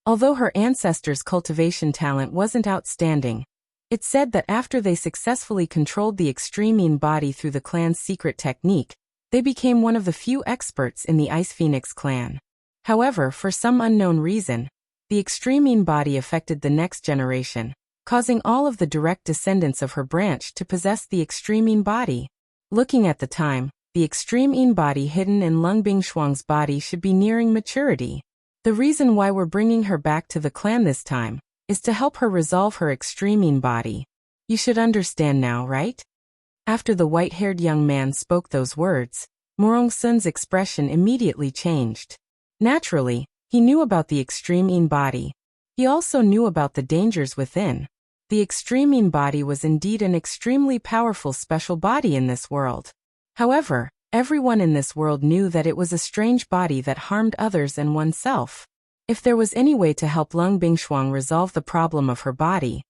Although her ancestor's cultivation talent wasn't outstanding, it's said that after they successfully controlled the extreme body through the clan's secret technique, they became one of the few experts in the Ice Phoenix clan. However, for some unknown reason, the extreme body affected the next generation, causing all of the direct descendants of her branch to possess the extreme body. Looking at the time, the extreme body hidden in Lung Bingshuang's body should be nearing maturity. The reason why we're bringing her back to the clan this time is to help her resolve her extreme body. You should understand now, right? After the white-haired young man spoke those words, Morong-sun's expression immediately changed. Naturally, he knew about the extreme body. He also knew about the dangers within. The extreme body was indeed an extremely powerful special body in this world. However, everyone in this world knew that it was a strange body that harmed others and oneself. If there was any way to help Lung Bingshuang resolve the problem of her body,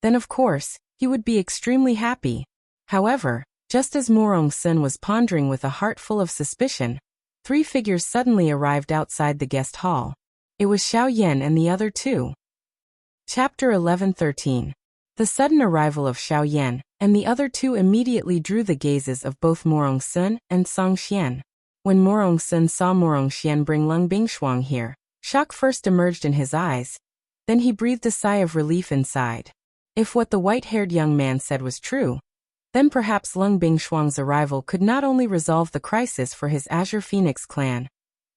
then of course, he would be extremely happy. However, just as Morong-sun was pondering with a heart full of suspicion, 3 figures suddenly arrived outside the guest hall. It was Xiaoyan and the other 2. Chapter 11-13. The sudden arrival of Xiaoyan and the other 2 immediately drew the gazes of both Morong-sun and Song Xian. When Morong-sun saw Morong-xian bring Lung Bingshuang here, shock first emerged in his eyes. Then he breathed a sigh of relief inside. If what the white-haired young man said was true, then perhaps Lung Bingshuang's arrival could not only resolve the crisis for his Azure Phoenix clan,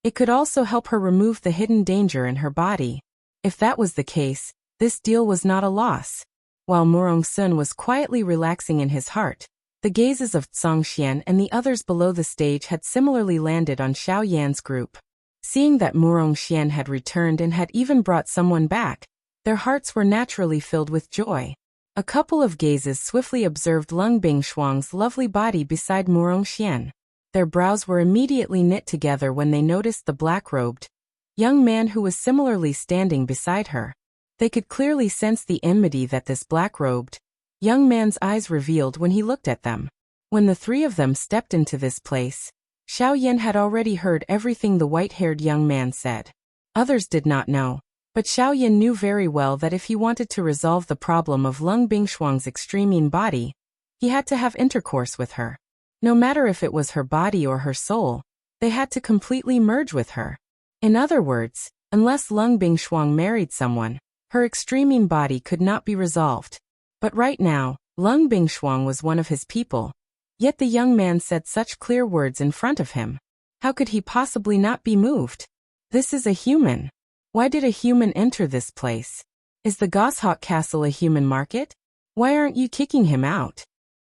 it could also help her remove the hidden danger in her body. If that was the case, this deal was not a loss. While Morong-sun was quietly relaxing in his heart, the gazes of Song Xian and the others below the stage had similarly landed on Xiaoyan's group. Seeing that Morong-xian had returned and had even brought someone back, their hearts were naturally filled with joy. A couple of gazes swiftly observed Lung Bingshuang's lovely body beside Morong-xian. Their brows were immediately knit together when they noticed the black-robed young man who was similarly standing beside her. They could clearly sense the enmity that this black-robed young man's eyes revealed when he looked at them. When the 3 of them stepped into this place, Xiaoyan had already heard everything the white-haired young man said. Others did not know, but Xiaoyan knew very well that if he wanted to resolve the problem of Lung Bingshuang's extreme body, he had to have intercourse with her. No matter if it was her body or her soul, they had to completely merge with her. In other words, unless Lung Bingshuang married someone, her extreme body could not be resolved. But right now, Lung Bingshuang was one of his people. Yet the young man said such clear words in front of him. How could he possibly not be moved? This is a human. Why did a human enter this place? Is the Goshawk Castle a human market? Why aren't you kicking him out?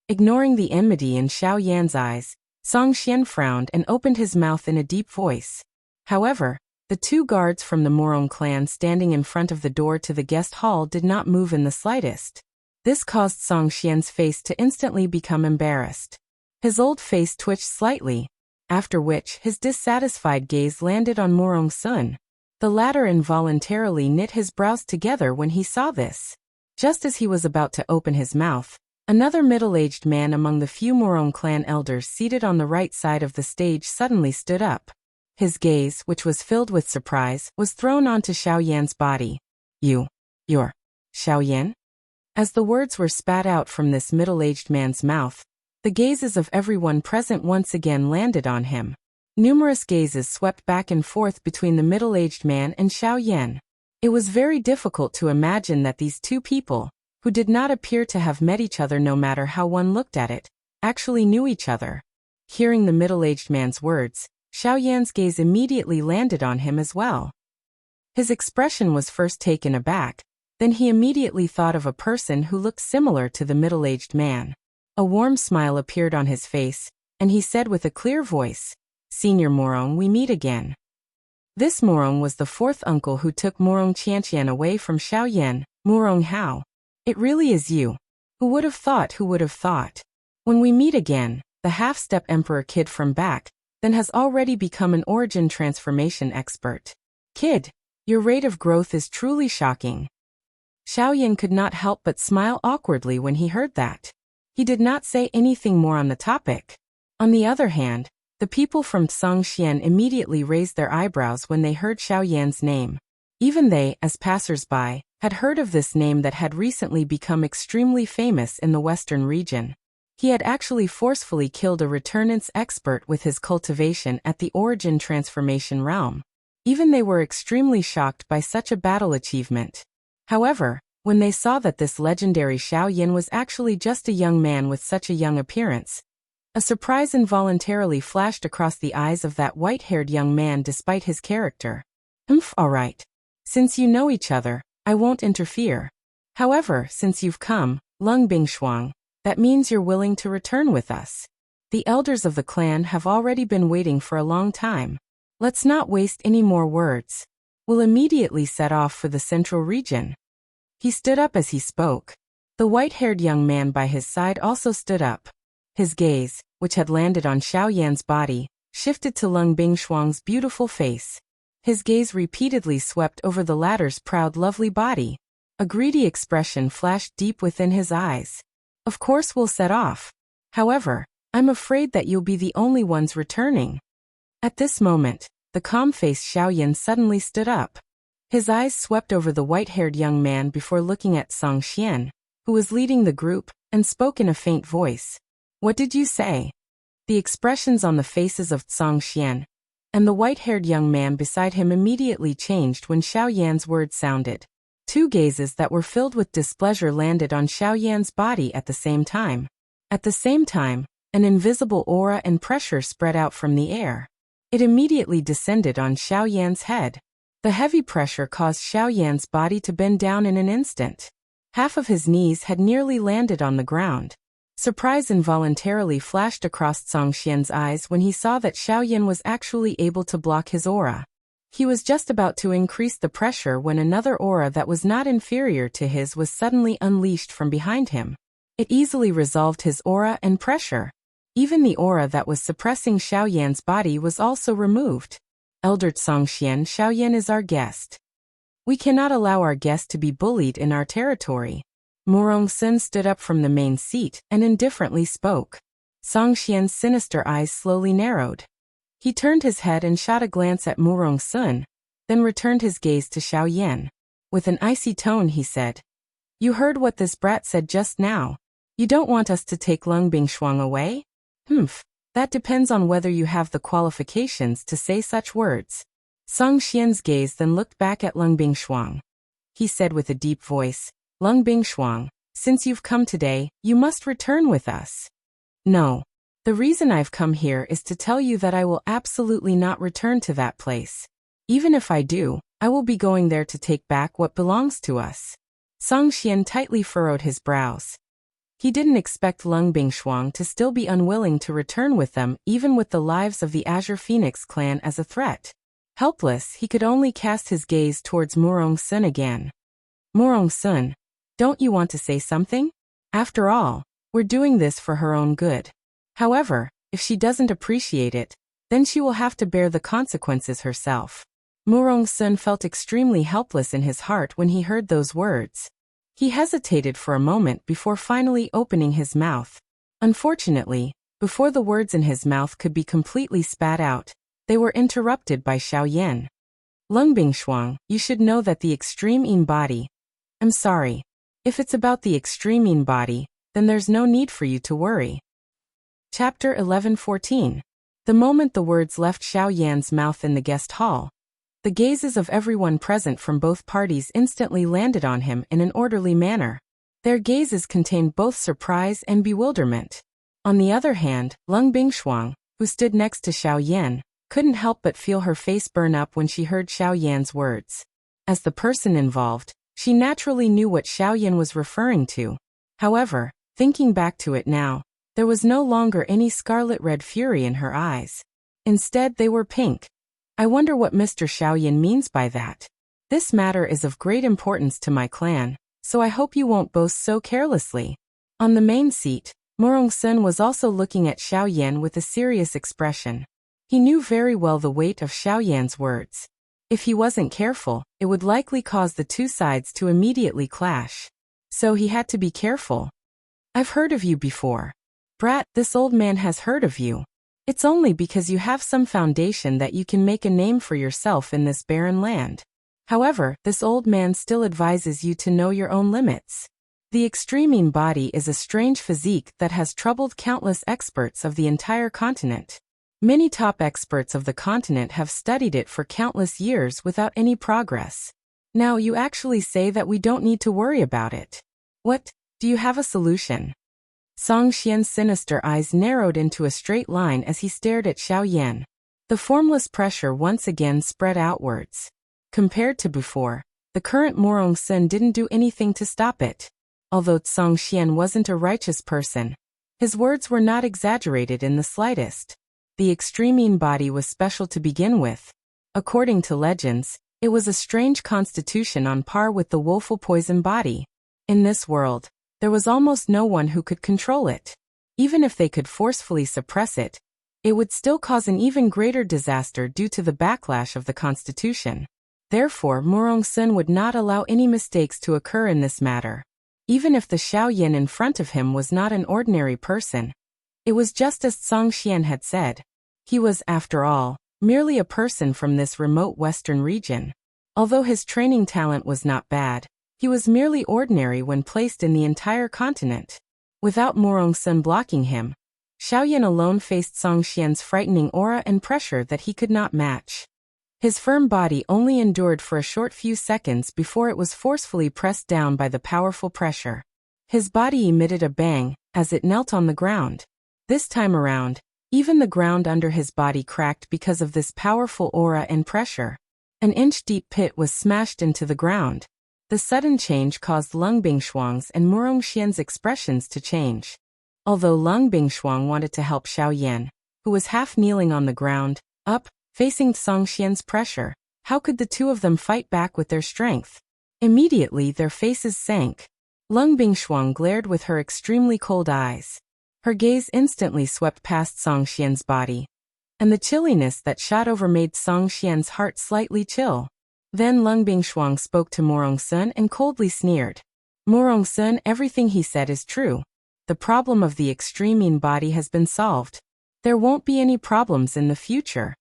Ignoring the enmity in Xiaoyan's eyes, Song Xian frowned and opened his mouth in a deep voice. However, the 2 guards from the Morong clan standing in front of the door to the guest hall did not move in the slightest. This caused Song Xian's face to instantly become embarrassed. His old face twitched slightly, after which his dissatisfied gaze landed on Morong-sun. The latter involuntarily knit his brows together when he saw this. Just as he was about to open his mouth, another middle-aged man among the few Morong clan elders seated on the right side of the stage suddenly stood up. His gaze, which was filled with surprise, was thrown onto Xiaoyan's body. You're Xiaoyan? As the words were spat out from this middle-aged man's mouth, the gazes of everyone present once again landed on him. Numerous gazes swept back and forth between the middle-aged man and Xiaoyan. It was very difficult to imagine that these 2 people, who did not appear to have met each other no matter how one looked at it, actually knew each other. Hearing the middle-aged man's words, Xiaoyan's gaze immediately landed on him as well. His expression was first taken aback, then he immediately thought of a person who looked similar to the middle-aged man. A warm smile appeared on his face, and he said with a clear voice, "Senior Morong, we meet again." This Morong was the 4th uncle who took Morong Qianqian away from Xiaoyan, Morong Hao. It really is you. Who would have thought, who would have thought? When we meet again, the half-step emperor kid from back, then has already become an origin transformation expert. Kid, your rate of growth is truly shocking. Xiaoyan could not help but smile awkwardly when he heard that. He did not say anything more on the topic. On the other hand, the people from Song Xian immediately raised their eyebrows when they heard Xiaoyan's name. Even they, as passers-by, had heard of this name that had recently become extremely famous in the western region. He had actually forcefully killed a returnance expert with his cultivation at the origin transformation realm. Even they were extremely shocked by such a battle achievement. However, when they saw that this legendary Xiaoyan was actually just a young man with such a young appearance, a surprise involuntarily flashed across the eyes of that white-haired young man despite his character. All right. Since you know each other, I won't interfere. However, since you've come, Lung Bingshuang, that means you're willing to return with us. The elders of the clan have already been waiting for a long time. Let's not waste any more words. We'll immediately set off for the central region. He stood up as he spoke. The white-haired young man by his side also stood up. His gaze, which had landed on Xiao Yan's body, shifted to Lung Bingshuang's beautiful face. His gaze repeatedly swept over the latter's proud, lovely body. A greedy expression flashed deep within his eyes. Of course we'll set off. However, I'm afraid that you'll be the only ones returning. At this moment, the calm-faced Xiao Yan suddenly stood up. His eyes swept over the white-haired young man before looking at Song Xian, who was leading the group, and spoke in a faint voice. What did you say? The expressions on the faces of Song Xian and the white-haired young man beside him immediately changed when Xiao Yan's words sounded. Two gazes that were filled with displeasure landed on Xiao Yan's body at the same time. At the same time, an invisible aura and pressure spread out from the air. It immediately descended on Xiao Yan's head. The heavy pressure caused Xiao Yan's body to bend down in an instant. Half of his knees had nearly landed on the ground. Surprise involuntarily flashed across Song Xian's eyes when he saw that Xiao Yan was actually able to block his aura. He was just about to increase the pressure when another aura that was not inferior to his was suddenly unleashed from behind him. It easily resolved his aura and pressure. Even the aura that was suppressing Xiao Yan's body was also removed. Elder Song Xian, Xiao Yan is our guest. We cannot allow our guest to be bullied in our territory. Murong Sun stood up from the main seat and indifferently spoke. Song Xian's sinister eyes slowly narrowed. He turned his head and shot a glance at Murong Sun, then returned his gaze to Xiao Yan. With an icy tone he said, You heard what this brat said just now. You don't want us to take Lung Bingshuang away? That depends on whether you have the qualifications to say such words. Song Xian's gaze then looked back at Lung Bingshuang. He said with a deep voice, Lung Bingshuang, since you've come today, you must return with us. No. The reason I've come here is to tell you that I will absolutely not return to that place. Even if I do, I will be going there to take back what belongs to us. Song Xian tightly furrowed his brows. He didn't expect Lung Bingshuang to still be unwilling to return with them even with the lives of the Azure Phoenix clan as a threat. Helpless, he could only cast his gaze towards Murong Sun again. Murong Sun, don't you want to say something? After all, we're doing this for her own good. However, if she doesn't appreciate it, then she will have to bear the consequences herself. Murong Sun felt extremely helpless in his heart when he heard those words. He hesitated for a moment before finally opening his mouth. Unfortunately, before the words in his mouth could be completely spat out, they were interrupted by Xiao Yan. Lung Bingshuang, you should know that the extreme yin body. I'm sorry. If it's about the extreme yin body, then there's no need for you to worry. Chapter 11:14. The moment the words left Xiao Yan's mouth in the guest hall, the gazes of everyone present from both parties instantly landed on him in an orderly manner. Their gazes contained both surprise and bewilderment. On the other hand, Lung Bingshuang, who stood next to Xiao Yan, couldn't help but feel her face burn up when she heard Xiao Yan's words. As the person involved, she naturally knew what Xiao Yan was referring to. However, thinking back to it now, there was no longer any scarlet-red fury in her eyes. Instead, they were pink. I wonder what Mr. Xiao Yan means by that. This matter is of great importance to my clan, so I hope you won't boast so carelessly. On the main seat, Murong Sun was also looking at Xiao Yan with a serious expression. He knew very well the weight of Xiao Yan's words. If he wasn't careful, it would likely cause the two sides to immediately clash. So he had to be careful. I've heard of you before. Brat, this old man has heard of you. It's only because you have some foundation that you can make a name for yourself in this barren land. However, this old man still advises you to know your own limits. The extreme body is a strange physique that has troubled countless experts of the entire continent. Many top experts of the continent have studied it for countless years without any progress. Now you actually say that we don't need to worry about it. What? Do you have a solution? Song Xian's sinister eyes narrowed into a straight line as he stared at Xiao Yan. The formless pressure once again spread outwards. Compared to before, The current Morong Sun didn't do anything to stop it. Although Tsang Xian wasn't a righteous person, his words were not exaggerated in the slightest. The extreme body was special to begin with. According to legends, it was a strange constitution on par with the woeful poison body. In this world, there was almost no one who could control it. Even if they could forcefully suppress it, it would still cause an even greater disaster due to the backlash of the constitution. Therefore, Morong Sun would not allow any mistakes to occur in this matter. Even if the Xiaoyan in front of him was not an ordinary person, it was just as Tsang Xian had said. He was, after all, merely a person from this remote western region. Although his training talent was not bad, he was merely ordinary when placed in the entire continent. Without Morong Sun blocking him, Xiaoyan alone faced Tsang Xian's frightening aura and pressure that he could not match. His firm body only endured for a short few seconds before it was forcefully pressed down by the powerful pressure. His body emitted a bang as it knelt on the ground. This time around, even the ground under his body cracked because of this powerful aura and pressure. An inch-deep pit was smashed into the ground. The sudden change caused Lung Bingshuang's and Morong Xian's expressions to change. Although Lung Bingshuang wanted to help Xiaoyan, who was half kneeling on the ground, up, facing Tsang Xian's pressure, how could the two of them fight back with their strength? Immediately their faces sank. Lung Bingshuang glared with her extremely cold eyes. Her gaze instantly swept past Tsang Xian's body, and the chilliness that shot over made Tsang Xian's heart slightly chill. Then Lung Bingshuang spoke to Morong Sun and coldly sneered. Morong Sun, everything he said is true. The problem of the extreme body has been solved. There won't be any problems in the future.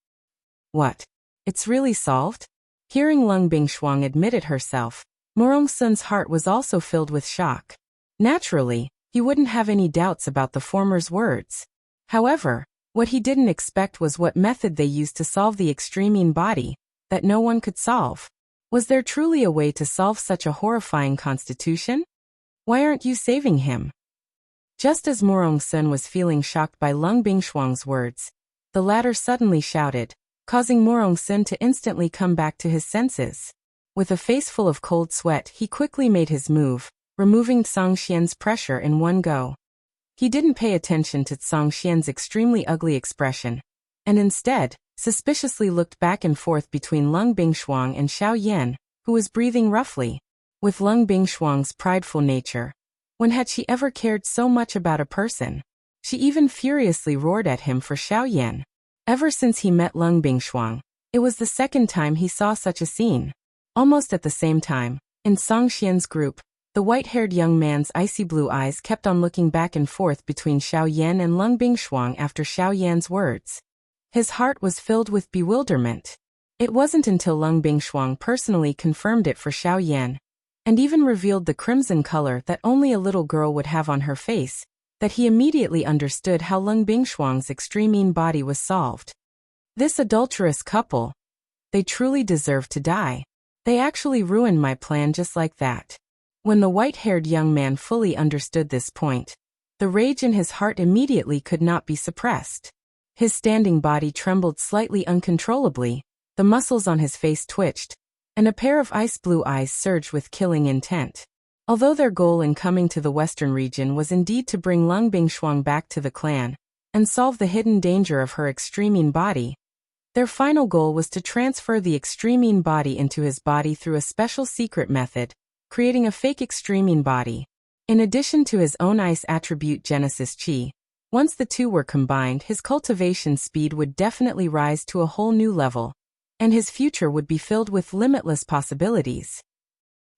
What? It's really solved? Hearing Lung Bingshuang admit it herself, Morong Sun's heart was also filled with shock. Naturally, he wouldn't have any doubts about the former's words. However, what he didn't expect was what method they used to solve the extreme body, that no one could solve. Was there truly a way to solve such a horrifying constitution? Why aren't you saving him? Just as Morong Sun was feeling shocked by Lung Bingshuang's words, the latter suddenly shouted, causing Morong Sun to instantly come back to his senses. With a face full of cold sweat, he quickly made his move, removing Tsang Xian's pressure in one go. He didn't pay attention to Tsang Xian's extremely ugly expression, and instead, suspiciously looked back and forth between Lung Bingshuang and Xiaoyan, who was breathing roughly. With Lung Bingshuang's prideful nature, when had she ever cared so much about a person? She even furiously roared at him for Xiaoyan. Ever since he met Lung Bingshuang, it was the second time he saw such a scene. Almost at the same time, in Tsang Xian's group, the white-haired young man's icy blue eyes kept on looking back and forth between Xiaoyan and Lung Bingshuang after Xiaoyan's words. His heart was filled with bewilderment. It wasn't until Lung Bingshuang personally confirmed it for Xiaoyan, and even revealed the crimson color that only a little girl would have on her face, that he immediately understood how Lung Bingshuang's extreme body was solved. This adulterous couple, they truly deserve to die. They actually ruined my plan just like that. When the white-haired young man fully understood this point, the rage in his heart immediately could not be suppressed. His standing body trembled slightly uncontrollably, the muscles on his face twitched, and a pair of ice-blue eyes surged with killing intent. Although their goal in coming to the western region was indeed to bring Lung Bingshuang back to the clan and solve the hidden danger of her extreme body, their final goal was to transfer the extreme body into his body through a special secret method, creating a fake extreme body. In addition to his own ice attribute Genesis Chi, once the two were combined, his cultivation speed would definitely rise to a whole new level, and his future would be filled with limitless possibilities.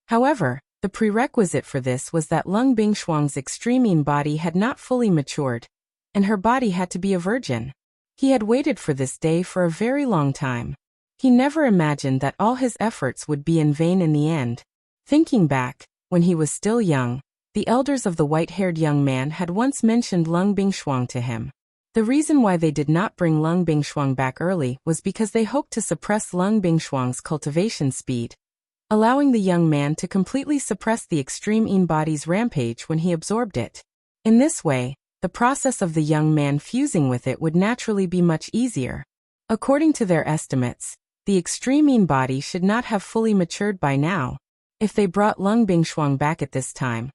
However, the prerequisite for this was that Lung Bingshuang's extreme body had not fully matured, and her body had to be a virgin. He had waited for this day for a very long time. He never imagined that all his efforts would be in vain in the end. Thinking back, when he was still young, the elders of the white-haired young man had once mentioned Lung Bingshuang to him. The reason why they did not bring Lung Bingshuang back early was because they hoped to suppress Lung Bingshuang's cultivation speed, allowing the young man to completely suppress the extreme body's rampage when he absorbed it. In this way, the process of the young man fusing with it would naturally be much easier. According to their estimates, the extreme body should not have fully matured by now, If they brought Lung Bingshuang back at this time,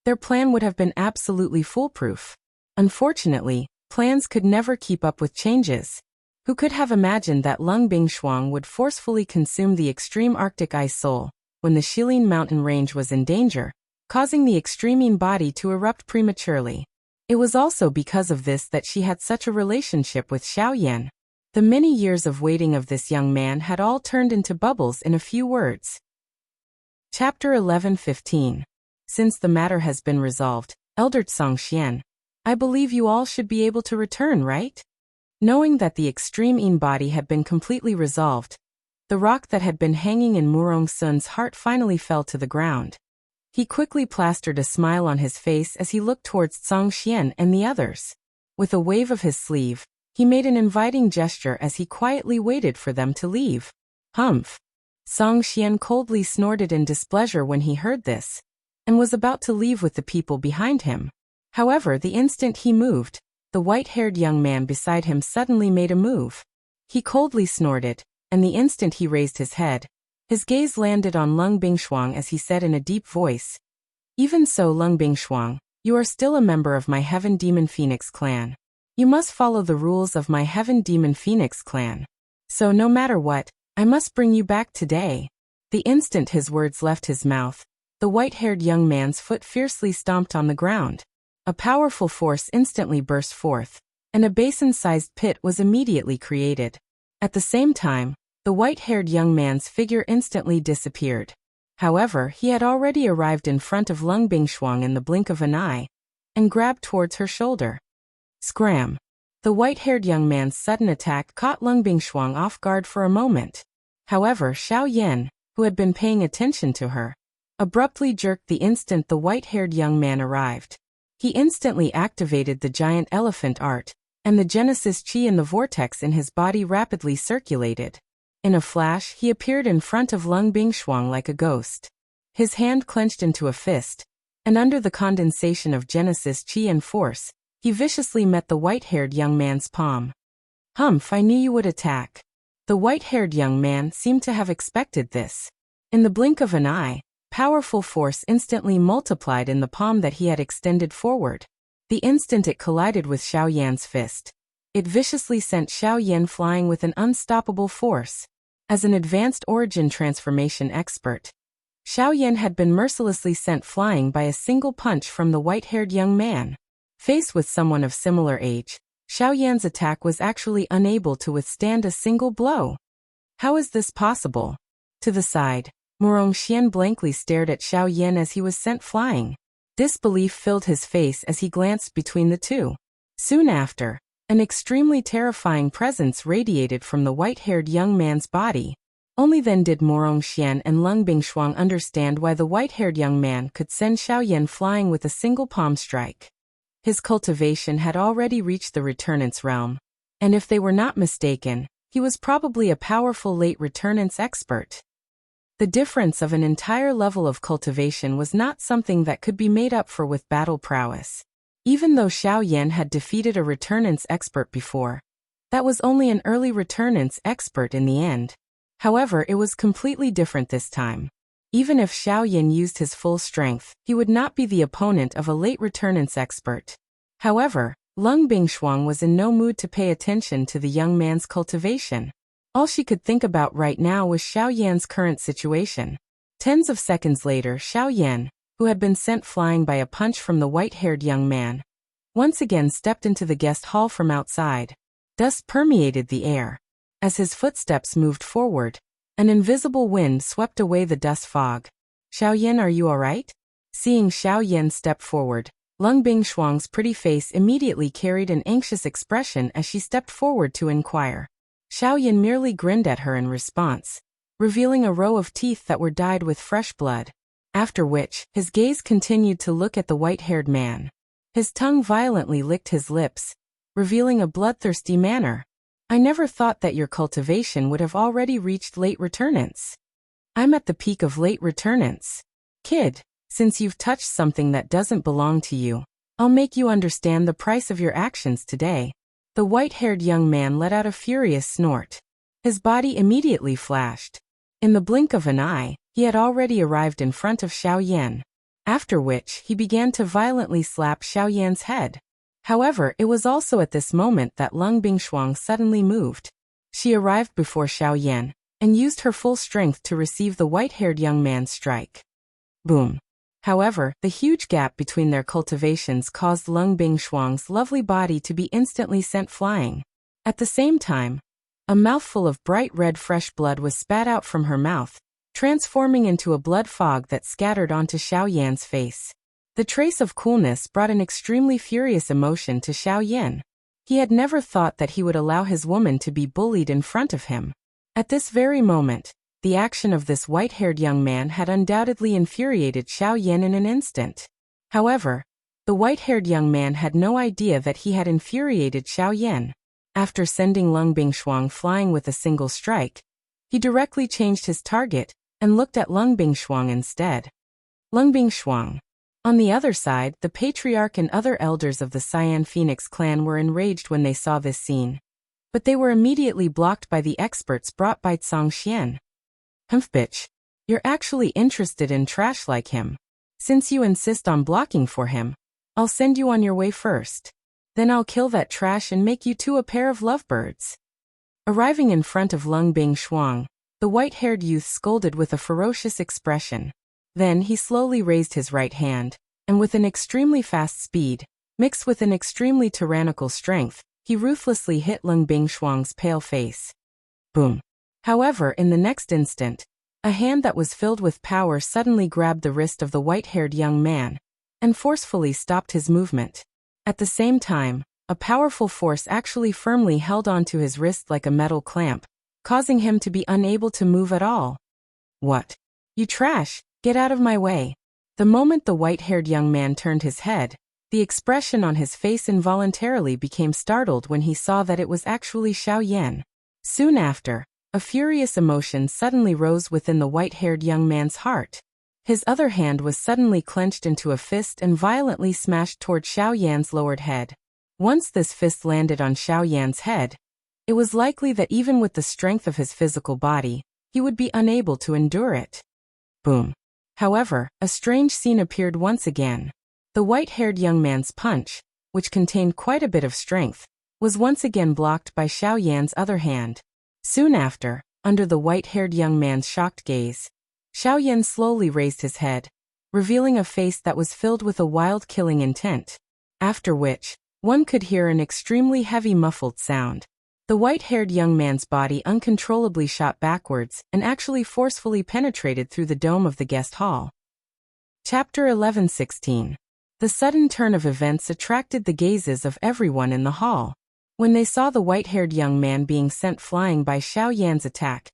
their plan would have been absolutely foolproof. Unfortunately, plans could never keep up with changes. Who could have imagined that Lung Bingshuang would forcefully consume the extreme Arctic ice soul when the Shilin mountain range was in danger, causing the extremine body to erupt prematurely? It was also because of this that she had such a relationship with Xiao Yan. The many years of waiting of this young man had all turned into bubbles in a few words. Chapter 11:15. Since the matter has been resolved, Elder Tsang Xian, I believe you all should be able to return, right? Knowing that the extreme Yin body had been completely resolved, the rock that had been hanging in Murong Sun's heart finally fell to the ground. He quickly plastered a smile on his face as he looked towards Tsang Xian and the others. With a wave of his sleeve, he made an inviting gesture as he quietly waited for them to leave. Humph! Tsang Xian coldly snorted in displeasure when he heard this, and was about to leave with the people behind him. However, the instant he moved, the white-haired young man beside him suddenly made a move. He coldly snorted, and the instant he raised his head, his gaze landed on Lung Bingshuang as he said in a deep voice, "Even so, Lung Bingshuang, you are still a member of my Heaven Demon Phoenix clan. You must follow the rules of my Heaven Demon Phoenix clan. So no matter what, I must bring you back today." The instant his words left his mouth, the white-haired young man's foot fiercely stomped on the ground. A powerful force instantly burst forth, and a basin-sized pit was immediately created. At the same time, the white-haired young man's figure instantly disappeared. However, he had already arrived in front of Lung Bingshuang in the blink of an eye, and grabbed towards her shoulder. Scram! The white-haired young man's sudden attack caught Lung Bingshuang off guard for a moment. However, Xiao Yan, who had been paying attention to her, abruptly jerked the instant the white-haired young man arrived. He instantly activated the giant elephant art, and the Genesis chi in the vortex in his body rapidly circulated. In a flash, he appeared in front of Lung Bingshuang like a ghost. His hand clenched into a fist, and under the condensation of Genesis chi and force, he viciously met the white-haired young man's palm. Humph, I knew you would attack. The white-haired young man seemed to have expected this. In the blink of an eye, powerful force instantly multiplied in the palm that he had extended forward. The instant it collided with Xiao Yan's fist, it viciously sent Xiao Yan flying with an unstoppable force. As an advanced origin transformation expert, Xiao Yan had been mercilessly sent flying by a single punch from the white-haired young man. Faced with someone of similar age, Xiao Yan's attack was actually unable to withstand a single blow. How is this possible? To the side, Murong Xian blankly stared at Xiao Yan as he was sent flying. Disbelief filled his face as he glanced between the two. Soon after, an extremely terrifying presence radiated from the white-haired young man's body. Only then did Murong Xian and Lung Bingshuang understand why the white-haired young man could send Xiao Yan flying with a single palm strike. His cultivation had already reached the returnance realm, and if they were not mistaken, he was probably a powerful late returnance expert. The difference of an entire level of cultivation was not something that could be made up for with battle prowess. Even though Xiao Yan had defeated a returnance expert before, that was only an early returnance expert in the end. However, it was completely different this time. Even if Xiao Yan used his full strength, he would not be the opponent of a late returnance expert. However, Lung Bingshuang was in no mood to pay attention to the young man's cultivation. All she could think about right now was Xiao Yan's current situation. Tens of seconds later, Xiao Yan, who had been sent flying by a punch from the white-haired young man, once again stepped into the guest hall from outside. Dust permeated the air. As his footsteps moved forward, an invisible wind swept away the dust fog. "Xiao Yan, are you alright?" Seeing Xiao Yan step forward, Lung Bingshuang's pretty face immediately carried an anxious expression as she stepped forward to inquire. Xiao Yan merely grinned at her in response, revealing a row of teeth that were dyed with fresh blood. After which, his gaze continued to look at the white-haired man. His tongue violently licked his lips, revealing a bloodthirsty manner. "I never thought that your cultivation would have already reached late returnance." "I'm at the peak of late returnance. Kid, since you've touched something that doesn't belong to you, I'll make you understand the price of your actions today." The white-haired young man let out a furious snort. His body immediately flashed. In the blink of an eye, he had already arrived in front of Xiao Yan, after which he began to violently slap Xiao Yan's head. However, it was also at this moment that Lung Bingshuang suddenly moved. She arrived before Xiao Yan and used her full strength to receive the white-haired young man's strike. Boom. However, the huge gap between their cultivations caused Lung Bingshuang's lovely body to be instantly sent flying. At the same time, a mouthful of bright red fresh blood was spat out from her mouth, transforming into a blood fog that scattered onto Xiao Yan's face. The trace of coolness brought an extremely furious emotion to Xiao Yan. He had never thought that he would allow his woman to be bullied in front of him. At this very moment, the action of this white-haired young man had undoubtedly infuriated Xiao Yan in an instant. However, the white-haired young man had no idea that he had infuriated Xiao Yan. After sending Lung Bingshuang flying with a single strike, he directly changed his target and looked at Lung Bingshuang instead. Lung Bingshuang. On the other side, the patriarch and other elders of the Cyan Phoenix clan were enraged when they saw this scene. But they were immediately blocked by the experts brought by Tsang Xian. Humph, bitch. You're actually interested in trash like him. Since you insist on blocking for him, I'll send you on your way first. Then I'll kill that trash and make you two a pair of lovebirds. Arriving in front of Lung Bingshuang, the white-haired youth scolded with a ferocious expression. Then he slowly raised his right hand, and with an extremely fast speed, mixed with an extremely tyrannical strength, he ruthlessly hit Lung Bingshuang's pale face. Boom. However, in the next instant, a hand that was filled with power suddenly grabbed the wrist of the white-haired young man and forcefully stopped his movement. At the same time, a powerful force actually firmly held onto his wrist like a metal clamp, causing him to be unable to move at all. What? You trash, get out of my way. The moment the white-haired young man turned his head, the expression on his face involuntarily became startled when he saw that it was actually Xiao Yan. Soon after, a furious emotion suddenly rose within the white-haired young man's heart. His other hand was suddenly clenched into a fist and violently smashed toward Xiao Yan's lowered head. Once this fist landed on Xiao Yan's head, it was likely that even with the strength of his physical body, he would be unable to endure it. Boom. However, a strange scene appeared once again. The white-haired young man's punch, which contained quite a bit of strength, was once again blocked by Xiao Yan's other hand. Soon after, under the white-haired young man's shocked gaze, Xiao Yan slowly raised his head, revealing a face that was filled with a wild killing intent. After which, one could hear an extremely heavy muffled sound. The white-haired young man's body uncontrollably shot backwards and actually forcefully penetrated through the dome of the guest hall. Chapter 11:16. The sudden turn of events attracted the gazes of everyone in the hall. When they saw the white-haired young man being sent flying by Xiao Yan's attack,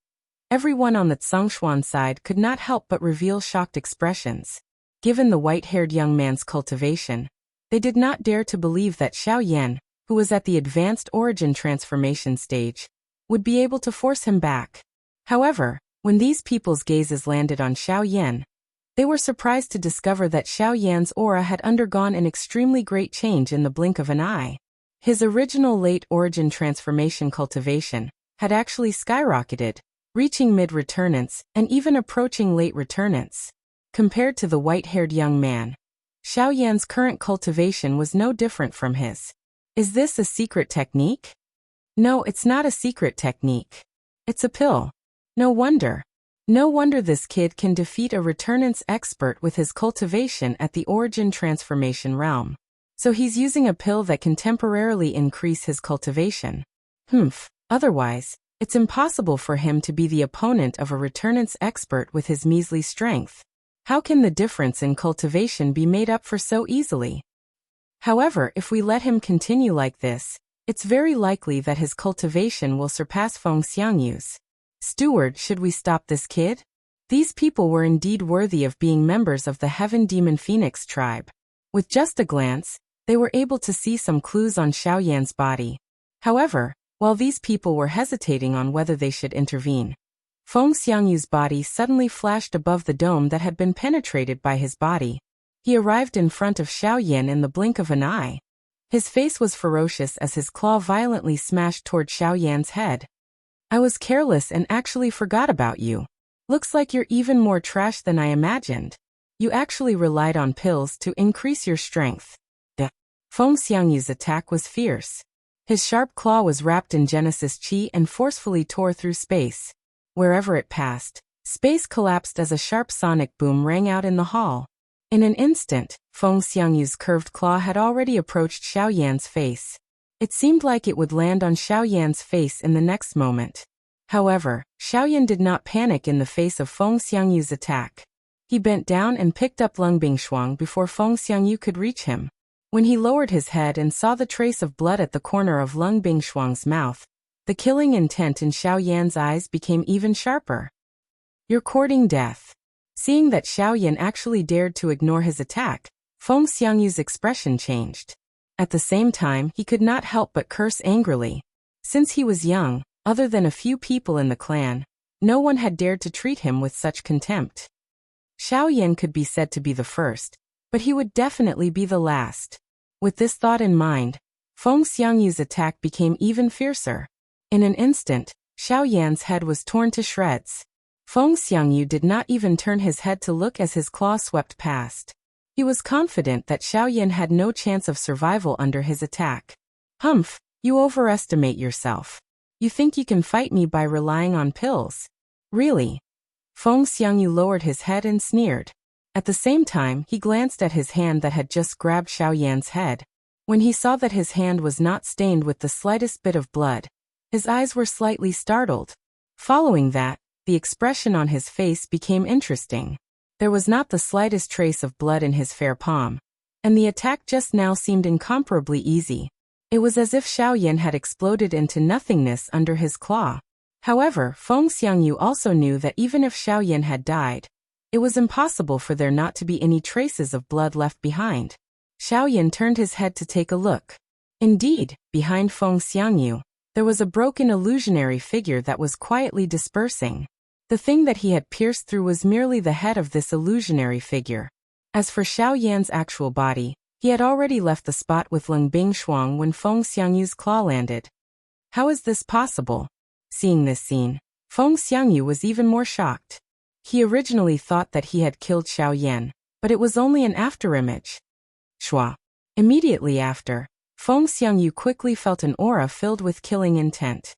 everyone on the Tsangshuan side could not help but reveal shocked expressions. Given the white-haired young man's cultivation, they did not dare to believe that Xiao Yan, who was at the advanced origin transformation stage, would be able to force him back. However, when these people's gazes landed on Xiao Yan, they were surprised to discover that Xiao Yan's aura had undergone an extremely great change in the blink of an eye. His original late origin transformation cultivation had actually skyrocketed, reaching mid-returnance and even approaching late returnance. Compared to the white-haired young man, Xiao Yan's current cultivation was no different from his. Is this a secret technique? No, it's not a secret technique. It's a pill. No wonder. No wonder this kid can defeat a returnance expert with his cultivation at the origin transformation realm. So he's using a pill that can temporarily increase his cultivation. Otherwise, it's impossible for him to be the opponent of a returnance expert with his measly strength. How can the difference in cultivation be made up for so easily? However, if we let him continue like this, it's very likely that his cultivation will surpass Feng Xiangyu's. Steward, should we stop this kid? These people were indeed worthy of being members of the Heaven Demon Phoenix tribe. With just a glance, they were able to see some clues on Xiao Yan's body. However, while these people were hesitating on whether they should intervene, Feng Xiangyu's body suddenly flashed above the dome that had been penetrated by his body. He arrived in front of Xiao Yan in the blink of an eye. His face was ferocious as his claw violently smashed toward Xiao Yan's head. I was careless and actually forgot about you. Looks like you're even more trash than I imagined. You actually relied on pills to increase your strength. Feng Xiangyu's attack was fierce. His sharp claw was wrapped in Genesis Qi and forcefully tore through space. Wherever it passed, space collapsed as a sharp sonic boom rang out in the hall. In an instant, Feng Xiangyu's curved claw had already approached Xiao Yan's face. It seemed like it would land on Xiao Yan's face in the next moment. However, Xiao Yan did not panic in the face of Feng Xiangyu's attack. He bent down and picked up Lung Bingshuang before Feng Xiangyu could reach him. When he lowered his head and saw the trace of blood at the corner of Lung Bingshuang's mouth, the killing intent in Xiao Yan's eyes became even sharper. You're courting death. Seeing that Xiao Yan actually dared to ignore his attack, Feng Xiangyu's expression changed. At the same time, he could not help but curse angrily. Since he was young, other than a few people in the clan, no one had dared to treat him with such contempt. Xiao Yan could be said to be the first, but he would definitely be the last. With this thought in mind, Feng Xiangyu's attack became even fiercer. In an instant, Xiao Yan's head was torn to shreds. Feng Xiangyu did not even turn his head to look as his claw swept past. He was confident that Xiao Yan had no chance of survival under his attack. Humph, you overestimate yourself. You think you can fight me by relying on pills? Really? Feng Xiangyu lowered his head and sneered. At the same time, he glanced at his hand that had just grabbed Xiao Yan's head. When he saw that his hand was not stained with the slightest bit of blood, his eyes were slightly startled. Following that, the expression on his face became interesting. There was not the slightest trace of blood in his fair palm, and the attack just now seemed incomparably easy. It was as if Xiao Yan had exploded into nothingness under his claw. However, Feng Xiangyu also knew that even if Xiao Yan had died, it was impossible for there not to be any traces of blood left behind. Xiao Yan turned his head to take a look. Indeed, behind Feng Xiangyu, there was a broken illusionary figure that was quietly dispersing. The thing that he had pierced through was merely the head of this illusionary figure. As for Xiao Yan's actual body, he had already left the spot with Lung Bingshuang when Feng Xiangyu's claw landed. How is this possible? Seeing this scene, Feng Xiangyu was even more shocked. He originally thought that he had killed Xiao Yan, but it was only an afterimage. Shua. Immediately after, Feng Xiangyu quickly felt an aura filled with killing intent.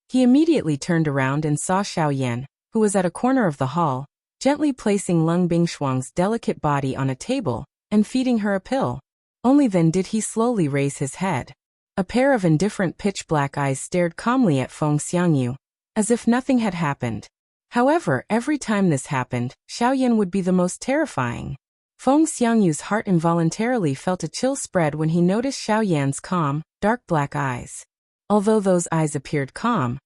He immediately turned around and saw Xiao Yan, who was at a corner of the hall, gently placing Lung Bingshuang's delicate body on a table and feeding her a pill. Only then did he slowly raise his head. A pair of indifferent pitch-black eyes stared calmly at Feng Xiangyu, as if nothing had happened. However, every time this happened, Xiao Yan would be the most terrifying. Feng Xiangyu's heart involuntarily felt a chill spread when he noticed Xiao Yan's calm, dark black eyes. Although those eyes appeared calm,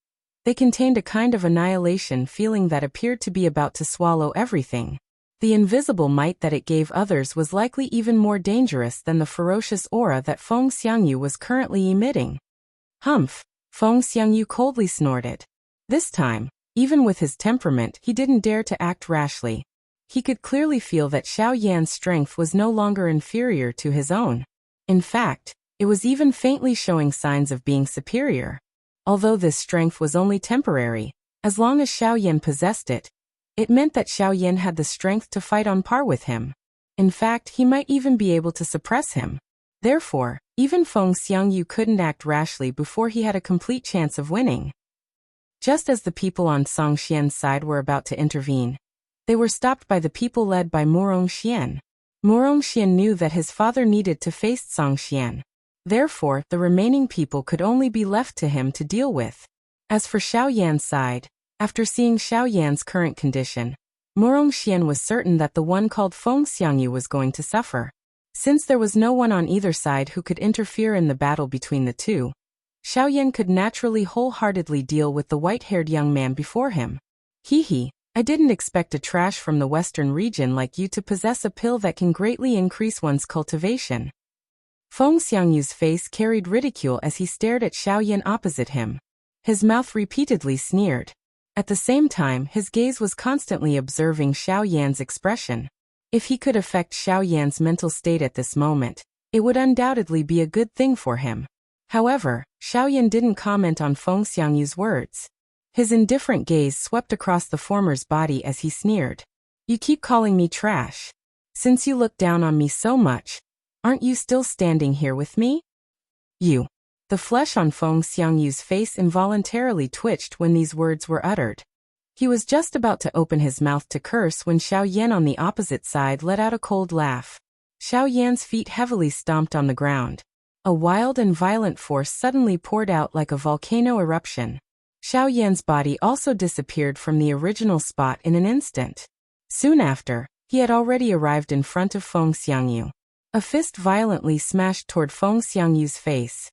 they contained a kind of annihilation feeling that appeared to be about to swallow everything. The invisible might that it gave others was likely even more dangerous than the ferocious aura that Feng Xiangyu was currently emitting. Humph! Feng Xiangyu coldly snorted. This time, even with his temperament, he didn't dare to act rashly. He could clearly feel that Xiao Yan's strength was no longer inferior to his own. In fact, it was even faintly showing signs of being superior. Although this strength was only temporary, as long as Xiao Yan possessed it, it meant that Xiao Yan had the strength to fight on par with him. In fact, he might even be able to suppress him. Therefore, even Feng Xiangyu couldn't act rashly before he had a complete chance of winning. Just as the people on Song Xian's side were about to intervene, they were stopped by the people led by Murong Xian. Murong Xian knew that his father needed to face Song Xian. Therefore, the remaining people could only be left to him to deal with. As for Xiao Yan's side, after seeing Xiao Yan's current condition, Murong Xian was certain that the one called Feng Xiangyu was going to suffer. Since there was no one on either side who could interfere in the battle between the two, Xiao Yan could naturally wholeheartedly deal with the white-haired young man before him. Hee, I didn't expect a trash from the western region like you to possess a pill that can greatly increase one's cultivation. Feng Xiangyu's face carried ridicule as he stared at Xiao Yan opposite him. His mouth repeatedly sneered. At the same time, his gaze was constantly observing Xiao Yan's expression. If he could affect Xiao Yan's mental state at this moment, it would undoubtedly be a good thing for him. However, Xiao Yan didn't comment on Feng Xiangyu's words. His indifferent gaze swept across the former's body as he sneered. You keep calling me trash. Since you look down on me so much, aren't you still standing here with me? You. The flesh on Feng Xiangyu's face involuntarily twitched when these words were uttered. He was just about to open his mouth to curse when Xiao Yan on the opposite side let out a cold laugh. Xiao Yan's feet heavily stomped on the ground. A wild and violent force suddenly poured out like a volcano eruption. Xiao Yan's body also disappeared from the original spot in an instant. Soon after, he had already arrived in front of Feng Xiangyu. A fist violently smashed toward Feng Xiangyu's face.